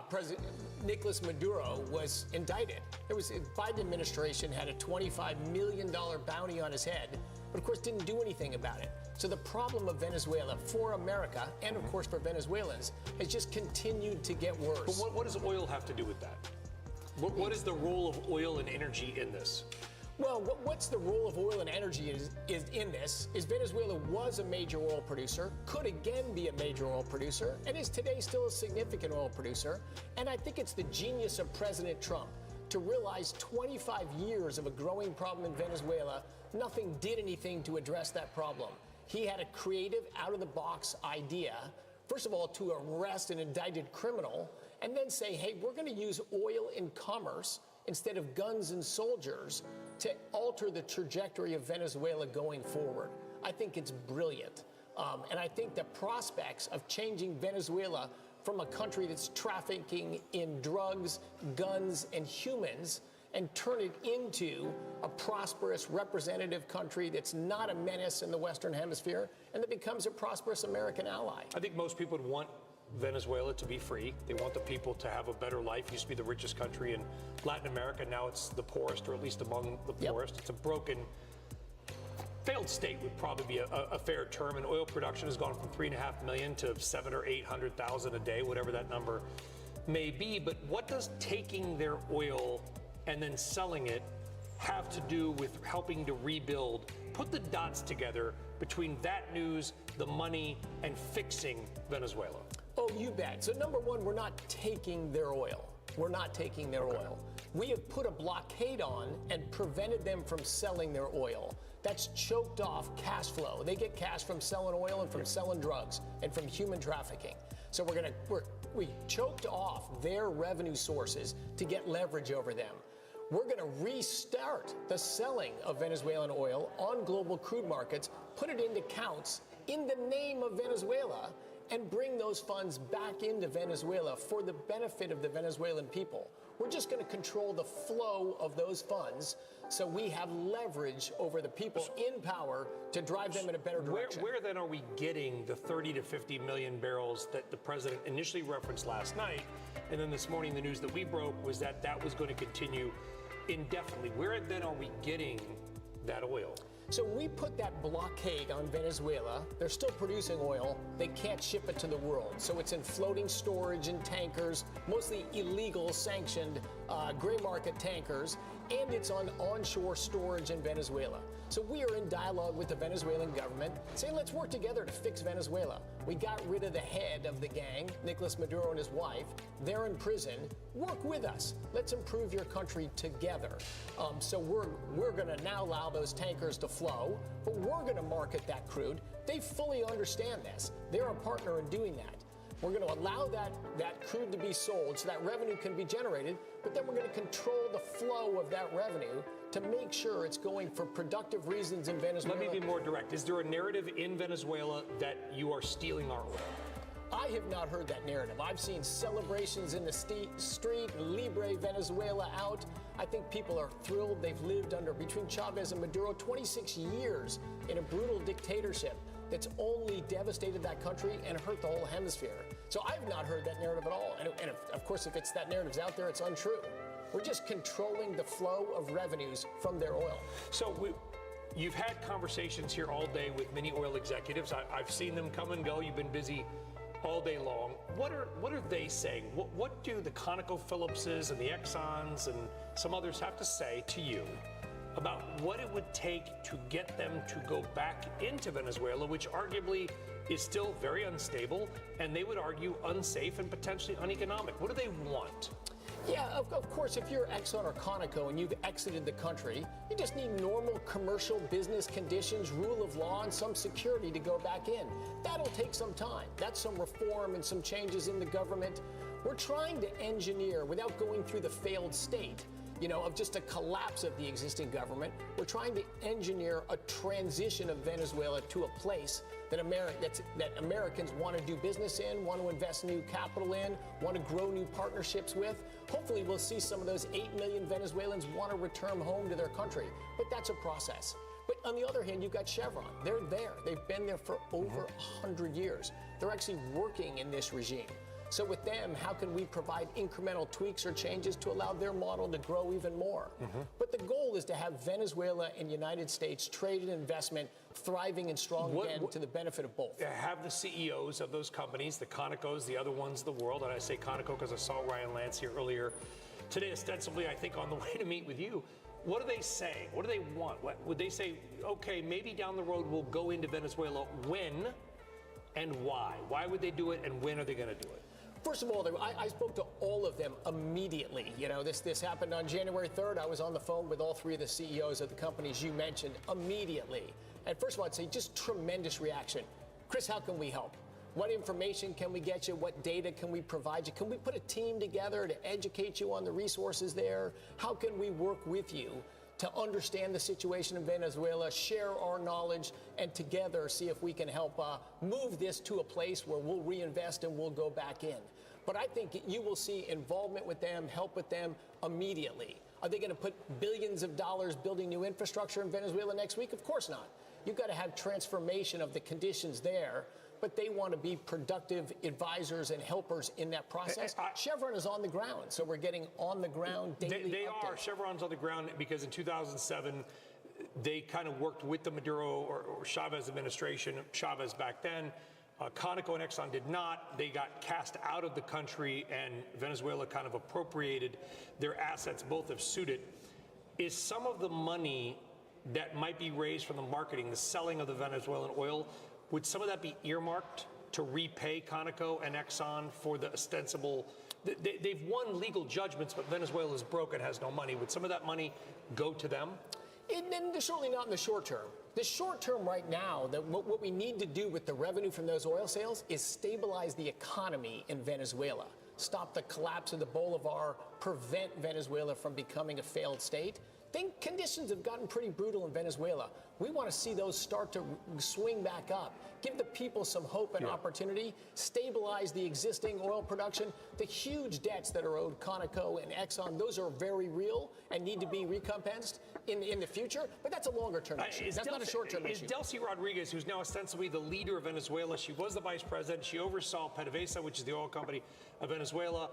President Nicolas Maduro was indicted. The Biden administration had a $25 million bounty on his head, but of course didn't do anything about it. So the problem of Venezuela for America, and of course for Venezuelans, has just continued to get worse. But what does oil have to do with that? What is the role of oil and energy in this? Well, what's the role of oil and energy is in this is Venezuela was a major oil producer, could again be a major oil producer, and is today still a significant oil producer. And I think it's the genius of President Trump to realize 25 years of a growing problem in Venezuela, nothing did anything to address that problem. He had a creative, out-of-the-box idea, first of all, to arrest an indicted criminal, and then say, hey, we're going to use oil in commerce instead of guns and soldiers to alter the trajectory of Venezuela going forward. I think it's brilliant. And I think the prospects of changing Venezuela from a country that's trafficking in drugs, guns, and humans and turn it into a prosperous, representative country that's not a menace in the Western Hemisphere and that becomes a prosperous American ally. I think most people would want Venezuela to be free. They want the people to have a better life. It used to be the richest country in Latin America. Now it's the poorest, or at least among the poorest. It's a broken, failed state would probably be a fair term. And oil production has gone from 3.5 million to 700,000 or 800,000 a day, whatever that number may be. But what does taking their oil and then selling it have to do with helping to rebuild? Put the dots together between that news, the money, and fixing Venezuela. Oh, you bet. So number one, we're not taking their oil. We're not taking their oil. We have put a blockade on and prevented them from selling their oil. That's choked off cash flow. They get cash from selling oil and from selling drugs and from human trafficking. So we choked off their revenue sources to get leverage over them. We're going to restart the selling of Venezuelan oil on global crude markets, put it into counts in the name of Venezuela, and bring those funds back into Venezuela for the benefit of the Venezuelan people. We're just going to control the flow of those funds so we have leverage over the people in power to drive them in a better direction. Where then are we getting the 30 to 50 million barrels that the president initially referenced last night? And then this morning, the news that we broke was that that was going to continue indefinitely. Where then are we getting that oil? So we put that blockade on Venezuela. They're still producing oil. They can't ship it to the world. So it's in floating storage in tankers, mostly illegal, sanctioned gray market tankers, and it's on onshore storage in Venezuela. So we are in dialogue with the Venezuelan government, saying let's work together to fix Venezuela. We got rid of the head of the gang, Nicolas Maduro and his wife. They're in prison. Work with us. Let's improve your country together. So we're going to now allow those tankers to flow, but we're going to market that crude. They fully understand this. They're a partner in doing that. We're going to allow that crude to be sold so that revenue can be generated, but then we're going to control the flow of that revenue to make sure it's going for productive reasons in Venezuela. Let me be more direct. Is there a narrative in Venezuela that you are stealing our oil? I have not heard that narrative. I've seen celebrations in the street, Libre Venezuela out. I think people are thrilled. They've lived under, between Chavez and Maduro, 26 years in a brutal dictatorship that's only devastated that country and hurt the whole hemisphere. So I've not heard that narrative at all. And of course, if it's that narrative's out there, it's untrue. We're just controlling the flow of revenues from their oil. So you've had conversations here all day with many oil executives. I've seen them come and go. You've been busy all day long. What are they saying? What do the ConocoPhillipses and the Exxons and some others have to say to you about what it would take to get them to go back into Venezuela, which arguably is still very unstable, and they would argue unsafe and potentially uneconomic? What do they want? Yeah, of course, if you're Exxon or Conoco and you've exited the country, you just need normal commercial business conditions, rule of law, and some security to go back in. That'll take some time. That's some reform and some changes in the government. We're trying to engineer, without going through the failed state, of just a collapse of the existing government, we're trying to engineer a transition of Venezuela to a place that Americans want to do business in, want to invest new capital in, want to grow new partnerships with. Hopefully we'll see some of those 8 million Venezuelans want to return home to their country, but that's a process. But on the other hand, you've got Chevron. They're there. They've been there for over 100 years. They're actually working in this regime. So with them, how can we provide incremental tweaks or changes to allow their model to grow even more? But the goal is to have Venezuela and United States trade and investment thriving and strong again to the benefit of both. Have the CEOs of those companies, the Conocos, the other ones of the world, and I say Conoco because I saw Ryan Lance here earlier today, ostensibly, I think, on the way to meet with you. What are they saying? What do they want? What would they say, okay, maybe down the road we'll go into Venezuela. When and why? Why would they do it, and when are they going to do it? First of all, I spoke to all of them immediately. This happened on January 3rd. I was on the phone with all three of the CEOs of the companies you mentioned immediately. And first of all, I'd say just tremendous reaction. Chris, how can we help? What information can we get you? What data can we provide you? Can we put a team together to educate you on the resources there? How can we work with you to understand the situation in Venezuela, share our knowledge, and together see if we can help move this to a place where we'll reinvest and we'll go back in? But I think you will see involvement with them, help with them immediately. Are they going to put billions of dollars building new infrastructure in Venezuela next week? Of course not. You've got to have transformation of the conditions there. But they want to be productive advisors and helpers in that process. Chevron is on the ground, so we're getting on the ground daily They updates. are. Chevron's on the ground because in 2007, they kind of worked with the Maduro or Chavez administration, Chavez back then. Conoco and Exxon did not. They got cast out of the country, and Venezuela kind of appropriated their assets. Both have sued it. Is some of the money that might be raised from the marketing, the selling of the Venezuelan oil, would some of that be earmarked to repay Conoco and Exxon for the ostensible? They've won legal judgments, but Venezuela is broke and has no money. Would some of that money go to them? Certainly not in the short term. The short term right now, what we need to do with the revenue from those oil sales is stabilize the economy in Venezuela, stop the collapse of the Bolivar, prevent Venezuela from becoming a failed state. Conditions have gotten pretty brutal in Venezuela. We want to see those start to swing back up, give the people some hope and opportunity, stabilize the existing oil production. The huge debts that are owed Conoco and Exxon, those are very real and need to be recompensed in the future, but that's a longer-term issue. That's not a short-term issue. Is Delcy Rodriguez, who's now ostensibly the leader of Venezuela, she was the vice president, she oversaw PDVSA, which is the oil company of Venezuela.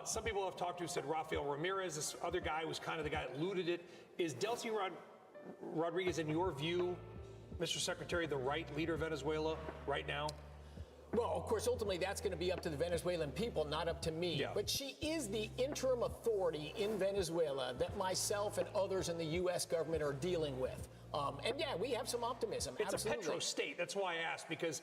Some people I've talked to said Rafael Ramirez, this other guy was kind of the guy that looted it. Is Delcy Rodriguez, in your view, Mr. Secretary, the right leader of Venezuela right now? Well, of course, ultimately, that's going to be up to the Venezuelan people, not up to me. Yeah. But she is the interim authority in Venezuela that myself and others in the U.S. government are dealing with. And yeah, we have some optimism. It's Absolutely. a petro state. That's why I asked, because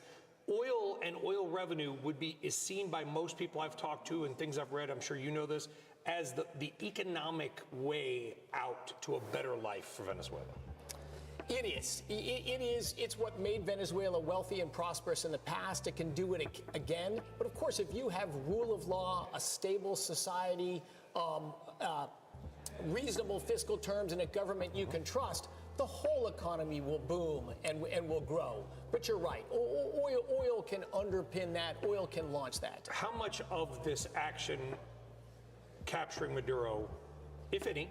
oil and oil revenue is seen by most people I've talked to and things I've read, I'm sure you know this, as the economic way out to a better life for Venezuela. It is. It's what made Venezuela wealthy and prosperous in the past. It can do it again. But of course, if you have rule of law, a stable society, reasonable fiscal terms, and a government you can trust, the whole economy will boom and will grow. But you're right. Oil can underpin that. Oil can launch that. How much of this action capturing Maduro, if any,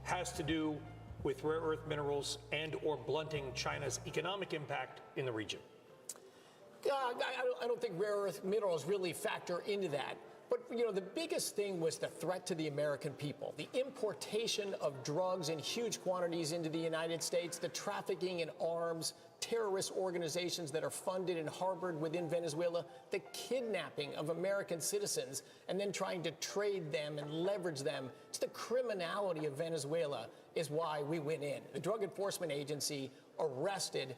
has to do with rare earth minerals and or blunting China's economic impact in the region? I don't think rare earth minerals really factor into that. But, you know, the biggest thing was the threat to the American people, the importation of drugs in huge quantities into the United States, the trafficking in arms, terrorist organizations that are funded and harbored within Venezuela, the kidnapping of American citizens and then trying to trade them and leverage them. It's the criminality of Venezuela is why we went in. The Drug Enforcement Agency arrested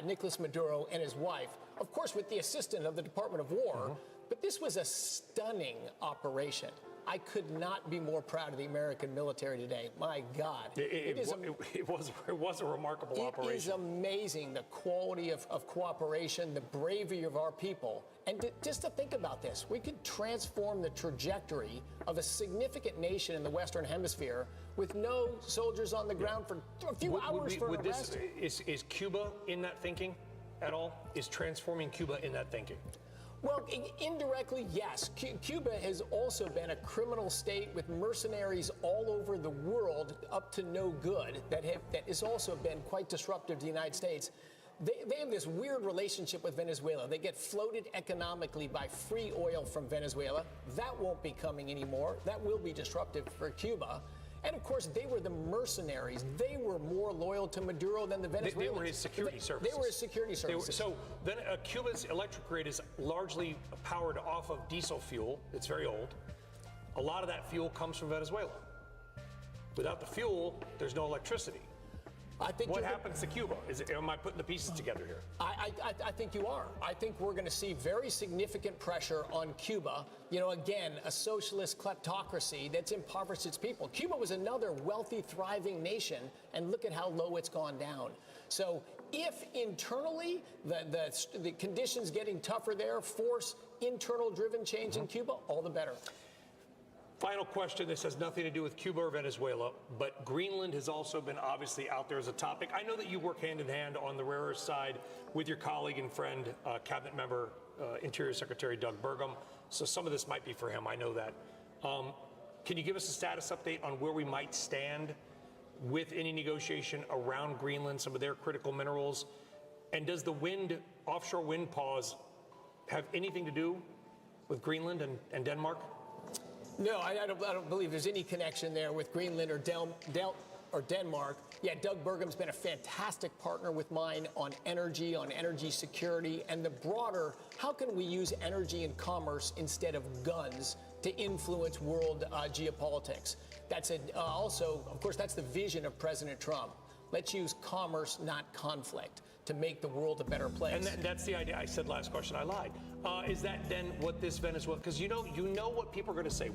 Nicolas Maduro and his wife, of course, with the assistance of the Department of War. But this was a stunning operation. I could not be more proud of the American military today. My God. It was a remarkable operation. It is amazing, the quality of cooperation, the bravery of our people. And just to think about this, we could transform the trajectory of a significant nation in the Western Hemisphere with no soldiers on the ground for a few hours for an arrest. Is Cuba in that thinking at all? Is transforming Cuba in that thinking? Well, indirectly, yes. Cuba has also been a criminal state with mercenaries all over the world up to no good that has also been quite disruptive to the United States. They have this weird relationship with Venezuela. They get floated economically by free oil from Venezuela. That won't be coming anymore. That will be disruptive for Cuba. And, of course, they were the mercenaries. They were more loyal to Maduro than the Venezuelans. They were his security services. They were his security services. So then Cuba's electric grid is largely powered off of diesel fuel. It's very old. A lot of that fuel comes from Venezuela. Without the fuel, there's no electricity. What happens to Cuba? Am I putting the pieces together here? I think you are. I think we're going to see very significant pressure on Cuba. You know, again, a socialist kleptocracy that's impoverished its people. Cuba was another wealthy, thriving nation, and look at how low it's gone down. So if internally the conditions getting tougher there force internal-driven change in Cuba, all the better. Final question. This has nothing to do with Cuba or Venezuela, but Greenland has also been obviously out there as a topic. I know that you work hand in hand on the rare earth side with your colleague and friend, cabinet member, Interior Secretary Doug Burgum. So some of this might be for him. I know that. Can you give us a status update on where we might stand with any negotiation around Greenland, some of their critical minerals? And does the offshore wind pause have anything to do with Greenland and Denmark? No, I don't believe there's any connection there with Greenland or Denmark. Yeah, Doug Burgum's been a fantastic partner with mine on energy security, and the broader, how can we use energy and commerce instead of guns to influence world geopolitics? That's also, of course, that's the vision of President Trump. Let's use commerce, not conflict, to make the world a better place. And that's the idea. I said last question, I lied. Is that then what this Venezuela, because you know what people are going to say,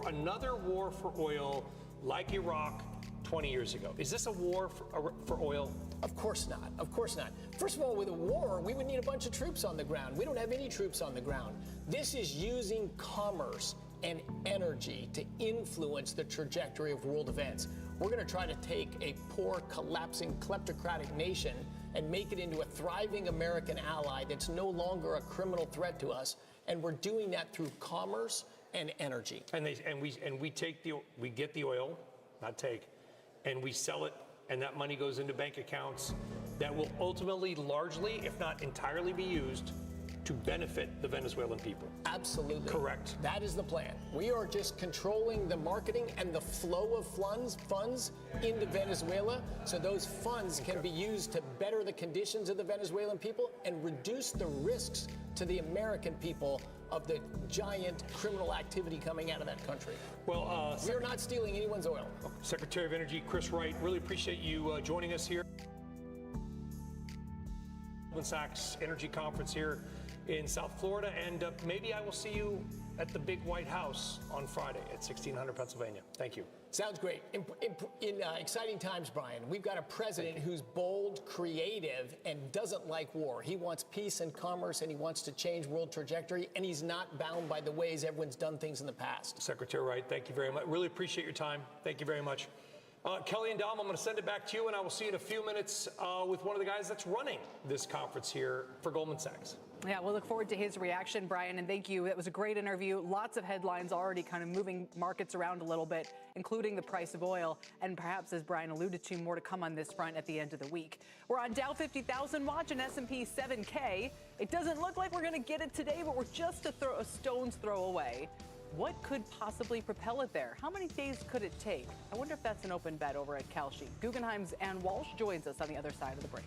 another war for oil like Iraq 20 years ago. Is this a war for oil? Of course not. Of course not. First of all, with a war, we would need a bunch of troops on the ground. We don't have any troops on the ground. This is using commerce and energy to influence the trajectory of world events. We're going to try to take a poor, collapsing, kleptocratic nation and make it into a thriving American ally that's no longer a criminal threat to us. And we're doing that through commerce and energy. And we get the oil, and we sell it, and that money goes into bank accounts that will ultimately, largely, if not entirely, be used to benefit the Venezuelan people. Absolutely. Correct. That is the plan. We are just controlling the marketing and the flow of funds into Venezuela, so those funds can be used to better the conditions of the Venezuelan people and reduce the risks to the American people of the giant criminal activity coming out of that country. Well, we're not stealing anyone's oil. Secretary of Energy Chris Wright, really appreciate you joining us here. Goldman Sachs Energy Conference here in South Florida, and maybe I will see you at the big White House on Friday at 1600 Pennsylvania. Thank you. Sounds great. In exciting times, Brian, we've got a president who's bold, creative, and doesn't like war. He wants peace and commerce, and he wants to change world trajectory, and he's not bound by the ways everyone's done things in the past. Secretary Wright, thank you very much. Really appreciate your time. Thank you very much. Kelly and Dom, I'm going to send it back to you, and I will see you in a few minutes with one of the guys that's running this conference here for Goldman Sachs. Yeah, we'll look forward to his reaction, Brian, and thank you. That was a great interview. Lots of headlines already kind of moving markets around a little bit, including the price of oil, and perhaps, as Brian alluded to, more to come on this front at the end of the week. We're on Dow 50,000 watch and S&P 7K. It doesn't look like we're going to get it today, but we're just a stone's throw away. What could possibly propel it there? How many days could it take? I wonder if that's an open bet over at Kalshi. Guggenheim's Ann Walsh joins us on the other side of the break.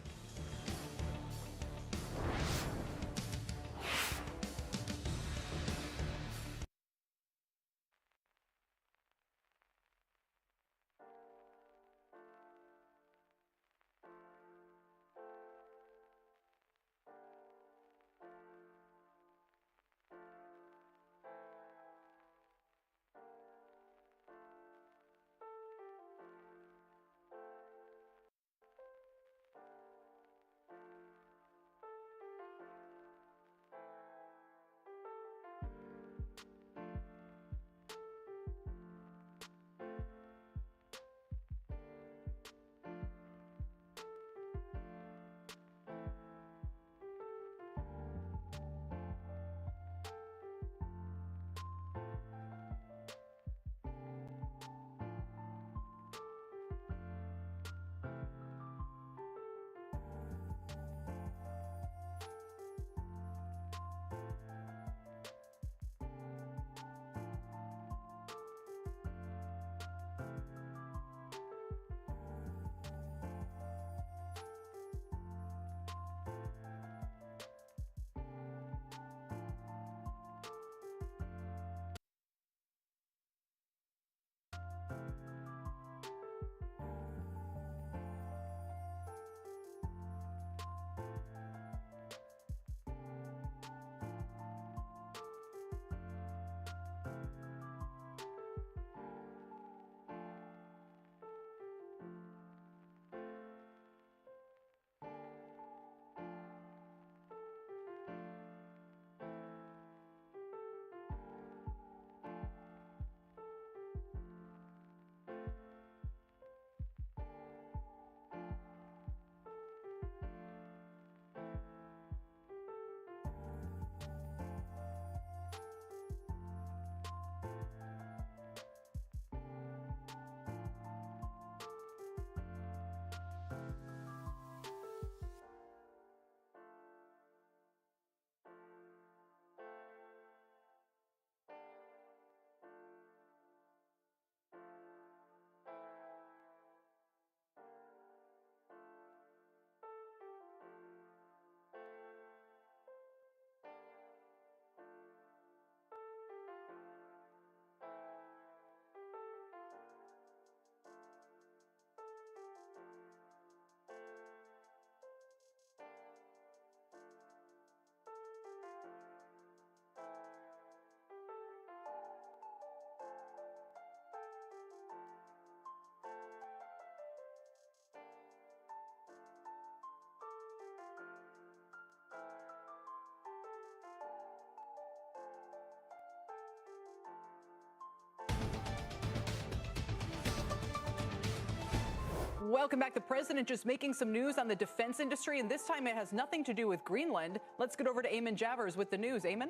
Welcome back. The president just making some news on the defense industry, and this time it has nothing to do with Greenland. Let's get over to Eamon Javers with the news. Eamon?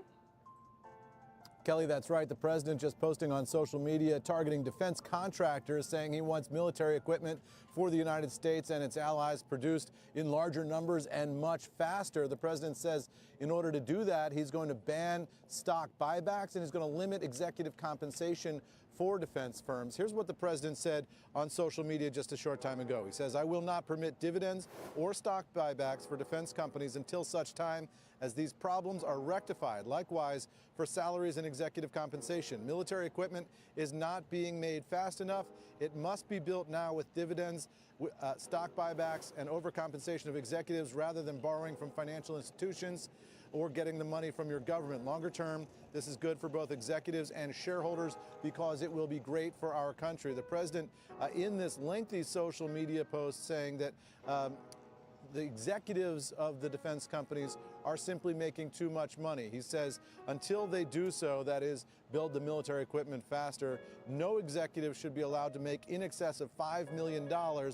Kelly, that's right. The president just posting on social media targeting defense contractors, saying he wants military equipment for the United States and its allies produced in larger numbers and much faster. The president says in order to do that, he's going to ban stock buybacks and he's going to limit executive compensation for defense firms. Here's what the president said on social media just a short time ago. He says, "I will not permit dividends or stock buybacks for defense companies until such time as these problems are rectified. Likewise, for salaries and executive compensation. Military equipment is not being made fast enough. It must be built now with dividends, stock buybacks, and overcompensation of executives rather than borrowing from financial institutions or getting the money from your government. Longer term, this is good for both executives and shareholders because it will be great for our country." The president, in this lengthy social media post, saying that the executives of the defense companies are simply making too much money. He says until they do so, that is, build the military equipment faster, no executive should be allowed to make in excess of $5 million,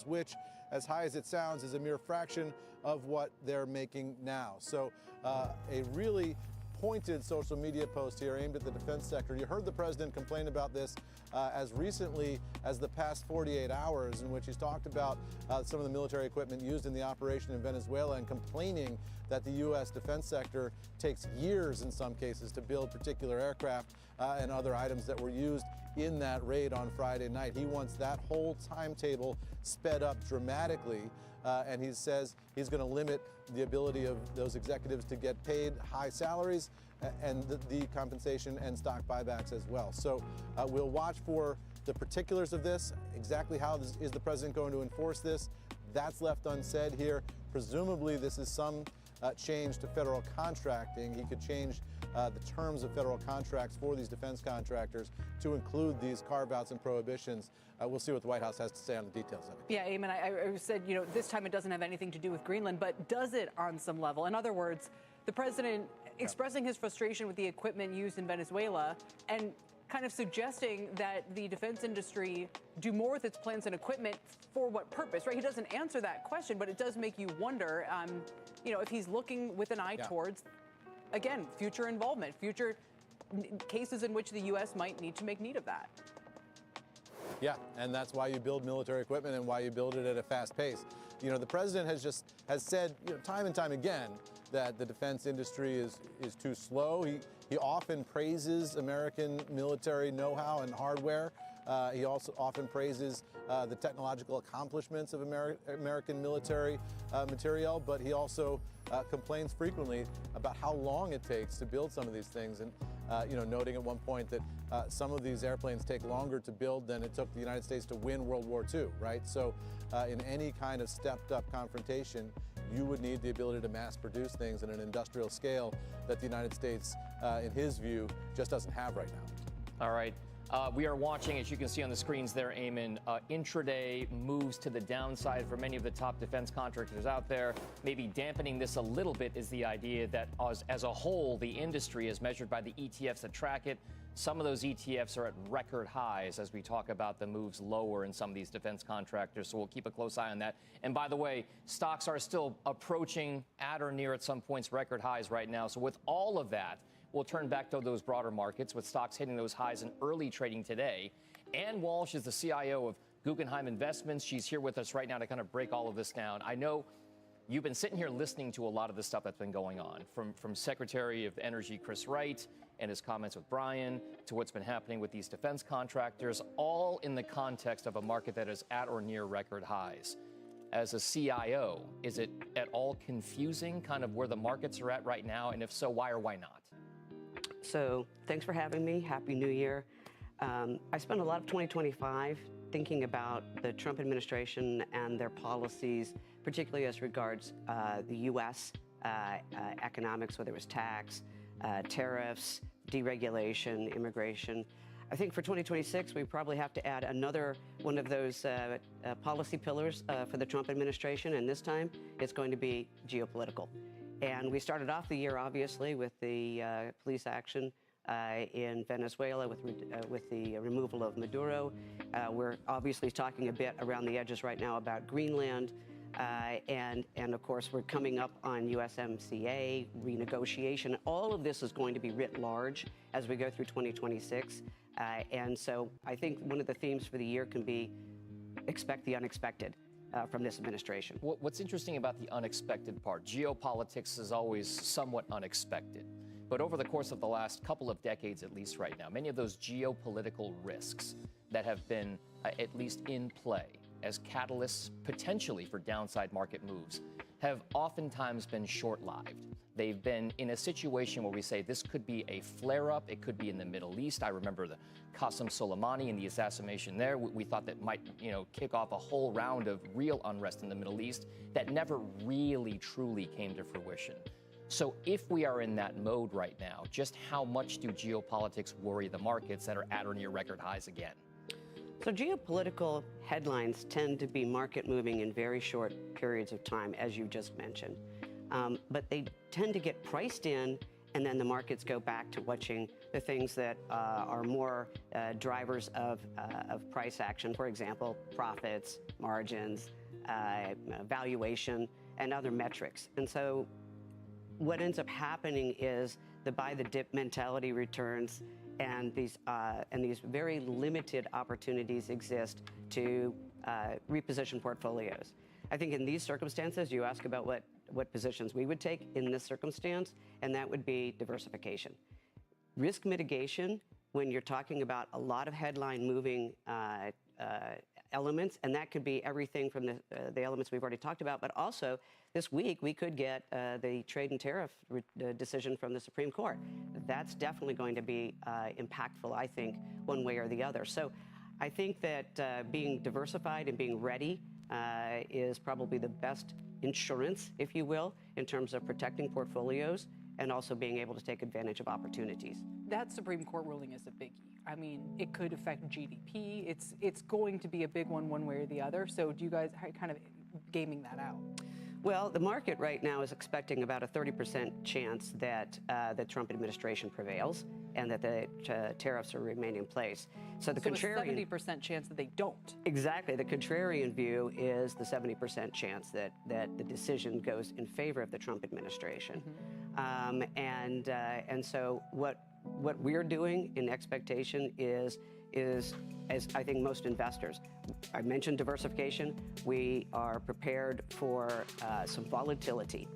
which, as high as it sounds, is a mere fraction of what they're making now. So a really pointed social media post here aimed at the defense sector. You heard the president complain about this as recently as the past 48 hours, in which he's talked about some of the military equipment used in the operation in Venezuela and complaining that the U.S. defense sector takes years in some cases to build particular aircraft and other items that were used in that raid on Friday night. He wants that whole timetable sped up dramatically, and he says he's going to limit the ability of those executives to get paid high salaries and the compensation and stock buybacks as well. So we'll watch for the particulars of this. Exactly how is the president going to enforce this? That's left unsaid here. Presumably this is some change to federal contracting. He could change the terms of federal contracts for these defense contractors to include these carve-outs and prohibitions. We'll see what the White House has to say on the details of it. Yeah, Eamon, I said, this time it doesn't have anything to do with Greenland, but does it on some level? In other words, the president expressing his frustration with the equipment used in Venezuela and kind of suggesting that the defense industry do more with its plans and equipment for what purpose, right? He doesn't answer that question, but it does make you wonder, if he's looking with an eye towards, again, future involvement, future cases in which the U.S. might need to make need of that. Yeah, and that's why you build military equipment and why you build it at a fast pace. The president has said time and time again that the defense industry is too slow. He often praises American military know-how and hardware. He also often praises the technological accomplishments of American military material, but he also complains frequently about how long it takes to build some of these things, and noting at one point that some of these airplanes take longer to build than it took the United States to win World War II, right? So in any kind of stepped-up confrontation, you would need the ability to mass produce things at an industrial scale that the United States, in his view, just doesn't have right now. All right. We are watching, as you can see on the screens there, Eamon, intraday moves to the downside for many of the top defense contractors out there. Maybe dampening this a little bit is the idea that as a whole, the industry, as measured by the ETFs that track it, some of those ETFs are at record highs as we talk about the moves lower in some of these defense contractors. So we'll keep a close eye on that. And by the way, stocks are still approaching at or near at some points record highs right now. So with all of that, we'll turn back to those broader markets with stocks hitting those highs in early trading today. Ann Walsh is the CIO of Guggenheim Investments. She's here with us right now to kind of break all of this down. I know you've been sitting here listening to a lot of the stuff that's been going on, from Secretary of Energy Chris Wright and his comments with Brian to what's been happening with these defense contractors, all in the context of a market that is at or near record highs. As a CIO, is it at all confusing kind of where the markets are at right now? And if so, why or why not? So thanks for having me. Happy New Year. I spent a lot of 2025 thinking about the Trump administration and their policies, particularly as regards the U.S. Economics, whether it was tax, tariffs, deregulation, immigration. I think for 2026, we probably have to add another one of those policy pillars for the Trump administration, and this time it's going to be geopolitical. And we started off the year, obviously, with the police action in Venezuela with the removal of Maduro. We're obviously talking a bit around the edges right now about Greenland. And of course, we're coming up on USMCA renegotiation. All of this is going to be writ large as we go through 2026. And so I think one of the themes for the year can be expect the unexpected. From this administration. What's interesting about the unexpected part, geopolitics is always somewhat unexpected. But over the course of the last couple of decades, at least right now, many of those geopolitical risks that have been at least in play as catalysts potentially for downside market moves have oftentimes been short-lived. They've been in a situation where we say this could be a flare-up. It could be in the Middle East. I remember the Qasem Soleimani and the assassination there. We thought that might, kick off a whole round of real unrest in the Middle East that never really, truly came to fruition. So if we are in that mode right now, just how much do geopolitics worry the markets that are at or near record highs again? So geopolitical headlines tend to be market moving in very short periods of time, as you just mentioned. But they tend to get priced in, and then the markets go back to watching the things that are more drivers of price action. For example, profits, margins, valuation, and other metrics. And so what ends up happening is the buy the dip mentality returns, and these very limited opportunities exist to reposition portfolios. I think in these circumstances, you ask about what positions we would take in this circumstance, and that would be diversification. Risk mitigation, when you're talking about a lot of headline moving elements, and that could be everything from the elements we've already talked about, but also this week we could get the trade and tariff decision from the Supreme Court. That's definitely going to be impactful, I think, one way or the other. So I think that being diversified and being ready is probably the best insurance, if you will, in terms of protecting portfolios and also being able to take advantage of opportunities. That Supreme Court ruling is a biggie. I mean, it could affect GDP. It's going to be a big one way or the other. So do you guys kind of gaming that out? Well, the market right now is expecting about a 30% chance that the Trump administration prevails and that the tariffs will remain in place. So the contrarian, a 70% chance that they don't. Exactly. The contrarian view is the 70% chance that the decision goes in favor of the Trump administration. And so what we're doing in expectation is as I think most investors. I mentioned diversification. We are prepared for some volatility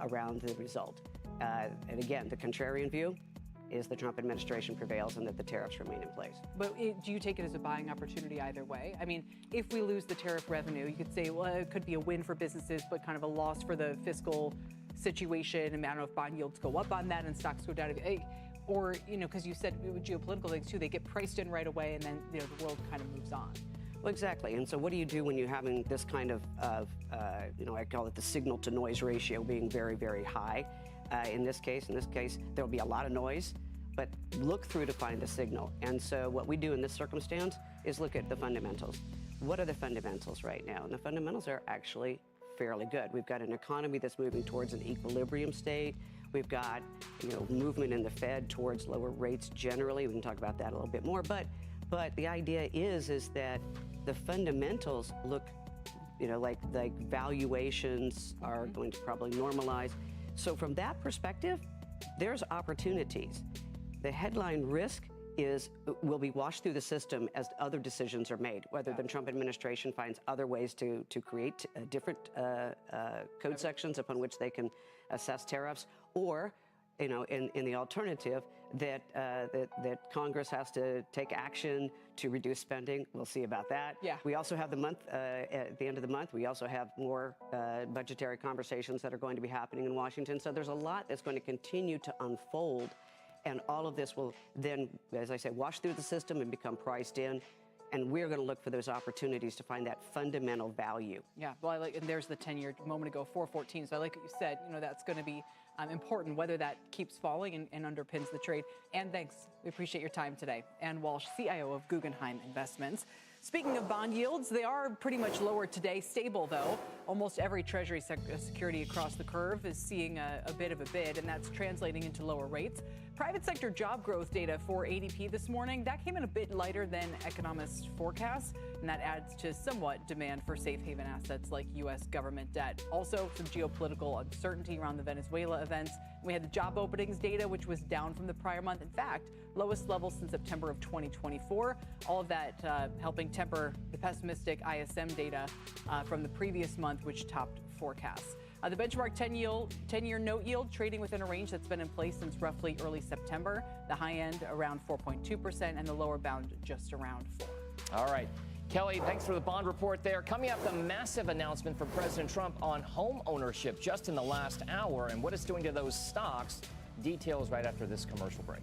around the result. And again, the contrarian view is the Trump administration prevails and that the tariffs remain in place. But do you take it as a buying opportunity either way? I mean, if we lose the tariff revenue, you could say, well, it could be a win for businesses, but kind of a loss for the fiscal situation. And I don't know if bond yields go up on that and stocks go down. Or, because you said with geopolitical things too, they get priced in right away and then the world kind of moves on. Well, exactly. And so what do you do when you're having this kind of I call it the signal to noise ratio being very, very high? In this case, there'll be a lot of noise, but look through to find the signal. And so what we do in this circumstance is look at the fundamentals. What are the fundamentals right now? And the fundamentals are actually fairly good. We've got an economy that's moving towards an equilibrium state. We've got, movement in the Fed towards lower rates generally. We can talk about that a little bit more. But the idea is that the fundamentals look, like valuations are going to probably normalize. So from that perspective, there's opportunities. The headline risk will be washed through the system as other decisions are made, whether the Trump administration finds other ways to create different code sections upon which they can assess tariffs, or in the alternative that Congress has to take action to reduce spending. We'll see about that. Yeah. We also have the month at the end of the month. We also have more budgetary conversations that are going to be happening in Washington. So there's a lot that's going to continue to unfold. And all of this will then, as I say, wash through the system and become priced in. And we're going to look for those opportunities to find that fundamental value. Yeah, well, and there's the 10-year moment ago, 4.14. So I like what you said. That's going to be important, whether that keeps falling and underpins the trade. And thanks. We appreciate your time today. Ann Walsh, CIO of Guggenheim Investments. Speaking of bond yields, they are pretty much lower today, stable though. Almost every Treasury security across the curve is seeing a bit of a bid, and that's translating into lower rates. Private sector job growth data for ADP this morning, that came in a bit lighter than economists' forecasts, and that adds to somewhat demand for safe haven assets like U.S. government debt. Also, some geopolitical uncertainty around the Venezuela events. We had the job openings data, which was down from the prior month. In fact, lowest level since September of 2024. All of that helping temper the pessimistic ISM data from the previous month, which topped forecasts. The benchmark 10-year note yield trading within a range that's been in place since roughly early September. The high end around 4.2% and the lower bound just around 4%. All right. Kelly, thanks for the bond report there. Coming up, the massive announcement from President Trump on home ownership just in the last hour and what it's doing to those stocks. Details right after this commercial break.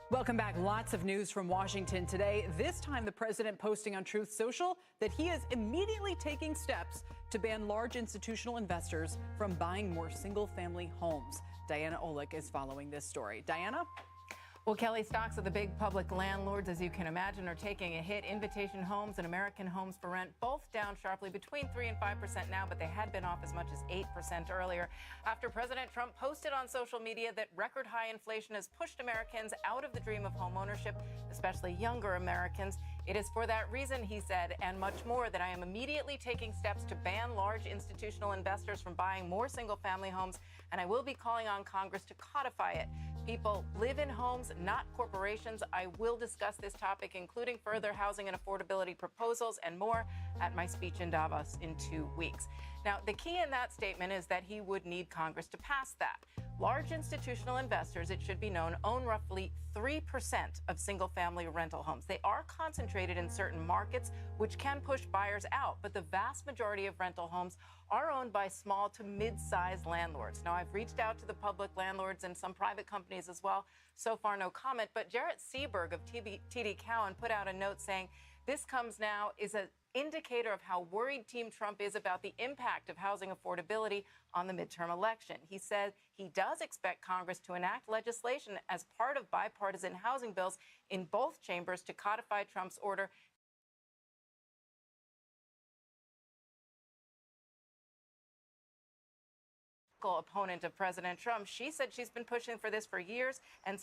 Welcome back. Lots of news from Washington today. This time, the president posting on Truth Social that he is immediately taking steps to ban large institutional investors from buying more single-family homes. Diana Olick is following this story. Diana? Well, Kelly, stocks of the big public landlords, as you can imagine, are taking a hit. Invitation Homes and American Homes for Rent both down sharply, between 3 and 5% now, but they had been off as much as 8% earlier after President Trump posted on social media that record high inflation has pushed Americans out of the dream of homeownership, especially younger Americans. It is for that reason, he said, and much more, that I am immediately taking steps to ban large institutional investors from buying more single-family homes, and I will be calling on Congress to codify it. People live in homes, not corporations. I will discuss this topic, including further housing and affordability proposals and more, at my speech in Davos in 2 weeks. Now, the key in that statement is that he would need Congress to pass that. Large institutional investors, it should be known, own roughly 3% of single-family rental homes. They are concentrated in certain markets, which can push buyers out, but the vast majority of rental homes are owned by small to mid-sized landlords. Now, I've reached out to the public landlords and some private companies as well. So far, no comment, but Jarrett Seaberg of TD Cowen put out a note saying this comes now is an indicator of how worried Team Trump is about the impact of housing affordability on the midterm election. He said he does expect Congress to enact legislation as part of bipartisan housing bills in both chambers to codify Trump's order. Opponent of President Trump, she said she's been pushing for this for years and